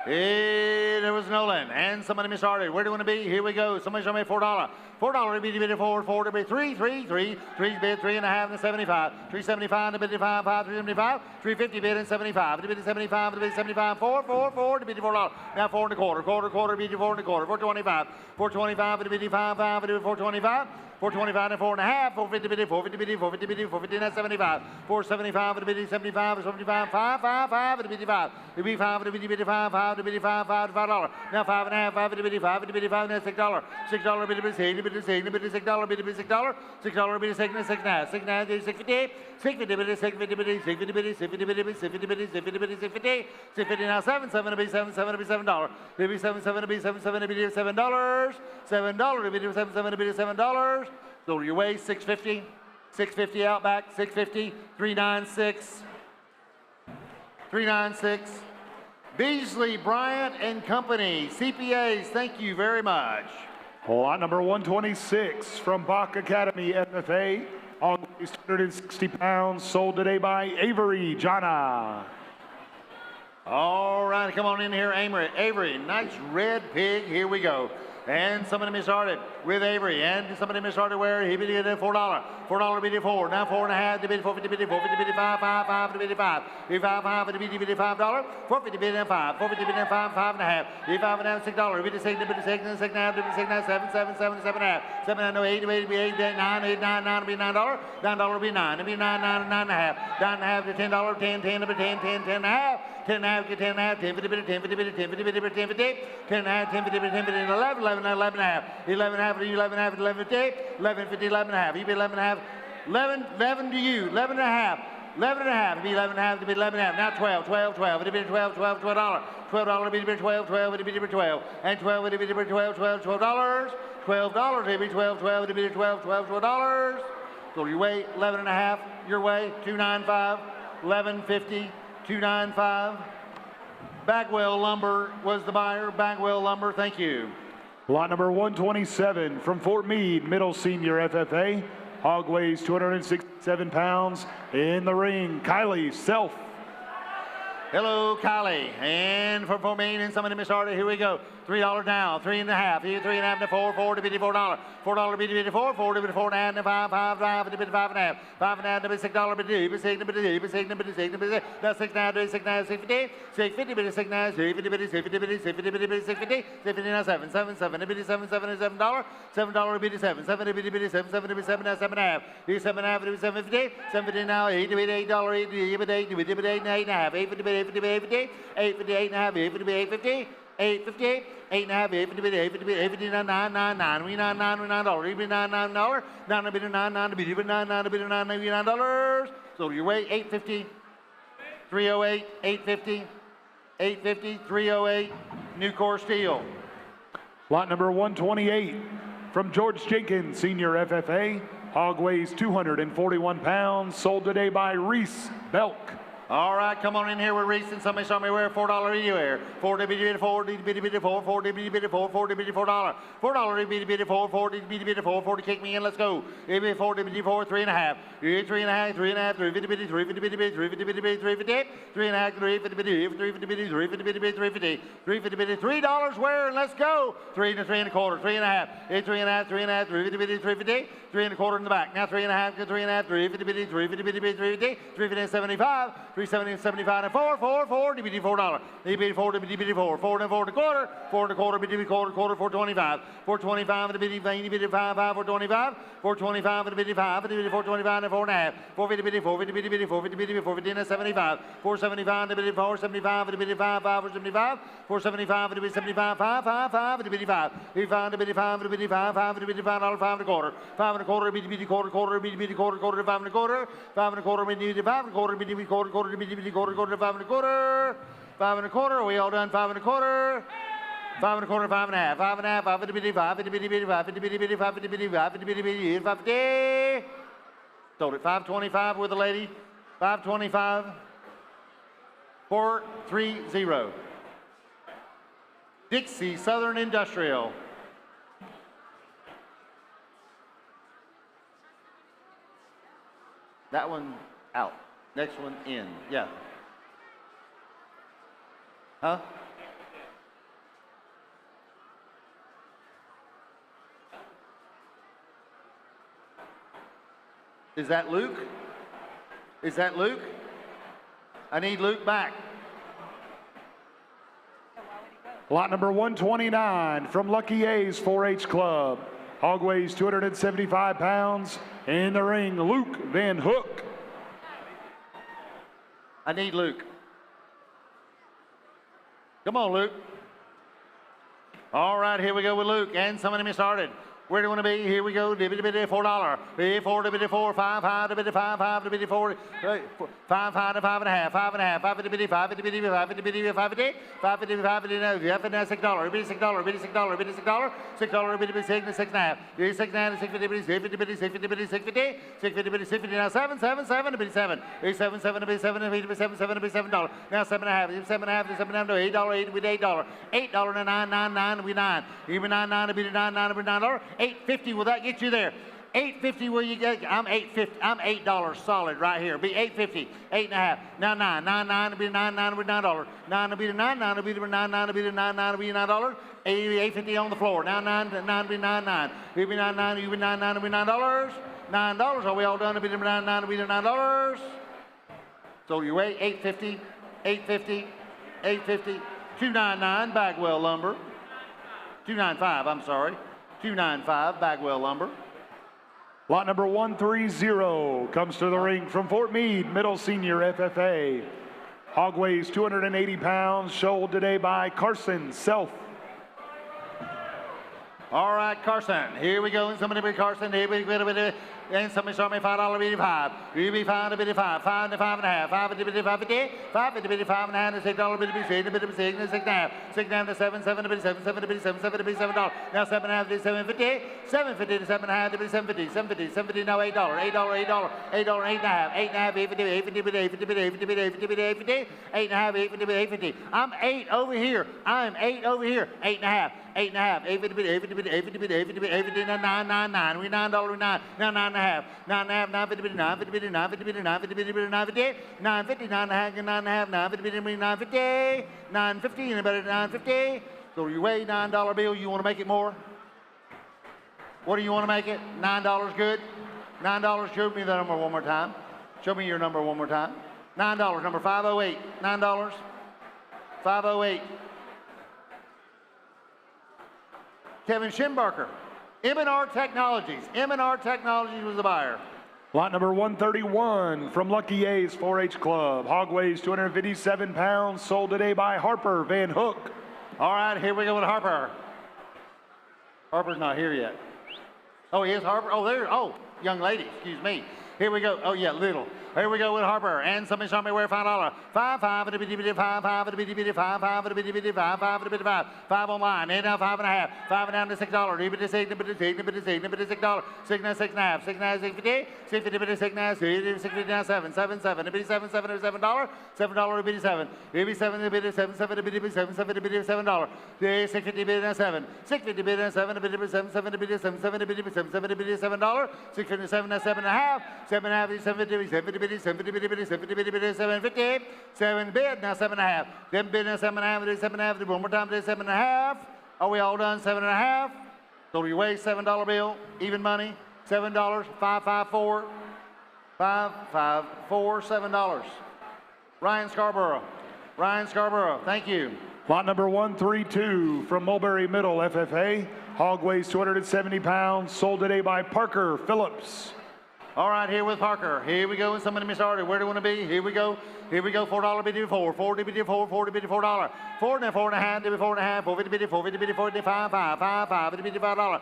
Hey, there was Nolan, and somebody misstarted. Where do you want to be? Here we go. Somebody show me $4. $4 be bid 4 to be 3, 3, 3. 3 bid 3 and a half and 75. 375 to bid 5, 5, 375. 350 bid and 75. To bid 75 to bid 75. 4, 4, 4 to bid $4. Now 4 and a quarter. Quarter, quarter, bid 4 and a quarter. 425. 425 to bid 5, 5 to bid 425. 425 and 4 and a half. 450 bid 450 bid 450 bid 450 and 75. 475 to bid 75. 75. 5, 5, 5 to bid 5. To bid 5 to bid 5, 5 to bid 5, 5 to $5. Now 5 and a half. 5 to bid 5 to bid 5 and $6. $6 bid 6 to bid $6 bid $6 bid $6 $6 bid 6 and 6 and a half. 6 and a half 650. 650 bid 650 bid 650 bid 650 bid 650 bid 650 bid 650. 650 now 7 7 to be 7 7 to be $7. Maybe 7 7 to be 7 7 to be $7. $7 to be 7 7 to be $7. So your way 650. 650 out back 650 396 396. Beasley, Bryant and Company, CPAs, thank you very much. Lot number 126 from Bach Academy FFA. Hog weighs 260 pounds, sold today by Avery Jana. All right, come on in here, Avery. Nice red pig, here we go. And somebody misstarted with Avery. And somebody misstarted where he bid $4. $4 bid 4. Now 4 and a half to bid 450 bid 450 bid 5 5 5 to bid 5. Bid 5 5 to bid $5. 450 bid 5. 450 bid 5 5 and a half. Bid 5 and a half $6. Bid 6 bid 6 and 6 and a half bid 6 and a half 7 7 7 7 and a half. 7 and 8 8 be 8 9 8 9 9 be $9. $9 be 9. It be 9 9 9 and a half. 9 and a half to $10. 10 10 to be 10 10 10 and a half. 10 and a half to 10 and a half. 10 50 bid 10 50 bid 10 50 bid 10 50. 10 and a half 10 50 bid 10 50 and 11 11 11 and a half. 11 and a half to you, 11 and a half to 11 50, 11 50, 11 and a half. You be 11 and a half. 11 to you, 11 and a half. 11 and a half, it'd be 11 and a half, it'd be 11 and a half. Now 12, 12, 12, it'd be 12, 12, $12. $12, it'd be 12, 12, it'd be 12. And 12, it'd be 12, 12, $12. $12, it'd be 12, 12, it'd be 12, 12, $12. So your way, 11 and a half, your way, 295, 1150, 295. Bagwell Lumber was the buyer. Bagwell Lumber, thank you. Lot number 127 from Fort Meade, Middle Senior FFA. Hog weighs 267 pounds. In the ring, Kylie Self. Hello, Kylie. And for Fort Meade and somebody misstarted, here we go. $3 down, 3 and a half, 3 and a half to 4, 4 to $4. $4 to 4, 4 to 4 and a half, and 5, 5, 5 to 5 and a half, 5 and a half to $6, $6 to 6 to 6 to 6 to 6. That's 6 now to 6 now 650, 650 to 6 now 650 to 650 to 650, 650 now 7, 7, 7 to 7, 7 to $7, $7 to 7, 7 to 7, 7 to 7 now 7 and a half, 7 and a half to 750, 750 now 8 to $8, 8 to 8 to 8 and a half, 8 to 8 to 8, 8 to 8 and a half, 8 to 850. 858, 8 and a half, 850, 850, 9, 9, 9, 9, we 9, 9, we $9, we $9, $9, 9 to be 9, 9 to be 9, 9 to be 9, $9. So your way, 850, 308, 850, 850, 308, Nucor Steel. Lot number 128 from George Jenkins, Senior FFA. Hog weighs 241 pounds, sold today by Reese Belk. All right, come on in here with Reese and somebody show me where $4 anywhere. 4 to bid 4, 4 to bid 4, 4 to bid 4, 4 to bid $4. $4 to bid 4, 4 to bid 4, 4 to kick me in, let's go. It be 4 to bid 4, 3 and a half. 3 and a half, 3 and a half, 3 50 bid, 3 50 bid, 3 50 bid, 3 50, 3 and a half, 3 50 bid, 3 50 bid, 3 50 bid, 3 50, 3 50 bid, $3 where, and let's go. 3 to 3 and a quarter, 3 and a half, 3 and a half, 3 and a half, 3 50 bid, 3 50, 3 and a quarter in the back. Now 3 and a half, 3 and a half, 3 50 bid, 3 50 bid, 3 50, 3 50 and 75, 3 370, 75, and 4, 4, 4, DBD $4. DBD 4, DBD 4, 4 and 4 and a quarter, 4 and a quarter, DBD quarter, 425. 425 and DBD 5, 5, 425. 425 and DBD 5, DBD 425 and 4 and a half. 450, 450, 450, 450 and 75. 475 and DBD 475 and DBD 5, 5, 475. 475 and DBD 75, 5, 5, 5 and DBD 5. DBD 5 and DBD 5 and DBD 5, 5 and DBD $5, 5 and a quarter. 5 and a quarter, DBD quarter, quarter, DBD quarter, quarter, 5 and a quarter. 5 and a quarter, DBD 5 and a quarter, DBD quarter, quarter, DBD quarter, quarter, 5 and a quarter. 5 and a quarter, are we all done? 5 and a quarter. 5 and a quarter, 5 and a half, 5 and a half, 5 and a bitty, 5 and a bitty, 5 and a bitty, 5 and a bitty, 5 and a bitty, 550. Sold it 525 with a lady. 525. 430. Dixie Southern Industrial. That one out. Next one in. Yeah. Huh? Is that Luke? Is that Luke? I need Luke back. Lot number 129 from Lucky A's 4-H Club. Hog weighs 275 pounds. In the ring, Luke Van Hook. I need Luke. Come on, Luke. All right, here we go with Luke. And somebody started. Where do you want to be? Here we go. $4. $4, $4, 5, 5, $5, 5, $4, 5, 5 to 5 and a half, 5 and a half, 5 to $5, 5 to $5, 5 to $5, 5 to $5, 5 to $5, $6, $6, $6, $6, $6, $6, $6, $6, $6, $6 and a half, 6 and a half, 650, 650, 650, 650, 650, 650, now 7, 7, 7 to be 7, 7, 7 to be 7, 7, 7 to be $7, now 7 and a half, 7 and a half to $8, $8 to be $8, $8 to 9, 9, 9 to be 9, even 9, 9 to be 9, 9 to be $9. $8.50, will that get you there? $8.50, will you get? I'm $8.50. I'm $8 solid right here. Be $8.50, 8 and a half. Now 9, 9, 9 to be 9, 9 to be $9. 9 to be the 9, 9 to be the 9, 9 to be the 9, 9 to be $9. $8.50 on the floor. Now 9 to be 9, 9. You be 9, 9. You be 9, 9 to be $9. $9. Are we all done to be the 9, 9 to be the $9? So you weigh $8.50, $8.50, $8.50, $2.99 Bagwell lumber. $2.95. I'm sorry. $2.95 Bagwell lumber. Lot number 130 comes to the ring from Fort Meade, Middle Senior FFA. Hog weighs 280 pounds, sold today by Carson Self. All right, Carson. Here we go. And somebody be Carson. Here we go. And somebody start me $5.85. You be $5 to $5. 5 to 5 and a half. 5 to $5.50. 5 to $5 and a half. $6 to $6. $6 to $6 and 6 and a half. 6 and a half to 7. 7 to $7. 7 to $7. 7 to $7. Now 7 and a half to $7.50. 7.50 to 7 and a half to $7.50. 7.50. 7.50 now $8. $8. $8. $8. 8 and a half. 8 and a half. 8.50. 8.50. 8.50. 8 and a half. 8.50. 8.50. I'm 8 over here. I'm 8 over here. 8 and a half. 8 and a half. 8.50. 8.50. 8.50. 9, 9, 9. We $9. We 9. Now 9 and a half. 9 and a half. 9.50. 9.50. 9.50. 9.50. 9.50. 9.50. 9 and a half. 9 and a half. 9.50. 9.50. 9.50. Anybody at 9.50? So you weigh $9 bill. You want to make it more? What do you want to make it? $9 good? $9. Show me the number one more time. Show me your number one more time. $9. Number 508. $9. 508. Kevin Schimbarker. M&R Technologies. M&R Technologies was the buyer. Lot number 131 from Lucky A's 4-H Club. Hog weighs 257 pounds, sold today by Harper Van Hook. All right, here we go with Harper. Harper's not here yet. Oh, he is Harper? Oh, there. Oh, young lady, excuse me. Here we go. Oh, yeah, little. Here we go with Harper. And somebody saw me wear $5. 5, 5, and a bitty, 5, 5, and a bitty, 5, 5, and a bitty, 5, 5, and a bitty, 5. 5 online. And now 5 and a half. 5 and down to $6. Even to 6, but to 6, but to 6, but to $6. 6 now 6 and a half. 6 now 6.50. 6.50, but to 6 now 6.50 now 7. 7, 7. A bitty 7, 7 or $7. $7 a bitty 7. Maybe 7 a bitty 7, 7 a bitty 7, 7 a bitty $7. 6.50 bitty now 7. 6.50 bitty now 7 a bitty 7, 7 a bitty 7, 7 a bitty 7, 7 a bitty $7. 6.57 now 7 and a half. 7 and a half is 7.50, 7 bitty, 7 bitty. 7 bitty, 7.50. 7 bid, now 7 and a half. 7 bid, now 7 and a half. 7 and a half. One more time, 7 and a half. Are we all done? 7 and a half. So you weigh $7 bill, even money. $7, 554. 554, $7. Ryan Scarborough. Ryan Scarborough, thank you. Lot number 132 from Mulberry Middle FFA. Hog weighs 270 pounds, sold today by Parker Phillips. All right, here with Parker. Here we go, and somebody started. Where do you want to be? Here we go. Here we go. $4 bid $4. $4 bid $4. $4 bid $4. $4 and $4.5. Bid $4.5. $4 bid $4. Bid $4. Bid $5. $5. $5. $5 bid $5. $5.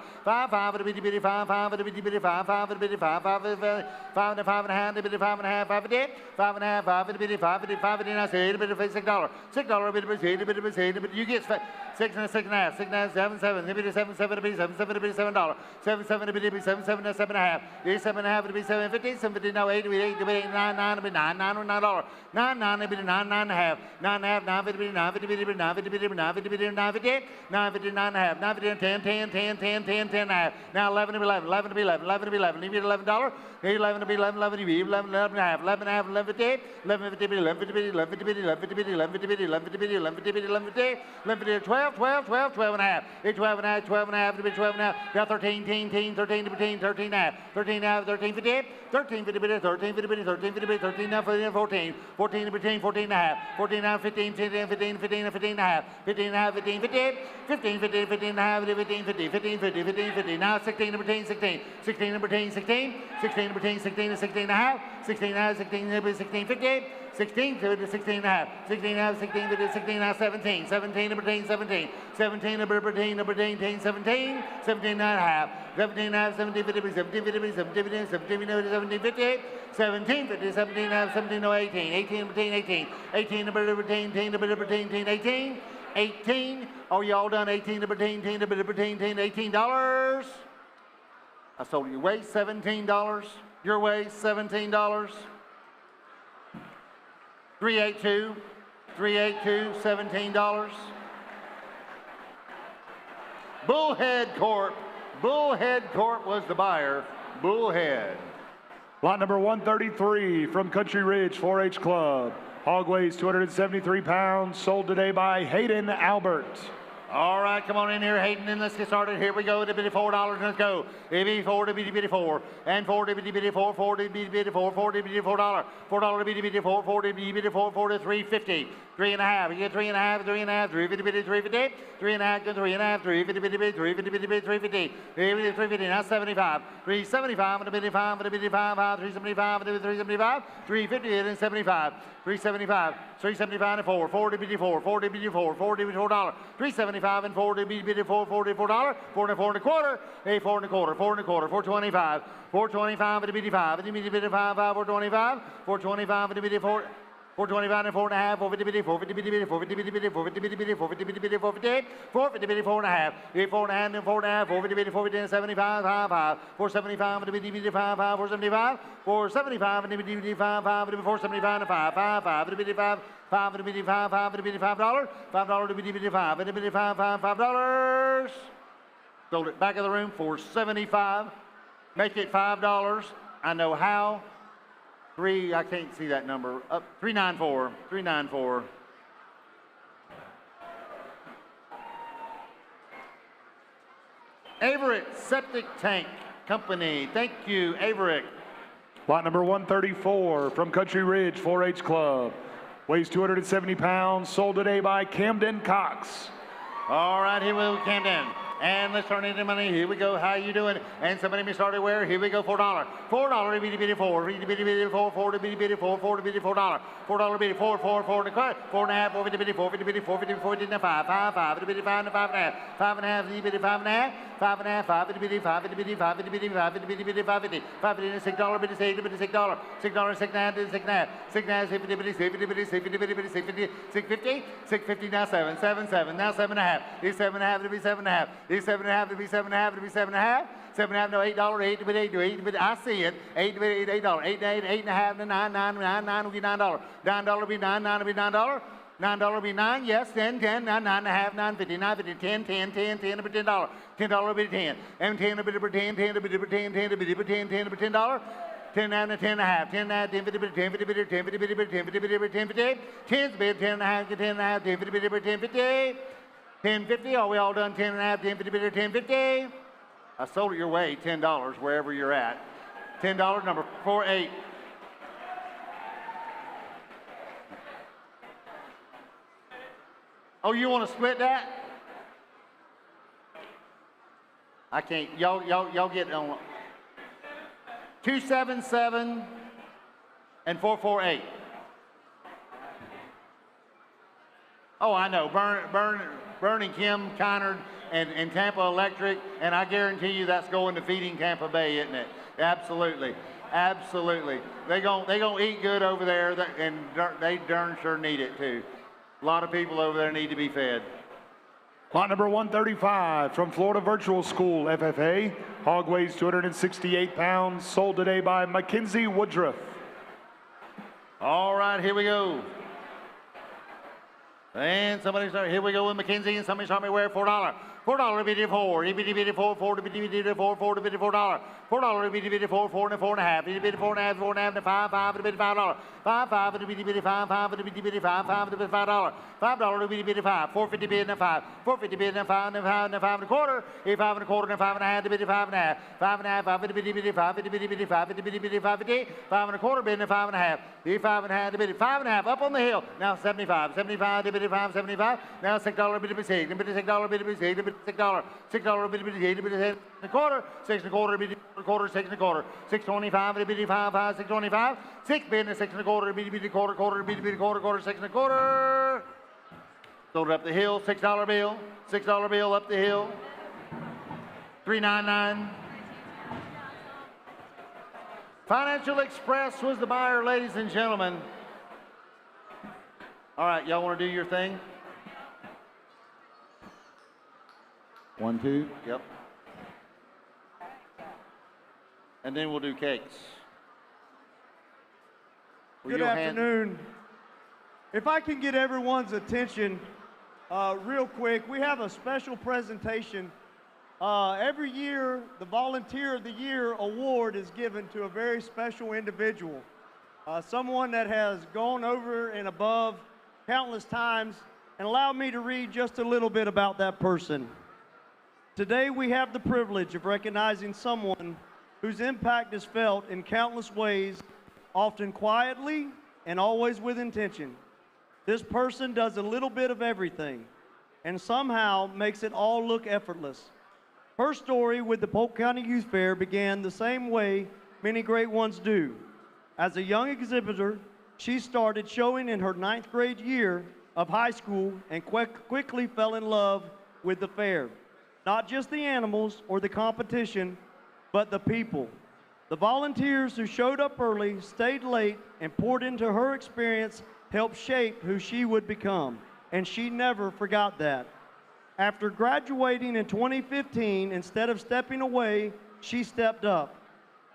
$5 bid $5. $5 bid $5. $5 bid $5. $5 bid $5. $5 and $5.5. Bid $5.5. $5 bid $5 and $5. $5 bid $5. Bid $5 bid I say bid $6. $6 bid $6. You get 6 and 6.5. 6.5. 7 7. Bid 7 7 bid 7 7 bid $7. 7 7 bid 7 7 7.5. 7.5 bid 7.50. 7.50 now 8 bid 8 9 9 bid 9 9 $9. 9 9 bid 9 9.5. 9.5 9 bid 9 bid 9 bid 9 bid 9 bid 9 bid 9 bid 9.5. 9 bid 10 10 10 10 10 10.5. Now 11 to 11 11 to 11 11 to 11. Leave it $11. 11 to 11 11 to 11 11 and a half 11 and a half 11 to 11 to 11 to 11 to 11 to 11 to 11 to 11 to 11 to 11 to 11 to 12 12 12 12 and a half. 12 and a half 12 and a half to be 12 and a half. Now 13 13 13 to 13 13 and a half 13 and a half 13 50 13 50 13 50 13 50 13 now 14 14 to 14 14 and a half 14 and a half 15 15 15 15 15 and a half 15 and a half 15 50 15 50 15 and a half 15 50 15 50 15 50 now 16 to 16 16 16 to 16 16 16 to 16 16 to 16 and a half 16 and a half 16 to 16 50 16 to 16 and a half 16 and a half 16 to 16 and a half 17 17 to 17 17 to 17 17 17 and a half 17 and a half 17 50 17 50 17 50 17 17 50 17 50 17 and a half 17 to 18 18 to 18 18 to 18 to 18 18 are y'all done 18 to 18 to $18 I sold your way $17 your way $17 382 $17 Bullhead Corp was the buyer. Bullhead. Lot number 133 from Country Ridge 4-H Club. Hog weighs 273 pounds, sold today by Hayden Albert. All right, come on in here, Hayden, and let's get started. Here we go. To $4, let's go. $4 to $4, and $4 to $4, $4 to $4, $4 to $4, $4 to $4, $4 to $4, $4 to $3.50, 3 and a half. You get 3 and a half, 3 and a half, 350, 350, 3 and a half, 3 and a half, 350, 350, 350, 350. Now 75, 375 to $5, 375 to $375, 350 and 75, 375, 375 and 4, 4 to $4, 4 to $4, $4 to $4, 375 and 4 to $4, $4 to $4, 4 and 4 and a quarter, 4 and a quarter, 4 and a quarter, 425, 425 to $5, 425, 425 to $4. 425 and 4 and a half, 450, 450, 450, 450, 450, 450, 450, 4 and a half, 4 and a half, and 4 and a half, 450, 450, and 75, 5, 5, 475, and 5, 5, 475, 475, and 5, 5, 475, and 5, 5, 5, and 5, 5, and 5, 5, and $5, $5 to $5, and $5, sold it back of the room for 75, make it $5, I know how. I can't see that number. Up 394, 394. Averick Septic Tank Company. Thank you, Averick. Lot number 134 from Country Ridge 4-H Club. Weighs 270 pounds, sold today by Camden Cox. All right, here we go, Camden. And let's turn into money. Here we go. How you doing? And somebody may start where? Here we go. $4. $4 bitty bitty 4. Bitty bitty bitty 4. 4 to bitty bitty 4. 4 to bitty $4. $4 bitty 4. 4 4 to cut. 4 and a half. 4 bitty bitty 4. Bitty bitty 4. Bitty 4 to 5. 5 5 to bitty 5 and 5 and a half. 5 and a half. Bitty 5 and a half. 5 and a half. 5 bitty bitty 5 bitty bitty 5 bitty bitty 5 bitty bitty bitty 5 bitty 5 bitty $6 bitty $6 bitty $6. $6 6 and a half to 6 and a half. 6 and a half. 6 bitty bitty 6 bitty bitty 6 bitty bitty 650 650 650 now 7 7 7 now 7 and a half. These 7 and a half to be 7 and a half. These 7 and a half to be 7 and a half to be 7 and a half. 7 and a half, no, $8, 8 to be 8 to 8 to be, I see it. 8 to be $8, $8, 8 to 8, 8 and a half to 9, 9, 9, 9 will be $9. $9 will be 9, 9 will be $9. $9 will be 9, yes, 10, 10, 9, 9 and a half, 950, 950, 10, 10, 10, 10 to be $10. $10 will be 10. And 10 to be 10, 10 to be 10, 10 to be 10, 10 to be $10. 10 and 10 and a half, 10 and a half, 10 50, 10 50, 10 50, 10 50, 10 50, 10 50, 10 50, 10 and a half, 10 and a half, 10 50, 10 50, 10 50, are we all done? 10 and a half, 10 50, 10 50. I sold it your way, $10, wherever you're at. $10, number 48. Oh, you want to split that? I can't. Y'all get on 277 and 448. Oh, I know. Burning Kim Connard and Tampa Electric, and I guarantee you that's going to feeding Tampa Bay, isn't it? Absolutely, absolutely. They gonna eat good over there, and they darn sure need it too. A lot of people over there need to be fed. Lot number 135 from Florida Virtual School, FFA. Hog weighs 268 pounds, sold today by Mackenzie Woodruff. All right, here we go. And somebody start, here we go with Mackenzie, and somebody start me where $4. $4 bitty four, bitty bitty four, $4 bitty four, $4 bitty $4. $4 bitty four, $4 and $4 and a half, bitty four and a half, $4 and a half, and $5 bitty $5. $5 bitty bitty $5, $5 bitty bitty $5, $5 bitty $5. $5 bitty bitty $5, $4.50 bitty and a $5, $4.50 bitty and a $5 and a $5 and a $5 and a quarter, $5 and a quarter and a $5 and a half, bitty $5 and a half, $5 and a half, $5 bitty bitty $5, bitty bitty bitty $5, bitty bitty bitty $5, $5 and a quarter bitty and a $5 and a half, $5 and a half, bitty $5 and a half, up on the hill. Now 75, 75 bitty $5, 75. Now $6 bitty bitty $6, bitty $6 bitty bitty $6, bitty $6. $6 bitty bitty $8, bitty $6 and a quarter, $6 and a quarter bitty quarter, $6 and a quarter, $6.25 bitty bitty $5, $6.25, $6 bitty and $6 and a quarter bitty bitty quarter, bitty bitty quarter, $6 and a quarter. Sold it up the hill, $6 bill, $6 bill up the hill, $3.99. Financial Express was the buyer, ladies and gentlemen. All right, y'all want to do your thing? 1, 2, yep. And then we'll do cakes. Good afternoon. If I can get everyone's attention real quick, we have a special presentation. Every year, the Volunteer of the Year award is given to a very special individual, someone that has gone over and above countless times, and allow me to read just a little bit about that person. Today, we have the privilege of recognizing someone whose impact is felt in countless ways, often quietly and always with intention. This person does a little bit of everything and somehow makes it all look effortless. Her story with the Polk County Youth Fair began the same way many great ones do. As a young exhibitor, she started showing in her 9th grade year of high school and quickly fell in love with the fair. Not just the animals or the competition, but the people. The volunteers who showed up early, stayed late, and poured into her experience helped shape who she would become, and she never forgot that. After graduating in 2015, instead of stepping away, she stepped up.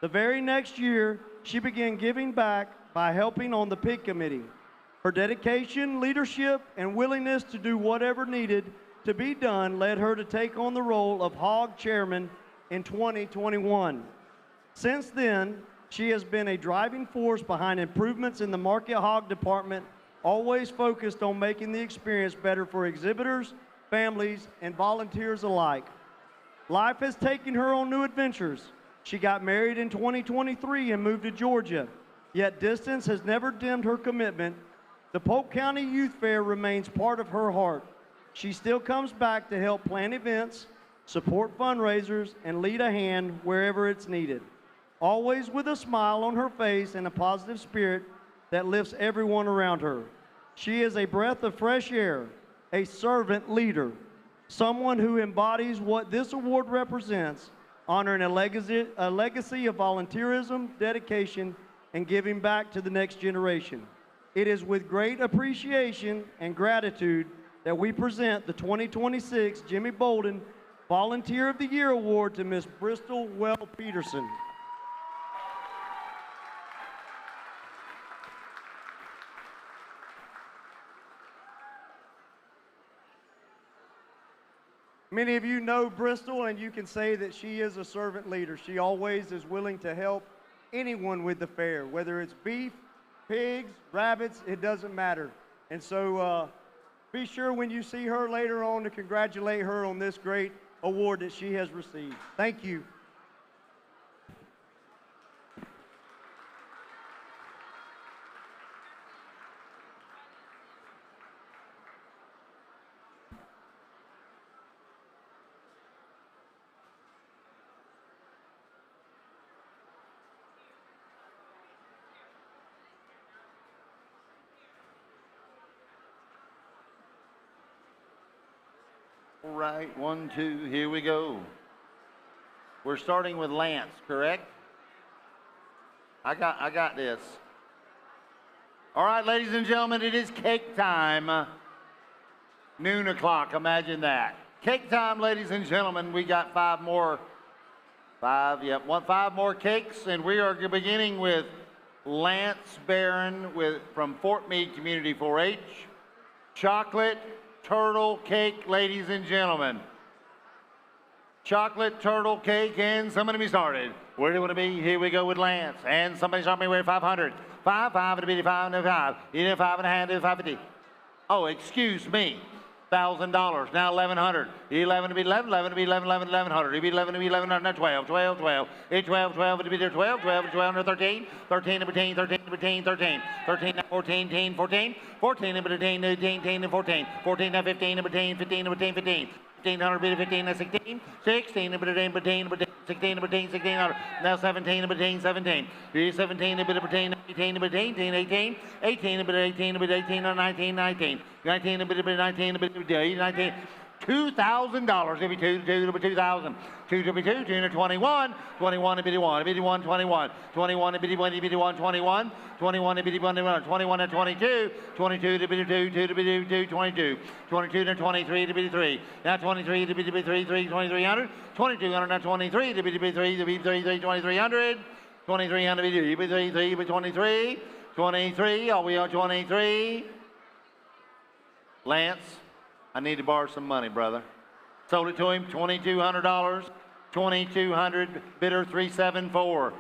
The very next year, she began giving back by helping on the pig committee. Her dedication, leadership, and willingness to do whatever needed to be done led her to take on the role of hog chairman in 2021. Since then, she has been a driving force behind improvements in the market hog department, always focused on making the experience better for exhibitors, families, and volunteers alike. Life has taken her on new adventures. She got married in 2023 and moved to Georgia, yet distance has never dimmed her commitment. The Polk County Youth Fair remains part of her heart. She still comes back to help plan events, support fundraisers, and lead a hand wherever it's needed, always with a smile on her face and a positive spirit that lifts everyone around her. She is a breath of fresh air, a servant leader, someone who embodies what this award represents, honoring a legacy of volunteerism, dedication, and giving back to the next generation. It is with great appreciation and gratitude that we present the 2026 Jimmy Bolden Volunteer of the Year Award to Miss Bristol Well Peterson. Many of you know Bristol, and you can say that she is a servant leader. She always is willing to help anyone with the fair, whether it's beef, pigs, rabbits, it doesn't matter. And so be sure when you see her later on to congratulate her on this great award that she has received. Thank you. All right, 1, 2, here we go. We're starting with Lance, correct? I got this. All right, ladies and gentlemen, it is cake time. Noon o'clock, imagine that. Cake time, ladies and gentlemen. We got five more cakes, and we are beginning with Lance Barron from Fort Meade Community 4-H. Chocolate turtle cake, ladies and gentlemen. Chocolate turtle cake, and somebody be started. Where do you want to be? Here we go with Lance. And somebody shot me where 500. 5, 5, it'll be 5 and 5. You 5 and a half, 550. Oh, excuse me. $1,000. Now 1,100. 11 to be 11, 11 to be 11, 11, 1,100. It'll be 11 to be 11, now 12, 12, 12. 12, 12, it'll be 12, 12, 12, 13. 13 to between, 13 to between, 13. 13 to 14, 14. 14 to between, 18 to 14. 14 to 15 to between, 15 to between, 15. 1,500 to 15 to 16. 16 to between, 16 to between, 1600. Now 17 to between, 17. 17 to between, 18 to between, 18. 18 to between, 18 to between, 18 to 19, 19. 19 to between, 19 to between, 19. $2,000. If you 2 to be 2,000. 2 to be 2, 2 to 21. 21 to be 1. 21, 21. 21 to be 21, 21. 21 to be 21. 21 to 22. 22 to be 2, 2 to be 2, 22. 22 to 23 to be 3. Now 23 to be 3, 2,300. 2,200 now 23 to be 3, 2,300. 2,300 to be 3, 23. 23, are we on 23? Lance, I need to borrow some money, brother. Sold it to him, $2,200. 2,200, bidder 374.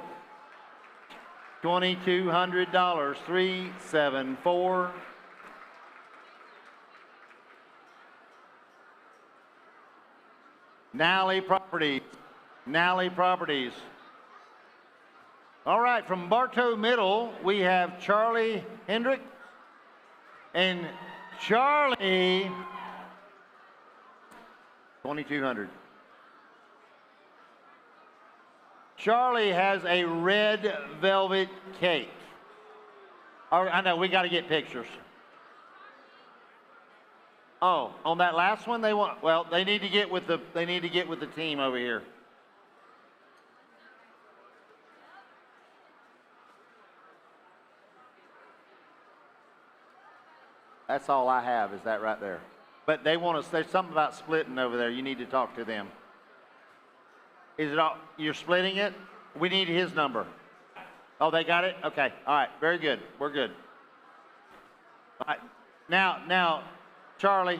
$2,200, 374. Nally Properties. Nally Properties. All right, from Bartow Middle, we have Charlie Hendrick. And Charlie, 2,200. Charlie has a red velvet cake. Oh, I know, we got to get pictures. Oh, on that last one, they need to get with the team over here. That's all I have, is that right there. But they want us, there's something about splitting over there. You need to talk to them. Is it all, you're splitting it? We need his number. Oh, they got it? Okay, all right, very good. We're good. All right. Now, Charlie,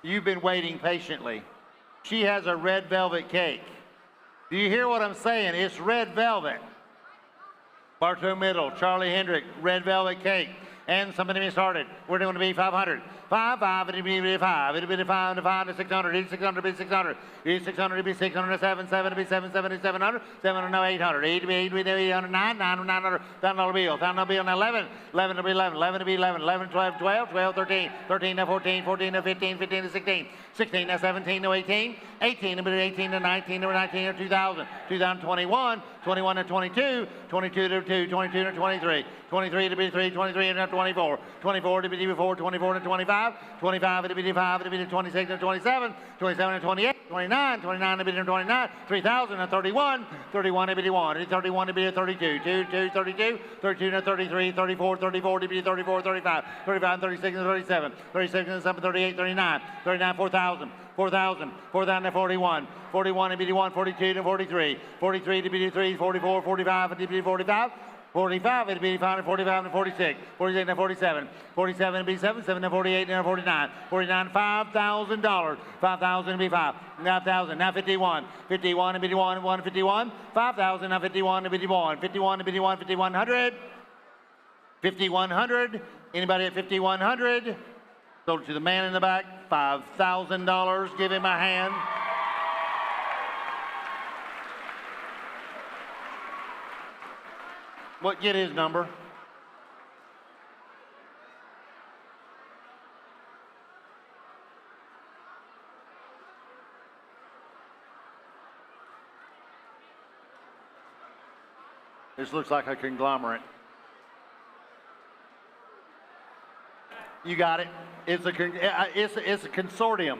you've been waiting patiently. She has a red velvet cake. Do you hear what I'm saying? It's red velvet. Bartow Middle, Charlie Hendrick, red velvet cake. And somebody me started. We're going to be 500. 5, 5, it'll be 5. It'll be 5 to 5 to 600. 600 to be 600. 600 to be 600 to 7, 7 to be 7, 7 to 700. 700 now 800. 8 to be 8 to be 800. 9, 9, 900. $1,000 bill. $1,000 bill now 11. 11 to be 11. 11 to be 11. 11, 12, 12, 12, 13. 13 to 14. 14 to 15. 15 to 16. 16 to 17 to 18. 18 to be 18 to 19 to 19 to 2,000. 2021. 21 to 22. 22 to 2. 22 to 23. 23 to be 3. 23 to 24. 24 to be 4. 24 to 25. 25 to be 5 to be 26 to 27. 27 to 28. 29. 29 to be 29. 3,000 to 31. 31 to be 1. 31 to be 32. 2, 32. 32 to 33. 34. 34 to be 34. 35. 35 36 to 37. 36 to 37. 38. 39. 39 4,000. 4,000. 4,000 to 41. 41 to be 1. 42 to 43. 43 to be 3. 44. 45 to be 45. 45 to be 5, 45 to 46, 46 to 47, 47 to be 7, 7 to 48, and 49, 49 $5,000, 5,000 to be 5, now 1,000, now 51, 51 to be 1, 151, 5,000, now 51 to be 1, 51 to be 1, 5,100, 5,100, anybody at 5,100? Sold to the man in the back, $5,000, give him a hand. What, get his number? This looks like a conglomerate. You got it. It's a consortium.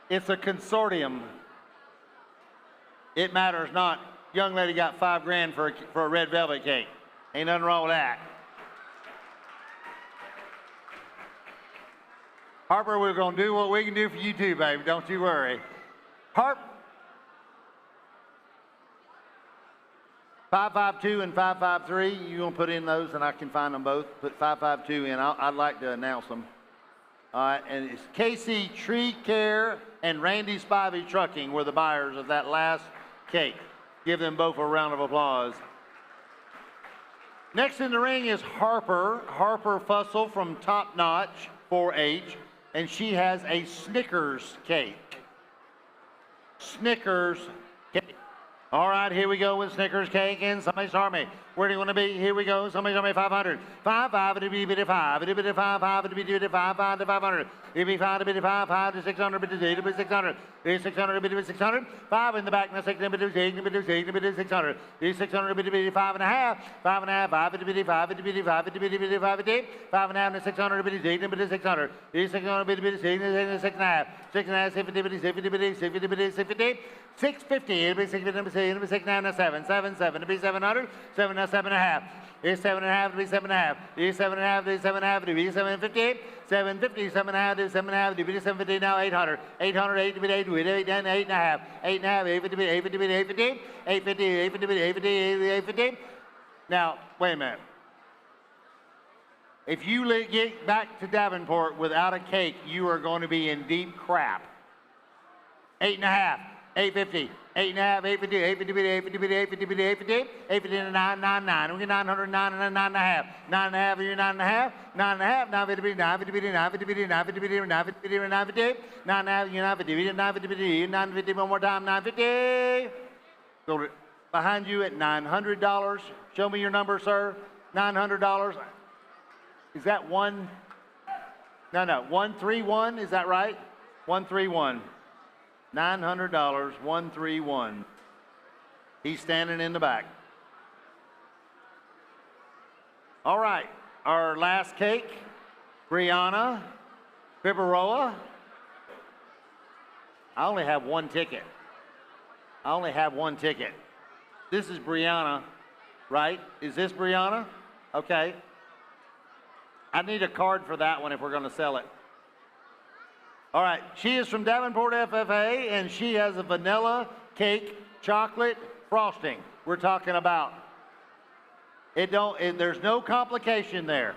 It's a consortium. It matters not. Young lady got $5 grand for a red velvet cake. Ain't nothing wrong with that. Harper, we're going to do what we can do for you too, baby. Don't you worry. Harp. 552 and 553. You want to put in those, and I can find them both. Put 552 in. I'd like to announce them. All right, and it's Casey Tree Care and Randy Spivey Trucking were the buyers of that last cake. Give them both a round of applause. Next in the ring is Harper Fussell from Top Notch 4-H, and she has a Snickers cake. Snickers cake. All right, here we go with Snickers cake, and somebody start me. Where do you want to be? Here we go. Somebody start me 500. 5 to be 5 to be 5 to be 5 to 500. If be 5 to be 5 to 600 to 600. 600 to be 600. 5 in the back, now 6 to be 6 to be 600. 600 to be 5 and a half. 5 and a half. 5 to be 5 to be 5 to be 5 to 5 and a half to 600 to be 6 to be 600. 600 to be 6 and a half. 6 and a half. 50 to be 50 to be 50 to be 50. 650. It'll be 650 to be 6 to be 6 and a half. 7 to be 700. 7 and 7 and a half. It's 7 and a half to be 7 and a half. It's 7 and a half to be 7 and a half to be 750. 750, 7 and a half to be 7 and a half to be 750. Now 800. 800, 8 to be 8 to be 8 and 8 and a half. 8 and a half, 850 to be 850. 850, 850 to be 850. Now, wait a minute. If you get back to Davenport without a cake, you are going to be in deep crap. 8 and a half. 850, 8 and a half, 850, 850, 850, 850, 850, 850 to 999. We get 909 and 9 and a half. 9 and a half, you're 9 and a half. 9 and a half, 950, 950, 950, 950, 950, 950, 9 and a half, you're 950, 950, 950, one more time, 950. Go behind you at $900. Show me your number, sir. $900. Is that one? No, 131, is that right? 131. $900, 131. He's standing in the back. All right, our last cake, Brianna Figueroa. I only have one ticket. This is Brianna, right? Is this Brianna? Okay. I need a card for that one if we're going to sell it. All right, she is from Davenport FFA, and she has a vanilla cake chocolate frosting. We're talking about. There's no complication there.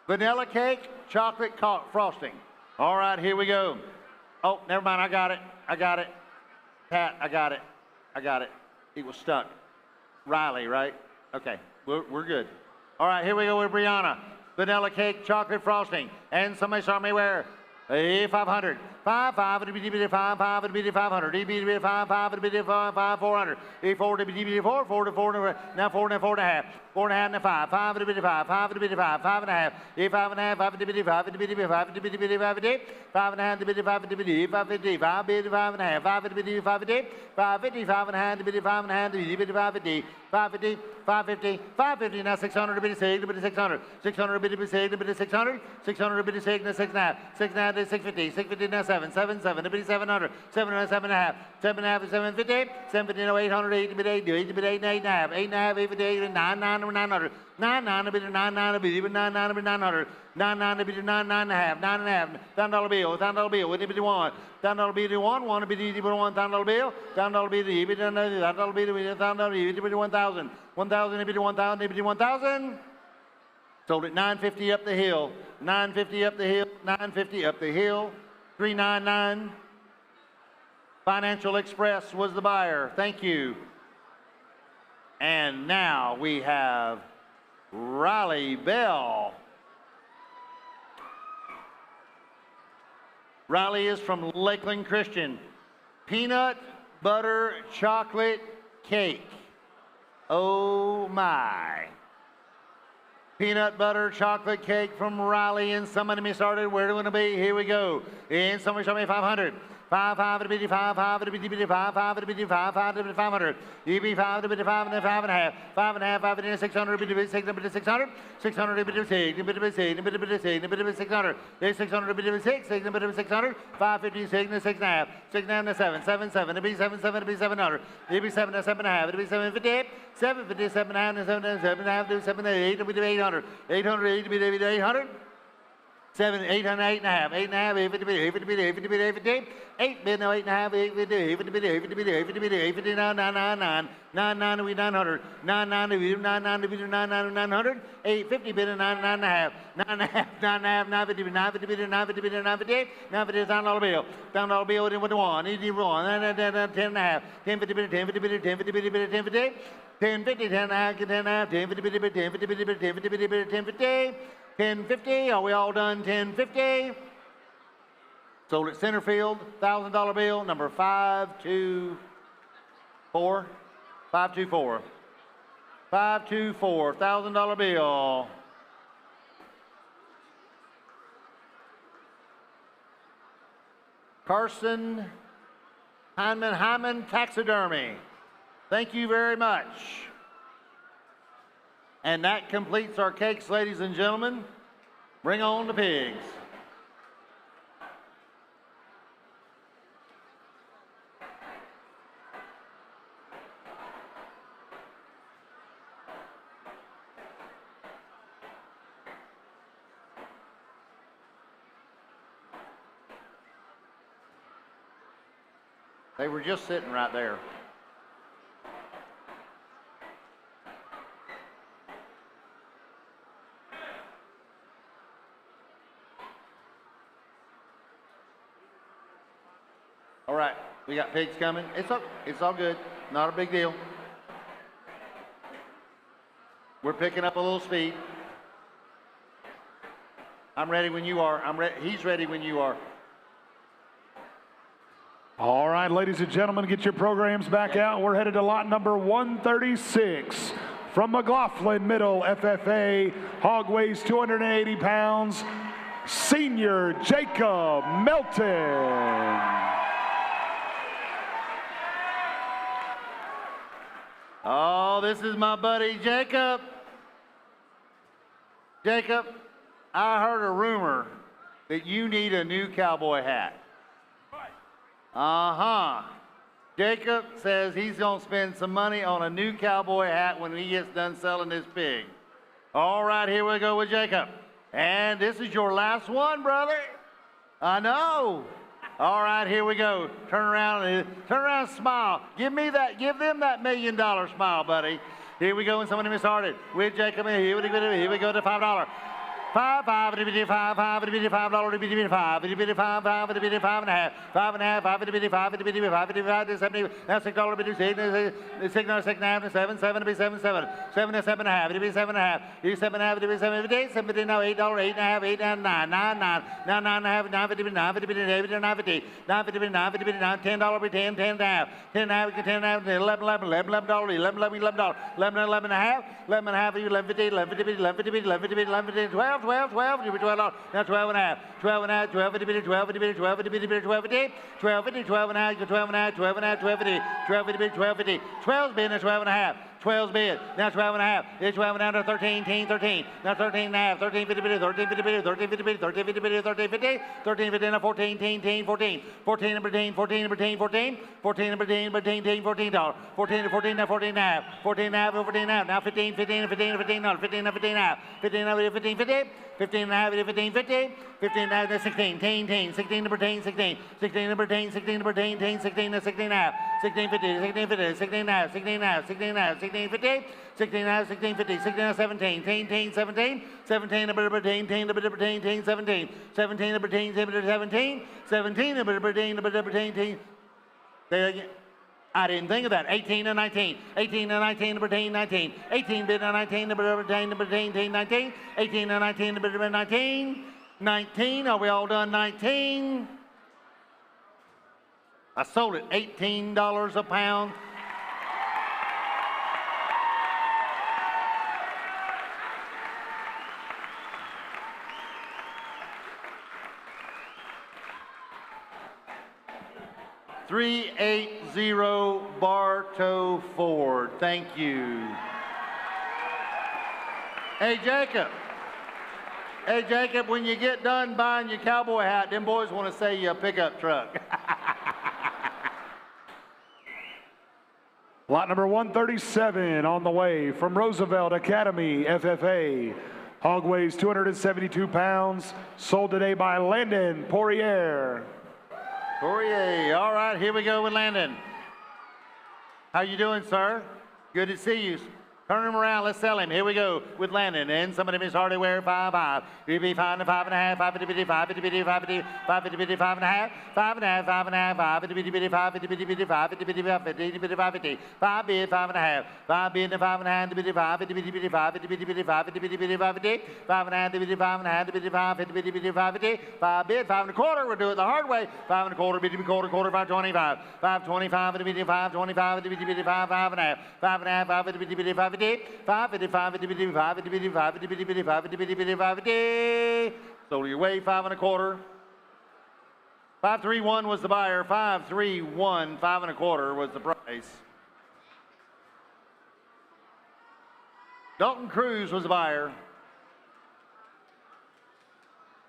Vanilla cake, chocolate frosting. All right, here we go. Oh, never mind, I got it. Pat, I got it. It was stuck. Riley, right? Okay, we're good. All right, here we go with Brianna. Vanilla cake, chocolate frosting. And somebody saw me where? 500. 5 to be 5 to be 500. To be 5 to be 5 400. 4 to be 4 4 to 4 now 4 and 4 and a half. 4 and a half and 5. 5 to be 5 5 to be 5 5 and a half. 5 and a half 5 to be 5 to be 5 to be 5 to 5 and a half to be 5 to be 5 50 5 to be 5 and a half 5 to be 5 to 550 5 and a half to be 5 and a half to be 550 550 550 550 now 600 to be 6 to be 600 600 to be 6 to be 600 600 to be 6 to 6 and a half 6 and a half to 650 650 now 7 7 7 to be 700 7 and 7 and a half 7 and a half to 750 750 now 800 8 to be 8 8 to be 8 and 8 and a half 8 and a half 8 to be 8 and 9 9 to 900 9 9 to be 9 9 to be 9 9 to be 900 9 9 to be 9 9 and a half 9 and a half $10 bill $10 bill what did you want $10 bill to one to be the $1 $10 bill $10 bill to be $10 bill to $10 bill to 1,000 1,000 to be 1,000 to be 1,000 sold at 950 up the hill 950 up the hill 950 up the hill 399 Financial Express was the buyer. Thank you. And now we have Riley Bell. Riley is from Lakeland Christian. Peanut butter chocolate cake. Oh my. Peanut butter chocolate cake from Riley, and somebody me started. Where do we want to be? Here we go. And somebody show me 500. 5, 5 to bitty 5, 5 to bitty bitty 5, 5 to bitty 5, 5 to bitty 500. EB 5 to bitty 5 and 5 and a half. 5 and a half, 5 to 600, bitty bitty 6, bitty 600. 600 to bitty 6, bitty bitty 6, bitty bitty 6, bitty bitty 600. 600 to bitty 6, 6 bitty 600. 550, 6 and 6 and a half. 6 and a 7, 7, 7. To be 7, 7 to be 700. EB 7 to 7 and a half. To be 750. 750, 7 and a half, 7 and a half, 7 and 8 to be 800. 800 to be 800. 7, 800, 8 and a half, 8 and a half, 8 50, 8 50, 8 50, 8 50, 8 bid, no, 8 and a half, 8 50, 8 50, 8 50, 8 50, 8 50, 9, 9, 9, 9, 9, 9 to be 900, 9, 9 to be 9, 9 to be 9, 9 to 900, 8 50 bid, 9, 9 and a half, 9 and a half, 9 and a half, 9 50, 9 50 bid, 9 50 bid, 9 50, 9 50 $1,000 bill, $1,000 bill with the 1, easy 1, 10 and a half, 10 50 bid, 10 50 bid, 10 50 bid, 10 50, 10 50, 10 and a half, 10 and a half, 10 50 bid, 10 50 bid, 10 50 bid, 10 50. 1050, are we all done? 1050. Sold at center field, $1,000 bill, number 524. 524. 524, $1,000 bill. Carson Hyman Taxidermy. Thank you very much. And that completes our cakes, ladies and gentlemen. Bring on the pigs. They were just sitting right there. All right, we got pigs coming. It's all good. Not a big deal. We're picking up a little speed. I'm ready when you are. He's ready when you are. All right, ladies and gentlemen, get your programs back out. We're headed to lot number 136 from McLaughlin Middle FFA. Hog weighs 280 pounds. Senior Jacob Melton. Oh, this is my buddy Jacob. Jacob, I heard a rumor that you need a new cowboy hat. Jacob says he's going to spend some money on a new cowboy hat when he gets done selling his pig. All right, here we go with Jacob. And this is your last one, brother. I know. All right, here we go. Turn around and smile. Give them that $1 million smile, buddy. Here we go, and somebody me started with Jacob. Here we go to $5. 5, 5, $5, $5, $5, $5, $5, $5, $5 and a half, 5 and a half, 5, $5, $5, $5, 70, now $6, $6, $6 and a half, 7, 7 to be 7, 7, 7 to 7 and a half, to be 7 and a half, 7 and a half to be 7, 7, now $8, 8 and a half, 8 and 9, 9, 9, now 9 and a half, 9 50, 9 50, 9 50, 9 50, 9 50, 9 50, $10 be 10, 10 and a half, 10 and a half, 10 and a half, 11, 11, 11, $11, 11, 11, 11, 11 and a half, 11 and a half, 11 50, 11 50, 11 50, 11 50, 11 50, 12, 12, 12, you be $12, now 12 and a half, 12 and a half, 12 50, 12 50, 12 50, 12 50, 12 50, 12 and a half, 12 and a half, 12 and a half, 12 50, 12 50, 12 50, 12's bid, now 12 and a half. 12's bid, now 12 and a half, it's 12 and a half, now 13, 13, now 13 and a half, 13 50, 13 50, 13 50, 13 50, 13 50, 13 50, now 14, 14, 14, 14 number 10, 14 number 10, 14, 14 number 10, number 10, 10, $14, 14 to 14, now 14 and a half, 14 and a half, 14 and a half, now 15, 15, 15, 15, no, 15, now 15 and a half, 15 now 15, 50, 15 and a half, 15, 50, 15 and a half, 16, 10, 10, 16 number 10, 16, 16 number 10, 16 number 10, 10, 16, 16 and a half, 16 50, 16 50, 16 and a half, 16 and a half, 16 and a half, 16 50, 16 and a half, 16 50, 16 and a half, 17, 10, 10, 17, 17 number 10, 10 number 10, 10, 17, 17 number 10, 17, 17 number 10, number 10, 10. Say again. I didn't think of that. 18 and 19. 18 and 19, number 10, 19. 18 bid and 19, number 10, number 10, 10, 19. 18 and 19, number 19. 19, are we all done? 19. I sold it $18 a pound. 380 Bartow Ford. Thank you. Hey, Jacob. Hey, Jacob, when you get done buying your cowboy hat, them boys want to say you a pickup truck. Lot number 137 on the way from Roosevelt Academy, FFA. Hog weighs 272 pounds, sold today by Landon Poirier. Poirier, all right, here we go with Landon. How you doing, sir? Good to see you. Turn him around, let's sell him. Here we go with Landon. And somebody Miss Hardware, 5-5. You'd be 5 and 5.5, 5 50 5 50 5 50 5 50 5 and a half, 5 and a half, 5 and a half, 5 50 5 50 5 50 5 50 5 50 5 bid, 5 and a half, 5 bid and 5 and a half, 5 50 5 50 5 50 5 50 5 50 5 and a half, 5 and a half, 50 5 50 5 50 5 bid, 5 and a quarter. We'll do it the hard way. 5 and a quarter, bid, quarter, 525, 525, 5 25, 5 5 and a half, 5 and a half, 5 50 5 so your way 5 and a quarter. 531 was the buyer. 531, 5 and a quarter was the price. Dalton Cruz was the buyer.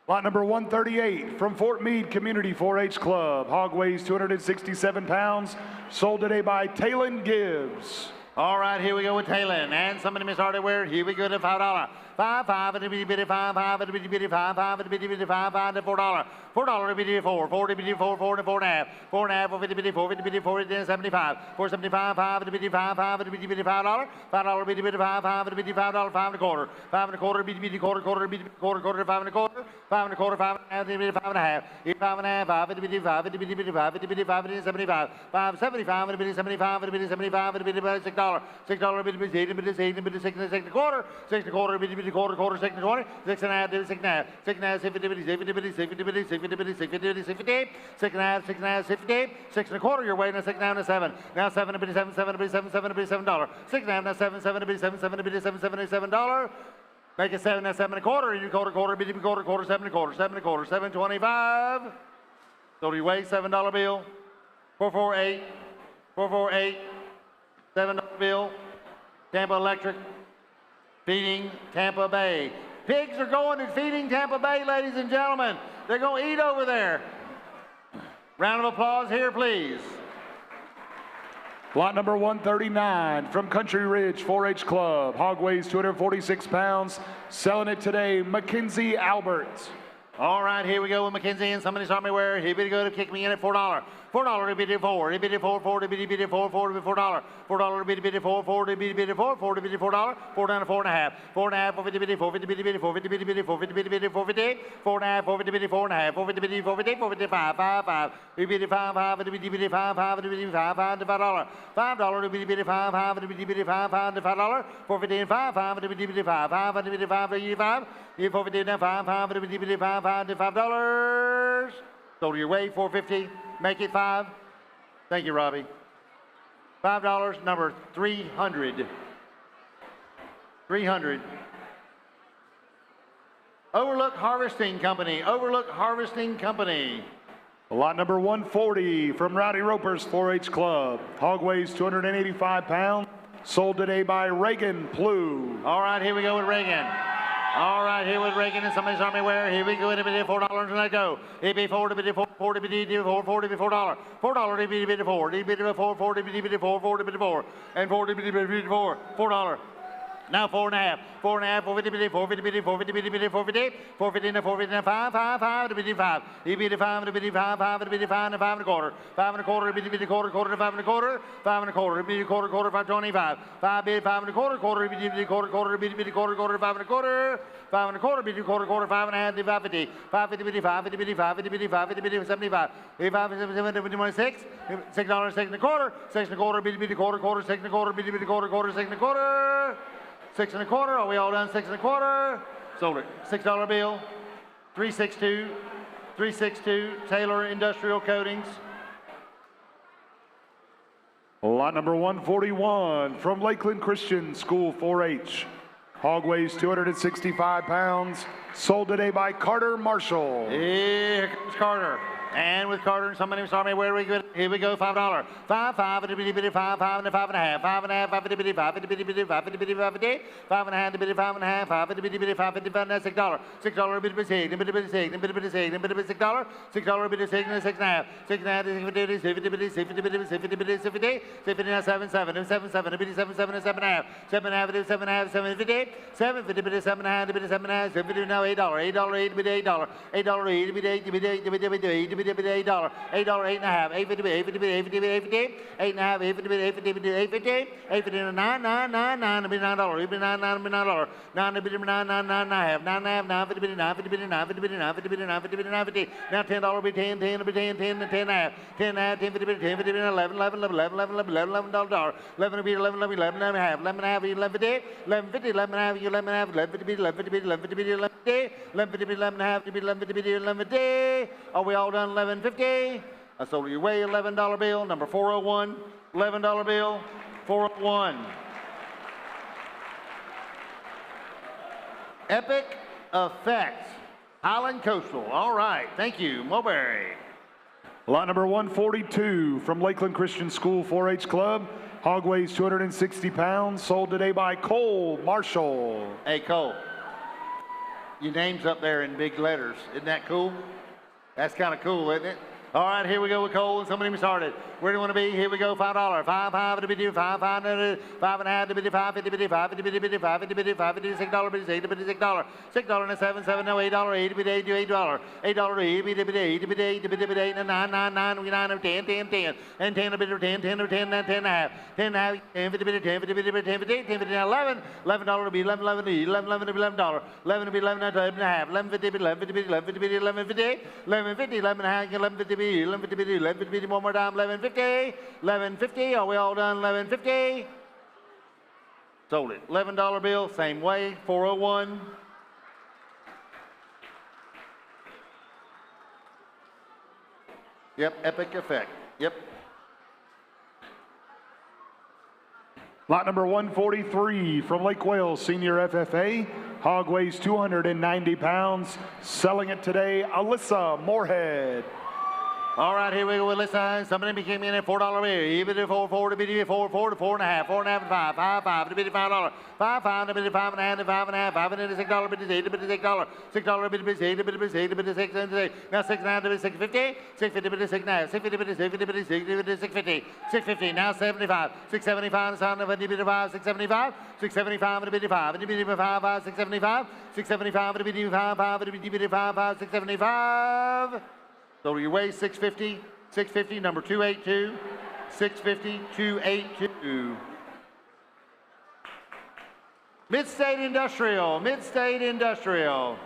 Lot number 138 from Fort Meade Community 4-H Club. Hog weighs 267 pounds, sold today by Talon Gibbs. All right, here we go with Talon. And somebody Miss Hardware. Here we go to $5. 5, 5, and a bitty bitty 5, 5, and a bitty bitty 5, 5, and a bitty bitty 5, 5, and $4. $4, a bitty 4, 4, bitty 4, 4, and 4 and a half. 4 and a half, 4, bitty 4, 50 bitty 4, 75. 475, 5, and a bitty 5, 5, and a bitty bitty $5. $5, bitty bitty 5, 5, and a bitty $5, 5 and a quarter. 5 and a quarter, bitty bitty quarter, quarter, bitty quarter, quarter, 5 and a quarter. 5 and a quarter, 5 and a half, bitty 5 and a half. 5 and a half, 5, and a bitty 5, and a bitty bitty 5, and a bitty 5, and a 75. 5, 75, and a bitty 75, and a bitty 75, and a bitty $6. $6, bitty bitty 8, and bitty 8, and bitty 6 and a quarter. 6 and a quarter, bitty bitty quarter, quarter, 6 and 20, 6 and a half, 6 and a half, 6 and a half, 6 50, 6 50, 6 50, 6 50, 6 50, 6 50, 6 and a half, 6 and a half, 6 50, 6 and a quarter, you're waiting, 6 and a 7. Now 7 and a bit, 7, 7 and a bit, 7, 7 and a bit, $7. 6 and a half, now 7, 7 and a bit, 7, 7 and a bit, 7, 7 and $7. Make it 7, now 7 and a quarter, and you quarter, quarter, bitty, quarter, quarter, 7 and a quarter, 7 and a quarter, 7.25. So do you weigh $7 bill? 448, 448, $7 bill. Tampa Electric, feeding Tampa Bay. Pigs are going and feeding Tampa Bay, ladies and gentlemen. They're going to eat over there. Round of applause here, please. Lot number 139 from Country Ridge 4-H Club. Hog weighs 246 pounds. Selling it today, Mackenzie Albert. All right, here we go with Mackenzie, and somebody saw me where he better go to kick me in at $4. $4, he bid it 4, he bid it 4, 4, he bid it 4, 4, $4. $4, bid it 4, 4, he bid it 4, 4, bid it $4, 4 down to 4 and a half. 4 and a half, 4 50 bid it 4, 50 bid it 4, 50 bid it 4, 50 bid it 4, 50, 4 and a half, 4 50 bid it 4 and a half, 4 50 bid it 4, 50, 4 50, 5, 5, 5. He bid it 5, 5, he bid it 5, 5, he bid it 5, 5 to $5. $5, he bid it 5, 5, he bid it 5, 5 to $5. 450 and 5, 5, he bid it 5, 5, he bid it 5, 5. You 450 and 5, 5, he bid it 5, 5 to $5. So to your way, 450, make it 5. Thank you, Robbie. $5, number 300. 300. Overlook Harvesting Company. Overlook Harvesting Company. Lot number 140 from Rowdy Roper's 4-H Club. Hog weighs 285 pounds. Sold today by Reagan Plew. All right, here we go with Reagan. All right, here with Reagan and somebody's army wear. Here we go. It'll be $4 and let go. It'll be 4 to be 4, 4 to be 4, 4 to be $4. $4 to be 4. It'll be 4, 4 to be 4, 4 to be 4, and 4 to be 4. $4. Now 4 and a half, 4 and a half, 450, 450, 450, 450, 450, 450, 5, 5, 5, to be 5. He beat 5, to be 5, 5, to be 5, and 5 and a quarter. 5 and a quarter, be quarter, quarter to 5 and a quarter. 5 and a quarter, be quarter, quarter, 525. 5 bid 5 and a quarter, quarter, be quarter, quarter, be quarter, quarter, 5 and a quarter. 5 and a quarter, be quarter, quarter, 5 and a half, 550. 550, 550, 550, 550, 75. 5, 7, 26. $6, 6 and a quarter. 6 and a quarter, be quarter, quarter, 6 and a quarter, be quarter, quarter, 6 and a quarter. 6 and a quarter, are we all done? 6 and a quarter. Sold it. $6 bill. 362. 362. Taylor Industrial Coatings. Lot number 141 from Lakeland Christian School 4-H. Hog weighs 265 pounds. Sold today by Carter Marshall. Here comes Carter. And with Carter and somebody sorry, where we go? Here we go, $5. 5, 5, itty bitty bitty 5, 5 and a 5 and a half, 5 and a half, 5 itty bitty 5, itty bitty bitty 5, itty bitty 5 itty, 5 and a half, itty bitty 5 and a half, 5 itty bitty bitty 5, $55, $6, $6 bitty bitty 6, bitty bitty 6, bitty bitty 6, bitty bitty $6, $6 bitty 6 and 6 and a half, 6 and a half, 50 bitty 6, 50 bitty 6, 50 bitty 6, 50 bitty 6, 50, 50 now 7, 7, 7, 7, bitty 7, 7 and 7 and a half, 7 and a half, bitty 7 and a half, 7 50, 7 50 bitty 7 and a half, bitty 7 and a half, 7 50 now $8, $8, 8 bitty $8, $8, 8 bitty 8 bitty 8 bitty 8 bitty $8, $8, 8 and a half, 8 50, 8 50, 8 50, 8 50, 8 and a half, 8 50, 8 50, 8 50, 8 50, 9, 9, 9, 9, it'll be $9, it'll be 9, 9, it'll be $9, 9, it'll be 9, 9, 9 and a half, 9 and a half, 9 50, 9 50, 9 50, 9 50, 9 50, 9 50, now $10 will be 10, 10 will be 10, 10 and 10 and a half, 10 and a half, 10 50, 10 50, 11, 11, 11, 11, 11, 11, $11, 11 will be 11, 11, 11 and a half, 11 and a half, 11 50, 11 50, 11 and a half, 11 and a half, 11 50, 11 50, 11 50, 11 50, 11 50, 11 and a half, 11 50, 11 50, are we all done? 1150. I sold your way $11 bill, number 401, $11 bill, 401. Epic Effects, Highland Coastal. All right, thank you, Mulberry. Lot number 142 from Lakeland Christian School 4-H Club. Hog weighs 260 pounds, sold today by Cole Marshall. Hey, Cole, your name's up there in big letters. Isn't that cool? That's kind of cool, isn't it? All right, here we go with Cole, and somebody started. Where do you want to be? Here we go, $5. 5, 5, it'll be 5, 5 and a half, it'll be 5, 50 bitty 5, 50 bitty bitty 5, 50 bitty 5, 50 $6 bitty 6, bitty $6, $6 and a 7, 7, no $8, 8 bitty 8, $8, $8, 8 bitty bitty 8 bitty 8 bitty bitty 8 and 9, 9, 9, 9, 10, 10, 10, and 10 a bit 10, 10 or 10, 10 and a half, 10 and a half, 10 50 bitty 10 50 bitty 10 50, 10 50 11, $11 to be 11, 11 to be 11, 11 to be $11, 11 to be 11 and a half, 11 50 bitty 11 50 bitty 11 50 bitty 11 50, 11 50, 11 and a half, 11 50 bitty 11 50 bitty 11 50 bitty one more time, 1150, 1150. Are we all done? 1150. Sold it. $11 bill, same way. 401. Yep, Epic Effect. Yep. Lot number 143 from Lake Wales Senior FFA. Hog weighs 290 pounds. Selling it today, Alyssa Moorhead. All right, here we go with Listen. Somebody became in at $4 bill. Even if 4, 4 to be 4, 4 to 4 and a half, 4 and a half and 5, 5, 5 to be $5, 5, 5 to be 5 and a half, 5 and a half, 5 and $6, $6, 8 to be $6, $6 to be 8 to be 8 to be 6 and 6. Now 6 and a half to be 650, 650 to be 6 and a half, 650 to be 650 to be 650, 650. Now 75, 675 to sound of a dB 5, 675, 675 to be 5, and to be 5, 5, 675, 675 to be 5, 5 to be 5, 5, 675. So your way 650, 650, number 282, 650, 282. Mid-State Industrial, Mid-State Industrial.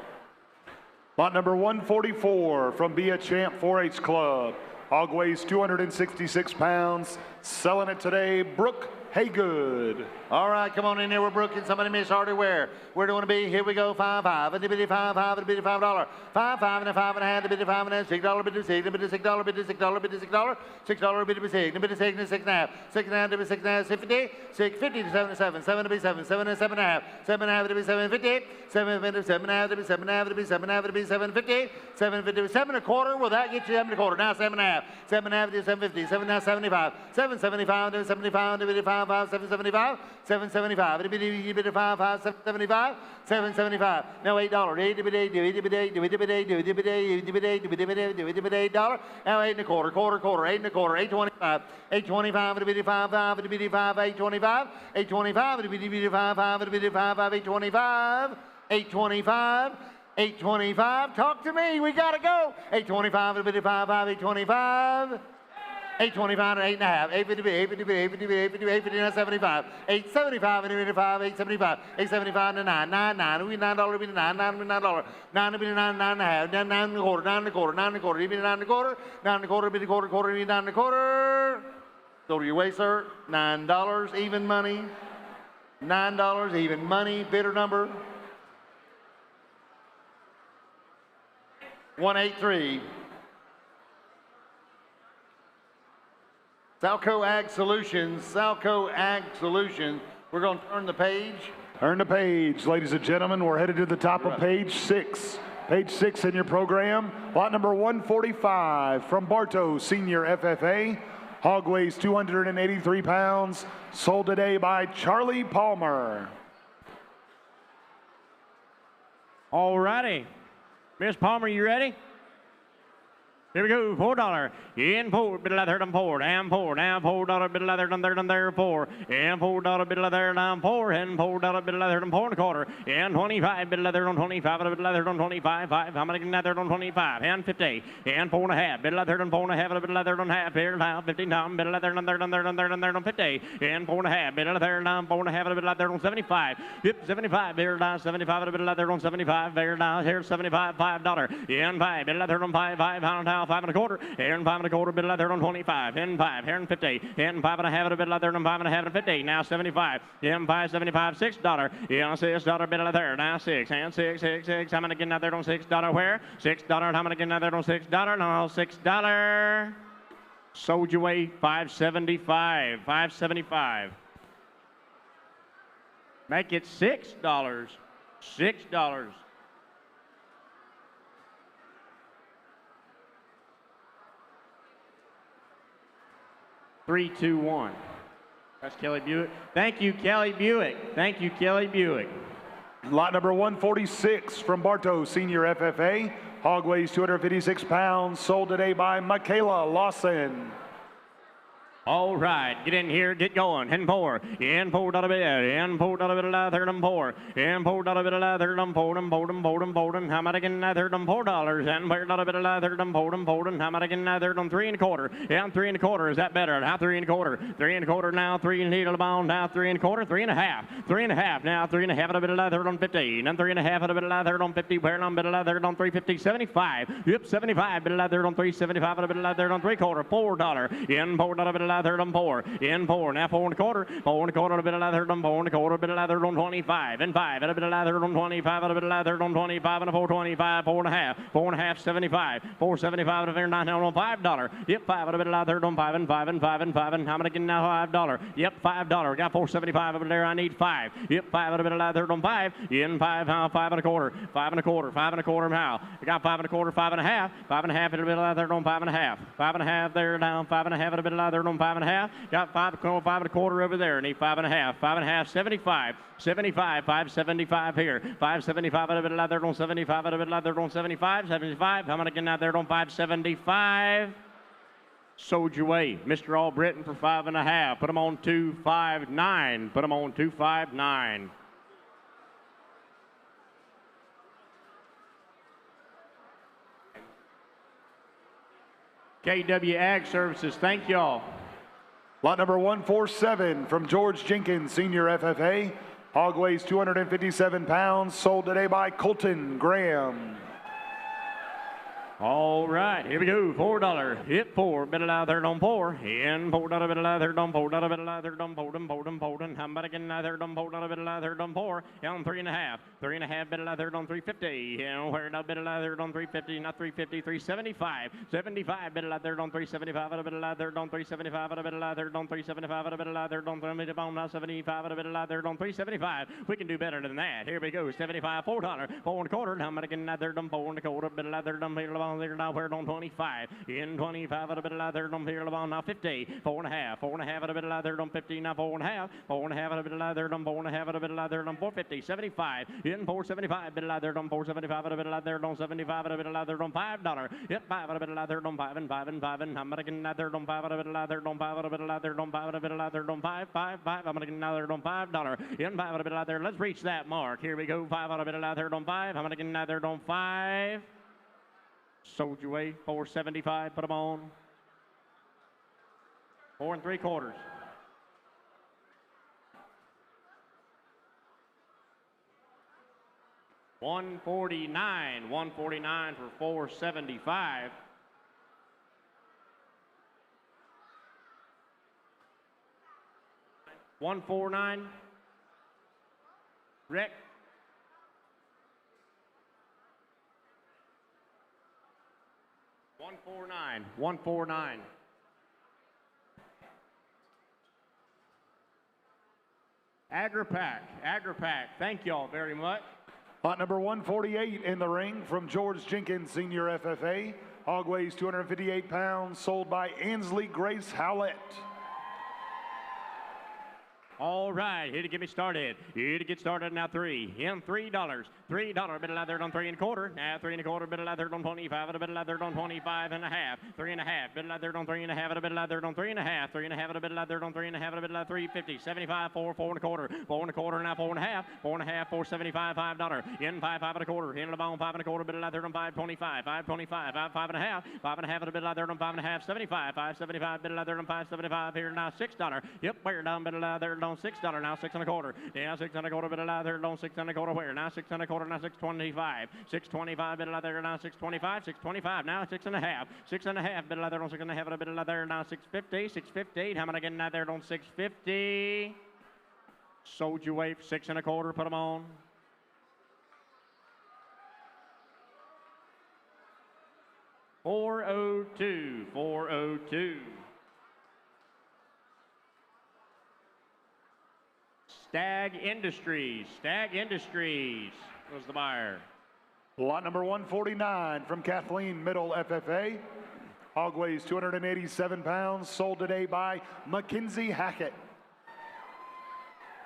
Lot number 144 from Be a Champ 4-H Club. Hog weighs 266 pounds. Selling it today, Brooke Haygood. All right, come on in there with Brooke and somebody miss hardware. Where do you want to be? Here we go. 5, 5, and $5, 5, and $5, 5, 5 and a 5 and a half, $5 and a half, $6, $6, $6, $6, $6, $6, $6, $6, $6, $6, $6 and a 6 and a half, 6 and a half to be 6 and a half, 650, 650 to 7 and 7, 7 to be 7, 7 and 7 and a half, 7 and a half to be 750, 7 to 7 and a half to be 7 and a half to be 7 and a half to be 750, 750 to 7 and a quarter. Will that get you 7 and a quarter? Now 7 and a half, 7 and a half to 750, 7 now 75, 775 to 75 to be 5, 5, 775, 775, it'll be 5, 5, 775, 775. Now $8, 8 to be 8, $8 to be 8, $8 to be 8, $8 to be 8, $8 to be 8, $8 to be $8. Now 8 and a quarter, quarter, 8 and a quarter, 825, 825 to be 5, 5 to be 5, 825, 825 to be 5, 5 to be 5, 5, 825, 825. 825, talk to me, we gotta go. 825 to be 5, 5, 825. 825 to 8 and a half, 850, 850, 850, 850, 850, 75, 875, 875, 875, 875 to 9, 9, 9, we $9 be 9, 9 be $9, 9 be 9, 9 and a half, 9 and a quarter, 9 and a quarter, 9 and a quarter, even 9 and a quarter, 9 and a quarter, be the quarter, quarter, 9 and a quarter. So to your way, sir, $9 even money, $9 even money, bidder number 183. Salco Ag Solutions, Salco Ag Solutions. We're going to turn the page. Turn the page, ladies and gentlemen. We're headed to the top of page 6. Page 6 in your program, lot number 145 from Bartow Senior FFA. Hog weighs 283 pounds, sold today by Charlie Palmer. All righty. Miss Palmer, you ready? Here we go, $4. In four, bit of leather, four, down $4, bit of leather, there, four, and $4, bit of leather, down four, and $4, bit of leather, 4.25, and 25, bit of leather on 25, bit of leather on 25, 5, how many leather on 25, and 50, and 4.5, bit of leather on 4.5, bit of leather on half, here, now 15 down, bit of leather on there, on 50, and 4.5, bit of leather down 4.5, bit of leather on 75, yep, 75, here, down 75, bit of leather on 75, here, down here, 75, $5, and 5, bit of leather on 5, pound down. 5.25, and 5.25, bit of leather on 25, and 5, here and 50, and 5.5, a bit of leather on 5.5 and 50, now 75, and 5, 75, $6, and $6, bit of leather, now 6, and 6, 6, 6, how many getting out there on $6 where? $6, how many getting out there on $6? No, $6. Sold your way, $5.75, $5.75. Make it $6, $6. 3, 2, 1. That's Kelly Buick. Thank you, Kelly Buick. Thank you, Kelly Buick. Lot number 146 from Bartow Senior FFA. Hog weighs 256 pounds, sold today by Michaela Lawson. All right, get in here, get going. And $4, and $4 bit, and $4 bit of leather, and $4, and $4 bit of leather, and $4, how much again leather, and $4, and $4 bit of leather, and $4, how much again leather, and 3.25, and 3.25, is that better? Now 3.25, 3.25 now, 3 needle bound, now 3.25, 3.5, 3.5, now 3.5 a bit of leather on 50, and 3.5 a bit of leather on 50, where on bit of leather on 350, 75, yep, 75 bit of leather on 375, a bit of leather on 3.25, $4, in $4 bit of leather on 4, in 4, now 4.25, 4.25 a bit of leather on 4.25, a bit of leather on 25, and 5, and a bit of leather on 25, and a bit of leather on 25, and a 4.25, 4.5, 75, 4.75 and a fair 9 on $5, yep, 5 and a bit of leather on 5, and 5, and 5, and 5, and how many getting now $5, yep, $5, got 4.75 over there, I need 5, yep, 5 and a bit of leather on 5, in 5, how 5.25, 5.25, 5.25 how, I got 5.25, 5.5, 5.5 and a bit of leather on 5.5, 5.5 there down, 5.5 and a bit of leather on 5.5, got 5.25 over there, need 5.5, 5.5, 75, 75, 5.75 here, 5.75 and a bit of leather on 75, and a bit of leather on 75, 75, how many getting out there on 5.75? Sold your way, Mr. All Britain for 5.5, put them on 2.59, put them on 2.59. KW Ag Services, thank y'all. Lot number 147 from George Jenkins, Senior FFA. Hog weighs 257 pounds, sold today by Colton Graham. All right, here we go. $4. Hit 4. Bit of leather on 4. In $4 bit of leather on 4. Bit of leather on 4. How about again leather on 4? Bit of leather on 4. And 3.5. 3.5 bit of leather on 350. And where a bit of leather on 350, not 350, 375. 75 bit of leather on 375. A bit of leather on 375. A bit of leather on 375. A bit of leather on 375. A bit of leather on 375. We can do better than that. Here we go. 75. $4. 4.25. How about again leather on 4.25. Bit of leather on there now, where on 25, in 25 at a bit of leather on here now 50, 4.5 at a bit of leather on 50, now 4.5 at a bit of leather on 4.5 at a bit of leather on 450, 75, in 475 bit of leather on 475 at a bit of leather on 75 at a bit of leather on $5, yep, 5 at a bit of leather on 5 and 5 and 5 and I'm gonna get leather on 5 at a bit of leather on 5 at a bit of leather on 5 at a bit of leather on 5, I'm gonna get leather on $5, in 5 at a bit of leather, let's reach that mark, here we go, 5 at a bit of leather on 5, I'm gonna get leather on 5. Sold your way, 4.75, put them on. 4 3/4. $149 for 4.75. $149. Rick. $149. Agri-Pack, thank y'all very much. Lot number 148 in the ring from George Jenkins, Senior FFA. Hog weighs 258 pounds, sold by Ansley Grace Howlett. All right, here to get me started. Here to get started now, $3. $3. $3, bit of leather on 3 1/4. Now 3 1/4, bit of leather on 25, and a bit of leather on 25 and a half. 3 1/2, bit of leather on 3 1/2, and a bit of leather on 3 1/2. 3 1/2, and a bit of leather on 3 1/2, and a bit of leather 350. 75, 4 1/4. 4 1/4, now 4 1/2. 4 1/2, 475, $5. In 5, 5 1/4. In the bone, 5 1/4, bit of leather on 525. 525, 5 1/2. 5 1/2, and a bit of leather on 5 1/2. 75, 575, bit of leather on 575. Here now $6. Yep, we're down, bit of leather on $6. Now 6 1/4. Now 6 1/4, bit of leather on 6 1/4. Where now 6 1/4, now 625. 625, bit of leather now 625. 625, now 6 1/2. 6 1/2, bit of leather on 6 1/2, and a bit of leather now 650. 650. How many getting out there on 650? Sold you away for 6 1/4. Put them on. $402. $402. Stag Industries. Stag Industries was the buyer. Lot number 149 from Kathleen Middle FFA. Hog weighs 287 pounds, sold today by Mackenzie Hackett.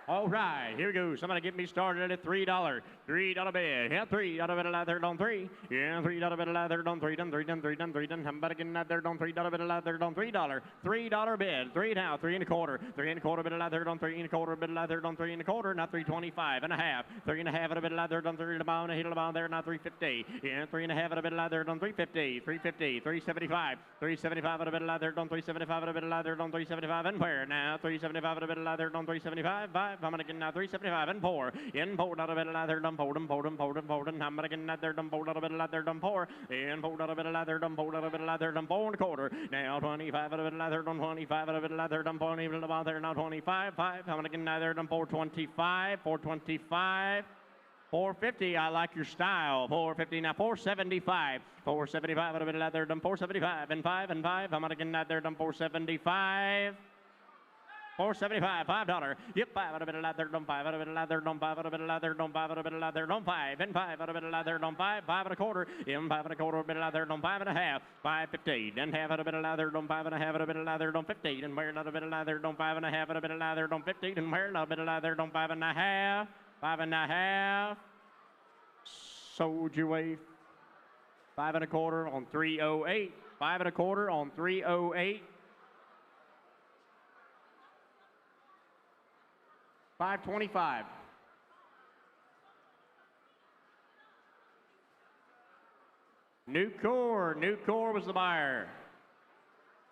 All right, here we go. Somebody get me started at $3. $3 bid. Yeah, $3 bid of leather on 3. Yeah, $3 bid of leather on 3. Done. Somebody getting out there on $3 bid of leather on $3. $3 bid. 3 now. 3 1/4. 3 1/4 bid of leather on 3 1/4 bid of leather on 3 1/4. Now 325 and a half. 3 1/2 and a bit of leather on 3 about a hit about there. Now 350. Yeah, 3 1/2 and a bit of leather on 350. 350. 375. 375 and a bit of leather on 375 and a bit of leather on 375 and where now 375 and a bit of leather on 375. I'm gonna get now 375 and 4. In 4 out of bit of leather done pour them. I'm gonna get out there done pour out of bit of leather done pour. In 4 out of bit of leather done pour out of bit of leather done 4 1/4. Now 25 out of bit of leather done 25 out of bit of leather done pour even about there now 25. 5. I'm gonna get out there done pour 25. 425. 450, I like your style. 450, now 475. 475 out of bit of leather done 475 and 5 and 5. I'm gonna get out there done 475. 475, $5. Yep, 5 out of bit of leather, done 5 out of bit of leather, done 5 out of bit of leather, done 5 out of bit of leather, done 5, and 5 out of bit of leather, done 5, 5 1/4, in 5 1/4 bit of leather, done 5 1/2, 550, then half out of bit of leather, done 5 1/2 out of bit of leather, done 50, then wear another bit of leather, done 5 1/2 out of bit of leather, done 50, then wear another bit of leather, done 5 1/2, 5 1/2. Sold you away 5 1/4 on 308, 5 1/4 on 308. 525. New Core was the buyer.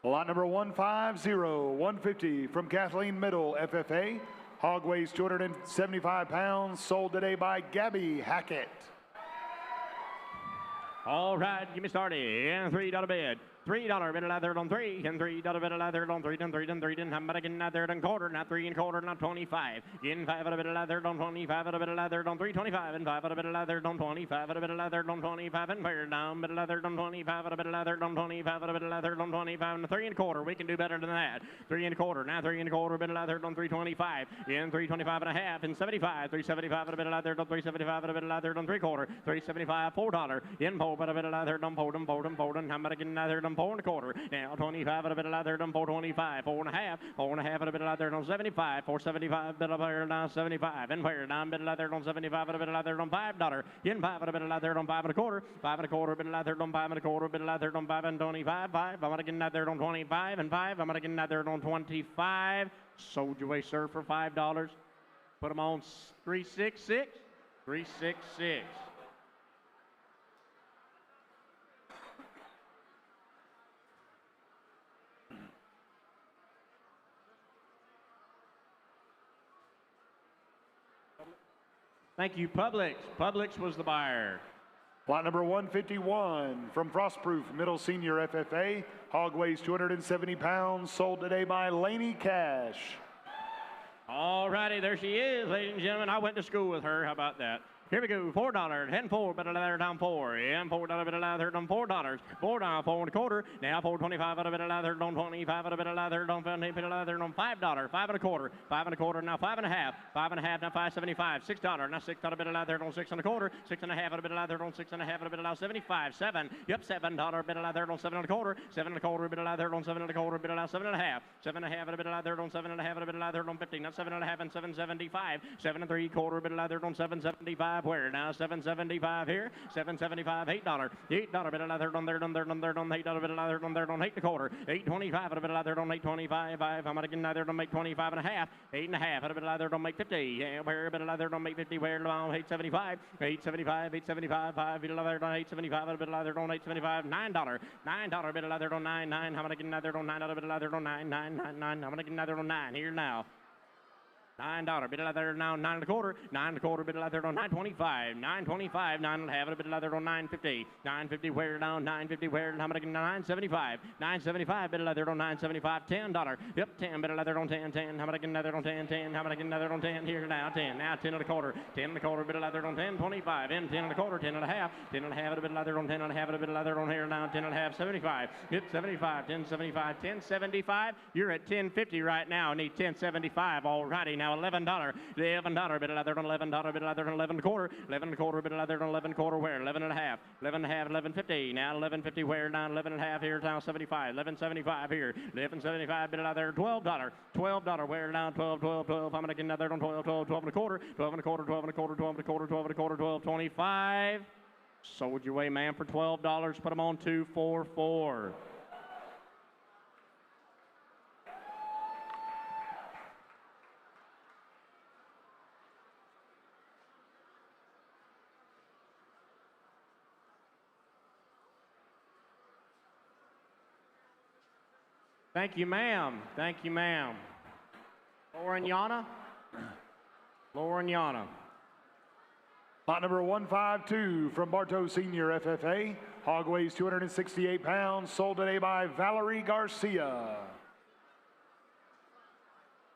Lot number 150, 150 from Kathleen Middle FFA. Hog weighs 275 pounds, sold today by Gabby Hackett. All right, get me started. Yeah, $3 bid. $3 bit of leather on 3, and $3 bit of leather on 3, and 3, and 3, and I'm getting leather on 1/4, not 3 1/4, not 25. In 5 out of bit of leather on 25, out of bit of leather on 325, and 5 out of bit of leather on 25, out of bit of leather on 25, and we're down bit of leather on 25, out of bit of leather on 25, out of bit of leather on 25, and 3 1/4. We can do better than that. 3 1/4, now 3 1/4 bit of leather on 325, in 325 and a half, and 75, 375 out of bit of leather on 375, out of bit of leather on 3/4, 375, $4. In 4 out of bit of leather on 4, I'm getting leather on 4 1/4. Now 25 out of bit of leather done 425, 4 1/2, 4 1/2 out of bit of leather done 75, 475 bit of leather down 75, and where down bit of leather done 75 out of bit of leather done $5, in 5 out of bit of leather done 5 1/4, 5 1/4 bit of leather done 5 1/4 bit of leather done 5 and 25, 5. I'm gonna get out there on 25 and 5. I'm gonna get out there on 25. Sold you away, sir, for $5. Put them on 366, 366. Thank you, Publix. Publix was the buyer. Lot number 151 from Frostproof Middle Senior FFA. Hog weighs 270 pounds, sold today by Laney Cash. All righty, there she is, ladies and gentlemen. I went to school with her. How about that? Here we go. $4 and $4, bit of leather down $4. And $4, bit of leather down $4. $4 down, 4 1/4. Now $4.25 out of bit of leather down 25 out of bit of leather down 15 bit of leather down $5. 5 1/4. 5 1/4 now 5 1/2. 5 1/2 now 5.75. $6 now 6 out of bit of leather down 6 1/4. 6 1/2 out of bit of leather down 6 1/2 out of bit of leather 75. 7. Yep, $7 bit of leather down 7 1/4. 7 1/4 bit of leather down 7 1/4 bit of leather 7 1/2. 7 1/2 out of bit of leather down 7 1/2 out of bit of leather down 15. That's 7 1/2 and 7.75. 7 3/4 bit of leather down 7.75. Where now 7.75 here. 7.75. $8. $8 bit of leather down there down there down there down $8 bit of leather down there down 8 1/4. 8.25 out of bit of leather down 8.25. I'm gonna get leather down make 25 1/2. 8 1/2 out of bit of leather down make 50. Yeah, where bit of leather down make 50. Where down 8.75. 8.75. 8.75. 5 bit of leather down 8.75 out of bit of leather down 8.75. $9. $9 bit of leather down 9 9. I'm gonna get leather down 9 out of bit of leather down 9 9 9 9. I'm gonna get leather down 9 here now. $9 bit of leather now 9 1/4. 9 1/4 bit of leather on 9.25. 9.25. 9 1/2 bit of leather on 9.50. 9.50 where down 9.50 where down. How many 9.75. 9.75 bit of leather on 9.75. $10. Yep, 10 bit of leather on 10 10. How many leather on 10 10. How many leather on 10 here now 10. Now 10 1/4. 10 1/4 bit of leather on 10.25. And 10 1/4. 10 1/2. 10 1/2 bit of leather on 10 1/2 bit of leather on here now 10 1/2. 75. Yep, 75. 10.75. 10.75. You're at 10.50 right now. Need 10.75. Alrighty, now $11. $11 bit of leather on $11 bit of leather on 11 1/4. 11 1/4 bit of leather on 11 1/4 where 11 1/2. 11 1/2. 11.50. Now 11.50 where down 11 1/2 here now 75. 11.75 here. 11.75 bit of leather. $12. $12 where down 12 12 12. I'm gonna get another on 12 12 12 1/4. 12 1/4 12 1/4 12 1/4 12 1/4 12.25. Sold your way, man, for $12. Put them on 244. Thank you, ma'am. Thank you, ma'am. Lauren Yana. Lauren Yana. Lot number 152 from Bartow Senior FFA. Hog weighs 268 pounds. Sold today by Valerie Garcia.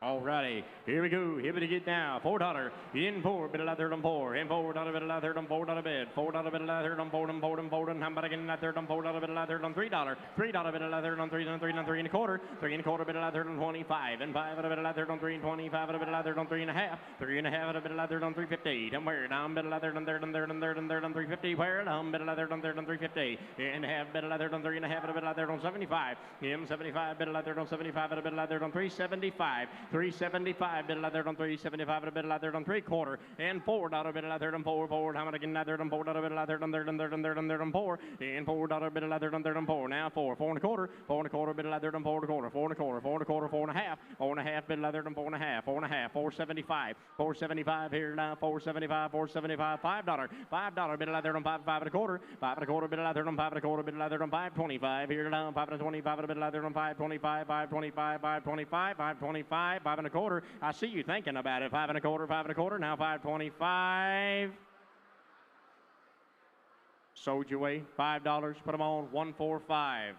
Alrighty, here we go. Here we get now. $4 in 4 bit of leather on 4. In $4 bit of leather on $4 bid. $4 bit of leather on 4 and 4 and 4 and how about again leather on $4 bit of leather on $3. $3 bit of leather on 3 and 3 and 3 and a quarter. 3 and a quarter bit of leather on 25 and 5 bit of leather on 3 and 25 bit of leather on 3 and a half. 3 and a half bit of leather on 350. And where down bit of leather on there and there and there and there on 350. Where down bit of leather on there on 350. And half bit of leather on 3 and a half bit of leather on 75. Him 75 bit of leather on 75 bit of leather on 375. 375 bit of leather on 375 bit of leather on 3/4 and $4 bit of leather on 4 4. How many leather on $4 bit of leather on there and there and there and there on 4 and $4 bit of leather on there on 4. Now 4 4 1/4 4 1/4 bit of leather on 4 1/4 4 1/4 4 1/4 4 1/2 4 1/2 bit of leather on 4 1/2 4 1/2 475 475 here now 475 475 $5 bit of leather on 5 5 1/4 5 1/4 bit of leather on 5 1/4 bit of leather on 525 here now 5 25 bit of leather on 525 525 525 525 5 1/4. I see you thinking about it. 5 1/4 5 1/4 now 525. Sold your way $5. Put them on 145.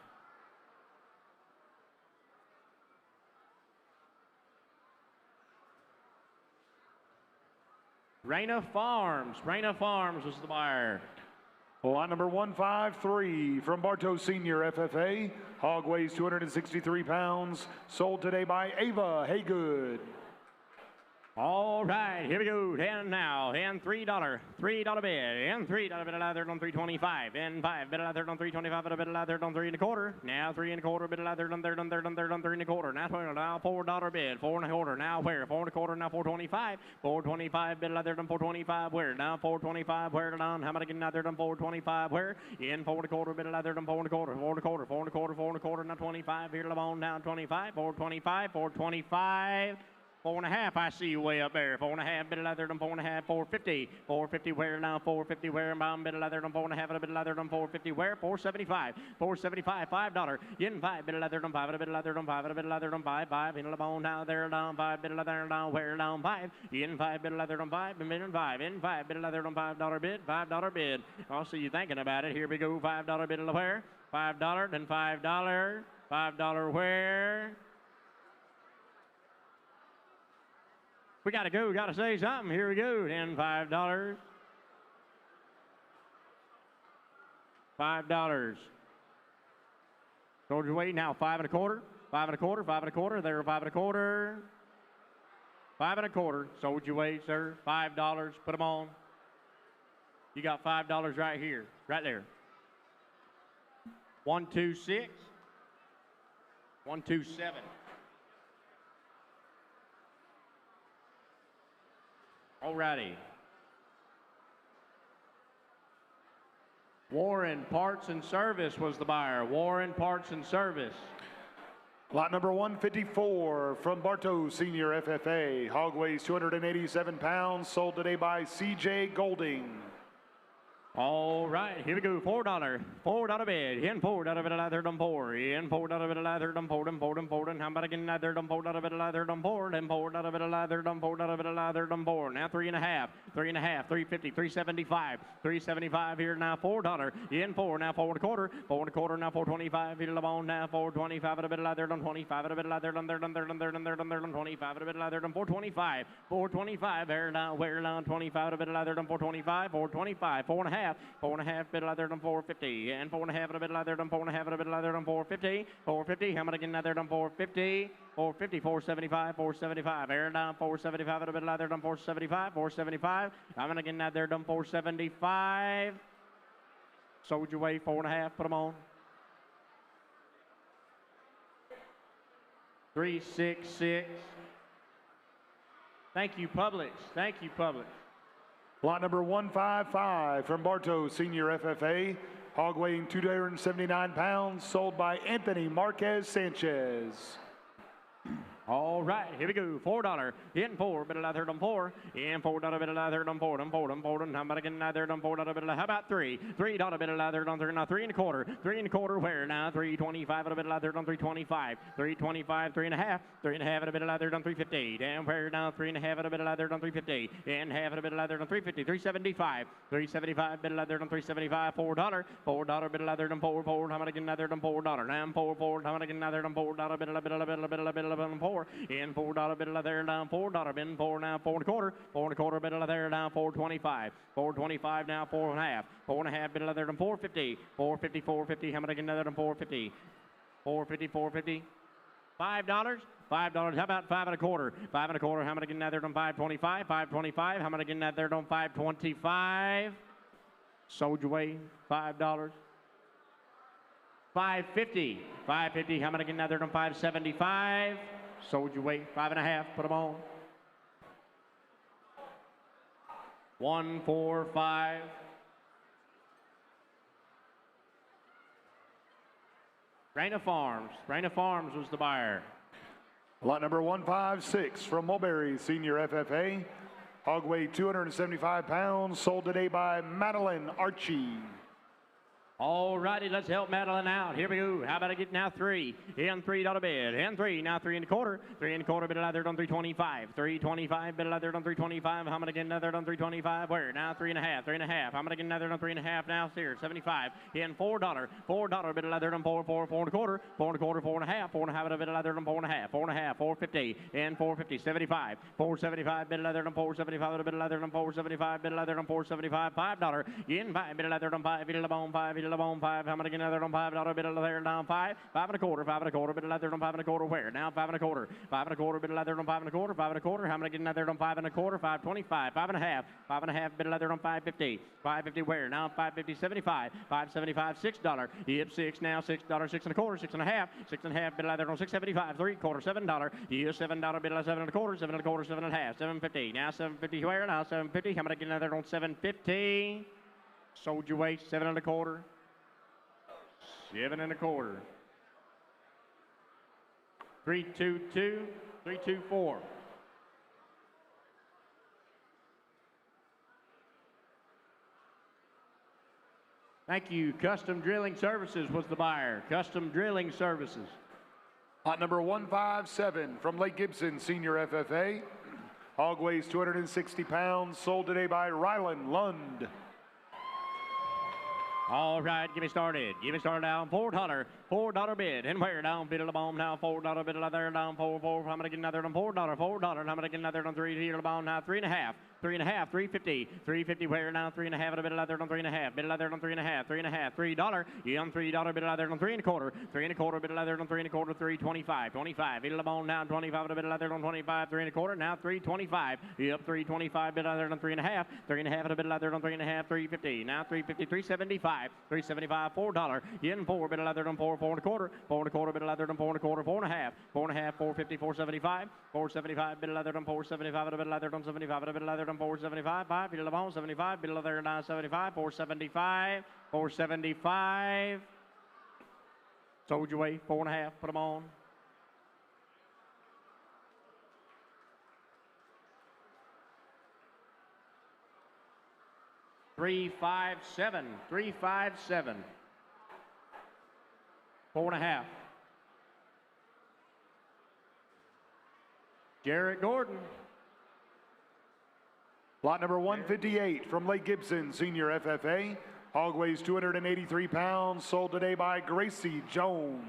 Raina Farms. Raina Farms was the buyer. Lot number 153 from Bartow Senior FFA. Hog weighs 263 pounds. Sold today by Ava Haygood. All right, here we go. And now, and $3 bid, and $3 bid of leather on 325, and 5 bid of leather on 325, and a bid of leather on 3 1/4. Now 3 1/4 bid of leather on there, on 3 1/4. Now $4 bid, 4 1/4. Now where? 4 1/4. Now 425, 425 bid of leather on 425. Where? Now 425. Where down? How many getting leather on 425? Where? In 4 1/4 bid of leather on 4 1/4, 4 1/4, 4 1/4, 4 1/4. Now 25 here, Lamont down 25, 425, 425. 4 1/2, I see you way up there. 4 1/2 bit of leather on 4 1/2, 450. 450 where now? 450 where? Bomb bit of leather on 4 1/2, a bit of leather on 450 where? 475. 475, $5. In 5 bit of leather on 5, a bit of leather on 5, a bit of leather on 5, 5 in the bone now there down 5 bit of leather down where down 5. In 5 bit of leather on 5, and in 5. In 5 bit of leather on $5 bid, $5 bid. I'll see you thinking about it. Here we go. $5 bid of where? $5, then $5. $5 where? We got to go. Got to say something. Here we go. Then $5. $5. Soldier weight now 5 1/4, 5 1/4, 5 1/4. There, 5 1/4, 5 1/4. Soldier weight, sir. $5. Put them on. You got $5 right here, right there. 126, 127. All righty. Warren Parts and Service was the buyer. Warren Parts and Service. Lot number 154 from Bartow Senior FFA. Hog weighs 287 pounds, sold today by CJ Golding. All right, here we go. $4. $4 bid. In $4 bid a third on four. In $4 bid a third on four. How about again? Third on $4 bid a third on four. Then $4 bid a third on $4 bid a third on four. Now 3.5. 3.5. 350. 375. 375 here now. $4. In four. Now 4 1/4. 4 1/4. Now 425. Here Lamont now 425 bid a third on 25 bid a third on third on third on third on third on third on 25 bid a third on 425. 425 here now. Where now 25 bid a third on 425. 425. 4.5. 4.5 bid a third on 450. And 4.5 a bid a third on 4.5 a bid a third on 450. 450. How much again? Third on 450. 450. 475. 475. Air down 475 a bid a third on 475. 475. How much again? Third on 475. Soldier weight 4.5. Put them on. 366. Thank you, Publix. Thank you, Publix. Lot number 155 from Bartow Senior FFA. Hog weighing 279 pounds, sold by Anthony Marquez Sanchez. All right, here we go. $4. In four, bid a third on four. In $4 bid a third on four. How about again? Third on $4 bid a. How about $3? $3 bid a third on third. Now 3 1/4. 3 1/4 where now? 325 bid a third on 325. 325. 3.5. 3.5 bid a third on 350. Down where now? 3.5 bid a third on 350. And half bid a third on 350. 375. 375 bid a third on 375. $4. $4 bid a third on 4. How about again? Third on $4. Now 4. How about again? Third on $4 bid a 4. In $4 bid a there down $4 bin 4 now 4 1/4. 4 1/4 bid a there down 425. 425 now 4.5. 4.5 bid a there down 450. 450. 450. How much again? There down 450. 450. 450. $5. $5. How about 5 1/4? 5 1/4. How much again? There down 525. 525. How much again? There down 525. Soldier weight $5. 550. 550. How much again? There down 575. Soldier weight 5.5. Put them on. 145. Raina Farms. Raina Farms was the buyer. Lot number 156 from Mulberry Senior FFA. Hog weight 275 pounds, sold today by Madeline Archie. All righty, let's help Madeline out. Here we go. How about I get now 3? In $3 bid. In 3, now 3 1/4. 3 1/4 bid a third on 325. 325 bid a third on 325. How much again? Third on 325. Where? Now 3.5. 3.5. How much again? Third on 3.5. Now here 75. In $4. $4 bid a third on 4. 4 1/4. 4 1/4. 4.5. 4.5 bid a third on 4.5. 4.5. 450. In 450. 75. 475 bid a third on 475. Bid a third on 475. Bid a third on 475. $5. In 5 bid a third on 5. Bid a bone 5. On 5, how much again? There on $5 bid a there down 5. 5 1/4. 5 1/4 bid a there on 5 1/4. Where? Now 5 1/4. 5 1/4 bid a there on 5 1/4. 5 1/4. How much again? There on 5 1/4. 525. 5.5. 5.5 bid a there on 550. 550 where? Now 550. 75. 575. $6. Yep, 6 now. $6. 6 1/4. 6.5. 6.5 bid a there on 675. 3 1/4. $7. Yeah, $7 bid a 7 1/4. 7 1/4. 7.5. 750. Now 750 where? Now 750. How much again? There on 750. Soldier weight 7 1/4. 7 1/4. 322. 324. Thank you. Custom Drilling Services was the buyer. Custom Drilling Services. Lot number 157 from Lake Gibson Senior FFA. Hog weighs 260 pounds, sold today by Ryland Lund. All right, get me started. Get me started now on $4. $4 bid. And where down, bid of the bomb now, $4 bid of there down, 4, 4. I'm gonna get another on $4, $4. I'm gonna get another on 3 here the bomb now, 3.5. 3.5, 350, 350 where now, 3.5 at a bit of leather on 3.5, bit of leather on 3.5, 3.5, $3, yeah, on $3, bit of leather on 3.25, 3.25, bit of leather on 3.25, 3.25, 25, bit of the bone now, 25 at a bit of leather on 25, 3.25, now 3.25, yep, 3.25, bit of leather on 3.5, 3.5 at a bit of leather on 3.5, 3.50, now 3.50, 3.75, 3.75, $4, in 4, bit of leather on 4, 4.25, 4.25, bit of leather on 4.25, 4.5, 4.5, 4.50, 4.75, 4.75, bit of leather on 4.75 at a bit of leather on 75 at a bit of leather on 475, 5, bit of the bone, 75, bit of there, 975, 475, 475. Sold your way, 4.5, put them on. $357, $357. 4.5. Jarrett Gordon. Lot number 158 from Lake Gibson, Senior FFA. Hog weighs 283 pounds, sold today by Gracie Jones.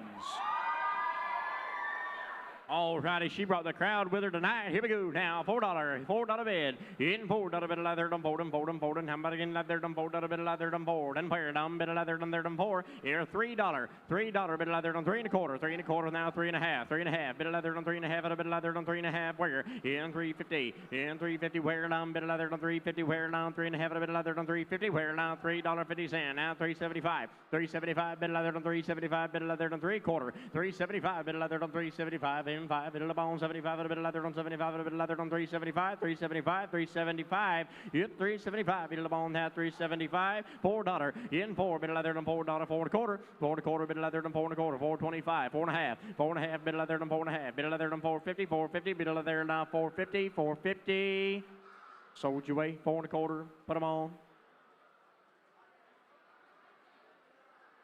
All righty, she brought the crowd with her tonight. Here we go now. $4 bid. In $4 bit of leather done fold and fold and how about again leather done fold bit of leather done fold and where down bit of leather done there done four. Here $3 bit of leather done 3.25, 3.25 now 3.5 bit of leather done 3.5 at a bit of leather done 3.5 where in 350 where down bit of leather done 350 where down 3.5 at a bit of leather done 350 where now $3.50 now 375 bit of leather done 375 bit of leather done 3.25 375 bit of leather done 375 in 5 bit of the bone 75 at a bit of leather on 75 at a bit of leather on 375 375 yep 375 bit of the bone hat 375 $4 in 4 bit of leather on $4 4.25 bit of leather on 4.25 4.25 4.5 bit of leather on 4.5 bit of leather on 450 bit of leather now 450 sold your way 4.25 put them on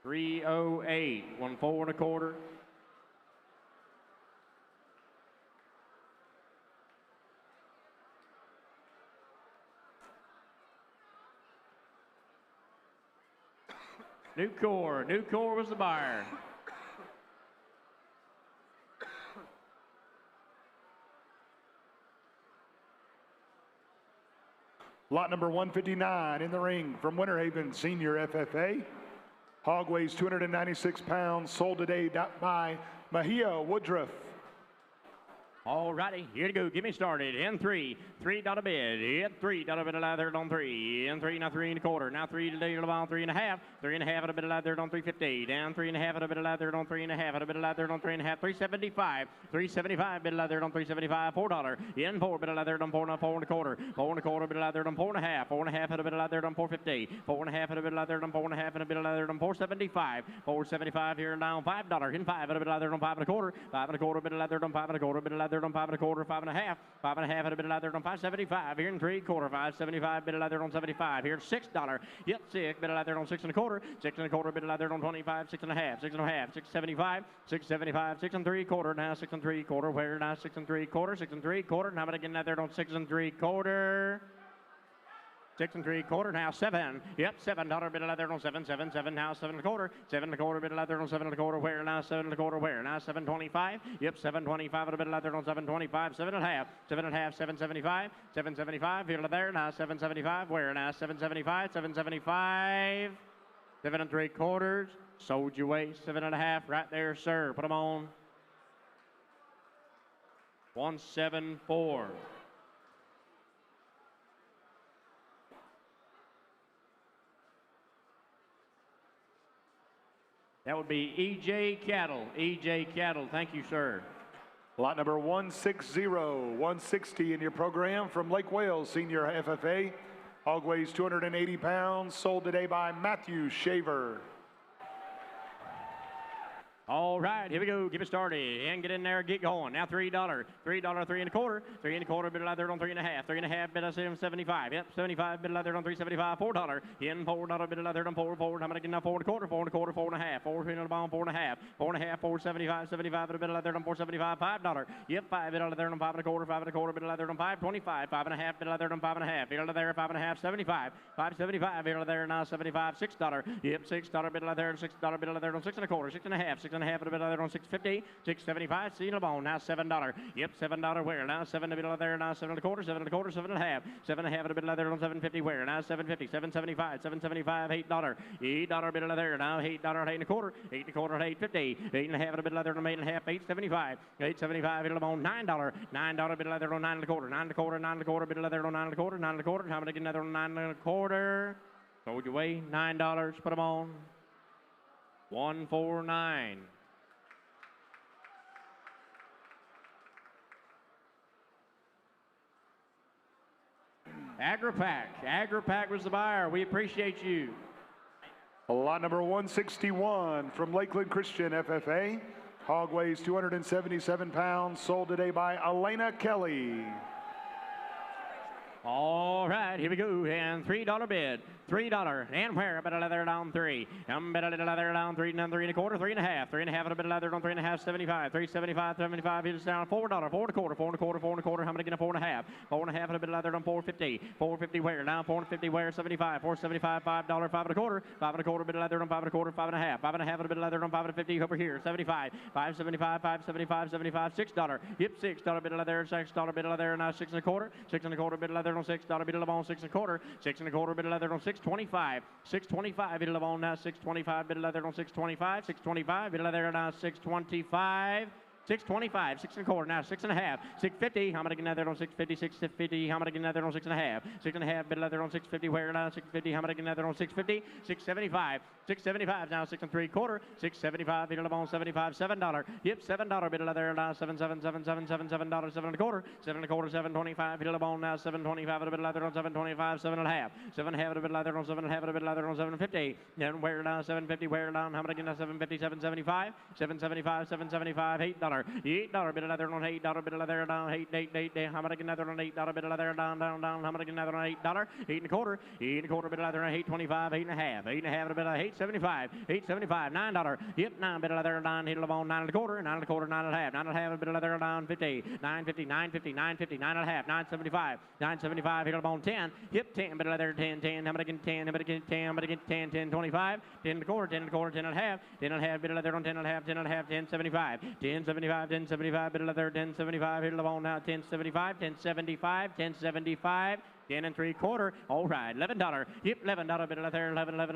308 1 4.25 New core was the buyer. Lot number 159 in the ring from Winter Haven, Senior FFA. Hog weighs 296 pounds, sold today by Mahia Woodruff. All righty, here to go. Get me started. In $3 bid. Hit $3 bid of leather on 3. In 3, now 3.25. Now 3 today about 3.5. 3.5 at a bit of leather on 350. Down 3.5 at a bit of leather on 3.5 at a bit of leather on 3.5. 375. 375 bit of leather on 375. $4. In 4 bit of leather on 4 4.25. 4.25 bit of leather on 4.5. 4.5 at a bit of leather on 450. 4.5 at a bit of leather on 4.5 and a bit of leather on 475. 475 here and now $5. In 5 at a bit of leather on 5.25. 5.25 bit of leather on 5.25 bit of leather on 5.25, 5.5, 5.5 at a bit of leather on 575. Here in 3/4, 575 bit of leather on 75. Here $6. Yep, 6 bit of leather on 6.25, 6.25 bit of leather on 25, 6.5, 6.5, 675, 675, 6 3/4. Now 6 3/4. Where now 6 3/4, 6 3/4. Now but again leather on 6 3/4. 6 3/4 now 7. Yep, $7 bit of leather on 7 now 7.25. 7.25 bit of leather on 7.25. Where now 7.25? Where now 7.25? Yep, 7.25 at a bit of leather on 7.25. 7.5. 7.75. 7.75 here to there now 7.75. Where now 7.75. 7.75. 7 3/4. Sold your way 7.5 right there, sir. Put them on. 174. That would be E.J. Cattle. E.J. Cattle. Thank you, sir. Lot number 160, 160 in your program from Lake Wales, Senior FFA. Hog weighs 280 pounds, sold today by Matthew Shaver. All right, here we go. Get it started and get in there, get going. Now $3, $3, 3 and a quarter, 3 and a quarter. Bid out there on 3 and a half, 3 and a half. Bid out there on 75. Yep, 75. Bid out there on 3.75. $4 in $4. Bid out there on 4. I'm gonna get now 4 and a quarter, 4 and a quarter, 4 and a half, 4 in the ball, 4 and a half, 4 and a half, 4.75, 75. Bid out there on 4.75. $5. Yep, 5. Bid out there on 5 and a quarter, 5 and a quarter. Bid out there on 5.25, 5 and a half. Bid out there on 5 and a half. Bid out there 5 and a half, 75, 5.75. Bid out there now 75, $6. Yep, $6. Bid out there on $6. Bid out there on 6 and a quarter, 6 and a half, 6 and a half. Bid out there on 6.50, 6.75. See the bone now $7. Yep, $7 where now 7 to bid there now 7 and a quarter, 7 and a quarter, 7 and a half, 7 and a half to bid there on 7.50 where now 7.50, 7.75, 7.75, $8, $8 bid there now $8, 8 and a quarter, 8 and a quarter, 8.50, 8 and a half to bid there on 8 and a half, 8.75, 8.75 bid on $9, $9 bid there on 9 and a quarter, 9 and a quarter, 9 and a quarter bid there on 9 and a quarter, 9 and a quarter. How many get another on 9 and a quarter? Told you away $9. Put them on 149. Agri-Pack was the buyer. We appreciate you. Lot number 161 from Lakeland Christian FFA. Hog weighs 277 pounds, sold today by Elena Kelly. All right, here we go. And $3 bid. $3. And where? Bid leather down 3. Bid leather down 3, down 3 and a quarter, 3 and a half. 3 and a half, a bit leather on 3 and a half, 75. 3.75, 75. It's down $4. 4 and a quarter, 4 and a quarter, 4 and a quarter. How many get a 4 and a half? 4 and a half, and a bit leather on 4.50. 4.50 where? Now 4.50 where? 75. 4.75, $5, 5 and a quarter. 5 and a quarter, bit leather on 5 and a quarter, 5 and a half. 5 and a half, and a bit leather on 5 and 50 over here. 75. 5.75, 5.75, 75. $6. Yep, $6 bit leather, $6 bit leather. Now 6 and a quarter. 6 and a quarter, bit leather on $6 bit on 6 and a quarter. 6 and a quarter, bit leather on 6.25. 6.25 bit on now 6.25 bit leather on 6.25. 6.25 bit leather now 6.25. 6.25, 6 and a quarter, now 6 and a half, 6.50, how many get another on 6.50, 6.50, how many get another on 6 and a half, 6 and a half, bit leather on 6.50, where now 6.50, how many get another on 6.50, 6.75, 6.75, now 6 and 3 quarter, 6.75, bit on 75, $7, yep, $7, bit leather now 7.77, $7, 7 and a quarter, 7 and a quarter, 7.25, bit on now 7.25, a bit leather on 7.25, 7 and a half, 7 and a half, a bit leather on 7 and a half, a bit leather on 7.50, then where now 7.50, where down, how many get now 7.50, 7.75, 7.75, 7.75, $8. $8 bit of leather on $8 bit of leather down 8 how many get another on $8 bit of leather down how many get another on $8 8 and a quarter bit of leather on 8.25 8 and a half a bit of 8.75 $9 yep $9 bit of leather down hit on 9 and a quarter 9 and a quarter 9 and a half 9 and a half a bit of leather down 50 9.50 9.50 9.50 9 and a half 9.75 hit on 10 yep 10 bit of leather 10 how many get 10 how many get 10 how many get 10 10.25 10 and a quarter 10 and a quarter 10 and a half 10 and a half bit of leather on 10 and a half 10 and a half 10.75 10.75 bit of leather 10.75 hit on now 10.75 10.75 10 and 3 quarter. All right, $11. Yep, $11 bit of leather, 11 and a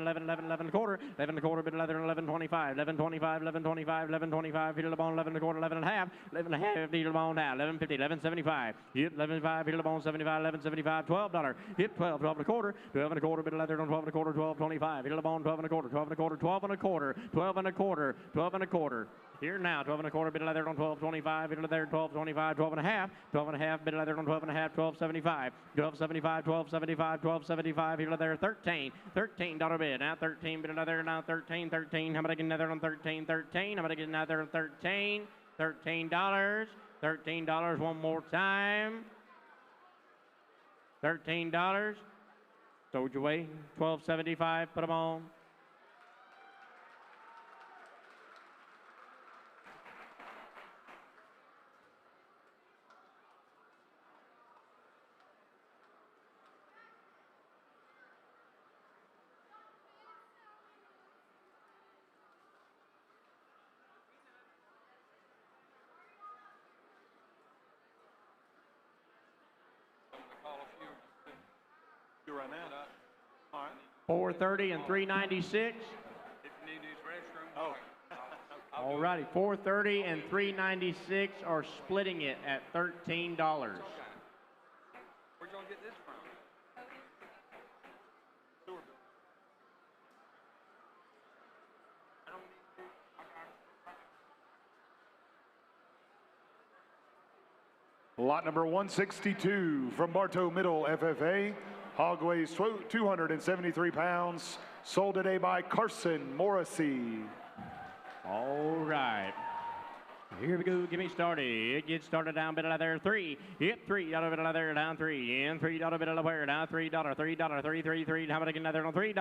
quarter. 11 and a quarter bit of leather, 11.25. 11.25 hit on 11 and a quarter, 11 and a half. 11 and a half hit on now, 11.50, 11.75. Yep, 11.5 hit on 75, 11.75, $12. Yep, 12 and a quarter. 12 and a quarter bit of leather on 12 and a quarter, 12.25. Hit on 12 and a quarter, 12 and a quarter, 12 and a quarter, 12 and a quarter, 12 and a quarter. Here now, 12 and a quarter bit of leather on 12.25, bit of leather 12.25, 12 and a half, 12 and a half bit of leather on 12 and a half, 12.75, 12.75, 12.75, 12.75, here there 13, $13 bid, now 13 bit of leather, now 13, how about I get another on 13, how about I get another on 13, $13 one more time, $13, sold your way, 12.75, put them on. Right now. All right. 430 and 396. If you need these restrooms. Oh. All righty, 430 and 396 are splitting it at $13. Where'd y'all get this from? Lot number 162 from Bartow Middle FFA. Hog weighs 273 pounds. Sold today by Carson Morrissey. All right. Here we go, get me started. It gets started down bit of there, three. Yep, $3 bit of there, down three. And $3 bit of where, down $3, $3. How about again another on $3?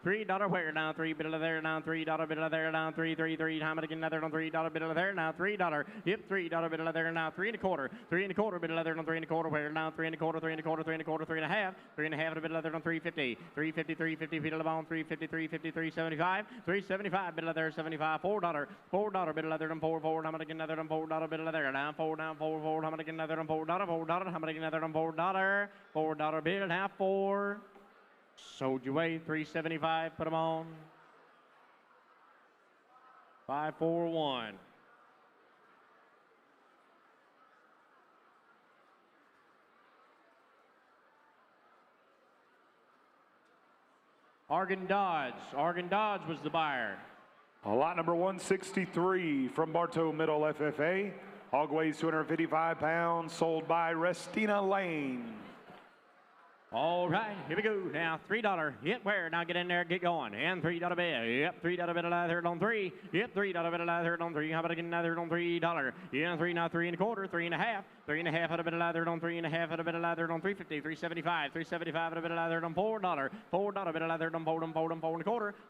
$3 where, down $3 bit of there, down $3 bit of there, down $3. How about again another on $3 bit of there, now $3. Yep, $3 bit of there, now 3 1/4. 3 1/4 bit of there on 3 1/4 where, down 3 1/4, 3 1/4, 3 1/4, 3 1/2. 3 1/2 bit of there on 350. 350 feet of the bone, 350, 375. 375 bit of there, 75. $4 bit of there on 4. How about again another on $4 bit of there, down 4. How about again another on $4? How about again another on $4? $4 bill, now 4. Sold you away, 375, put them on. 541. Argon Dodge was the buyer. Lot number 163 from Bartow Middle FFA. Hog weighs 255 pounds, sold by Restina Lane. All right, here we go. Now, $3. Yep, where? Now get in there, get going. And $3 bid. Yep, $3 bid of third on 3. Yep, $3 bid of third on 3. How about again another on $3? Yeah, 3 now, 3 1/4, 3 1/2. 3 1/2 at a bit of third on 3 1/2 at a bit of third on 350, 375. 375 at a bit of third on $4. $4 bid of third on 4 1/4.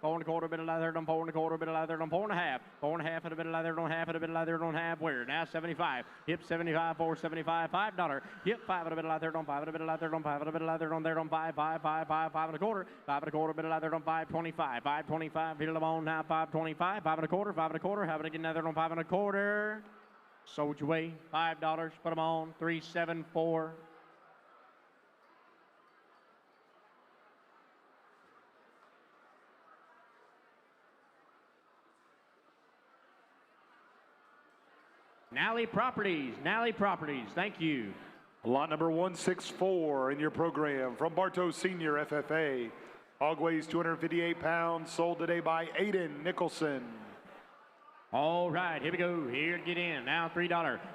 4 1/4 bid of third on 4 1/4 bid of third on 4 1/2. 4 1/2 at a bit of third on half at a bit of third on half. Where? Now 75. Yep, 75, 475, $5. Yep, 5 at a bit of third on 5 at a bit of third on 5 at a bit of third on there on 5 1/4. 5 1/4 bit of third on 525. 525 hit them on now 525. 5 1/4. 5 1/4. Have it again another on 5 1/4. Sold your way, $5. Put them on 374. Nally Properties, thank you. Lot number 164 in your program from Bartow Senior FFA. Hog weighs 258 pounds, sold today by Aiden Nicholson. All right, here we go. Here, get in. Now $3.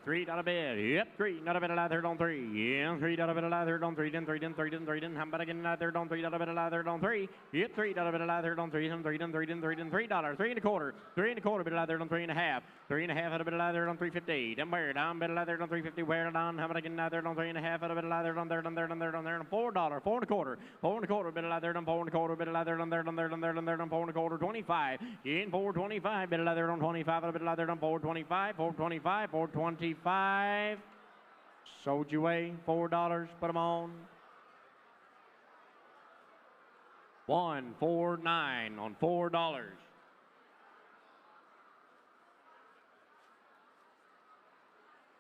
$3 bid. Yep, $3 bid of third on 3. Yeah, $3 bid of third on 3. Then 3. How about again third on $3 bid of third on 3? Yep, $3 bid of third on 3. Then $3. $3 1/4. 3 1/4 bid of third on 3 1/2. 3 1/2 at a bid of third on 350. Then where down bid of third on 350. Where down? How about again third on 3 1/2 at a bid of third on third on $4. 4 1/4. 4 1/4 bid of third on 4 1/4 bid of third on third on 4 1/4. 25. In 425 bid of third on 25. A bit of there on 425, 425, 425. Sold you away, $4. Put them on. 149 on $4.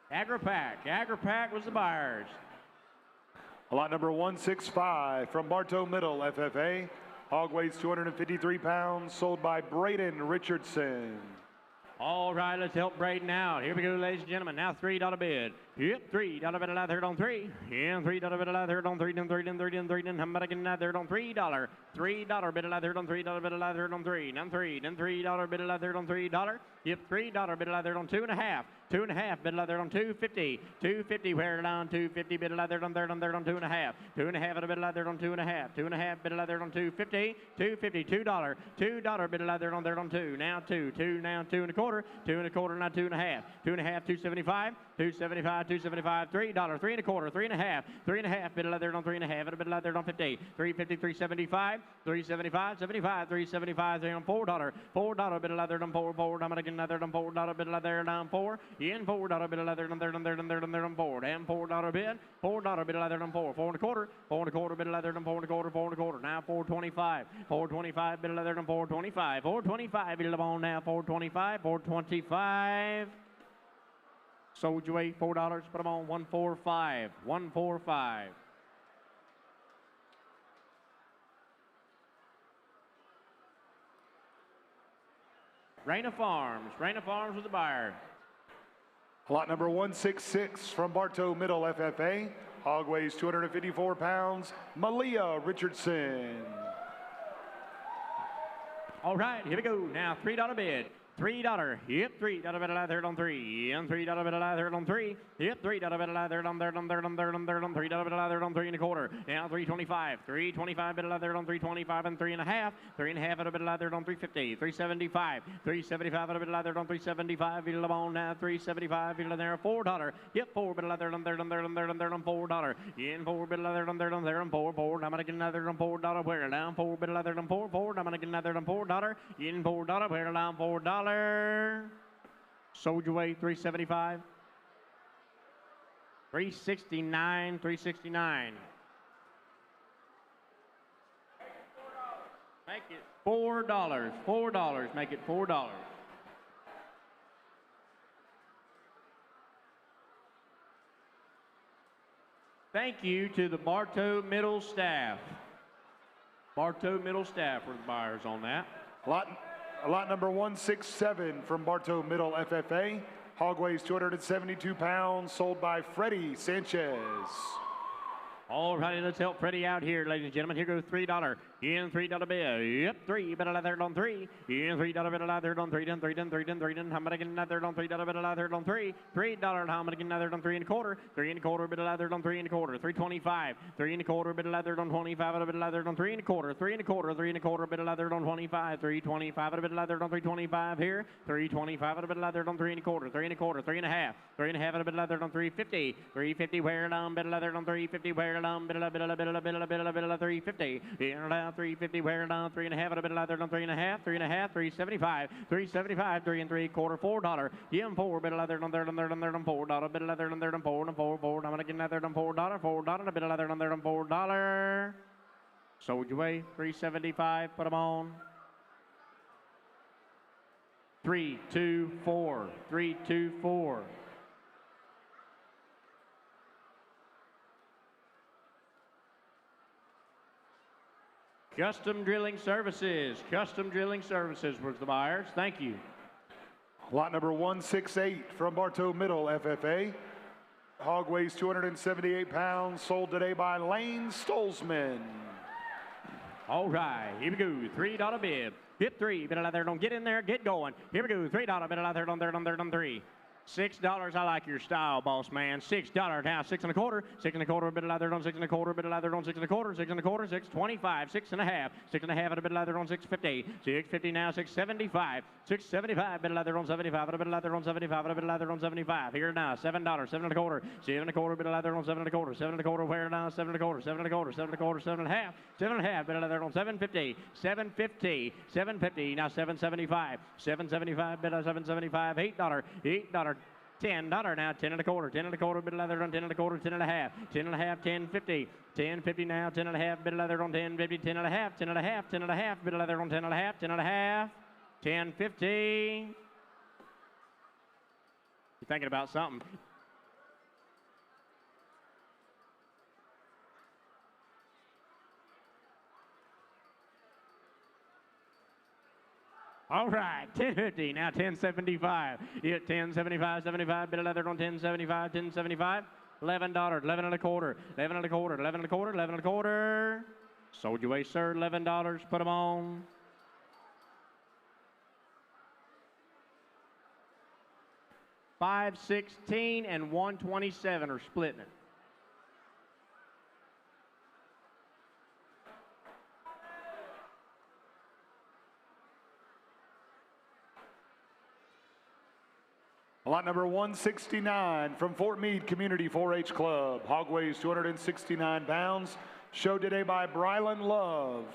Agri-Pack was the buyers. Lot number 165 from Bartow Middle FFA. Hog weighs 253 pounds, sold by Braden Richardson. All right, let's help Braden out. Here we go, ladies and gentlemen. Now $3 bid. Yep, $3 bid of third on 3. Yeah, $3 bid of third on 3. Then 3. How about again third on $3? $3 bid of third on $3 bid of third on 3. Then 3. Then $3 bid of third on $3. Yep, $3 bid of third on 2 1/2. 2 1/2 bid of third on 250. 250 where down 250 bid of third on 2 1/2. 2 1/2 at a bid of third on 2 1/2. 2 1/2 bid of third on 250. 250 $2. $2 bid of third on third on 2. Now 2. 2 now 2 1/4. 2 1/4 now 2 1/2. 2 1/2 275. 275 275 $3. 3 1/4. 3 1/2. 3 1/2 bid of third on 3 1/2 at a bid of third on 50. 350 375. 375 75 375 $3 on $4. $4 bid of third on 4. I'm gonna get another on $4 bid of third on 4. In $4 bid of third on third on third on third on third on 4. And $4 bid. $4 bid of third on 4. 4 1/4. 4 1/4 bid of third on 4 1/4. 4 1/4. Now 425. 425 bid of third on 425. 425 bid of on now 425. 425. Sold you away, $4. Put them on 145. 145. Raina Farms was the buyer. Lot number 166 from Bartow Middle FFA. Hog weighs 254 pounds. Malia Richardson. All right, here we go. Now $3 bid. $3. Yep, $3 bid of third on 3. And $3 bid of third on 3. Yep, $3 bid of third on third on third on third on third on $3 bid of third on 3 and a quarter. Now $3.25. $3.25 bid of third on 3.25 and 3.5. 3.5 bid of third on 3.50. 3.75. 3.75 bid of third on 3.75. Bid of on now 3.75. Bid of there $4. Yep, $4 bid of third on third on third on third on third on $4. In $4 bid of third on third on third on 4. I'm gonna get another on $4. Where down $4 bid of third on 4. I'm gonna get another on $4. In $4. Where down $4. Soldier weight 375. 369, 369. Make it $4. $4. Make it $4. Thank you to the Bartow Middle staff. Bartow Middle staff were the buyers on that. Lot number 167 from Bartow Middle FFA. Hog weighs 272 pounds, sold by Freddie Sanchez. All righty, let's help Freddie out here, ladies and gentlemen. Here goes $3. In $3 bill. Yep, 3 bid of third on 3. In $3 bid of third on 3. Done 3. Done 3. Done 3. Done. How many get another on $3 bid of third on 3? $3. How many get another on 3 and a quarter? 3 and a quarter bid of third on 3 and a quarter. 3.25. 3 and a quarter bid of third on 25. Bid of third on 3 and a quarter. 3 and a quarter. 3 and a quarter bid of third on 25. 3.25 bid of third on 3.25 here. 3.25 bid of third on 3 and a quarter. 3 and a quarter. 3.5. 3.5 bid of third on 3.50. 3.50 where down bid of third on 3.50 where down bid of 3.50. In down 3.50 where down 3.5 a bit of leather on 3.5, 3.5, 3.75, 3.75, 3 3/4, $4. $4 bit of leather on there on there on there on $4, bit of leather on there on $4 and $4. I'm gonna get leather on $4, a bit of leather on there on $4. Sold your way 3.75. Put them on. 3.24, 3.24. Custom Drilling Services. Custom Drilling Services was the buyers. Thank you. Lot number 168 from Bartow Middle FFA. Hog weighs 278 pounds, sold today by Lane Stolzman. All right, here we go. $3 bid. Hit 3. Bid of leather. Don't get in there. Get going. Here we go. $3 bid of leather on there on there on 3. $6. I like your style, boss man. $6 now. 6 1/4. 6 1/4. Bit of leather on 6 1/4. Bit of leather on 6 1/4. 6 1/4. 6.25. 6 1/2. 6 1/2 at a bit of leather on 6.50. 6.50 now. 6.75. 6.75. Bit of leather on 75. At a bit of leather on 75. At a bit of leather on 75. Here now. $7. 7 1/4. 7 1/4. Bit of leather on 7 1/4. 7 1/4. Where now? 7 1/4. 7 1/4. 7 1/4. 7 1/2. 7 1/2. Bit of leather on 7.50. 7.50. 7.50. Now 7.75. 7.75. Bit of 7.75. $8. $8. $10 now, 10 1/4, 10 1/4, bit of leather on 10 1/4, 10 1/2, 10 1/2, 10.50, 10.50 now, 10 1/2, bit of leather on 10.50, 10 1/2, 10 1/2, 10 1/2, bit of leather on 10 1/2, 10 1/2, 10.50. You're thinking about something. All right, 10.50 now, 10.75. Yeah, 10.75, 75. Bit of leather on 10.75, 10.75. $11, 11 1/4, 11 1/4, 11 1/4, 11 1/4. Sold your way, sir. $11. Put them on. $5.16 and $1.27 are splitting it. Lot number 169 from Fort Meade Community 4-H Club. Hog weighs 269 pounds. Showed today by Brylan Love.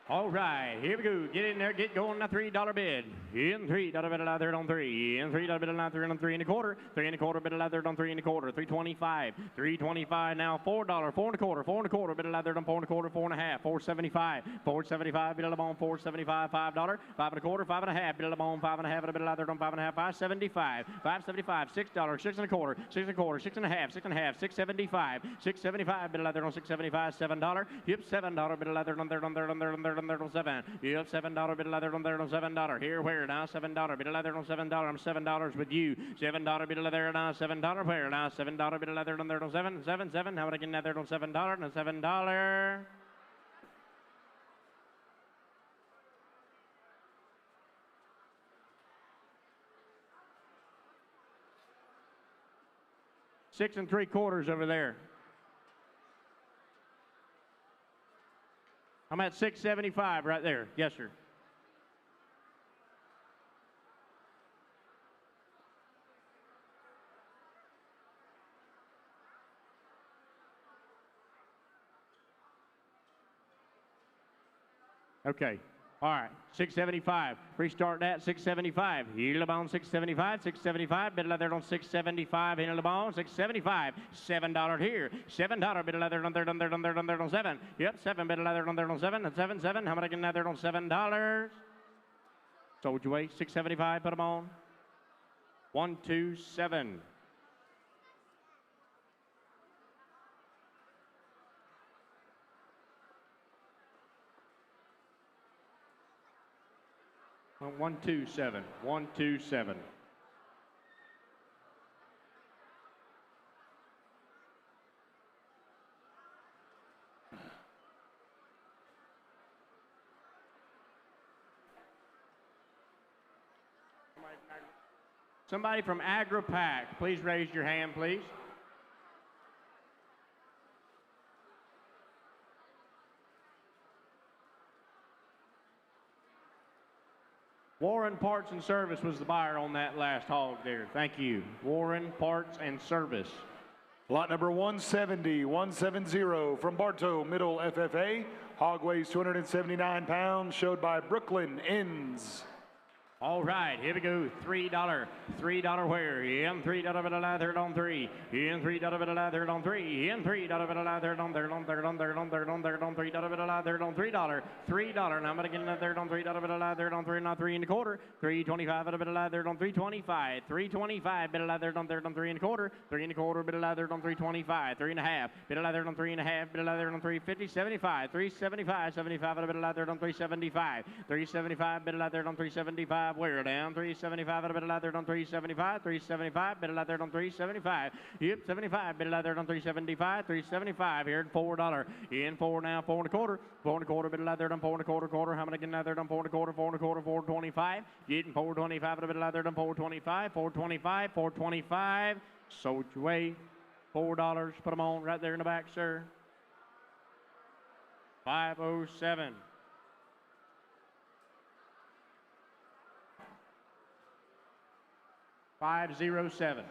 All right, here we go. Get in there, get going. A $3 bid. In $3 bid of leather on 3. In $3 bid of leather on 3 1/4. 3 1/4 bid of leather on 3 1/4. 3.25. 3.25 now. $4. 4 1/4. 4 1/4 bid of leather on 4 1/4. 4 1/2. 4.75. 4.75 bid of leather on 4.75. $5. 5 1/4. 5 1/2 bid of leather on 5 1/2 bid of leather on 5 1/2. 5.75. 5.75. $6. 6 1/4. 6 1/4. 6 1/2. 6 1/2. 6.75. 6.75 bid of leather on 6.75. $7. Yep, $7 bid of leather on there on there on there on there. $7. Yep, $7 bit of leather on there on $7. Here, where now? $7 bit of leather on $7. I'm $7 with you. $7 bit of leather now. $7 where now? $7 bit of leather on there on 7. 7. 7. How would I get leather on $7 and $7? 6 3/4 over there. I'm at 675 right there. Yes, sir. Okay. All right. 675. Restart that. 675. Heel bone 675. 675. Bit of leather on 675. Heel the bone 675. $7 here. $7 bit of leather on there on 7. Yep. 7 bit of leather on there on 7 and 7. How much I get leather on $7? Sold you away. 675. Put them on. 127. Well, 127. 127. Somebody from AgriPack, please raise your hand, please. Warren Parts and Service was the buyer on that last hog there. Thank you. Warren Parts and Service. Lot number 170 from Bartow Middle FFA. Hog weighs 279 pounds, showed by Brooklyn Inns. All right, here we go. $3 where? In $3 bit of leather on 3. In $3 bit of leather on 3. In $3 bit of leather on $3 bit of leather on $3. $3. Now I'm gonna get leather on $3 bit of leather on 3. Now 3 1/4. 325 bit of leather on 325. 325 bit of leather on 3 1/4. 3 1/4 bit of leather on 325. 3 1/2 bit of leather on 3 1/2 bit of leather on 350. 75. 375. 75 bit of leather on 375. 375 bit of leather on 375. Where down 375 at a bit of leather on 375, 375 bit of leather on 375. Yep, 75 bit of leather on 375, 375 here at $4. In 4 now, 4 1/4, 4 1/4 bit of leather on 4 1/4. How many getting leather on 4 1/4, 4 1/4, 425. Getting 425 at a bit of leather on 425, 425, 425. Sold your way. $4. Put them on right there in the back, sir. 507. 507.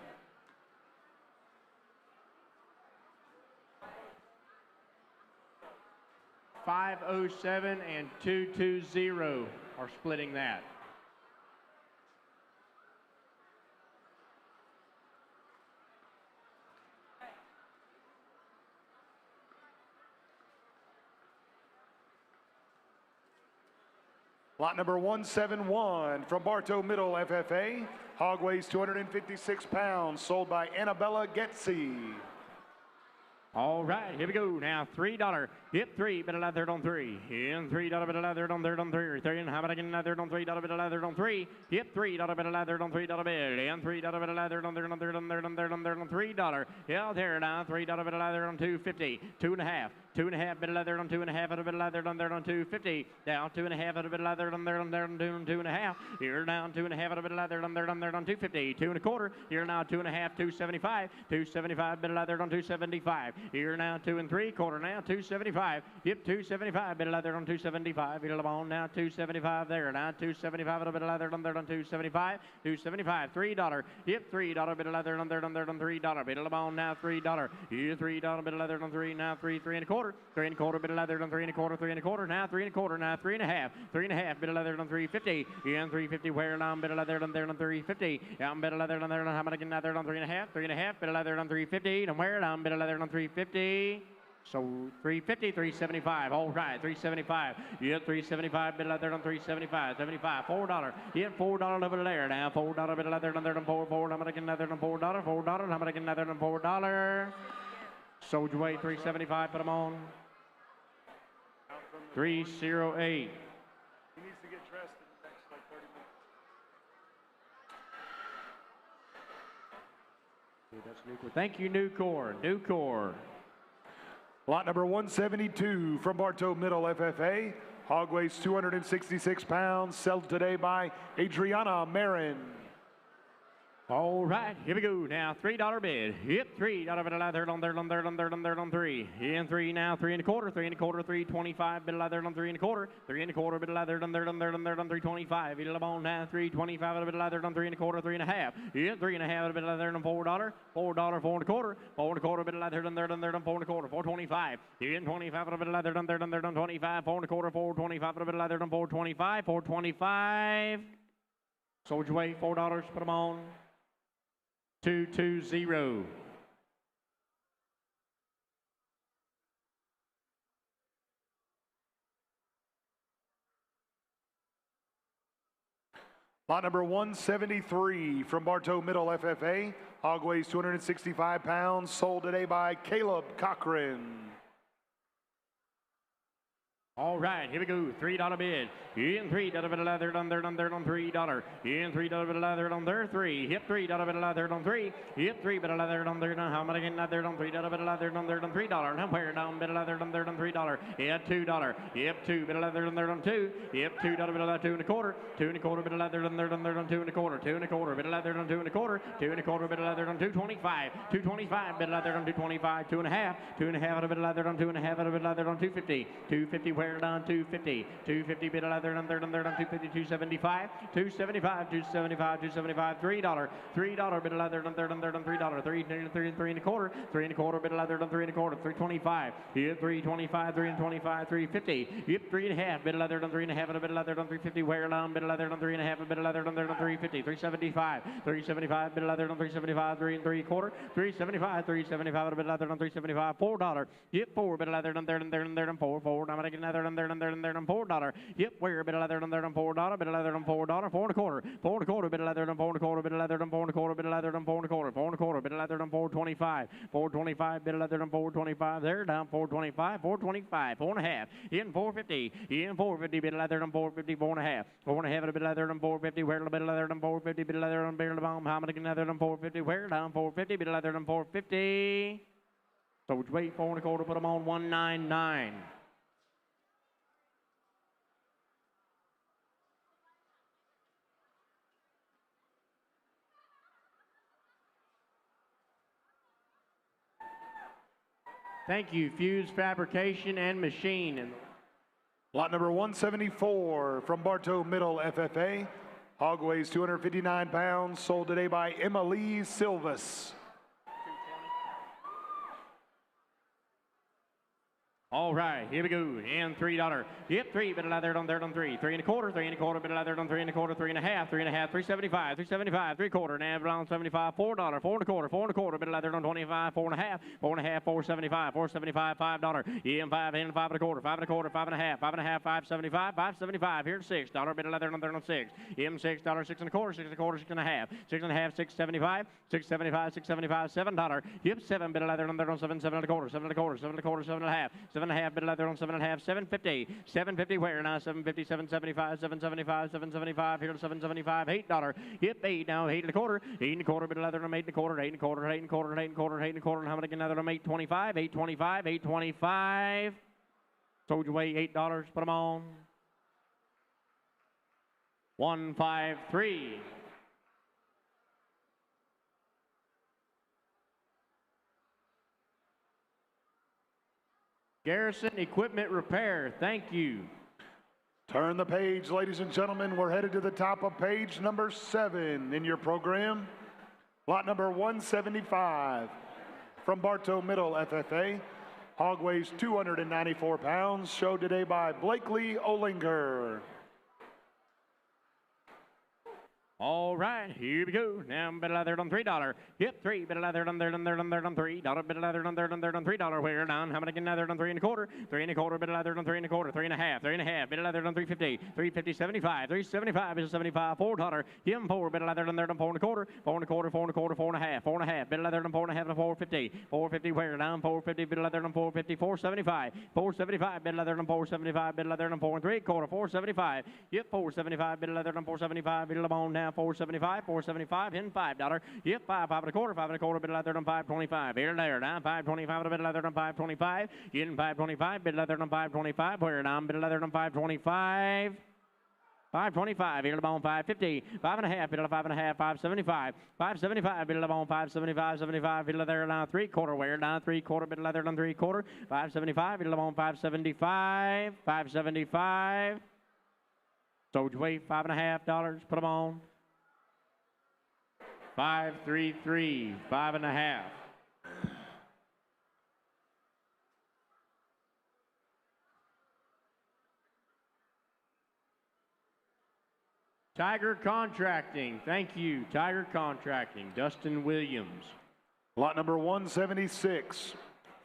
507 and 220 are splitting that. Lot number 171 from Bartow Middle FFA. Hog weighs 256 pounds, sold by Annabella Getzi. All right, here we go. Now $3. Yep, 3 bit of leather on 3. In $3 bit of leather on 3. 3 and how about I get leather on $3 bit of leather on 3? Yep, $3 bit of leather on $3 bill. And $3 bit of leather on $3. Yeah, there now. $3 bit of leather on 250. 2 1/2. 2 1/2 bit of leather on 2 1/2 at a bit of leather on 250. Down 2 1/2 at a bit of leather on 2 1/2. You're down 2 1/2 at a bit of leather on 250. 2 1/4. You're now 2 1/2, 275. 275 bit of leather on 275. You're now 2 3/4 now, 275. Yep, 275 bit of leather on 275. You're on now 275 there. Now 275 at a bit of leather on 275. 275. $3. Yep, $3 bit of leather on $3. Bit of on now $3. You $3 bit of leather on 3. Now 3 1/4. 3 1/4 bit of leather on 3 1/4. 3 1/4. Now 3 1/4. Now 3 1/2. 3 1/2 bit of leather on 350. And 350 where now bit of leather on 350. Down bit of leather on there. How many getting leather on 3 1/2? 3 1/2 bit of leather on 350. And where down bit of leather on 350. So 350, 375. All right, 375. Yeah, 375 bit of leather on 375. 75. $4. Yeah, $4 over there. Now $4 bit of leather on there on 4. How many getting leather on $4? $4. How many getting leather on $4? Sold your way 375. Put them on. 308. He needs to get dressed in the next like 30 minutes. Yeah, that's Nucor. Thank you, Nucor. Nucor. Lot number 172 from Bartow Middle FFA. Hog weighs 266 pounds, sold today by Adriana Marin. All right, here we go. Now, $3 bid. Yep, $3 bid allowed third on third on third on third on third on three. In three now, 3 1/4, 3 1/4, 325 bid allowed third on 3 1/4, 3 1/4 bid allowed third on third on third on third on 325. Bid allowed now 325 bid allowed third on 3 1/4, 3 1/2. Yep, 3 1/2 bid allowed third on $4, $4, 4 1/4, 4 1/4 bid allowed third on 4 1/4, 425. In 25 bid allowed third on 25, 4 1/4, 425 bid allowed third on 425, 425. Soldier way, $4, put them on. 220. Lot number 173 from Bartow Middle FFA. Hog weighs 265 pounds, sold today by Caleb Cochran. All right, here we go. $3 bid. In $3 bid allowed third on third on third on $3. In $3 bid allowed third on third 3. Hip $3 bid allowed third on 3. Hip 3 bid allowed third on third on how many again third on $3 bid allowed third on third on $3. Now where down bid allowed third on $3. Yeah, $2. Hip 2 bid allowed third on 2. Hip $2 bid allowed 2 1/4. 2 1/4 bid allowed third on third on 2 1/4. 2 1/4 bid allowed third on 2 1/4. 2 1/4 bid allowed third on 225. 225 bid allowed third on 225. 2 1/2. 2 1/2 bid allowed third on 2 1/2 bid allowed third on 250. 250 where down 250. 250 bid allowed third on third on third on 250, 275, 275, 275, 275, $3. $3 bid allowed third on third on third on $3. 3 1/4, 3 1/4 bid allowed third on 3 1/4, 325. Hip 325, 3 25, 350. Hip 3 1/2 bid allowed third on 3 1/2 bid allowed third on 350. Where down bid allowed third on 3 1/2 bid allowed third on third on 350. 375, 375 bid allowed third on 375, 3 3/4, 375, 375 bid allowed third on 375. $4. Hip 4 bid allowed third on third on third on third on 4. 4. Now I'm gonna get another on third on third on third on $4. Yep, where bid allowed on there on $4, bid allowed on $4, 4 1/4, 4 1/4, bid allowed on 4 1/4, bid allowed on 4 1/4, bid allowed on 4 1/4, 4 1/4, bid allowed on 425, 425, bid allowed on 425, there down 425, 425, 4 1/2, in 450, in 450, bid allowed on 450, 4 1/2, 4 1/2, bid allowed on 450, where bid allowed on 450, bid allowed on barrel bomb, how many allowed on 450, where down 450, bid allowed on 450. So which way 4 1/4, put them on 199. Thank you, Fuse Fabrication and Machine. Lot number 174 from Bartow Middle FFA. Hog weighs 259 pounds, sold today by Emma Lee Silvas. All right, here we go. And $3. Yep, 3 bid allowed third on third on 3. 3 1/4, 3 1/4 bid allowed third on 3 1/4, 3 1/2, 3 1/2, 375, 375, 3 1/4, nav around 75, $4, 4 1/4, 4 1/4 bid allowed third on 25, 4 1/2, 4 1/2, 475, 475, $5. EM 5 and 5 1/4, 5 1/4, 5 1/2, 5 1/2, 575, 575. Here's $6 bid allowed third on third on 6. EM $6, 6 1/4, 6 1/4, 6 1/2, 6 1/2, 675, 675, 675, $7. Yep, 7 bid allowed third on third on 7, 7 1/4, 7 1/4, 7 1/4, 7 1/2, 7 1/2 bid allowed third on 7 1/2, 750, 750 where now 750, 775, 775, 775, here to 775, $8. Yep, 8 now, 8 1/4, 8 1/4 bid allowed third on 8 1/4, 8 1/4, 8 1/4, 8 1/4, 8 1/4, and how many another on 825, 825, 825. Told you way $8, put them on. 153. Garrison Equipment Repair, thank you. Turn the page, ladies and gentlemen. We're headed to the top of page number 7 in your program. Lot number 175 from Bartow Middle FFA. Hog weighs 294 pounds, showed today by Blakely Olinger. All right, here we go. Now, bid allowed third on $3. Yep, 3 bid allowed third on third on third on third on $3. Bid allowed third on third on third on $3. Where down? How many again? Third on 3 1/4. 3 1/4 bid allowed third on 3 1/4. 3 1/2. 3 1/2 bid allowed third on 350. 350 75. 375 is 75. $4. Him 4 bid allowed third on third on 4 1/4. 4 1/4. 4 1/4. 4 1/2. 4 1/2 bid allowed third on 4 1/2 and 450. 450 where down? 450 bid allowed third on 450. 475. 475 bid allowed third on 475. Bid allowed third on 4 3/4. 475. Yep, 475 bid allowed third on 475. Bid allowed on now 475. 475 in $5. Yep, 5 1/4, 5 1/4 bid allowed third on 525. Here and there now 525 bid allowed third on 525. In 525 bid allowed third on 525. Where now bid allowed third on 525. 525, here to the bone, 550, 5.5, bid of 5.5, 575, 575, bid of the bone, 575, 75, bid of there down 3/4, wear down 3/4, bid of leather down 3/4, 575, bid of the bone, 575, 575. Sold your weight, $5.50, put them on. 533, 5.5. Tiger Contracting, thank you. Tiger Contracting, Dustin Williams. Lot number 176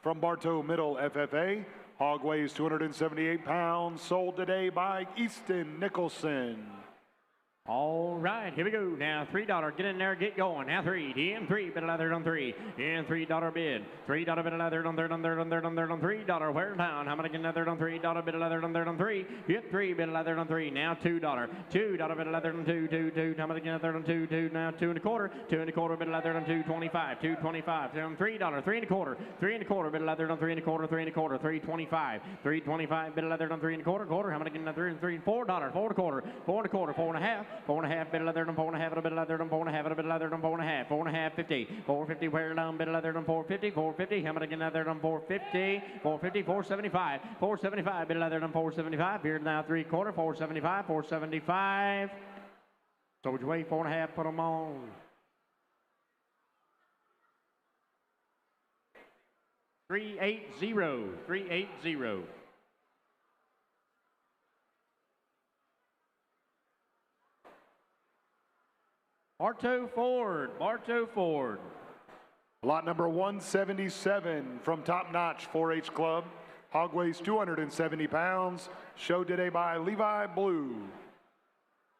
from Bartow Middle FFA. Hog weighs 278 pounds, sold today by Easton Nicholson. All right, here we go. Now $3, get in there, get going. Now 3, DM3, bid of leather on 3, and $3 bid. $3 bid of leather on third on $3. Where down? How many get leather on $3? Bid of leather on third on 3. Hit 3, bid of leather on 3. Now $2. $2 bid of leather on 2, 2, 2. How many get leather on 2, 2? Now 2.25. 2.25 bid of leather on 2.25. 2.25. $3. $3.25. $3.25 bid of leather on 3.25. 3.25. 3.25. 3.25 bid of leather on 3.25. How many get leather on 3? $4. 4.25. 4.25. 4.5. 4.5 bit of leather and 4.5 a bit of leather and 4.5 a bit of leather and 4.5. 4.5 50. 450 wear down bit of leather and 450. 450. How many get leather and 450? 450. 475. 475 bit of leather and 475. Here now 3/4. 475. 475. Sold your weight 4.5. Put them on. $380. $380. Bartow Ford, Bartow Ford. Lot number 177 from Top Notch 4-H Club. Hog weighs 270 pounds. Showed today by Levi Blue.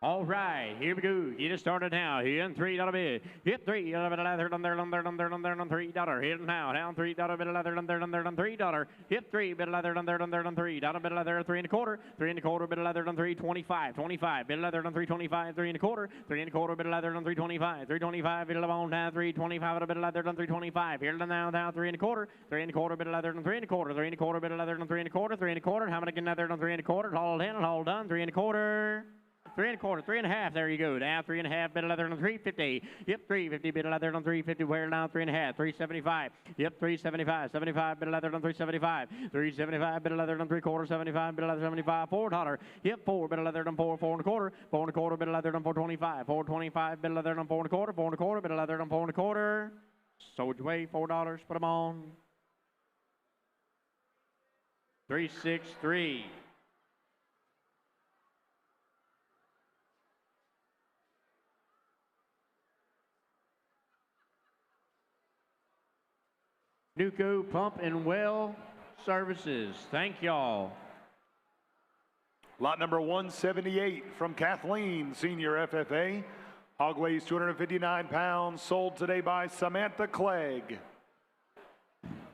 All right, here we go. Get it started now. Here in $3 bid. Hit $3 bit of leather on there on $3. Hit now. Down $3 bit of leather on there on $3. Hit 3 bit of leather on there on $3. Bit of leather 3.25. 3.25 bit of leather on 3.25. 25 bit of leather on 3.25. 3.25. 3.25 bit of leather on 3.25. 3.25 bit of on now 3.25 bit of leather on 3.25. Here now 3.25. 3.25 bit of leather on 3.25. 3.25 bit of leather on 3.25. 3.25. How many get leather on 3.25? All in and all done. 3.25. 3.25, 3.5, there you go. Now 3.5 bit of leather on 350. Yep, 350 bit of leather on 350. Wear down 3.5, 375. Yep, 375. 75 bit of leather on 375. 375 bit of leather on 3/4. 75 bit of leather 75. $4. Yep, 4 bit of leather on 4. 4.25. 4.25 bit of leather on 4.25. 4.25 bit of leather on 4.25. 4.25 bit of leather on 4.25. Sold your way $4. Put them on. 363. Nuco Pump and Well Services. Thank y'all. Lot number 178 from Kathleen, Senior FFA. Hog weighs 259 pounds. Sold today by Samantha Clegg.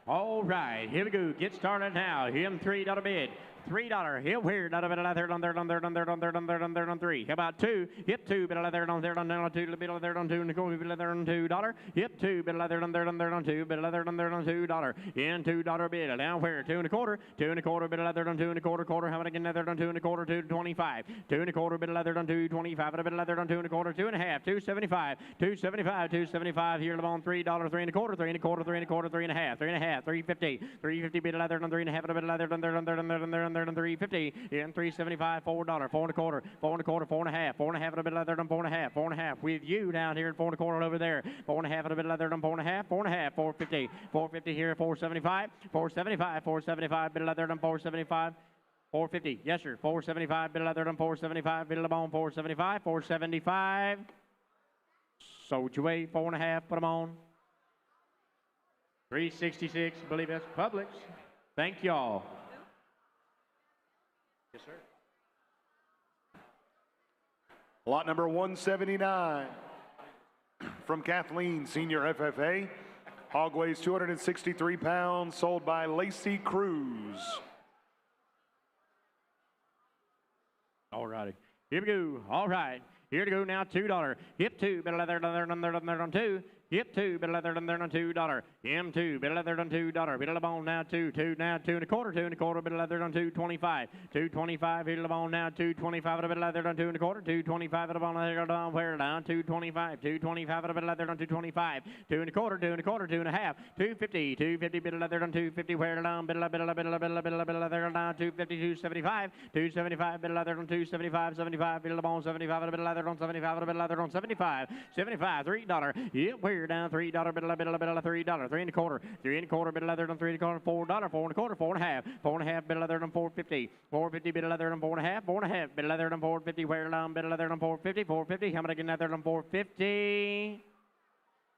All right, here we go. Get started now. Him $3 bid. $3. Here, weird. Not a bit of leather on there on 3. How about 2? Yep, 2 bit of leather on there on 2. Bit of leather on 2. Nicole, bit of leather on $2. Yep, 2 bit of leather on there on 2. Bit of leather on there on $2. In $2 bid. Down where? 2.25. 2.25 bit of leather on 2.25. How many get leather on 2.25? 2.25. 2.25 bit of leather on 2.25. A bit of leather on 2.25. 2.5. 2.75. 2.75. 2.75. Here on $3. 3.25. 3.25. 3.25. 3.5. 3.5. 3.50. 3.50 bit of leather on 3.5. A bit of leather on there on 350 in 375. $4. 4.25. 4.25. 4.5. 4.5 a bit of leather on 4.5. 4.5 with you down here at 4.25 over there. 4.5 a bit of leather on 4.5. 4.5. 450. 450 here. 475. 475. 475 bit of leather on 475. 450. Yes, sir. 475 bit of leather on 475. Bit of the bone 475. 475. Sold your way 4.5. Put them on. 366. I believe that's Publix. Thank y'all. Yes, sir. Lot number 179 from Kathleen, Senior FFA. Hog weighs 263 pounds, sold by Lacey Cruz. All righty. Here we go. All right. Here to go now, $2. Hip 2, bit of leather on 2. Yep, $2, bit leather on there on $2. M2, bit leather on $2. Bit of bone now $2, now $2 and a quarter, bit of leather on $2.25. $2.25, bit of bone now $2.25, bit of leather on $2 and a quarter, $2.25 at a bone there down where down $2.25, $2.25 at a bit of leather on $2.25, $2 and a quarter, $2 and a half, $2.50, bit of leather on $2.50 where down, bit of leather down $2.50, $2.75, $2.75, bit of leather on $2.75, $75, bit of bone $75, a bit of leather on $75, a bit of leather on $75, $75, $3. Yep, we're down $3, bit of $3, $3 and a quarter, bit of leather on $3 and a quarter, $4, $4 and a quarter, $4 and a half, bit of leather on $4.50, $4.50, bit of leather on $4 and a half, bit of leather on $4.50, where down, bit of leather on $4.50, $4.50, how much again leather on $4.50?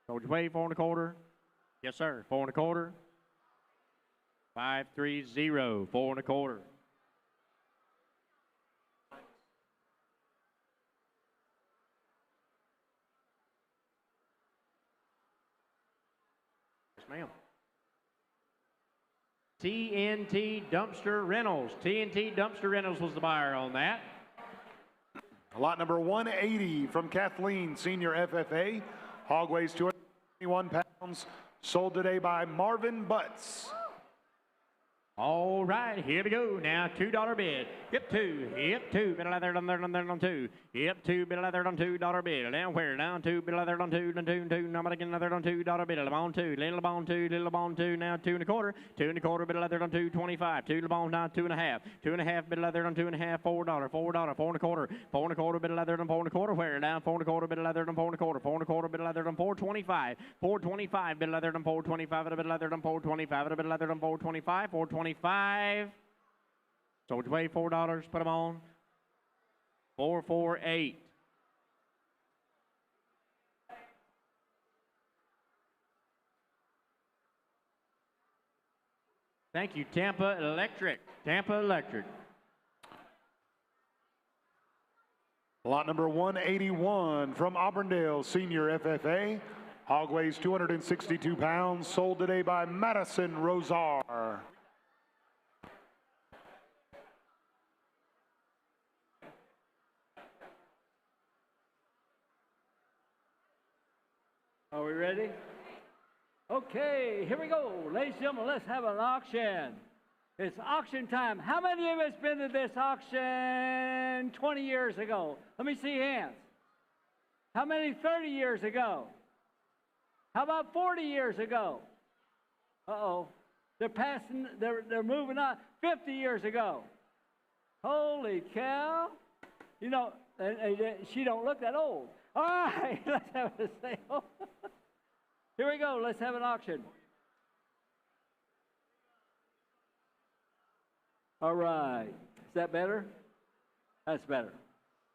Told you way, $4 and a quarter. Yes, sir, $4 and a quarter. 530, 4 and a quarter. Yes, ma'am. TNT Dumpster Rentals. TNT Dumpster Rentals was the buyer on that. Lot number 180 from Kathleen, Senior FFA. Hog weighs 221 pounds. Sold today by Marvin Butts. All right, here we go. Now, $2 bid. Yep, $2, bit of leather on there on $2. Yep, $2, bit of leather on $2 bid. Down where? Down $2, bit of leather on $2. Now, again, leather on $2 bid. Little bone $2, little bone $2. Now, $2 and a quarter, bit of leather on $2.25. $2 bone now, $2 and a half. $2 and a half, bit of leather on $2 and a half. $4, $4 and a quarter. $4 and a quarter, bit of leather on $4 and a quarter. Where? Down $4 and a quarter, bit of leather on $4 and a quarter. $4 and a quarter, bit of leather on $4.25. $4.25, bit of leather on $4.25. A bit of leather on $4.25. A bit of leather on $4.25. $4.25. Sold your way, $4, put them on. 448. Thank you, Tampa Electric. Tampa Electric. Lot number 181 from Auburndale, Senior FFA. Hog weighs 262 pounds. Sold today by Madison Rosar. Are we ready? Okay, here we go. Ladies and gentlemen, let's have an auction. It's auction time. How many of us been to this auction 20 years ago? Let me see hands. How many 30 years ago? How about 40 years ago? Uh-oh. They're moving on. 50 years ago. Holy cow. You know, she don't look that old. All right, let's have a sale. Here we go. Let's have an auction. All right. Is that better? That's better.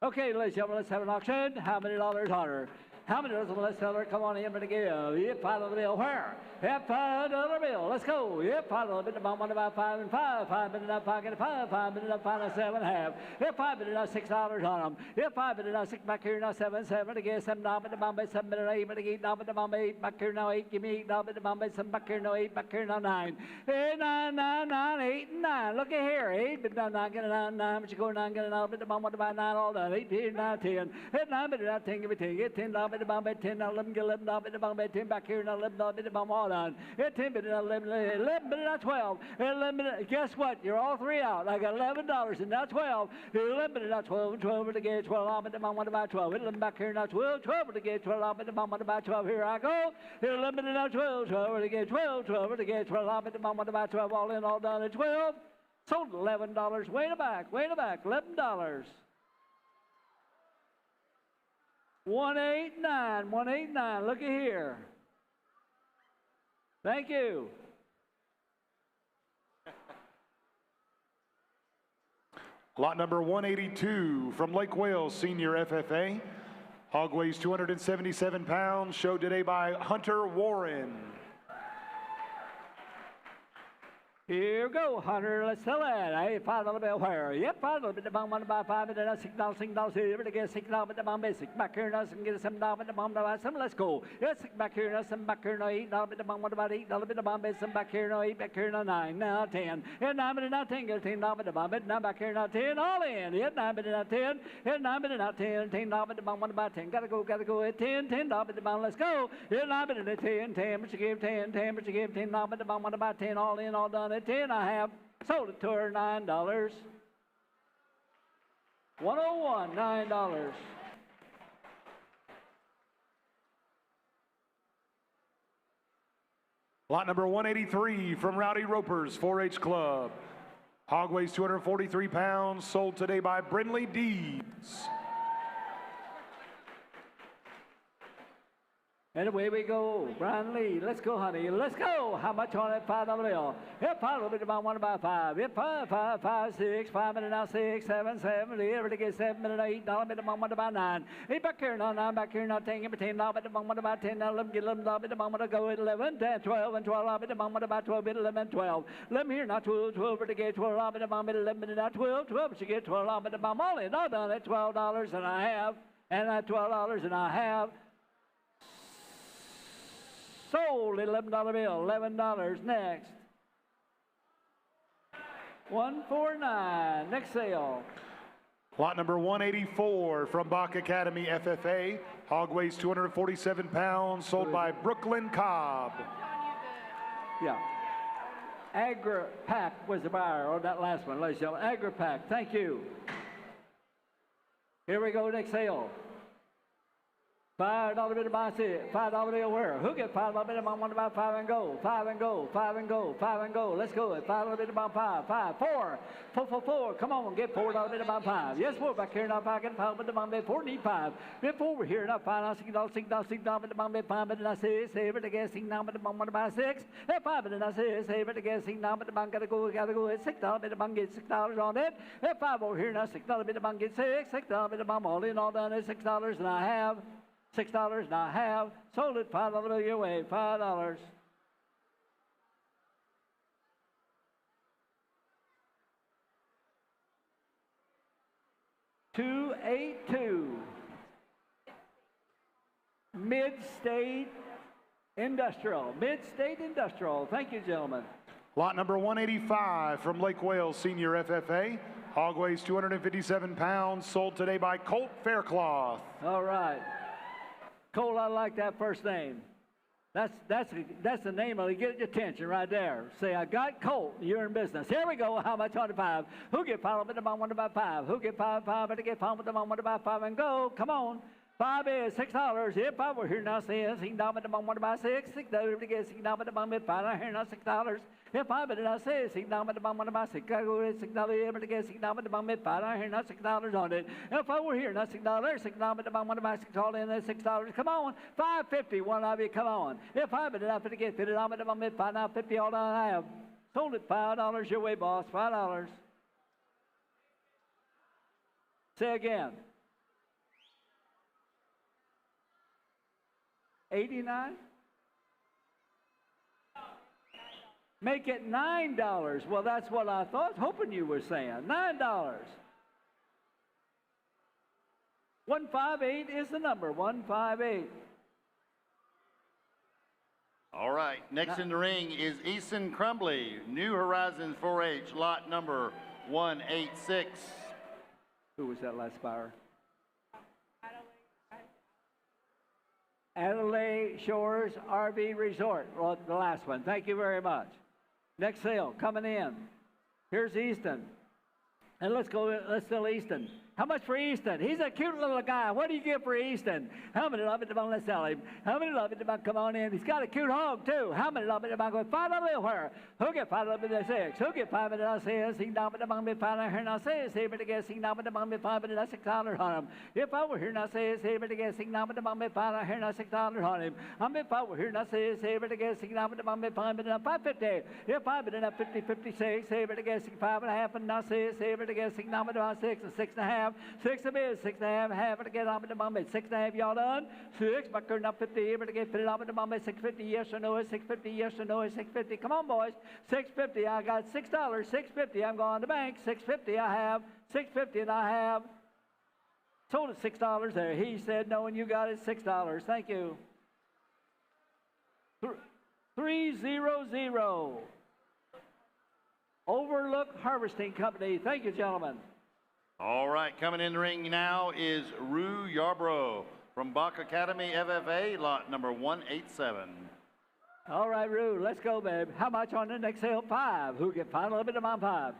Okay, ladies and gentlemen, let's have an auction. How many dollars on her? How many dollars on the left seller? Come on in and give. Yep, $5 bill. Where? Yep, $5 bill. Let's go. Yep, $5 bit. About 1 about 5 and 5. 5 minute up pocket. 5 minute up 5 and 7 half. Yep, 5 minute up $6 on them. Yep, 5 minute up 6 back here now 7 again. 7 down at the Bombay 7 minute 8 minute 8 down at the Bombay 8 back here now 8. Give me 8 down at the Bombay 7 back here now 8 back here now 9. 8 9 9 9 8 and 9. Look at here. 8 but now 9 get a 9 9. But you go 9 get a 9 bit the Bombay about 9 all done. 8 10 9 10. 8 9 bit now 10 give me 10. Get 10 down at the Bombay 10 now 11 get 11 down at the Bombay 10 back here now 11 down at the Bombay all done. 10 bit now 11 bit now 12. 11 bit. Guess what? You're all three out. I got $11 and now 12. 11 bit now 12. 12 bit again 12 off at the Bombay about 12. 11 back here now 12. 12 bit again 12 off at the Bombay about 12. Here I go. 11 bit now 12. 12 bit again 12. 12 bit again 12 off at the Bombay about 12. All in all done at 12. Sold $11. Way in the back. Way in the back. $11. 189, 189. Look at here. Thank you. Lot number 182 from Lake Wales, Senior FFA. Hog weighs 277 pounds. Showed today by Hunter Warren. Here we go, Hunter. Let's sell that. Hey, $5 bill where? Yep, $5 bit the bomb, $1 by $5, and then $6, $6 here. But again, $6 bit the bomb, basic. Back here, and get $7 bit the bomb, buy some. Let's go. Yes, back here, and some back here, no $8 bit the bomb, what about $8 bit the bomb, some back here, no 8, back here, no 9, now 10. Here, 9 bit, now 10, get $10 bit the bomb, now back here, now 10, all in. Here, 9 bit, now 10. Here, 9 bit, now 10, $10 bit the bomb, 1 by 10. Gotta go, at 10, $10 bit the bomb, let's go. Here, 9 bit, now 10, 10, but you give 10, 10, but you give $10 bit the bomb, 1 by 10, all in, all done at 10, I have. Sold it to her, $9. 101, $9. Lot number 183 from Rowdy Roper's 4-H Club. Hog weighs 243 pounds, sold today by Brindley Deeds. And away we go, Brian Lee. Let's go, honey. Let's go. How much on that $5 bill? If $5 bit about 1 by 5. If 5, 5, 5, 6, 5 minute now 6, 7, 7. Everybody get 7 minute $8 bit about 1 by 9. 8 back here now 9 back here now 10 give me $10 bit about 1 by 10. Now let me get $11 bit about 1 to go at 11, 10, 12, and 12 bit about 1 about 12 bit 11, 12. Let me hear now 12, 12 to get 12 bit about 11 bit now 12, 12 but you get 12 bit about all in. All done at $12 and I have, and at $12 and I have. Sold $11 bill, $11 next. 149, next sale. Lot number 184 from Bach Academy FFA. Hog weighs 247 pounds, sold by Brooklyn Cobb. Yeah. Agri-Pack was the buyer on that last one, ladies and gentlemen. Agri-Pack, thank you. Here we go, next sale. $5 bit of buy $5 bill where? Who get $5 bit of 1 by 5 and go? 5 and go, 5 and go, 5 and go. Let's go at $5 bit of 5, 5, 4, 4, 4, 4. Come on, get $4 bit of 5. Yes, 4 back here now. 5 get 5 bit of 4 need 5. Get 4 over here now. 5 $6, $6, $6 bit of 5 bit of 6. Save it again. 6 now bit of 1 by 6. At 5 bit of 6. Save it again. 6 now bit of gotta go at $6 bit of get $6 on it. At 5 over here now. $6 bit of get 6. $6 bit of all in all done at $6 and I have. $6 and I have sold it $5 bill your way, $5. $282. Mid-State Industrial. Mid-State Industrial. Thank you, gentlemen. Lot number 185 from Lake Wales Senior FFA. Hog weighs 257 pounds, sold today by Colt Faircloth. All right. Cole, I like that first name. That's the name of it. Get your attention right there. Say, I got Colt. You're in business. Here we go. How much on the 5? Who get 5 bit about 1 by 5? Who get 5, 5, but to get 5 bit about 1 by 5 and go? Come on. 5 is $6. If I were here now, say $6 bit about 1 by 6. $6 to get $6 bit about 5. I hear now $6. If I bid it, I say $6 bit about 1 by 6. I go at $6 every to get $6 bit about 5. I hear now $6 on it. If I were here now $6 bit about 1 by 6 all in at $6. Come on. $5.50. One of you, come on. If I bid it, I to get $50 bit about 5. Now $50 all done I have. Sold it $5 your way, boss. $5. Say again. 89? Make it $9. Well, that's what I thought, hoping you were saying. $9. 158 is the number. 158. All right. Next in the ring is Easton Crumbly, New Horizons 4-H, lot number 186. Who was that last buyer? Adelaide Shores RV Resort, well, the last one. Thank you very much. Next sale coming in. Here's Easton. And let's sell Easton. How much for Easton? He's a cute little guy. What do you give for Easton? How many of it about let's sell him? How many of it about come on in? He's got a cute hog too. How many of it about go $5 where? Who get $5 at 6? Who get 5 at 6? He down at the 5 here now says he better get $6 at the 5 at $6 on him. If I were here now says he better get $6 at the 5 here now $6 on him. If I were here now says he better get $6 at the 5 at $5.50. If I better at 50, 56, he better get 5 and a half and now says he better get $6 at 6 and 6 and a half. half. 6 a bid, 6 and a half, half it again, up in the Bombay. 6 and a half, y'all done? 6, back curtain up 50, able to get fit up in the Bombay. 650, yes or no, 650, yes or no, 650. Come on, boys. 650, I got $6. 650, I'm going to bank. 650, I have. 650, and I have. Sold at $6 there. He said no, and you got it $6. Thank you. 300. Overlook Harvesting Company. Thank you, gentlemen. All right, coming in the ring now is Rue Yarbrough from Bach Academy FFA, lot number 187. All right, Rue, let's go, babe. How much on the next sale? 5. Who get 5? A little bit of my 5.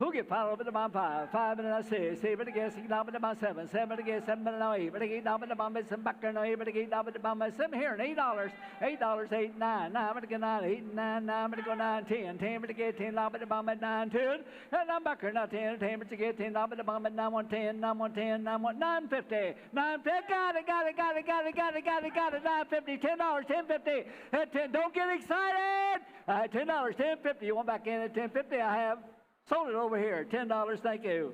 Who get 5? A little bit of my 5. 5 and 6. 7 again, 6 down to my 7. 7 again, 7 and 8. But again, down to my 7 back there, 8. But again, down to my 7 here, and $8. $8, 8, 9. 9, but again, 9, 8, 9, 9, but go 9, 10. 10, but again, 10, down to my 9, 10. And I'm back here now, 10, 10, but again, 10, down to my 9, 1, 10, 9, 1, 10, 9, 1, 950. 950. Got it. 950. $10, 1050. At 10, don't get excited. All right, $10, 1050. You want back in at 1050? I have. Sold it over here, $10, thank you.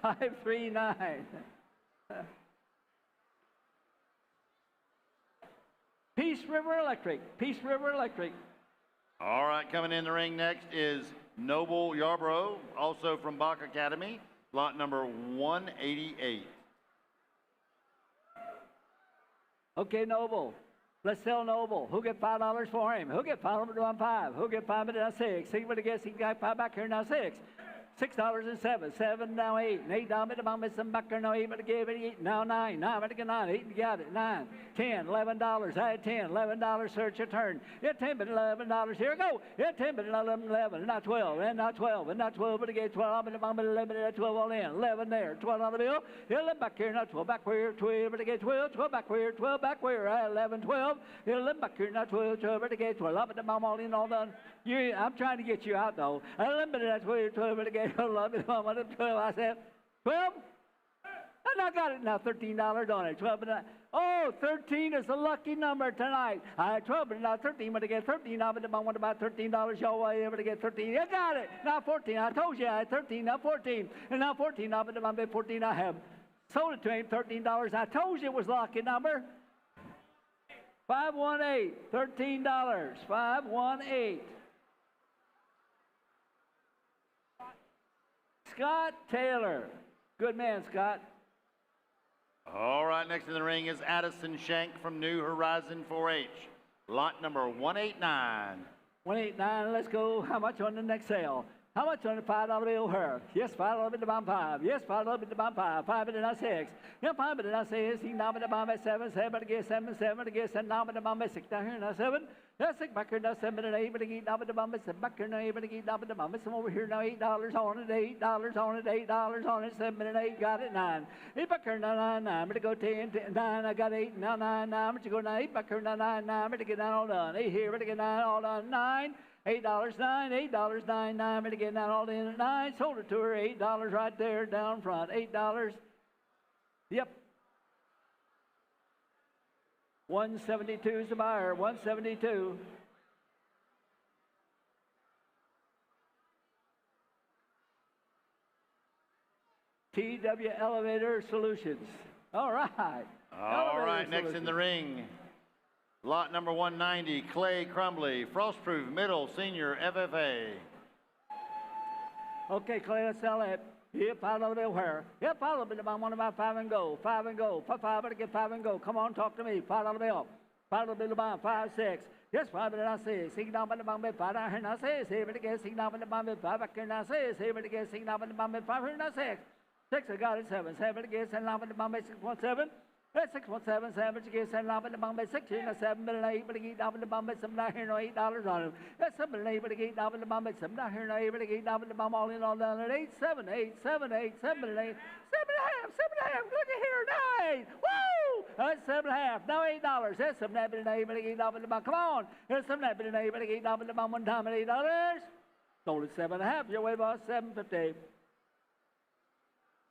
539. Peace River Electric, Peace River Electric. All right, coming in the ring next is Noble Yarbrough, also from Bach Academy, lot number 188. Okay, Noble. Let's sell Noble. Who get $5 for him? Who get 5 on 5? Who get 5 and 6? See what I guess he got 5 back here now 6. $6 and 7. 7 now 8. And 8 down at the bottom. Some back there now 8. But I gave it 8. Now 9. 9. But I get 9. 8 and got it. 9. 10. $11. I had 10. $11. Search your turn. Yeah, 10 but $11. Here we go. Yeah, 10 but 11. And not 12. And not 12. And not 12. But I gave 12. But the bottom 11. And 12 all in. 11 there. 12 on the bill. Yeah, 11 back here. Not 12 back where. 12. But I gave 12. 12 back where. 12 back where. 11. 12. Yeah, 11 back here. Not 12. 12. But I gave 12. But the bottom all in. All done. I'm trying to get you out though. 11 but that's where 12. But I gave 11. 12. I said 12. And I got it now, $13 on it. 12 and oh, 13 is a lucky number tonight. I had 12 but now 13, but I get 13. I want about $13. Y'all were able to get 13. You got it. Now 14. I told you I had 13. Now 14. And now 14. Now but I'm 14. I have sold it to him $13. I told you it was lucky number. 518. $13. 518. Scott Taylor. Good man, Scott. All right, next in the ring is Addison Shank from New Horizon 4-H. Lot number 189. 189, let's go. How much on the next sale? How much on the $5 bill her? Yes, $5 bid the bomb 5. Yes, $5 bid the bomb 5. 5 bid the 6. Yeah, 5 bid the 6. He now bid the bomb at 7. 7 again, 7, 7 again, 7 now bid the bomb at 6. Down here now 7. That's 6 back here now 7 and 8. But again, now bid the bomb at 7. Back here now 8. But again, now bid the bomb at 7 over here now $8 on it. $8 on it. $8 on it. 7 and 8. Got it 9. 8 back here now 9. 9. But go 10, 10, 9. I got 8 now 9. 9. But you go 9. 8 back here now 9. 9. But again, 9 all done. 8 here. But again, 9 all done. 9. $8, 9, $8, 9, 9, but again, that all in at 9. Sold it to her, $8 right there down front. $8. Yep. 172 is the buyer. 172. TW Elevator Solutions. All right. All right, next in the ring. Lot number 190, Clay Crumbly, Frostproof Middle Senior FFA. Okay, Clay, let's sell it. Yep, $5 bill where? Yep, $5 bill. I want about 5 and go. 5 and go. 5, better get 5 and go. Come on, talk to me. $5 bill. $5 bill to buy. 5, 6. Yes, 5 bill I say. 6 down by the bomb 5 down here now say. 7 again, 6 down by the bomb 5 back here now say. 7 again, 6 down by the bomb 5 here now 6. 6, I got it 7. 7 again, 7 down by the bomb 6.7. That's 6.7, 7, you get 7 off in the bomb 6 here, 7 but 8, but I get off in the bomb 7 down here, no $8 on him. That's 7 and 8, but I get off in the bomb 7 down here, no 8, but I get off in the bomb all in all down at 8, 7, 8, 7, 8, 7 and 8, 7 and a half, look at here, 9. Woo! That's 7 and a half, now $8. That's 7 and 8, but I get off in the bomb. Come on, that's 7 and 8, but I get off in the bomb one time at $8. Sold it 7 and a half, your way boss, $7.50.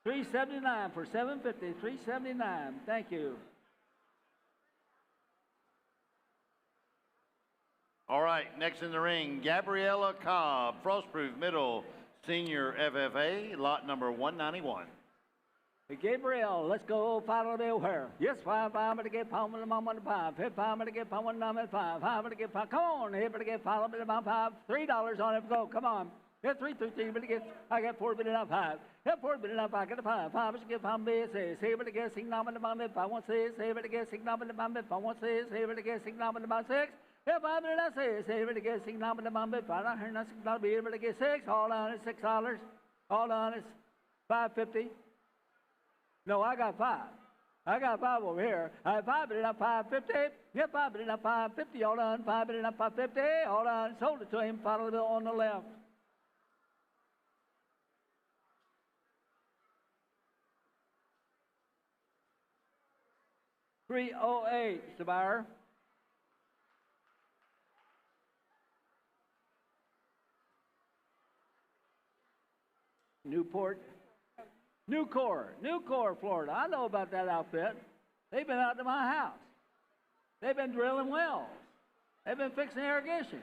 $3.79 for $7.50. $3.79. Thank you. All right, next in the ring, Gabriella Cobb, Frostproof Middle Senior FFA, lot number 191. Hey, Gabriel, let's go $5 bill here. Yes, $5, but to get pound with the mom on the $5. $5, but to get pound with the $5. $5, but to get pound. Come on, here, but to get $5 with the $5. $3 on it. Go, come on. Get 3, but to get. I got 4 bit enough 5. Get 4 bit enough. I got a 5. 5, but to get pound B. Say, but to get 6 number the $5. 5, 1, 6. Say, but to get 6 number the $5. 5, 1, 6. Say, but to get 6 number the $6. Yeah, 5 minutes, I say, but to get 6 number the $5. 5, I heard nothing about be able to get 6. All on it's $6. All on it's $5.50. No, I got 5. I got 5 over here. I have 5 bid enough $5.50. Yeah, 5 bid enough $5.50. All done. 5 bid enough $5.50. All done. Sold it to him. $5 bill on the left. $3.08, the buyer. Newport. Nucor, Florida. I know about that outfit. They've been out to my house. They've been drilling wells. They've been fixing irrigation.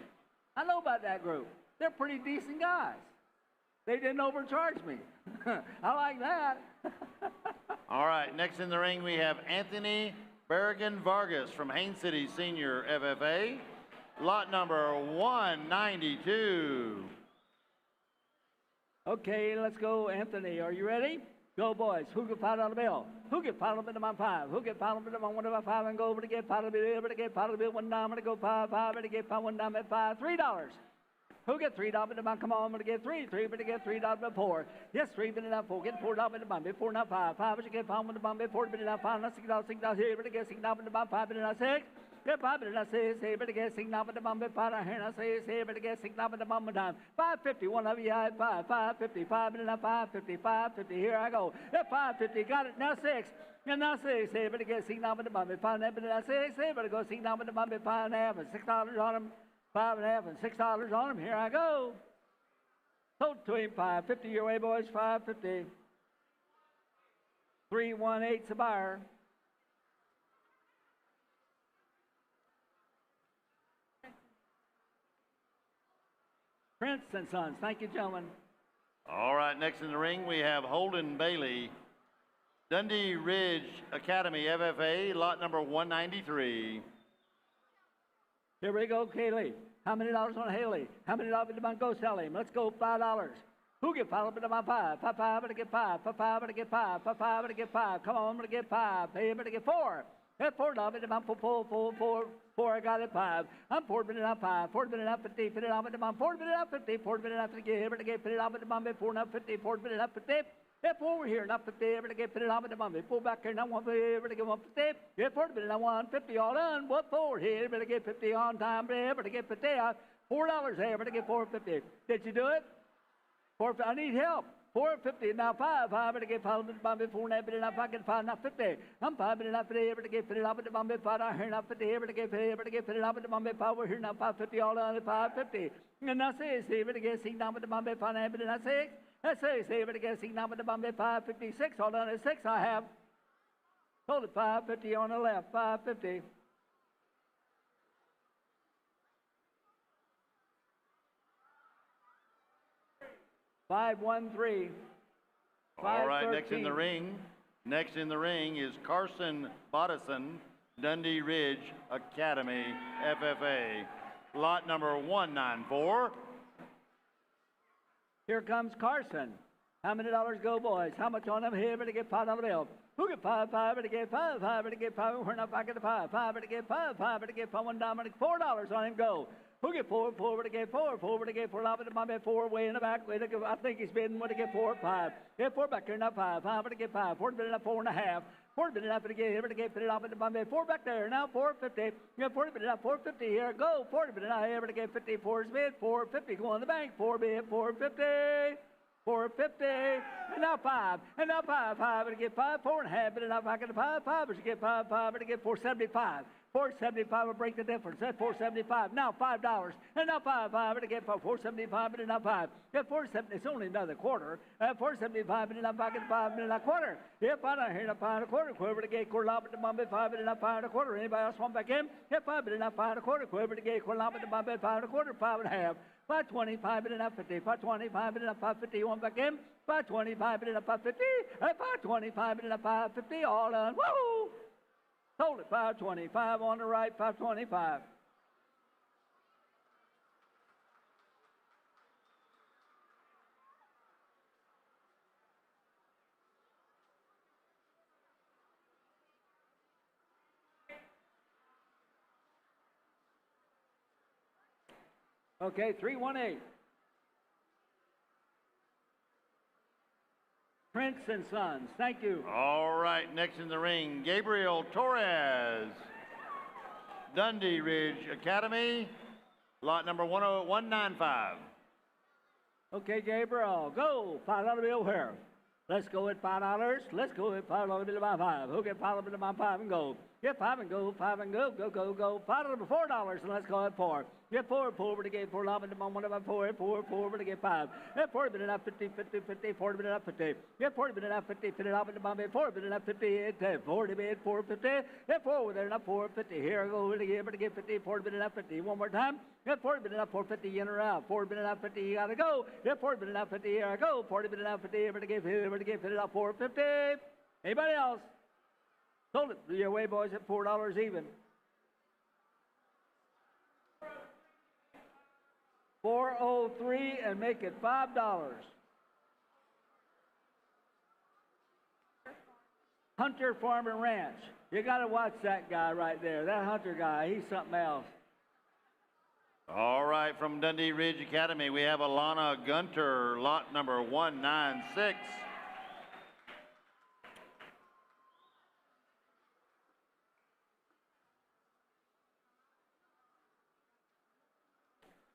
I know about that group. They're pretty decent guys. They didn't overcharge me. I like that. All right, next in the ring we have Anthony Berrigan Vargas from Haines City Senior FFA, lot number 192. Okay, let's go, Anthony. Are you ready? Go, boys. Who get $5 bill? Who get $5 bill to my 5? Who get $5 bill to my 1 to my 5 and go over to get $5 bill, over to get $5 bill, 1 dime, to go 5, to get 5, 1 dime at 5, $3. Who get $3 to my, come on, to get 3, but to get $3 to 4. Yes, 3 bit enough 4, get $4 to my, 4 not 5, but to get 5 1 to my, 4 bit enough 5, not $6 here, but to get $6 to my 5 bit enough 6. Yeah, 5 bit enough 6, but to get $6 to my 5, I hear I say, but to get $6 to my time. 550, one of you, I had 550, 5 bit enough 550, 550, here I go. Yeah, 550, got it, now 6. And now 6, but to get $6 to my 5 bit enough 6, but to go $6 to my 5 and a half, and $6 on them. 5 and a half and $6 on them. Here I go. Sold to him $5.50 your way, boys. $5.50. 318's a buyer. Prince and Sons. Thank you, gentlemen. All right, next in the ring we have Holden Bailey, Dundee Ridge Academy FFA, lot number 193. Here we go, Haley. How many dollars on Haley? How many dollars did I go sell him? Let's go, $5. Who get $5 to my 5? 5, but to get 5. 5, but to get 5. 5, but to get 5. Come on, I'm going to get 5. Pay but to get 4. That's $4 to my 4. I got it 5. I'm 4 bit enough 5. 4 bit enough 50. 50 to my 4 bit enough 50. 4 bit enough to get but to get 50 to my 4 enough 50. 4 bit enough 50. If over here, not 50, ever to get 50 on the mummy. Pull back here, not 150, ever to get 150. Get 40, but not 150, all done. What for here? Better get 50 on time, ever to get 50. $4 ever to get 450. Did you do it? I need help. 450, now 5. 5 to get 5 on the mummy. 4 and a half, but not 5, get 5, not 50. I'm 5, but not 50, ever to get 50 on the mummy. 5 out here, not 50, ever to get 50, ever to get 50 on the mummy. 5 over here, now 550, all done at 550. And now 6, ever to get 6 on the mummy. 5 and a half, but not 6. Let's say, but again, $6 to Bombay 556. All done at 6. I have. Hold it 550 on the left. 550. $513. All right, next in the ring. Next in the ring is Carson Bodison, Dundee Ridge Academy FFA, lot number 194. Here comes Carson. How many dollars go, boys? How much on them here? Better get $5 bill. Who get 5? 5 better get 5. 5 better get 5. We're not back at the 5. 5 better get 5. 5 better get 5. $1 $4 on him. Go. Who get 4? 4 better get 4. 4 better get 4. My bet 4 way in the back. Way to go. I think he's bidding. What to get 4? 5. Get 4 back there. Not 5. 5 better get 5. 4 better not 4 and a half. 4 better not to get here. Better get 50 off at the Bombay. 4 back there. Now 450. You got 40 better not 450 here. Go. 40 better not here. Better get 50. 4's bid. 450. Go on the bank. 4 bid. 450. 450, and now 5, and now 5, 5, but to get 5, 4 and a half, but enough, I get 5, 5, but to get 5, 5, but to get 475, 475 will break the difference. That's 475. Now $5. And now $5 to get for 475 and now 5. If 470, it's only another quarter. 475 and now 5 and 5 and now quarter. If I don't hear enough 5 and a quarter, quiver to get quarter lobby to Bombay 5 and now 5 and a quarter. Anybody else want back in? If 5 and now 5 and a quarter, quiver to get quarter lobby to Bombay 5 and a quarter, 5 and a half. 525 and enough 50. 525 and enough 550. You want back in? 525 and enough 550. 525 and enough 550. All done. Woo! Sold it. 525 on the right. 525. Okay, 318. Prince and Sons. Thank you. All right, next in the ring, Gabriel Torres. Dundee Ridge Academy, lot number 10195. Okay, Gabriel, go. $5 bill here. Let's go at $5. Let's go at $5 bill by 5. Who get $5 bill by 5 and go? Get 5 and go, 5 and go, go, go, go. $5 by $4, and let's go at 4. Get 4, 4 over to get 4, love, and the 1 by 4, 4, 4 over to get 5. Get 4 bit enough 50, 50, 50, 40 bit enough 50. Get 40 bit enough 50, 50 love, and the 1 by 4 bit enough 50, 40 bit 4, 50. Get 4 over there enough 4, 50. Here I go to get 50, 40 bit enough 50. One more time. Get 40 bit enough 4, 50 in or out. 4 bit enough 50, you gotta go. Get 40 bit enough 50, here I go. 40 bit enough 50, over to get 50 enough 4, 50. Anybody else? Sold it your way, boys, at $4 even. $403 and make it $5. Hunter Farm and Ranch. You got to watch that guy right there. That Hunter guy, he's something else. All right, from Dundee Ridge Academy, we have Alana Gunter, lot number 196.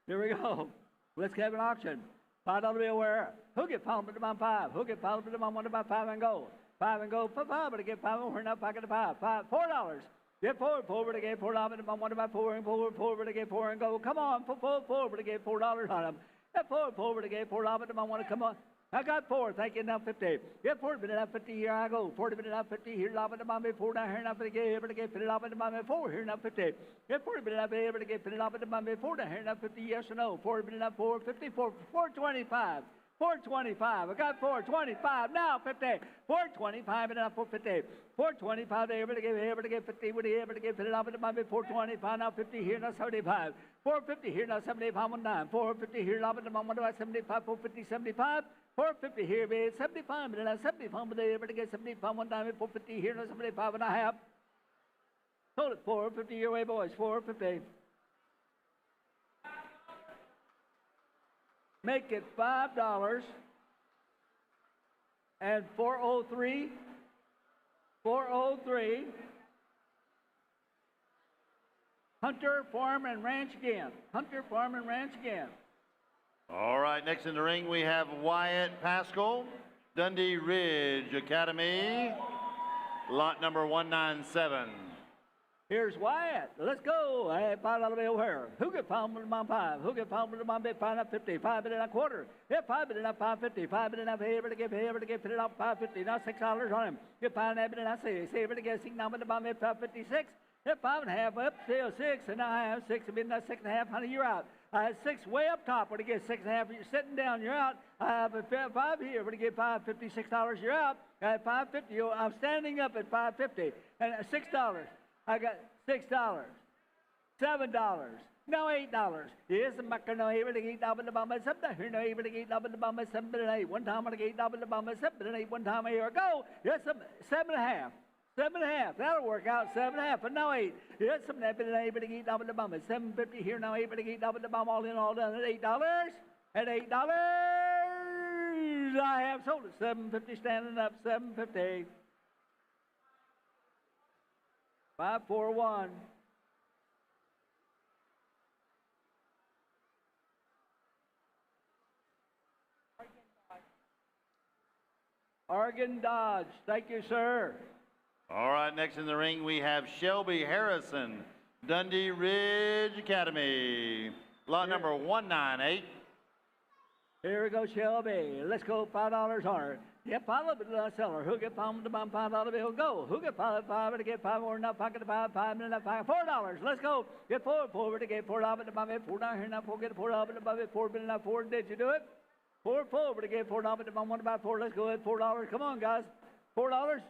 Here we go. Let's have an auction. $5 bill where? Who get $5 to 5? Who get $5 to 1 to 5 and go? 5 and go for 5, but get 5 over enough pocket to 5. $4. Get 4, 4 over to get $4 to 1 to 4 and 4 over to get 4 and go. Come on, 4 over to get $4 on them. Get 4 over to get $4 to 1 to come on. I got 4, thank you, now 50. Get 40 minute now 50, here I go. 40 minute now 50, here, lava to mommy, 4 down here, now 50, able to get 50, lava to mommy, 4, here, now 50. Get 40 minute now, able to get 50, lava to mommy, 4 down here, now 50, yes or no. 40 minute now, 4, 50, 425. 425, I got 425, now 50. 425 and now 450. 425, able to get 50, would he able to get 50, lava to mommy, 425, now 50, here, now 75. 450, here, now 75, 19. 450, here, lava to mommy, 75, 450, 75. 450 here, babe. 75, and then 75, but they able to get 75 one time. 450 here, no 75 and a half. Hold it, 450 your way, boys. 450. Make it $5 and 403. 403. Hunter Farm and Ranch again. Hunter Farm and Ranch again. All right, next in the ring we have Wyatt Pascal, Dundee Ridge Academy, lot number 197. Here's Wyatt. Let's go. Hey, $5 bill here. Who get $5 to my 5? Who get $5 to my bid? 5 and 50. 5 and a quarter. Yeah, 5 and a 550. 5 and a half. Able to get it up 550. Now $6 on him. Get 5 and a half. Able to get 6 number to my bid 556. Hit 5 and a half up, still 6, and now I have 6. I've been that 6 and a half, honey, you're out. I had 6 way up top. When you get 6 and a half, you're sitting down, you're out. I have a 5 here. When you get $56, you're out. I have $550. I'm standing up at $550 and $6. I got $6, $7. No $8. Yes, I'm not going to able to get double the bomb. Sometimes you're not able to get double the bomb. 7 and 8. One time I get double the bomb. 7 and 8. One time a year ago. Yes, 7 and a half. 7 and a half. That'll work out. 7 and a half. But now 8. Yes, I'm not able to get double the bomb. 750 here. Now able to get double the bomb. All in, all done at $8. At $8, I have sold it. 750 standing up. 750. 541. Oregon Dodge. Thank you, sir. All right, next in the ring we have Shelby Harrison, Dundee Ridge Academy. Lot number 198. Here we go, Shelby. Let's go, $5 on her. Yep, $5 seller. Who get pound to bomb $5 bill? Go. Who get $5 to get 5 more enough pocket to buy 5 minute pocket? $4. Let's go. Get $4 to get $4 to buy it. 4 down here now. 4 get $4 to buy it. 4 been enough. 4. Did you do it? 4 to get $4 to buy 1 to buy 4. Let's go ahead. $4. Come on, guys. $4.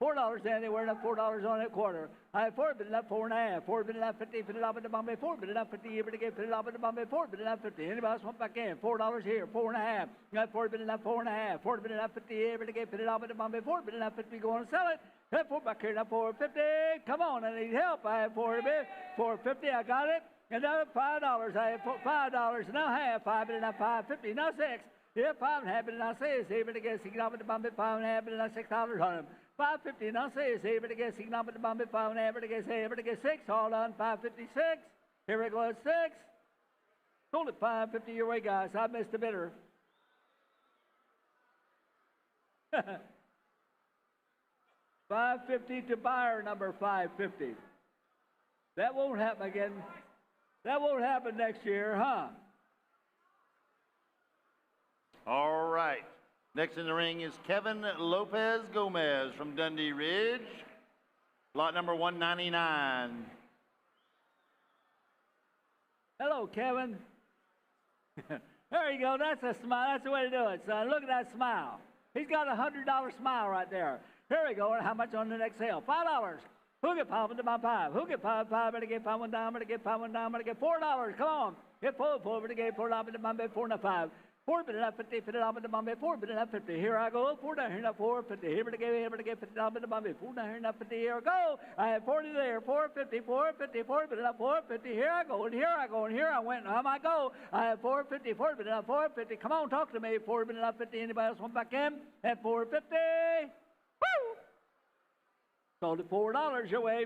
$4, Danny. We're enough $4 on that quarter. I have 4 been enough 4.5. 4 been enough 50. $50 to Bombay. 4 been enough 50. Able to get $50 to Bombay. 4 been enough 50. Anybody else want back in? $4 here. 4.5. Got 4 been enough 4.5. 4 been enough 50. Able to get $50 to Bombay. 4 been enough 50. Going to sell it. Have 4 back here. Now 4.50. Come on, I need help. I have 4 bit. 4.50. I got it. And now $5. I have $5. Now half. 5 been enough 5.50. Now 6. Yeah, 5.5 been enough 6. Able to get $6 to Bombay. 5.5 been enough $6 on him. 5.50, now say it's able to get 6 number to Bombay 5 and able to get 6. All on 5.56. Here we go at 6. Hold it 5.50 your way, guys. I missed a bidder. $5.50 to buyer number 5.50. That won't happen again. That won't happen next year, huh? All right. Next in the ring is Kevin Lopez Gomez from Dundee Ridge. Lot number 199. Hello, Kevin. There you go. That's a smile. That's the way to do it, son. Look at that smile. He's got a $100 smile right there. Here we go. And how much on the next sale? $5. Who get 5 to buy 5? Who get 5? Better get 5 1 down. Better get 5 1 down. Better get $4. Come on. Get 4. Better get $4 to buy 4 and 5. 4 been enough 50, $50 to Bombay, 4 been enough 50. Here I go, 4 down here now, 4.50. Here to get $50 to Bombay, 4 down here now, 50. Here I go. I have 40 there, 4.50, 4.50, 4 been enough, 4.50. Here I go, and here I go, and here I went. How I go? I have 4.50, 4 been enough, 4.50. Come on, talk to me. 4 been enough 50. Anybody else want back in? At 4.50. Woo! Sold it $4 your way.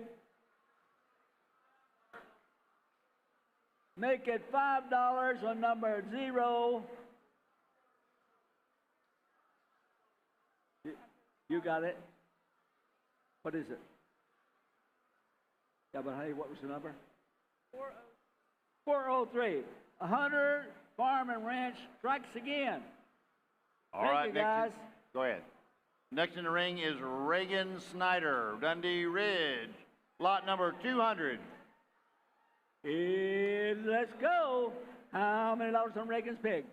Make it $5 on number 0. You got it. What is it? Yeah, but honey, what was the number? 403. 100 Farm and Ranch strikes again. All right, Thank you, guys. Go ahead. Next in the ring is Reagan Snyder, Dundee Ridge. Lot number 200. Let's go. How many dollars on Reagan's pig?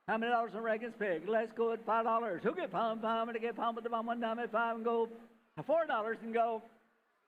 How many dollars on Reagan's pig? Let's go at $5. Who get pound to get pound with the bomb 1 dime at 5 and go $4 and go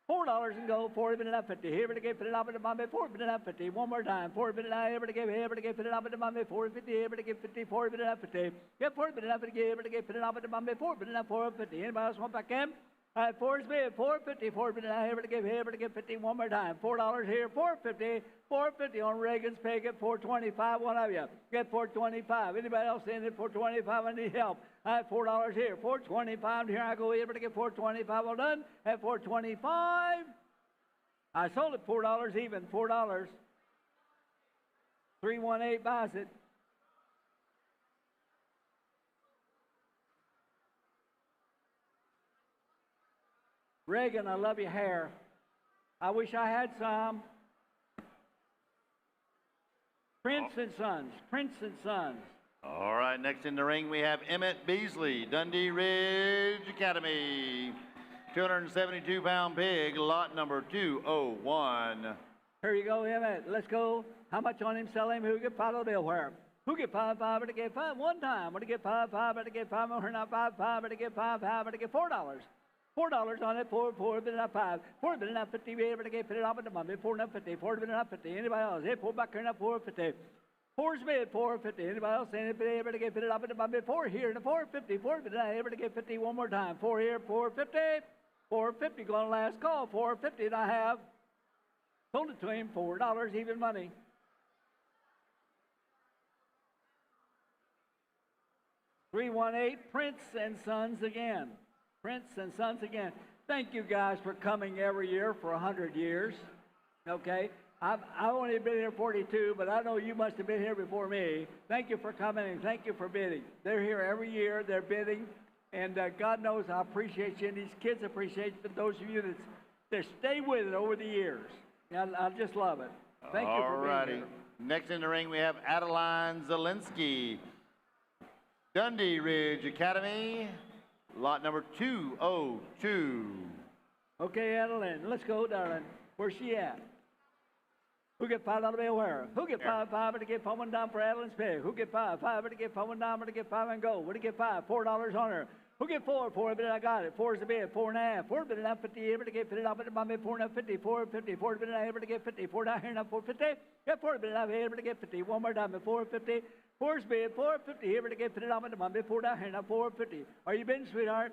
$4 and go 4 been enough 50. Here to get $50 to bomb at 4 been enough 50. One more time. 4 been enough able to get $50 to bomb at 4.50. Able to get 50. 4 been enough 50. Get 4 been enough to get able to get $50 to bomb at 4 been enough 4.50. Anybody else want back in? 4's bid, 4.50, 4 been enough able to get 50. One more time. $4 here, 4.50. 4.50 on Reagan's pig at 4.25. One of you get 4.25. Anybody else in at 4.25? I need help. I have $4 here, 4.25. Here I go able to get 4.25. All done at 4.25. I sold it $4 even. $4. 318 buys it. Reagan, I love your hair. I wish I had some. Prince and Sons, Prince and Sons. All right, next in the ring we have Emmett Beasley, Dundee Ridge Academy. 272-pound pig, lot number 201. Here you go, Emmett. Let's go. How much on him? Sell him. Who get $5 bill where? Who get 5, but to get 5 one time? But to get 5, but to get 5 more, not 5, but to get 5, but to get $4. $4 on it, 4 been enough 5. 4 been enough 50, be able to get $50 to Monday, 4 enough 50, 4 been enough 50. Anybody else? Hey, 4 back here enough 4.50. 4's bid, 4.50. Anybody else saying be able to get $50 to Monday? 4 here and a 4.50. 4 been able to get 50 one more time. 4 here, 4.50. 4.50 going last call. 4.50 and I have sold it to him $4 even money. $318 Prince and Sons again. Prince and Sons again. Thank you guys for coming every year for 100 years. Okay? I've only been here 42, but I know you must have been here before me. Thank you for coming and thank you for bidding. They're here every year. They're bidding. And God knows I appreciate you, and these kids appreciate you, those of you that stay with it over the years. I just love it. Thank you for being here. Next in the ring, we have Adeline Zielinski, Dundee Ridge Academy, lot number 202. Okay, Adeline, let's go, darling. Where's she at? Who get $5 bill where? Who get five to get $1 down for Adeline's pig? Who get five to get $1 down to get 5 and go? What do you get $5? $4 on her. Who get 4? 4 bid, I got it. 4 is the bid. 4.5. 4 bid enough 50 able to get 50 up at my bid. 4 enough 50. 4 50. 4 bid enough able to get 50. 4 down here enough 450. Get 4 bid enough able to get 50. One more time at 450. 4's bid. 450 able to get 50 up at my bid. 4 down here enough 450. Are you bidding, sweetheart?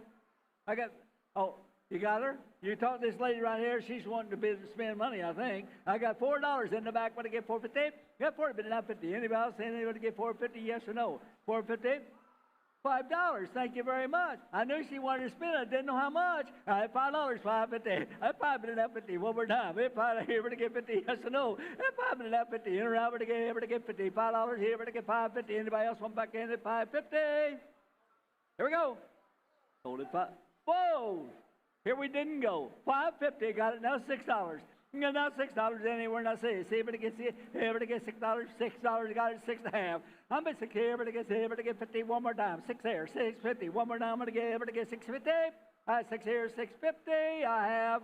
I got. Oh. You got her? You talk to this lady right here. She's wanting to spend money, I think. I got $4 in the back. Want to get $450? Got 40, but not 50. Anybody else saying they want to get $450? Yes or no? $450? $5. Thank you very much. I knew she wanted to spend it. I didn't know how much. All right, $5. $550. At 5 but not 50. One more time. If I here to get 50, yes or no? At 5 but not 50. In around to get able to get 50. $5 here to get 550. Anybody else want back in at 550? Here we go. Hold it. Whoa! Here we didn't go. $5.50, got it. Now $6. Now $6 anywhere. Now see able to get $6. $6, got it. 6.5. I'm able to get 50 one more time. 6 here, 6.50. One more time. I'm gonna get able to get 6.50. I have 6 here, 6.50. I have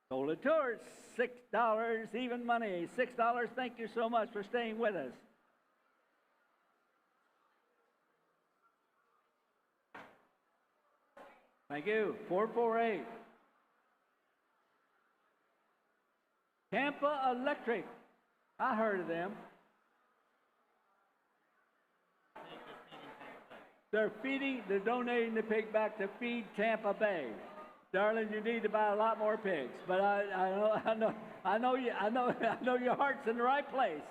sold it to her. $6 even money. $6. Thank you so much for staying with us. Thank you. 448. Tampa Electric. I heard of them. They're donating the pig back to Feed Tampa Bay. Darling, you need to buy a lot more pigs. But I know your heart's in the right place.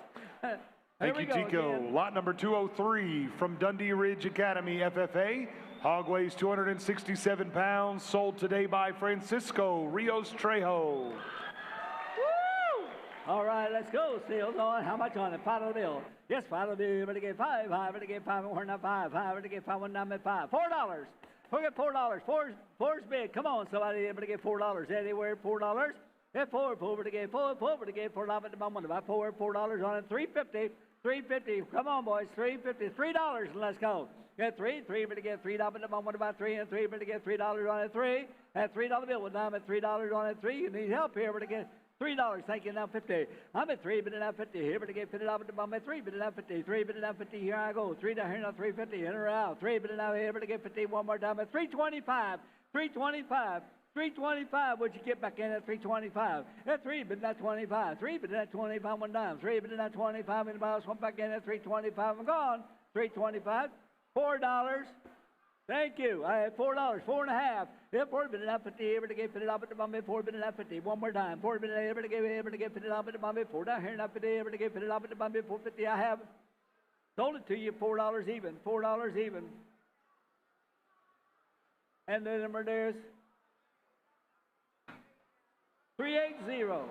Thank you, Tico. Again. Lot number 203 from Dundee Ridge Academy, FFA. Hog weighs 267 pounds, sold today by Francisco Rios Trejo. Woo! All right, let's go. Sales on. How much on it? $5 bill. Yes, $5 bill. You're going to get 5. 5 to get 5. We're not 5. 5 to get 5. 1 9 at 5. $4. We'll get $4. Four's big. Come on, somebody able to get $4. Anywhere $4. Get 4. 4 to get 4. 4 to get $4 at the moment. About $4 on it. $3.50. $3.50. Come on, boys. $3.50. $3 and let's go. Get 3. 3 to get $3 at the moment. About 3 and 3 to get $3 on it. 3. At $3 bill. Well, now I'm at $3 on it. 3. You need help here to get $3. Thank you. Now 50. I'm at 3, but now 50. Here to get $50 at the moment. 3, but now 50. 3, but now 50. Here I go. 3 down here now 350. In or out. 3, but now here to get 50. One more time at 325. 325. 325, what'd you get back in at 325? At 3, but not 25. 3, but not 25 one time. 3, but not 25. Anybody else want back in at 325? I'm gone. 325. $4. Thank you. I had $4. 4.5. Yeah, 4 but not 50. Able to get 50 up at the moment. 4 but not 50. One more time. 4 but able to get 50 up at the moment. 4 down here not 50. Able to get 50 up at the moment. 450. I have sold it to you. $4 even. $4 even. And the number there's 380.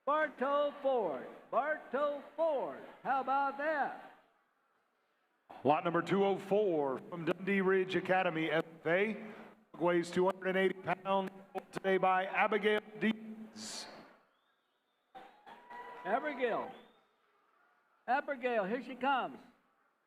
Bartow Ford. Bartow Ford. How about that? Lot number 204 from Dundee Ridge Academy, FFA. Weighs 280 pounds. Today by Abigail Deeds. Abigail, here she comes.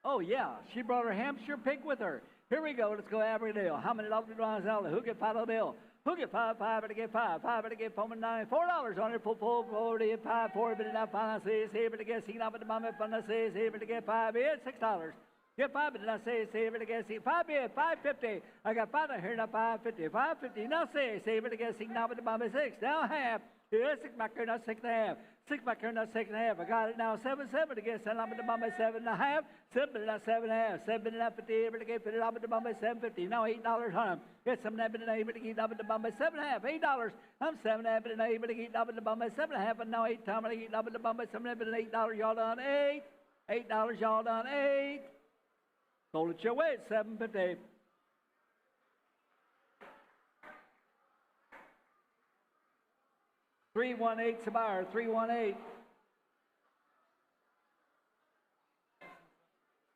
Oh, yeah. She brought her Hampshire pig with her. Here we go. Let's go, Abigail. How many dollars do I sell? Who get $5 bill? Who get 5? 5 to get 5. 5 to get 9. $4 on it. Pull 4 to get 5. 4 but not 5. Say able to get 6 up at the moment. Fun say able to get 5 bid. $6. Get 5 but not say able to get 6. 5 bid. $5.50. I got 5 here now. $5.50. $5.50. Now say able to get 6 up at the moment. 6. Now half. Yeah, 6 back here now. 6.5. 6 back here now. 6.5. I got it now. 7 to get 7 up at the moment. 7.5. 7 but not 7.5. 7 but not 50. Able to get 50 up at the moment. 7.50. Now $8 on them. Get 7.5 but able to get up at the moment. 7.5. $8. I'm 7.5 but able to get up at the moment. 7.5 and now 8 times to get up at the moment. 7.5 but $8. Y'all done 8. $8. Y'all done 8. Sold it your way. 7.50. $318 a buyer. $318.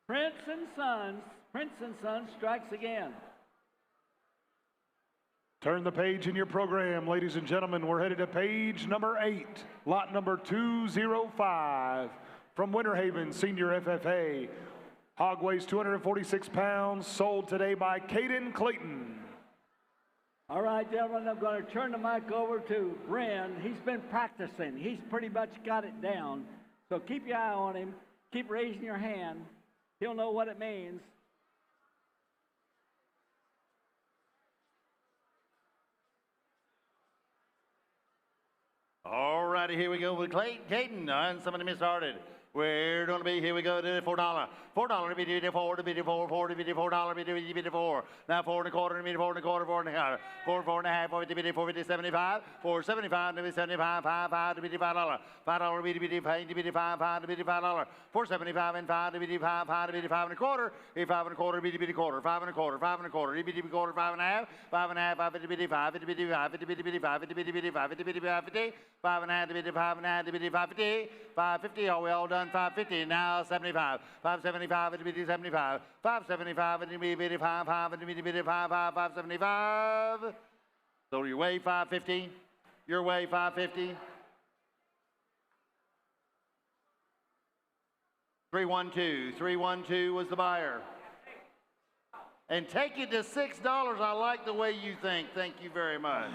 Prince and Sons. Prince and Son strikes again. Turn the page in your program, ladies and gentlemen. We're headed to page number 8, lot number 205 from Winter Haven Senior FFA. Hog weighs 246 pounds, sold today by Caden Clayton. All right, gentlemen, I'm going to turn the mic over to Bren. He's been practicing. He's pretty much got it down. So keep your eye on him. Keep raising your hand. He'll know what it means. All righty, here we go with Caden. And somebody started. We're going to be, here we go, to $4. $4, be to 4, to be to 4, 4 to be to $4, be to 4. Now 4 and a quarter, be to 4 and a quarter, 4 and a half, 4, 4 and a half, 4 to be to 4, 75, 4, 75 to be 75, 5, 5 to be to $5, $5 be to 5, to be to 5, 5 to be to $5, 4, 75 and 5 to be to 5, 5 to be to 5 and a quarter, 5 and a quarter, be to a quarter, 5 and a quarter, 5 and a quarter, be to a quarter, 5 and a half, 5 and a half, 5 to be to 5, to be to 5, to be to 5, to be to 5, to be to 5, 50, 5 and a half to be to 5 and a half to be to 550, 550, are we all done? 550, now 75, 575 to be to 75, 575 to be to 5, 5 to be to 5, 5, 575. So your way 550, your way 550. 312, 312 was the buyer. And take it to $6. I like the way you think. Thank you very much.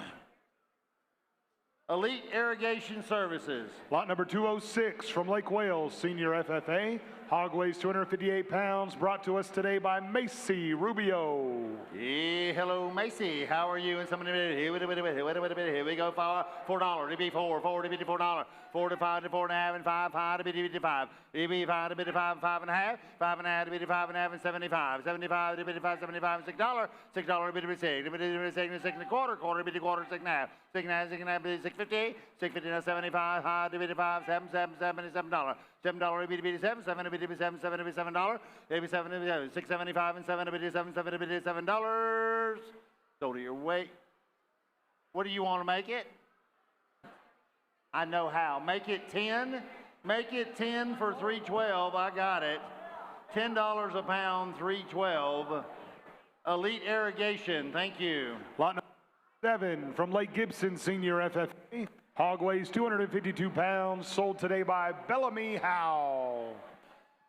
Elite Irrigation Services. Lot number 206 from Lake Wales, Senior FFA. Hog weighs 258 pounds, brought to us today by Macy Rubio. Hey, hello, Macy. How are you? And somebody, here we go. $4 to be 4, 4 to be to $4, 4 to 5 to 4 and a half, and 5, 5 to be to 5. Be 5 to be to 5, 5 and a half, 5 and a half to be to 5 and a half, and 75, 75 to be to 5, 75, and $6, $6 to be to 6, to be to 6 and a quarter, quarter to be to quarter, 6 and a half, 6 and a half, 6 and a half, 650, 650 to 75, high to be to 5, 7, $7, $7 to be to 7, 7 to be to 7, 7 to be $7, maybe 7 to be 675 and 7 to be to 7, 7 to be to $7. So to your weight. What do you want to make it? I know how. Make it 10. Make it 10 for 312. I got it. $10 a pound, 312. Elite Irrigation. Thank you. Lot number 7 from Lake Gibson Senior FFA. Hog weighs 252 pounds, sold today by Bellamy Howe.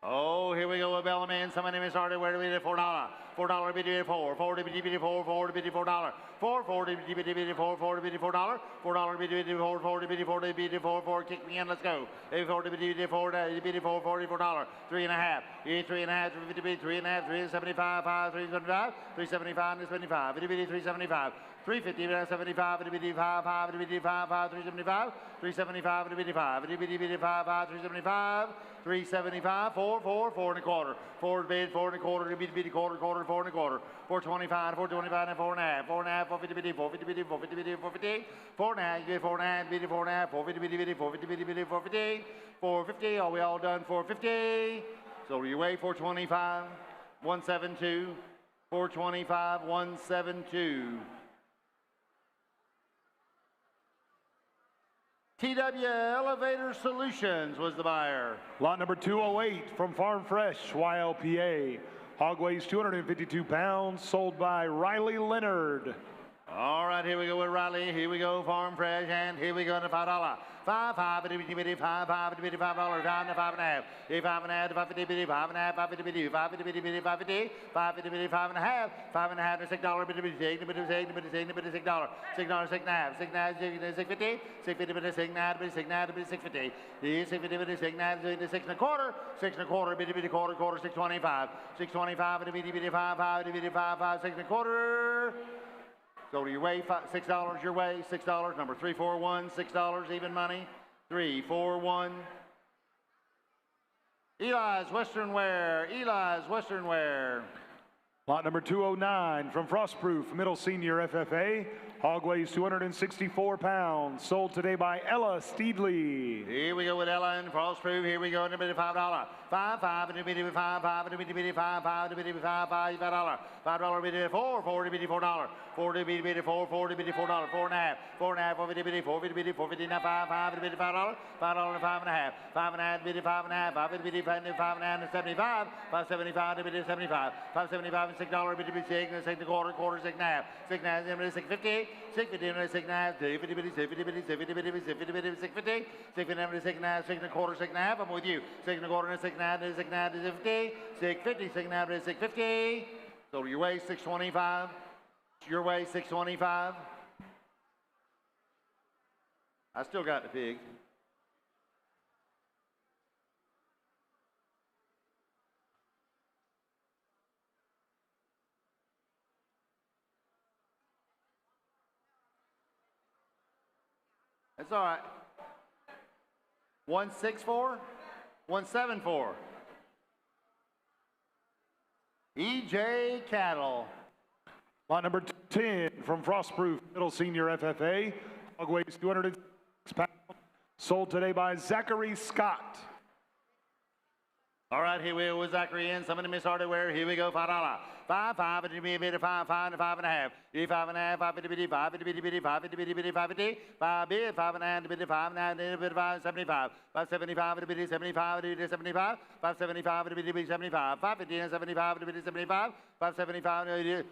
Oh, here we go with Bellamy, and somebody may start it. Where do we do $4? $4 be to 4, 4 to be to 4, 4 to be to $4, 4, 4 to be to 4, 4 to be to $4, $4 be to 4, 4 to be to 4 to be to 4, 4, kick me in, let's go. 4 to be to 4 to be to 4, $44, 3 and a half, 3 and a half to be 3 and a half, 375, 5, 375, 375 to 75, it be 375. 350 to 75, it'll be 5, 5, it'll be 5, 5, 375, 375, it'll be 5, it'll be 5, 5, 375, 375, 4, 4, 4 and a quarter, 4 bid, 4 and a quarter, it'll be quarter, quarter, 4 and a quarter, 425, 425, and 4 and a half, 4 and a half, 450, 450, 450, 450, 4 and a half, you get 4 and a half, bid 4 and a half, 450, 450, 450, 450, are we all done? 450, so you weigh 425, 172, 425, 172. TW Elevator Solutions was the buyer. Lot number 208 from Farm Fresh, YLPA. Hog weighs 252 pounds, sold by Riley Leonard. All right, here we go with Riley. Here we go, Farm Fresh, and here we go to $5. 5, 5, $5, $5, $5 and a half, 5 and a half, 5 and a half, 5 and a half, 5 and a half, 5 and a half, 5 and a half, 5 and a half, $6, $6, $6, $6 and a half, 6 and a half, 650, 650, 6 and a half, 6 and a half, 650, 650, 6 and a half, 6 and a quarter, 6 and a quarter, quarter, quarter, 625, 625, and a 5, 5, 5, 6 and a quarter. So to your way, $6 your way, $6, number 341, $6, even money, 341. Eli's Western Wear, Eli's Western Wear. Lot number 209 from Frostproof Middle Senior FFA. Hog weighs 264 pounds. Sold today by Ella Steedley. Here we go with Ella and Frostproof. Here we go in the $5. $5 and a bitty $5 and a bitty $5 and a bitty $5 $5. $5 bitty $4 $4 bitty $4 $4 bitty bitty $4 $4 bitty $4 4 and a half $4 and a half $4 bitty bitty $4 bitty bitty $4 bitty now $5 $5 and a bitty $5 $5 and 5 and a half $5 and a half bitty $5 and a half $5 bitty $5 and a half and 75 $5.75 and bitty 75 $5.75 and $6 bitty bitty $6 and $6 and a quarter $6 and a half $6 and a half and $6.50 $6.50 and $6 and a half $6 bitty bitty $6 bitty bitty $6 bitty bitty $6 bitty bitty $6.50 $6 and a half and $6 and a half $6 and a quarter $6 and a half. I'm with you. $6 and a quarter and $6 and a half $6 and a half is $6.50 $6.50 $6 and a half is $6.50. So your way $6.25. Your way $6.25. I still got the pig. That's all right. 164, 174. EJ Cattle. Lot number 10 from Frostproof Middle Senior FFA. Hog weighs 206 pounds. Sold today by Zachary Scott. All right, here we go with Zachary in. Somebody miss hardware. Here we go. $5. 5 5 and be a bit of 5 5 and 5 and a half. 5 and a half 5 bitty bitty 5 bitty bitty bitty 5 bitty bitty bitty 5 bitty 5 bid 5 and a half bitty 5 and a half and a bit of 5 75 575 and bitty 75 and bitty 75 575 and bitty bitty 75 550 and 75 and bitty 75 575 and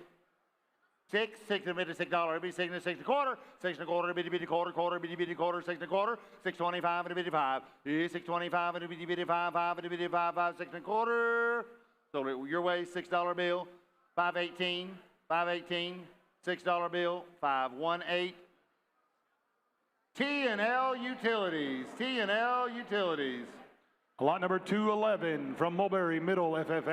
6 and a bit of $6. Be 6 and a 6 and a quarter 6 and a quarter bitty bitty quarter bitty bitty quarter 6 and a quarter 6.25 and a bitty 5 6.25 and a bitty bitty 5 5 and a bitty 5 5 6 and a quarter. So your way $6 bill 5.18 $6 bill 5.18. T&L Utilities. Lot number 211 from Mulberry Middle FFA.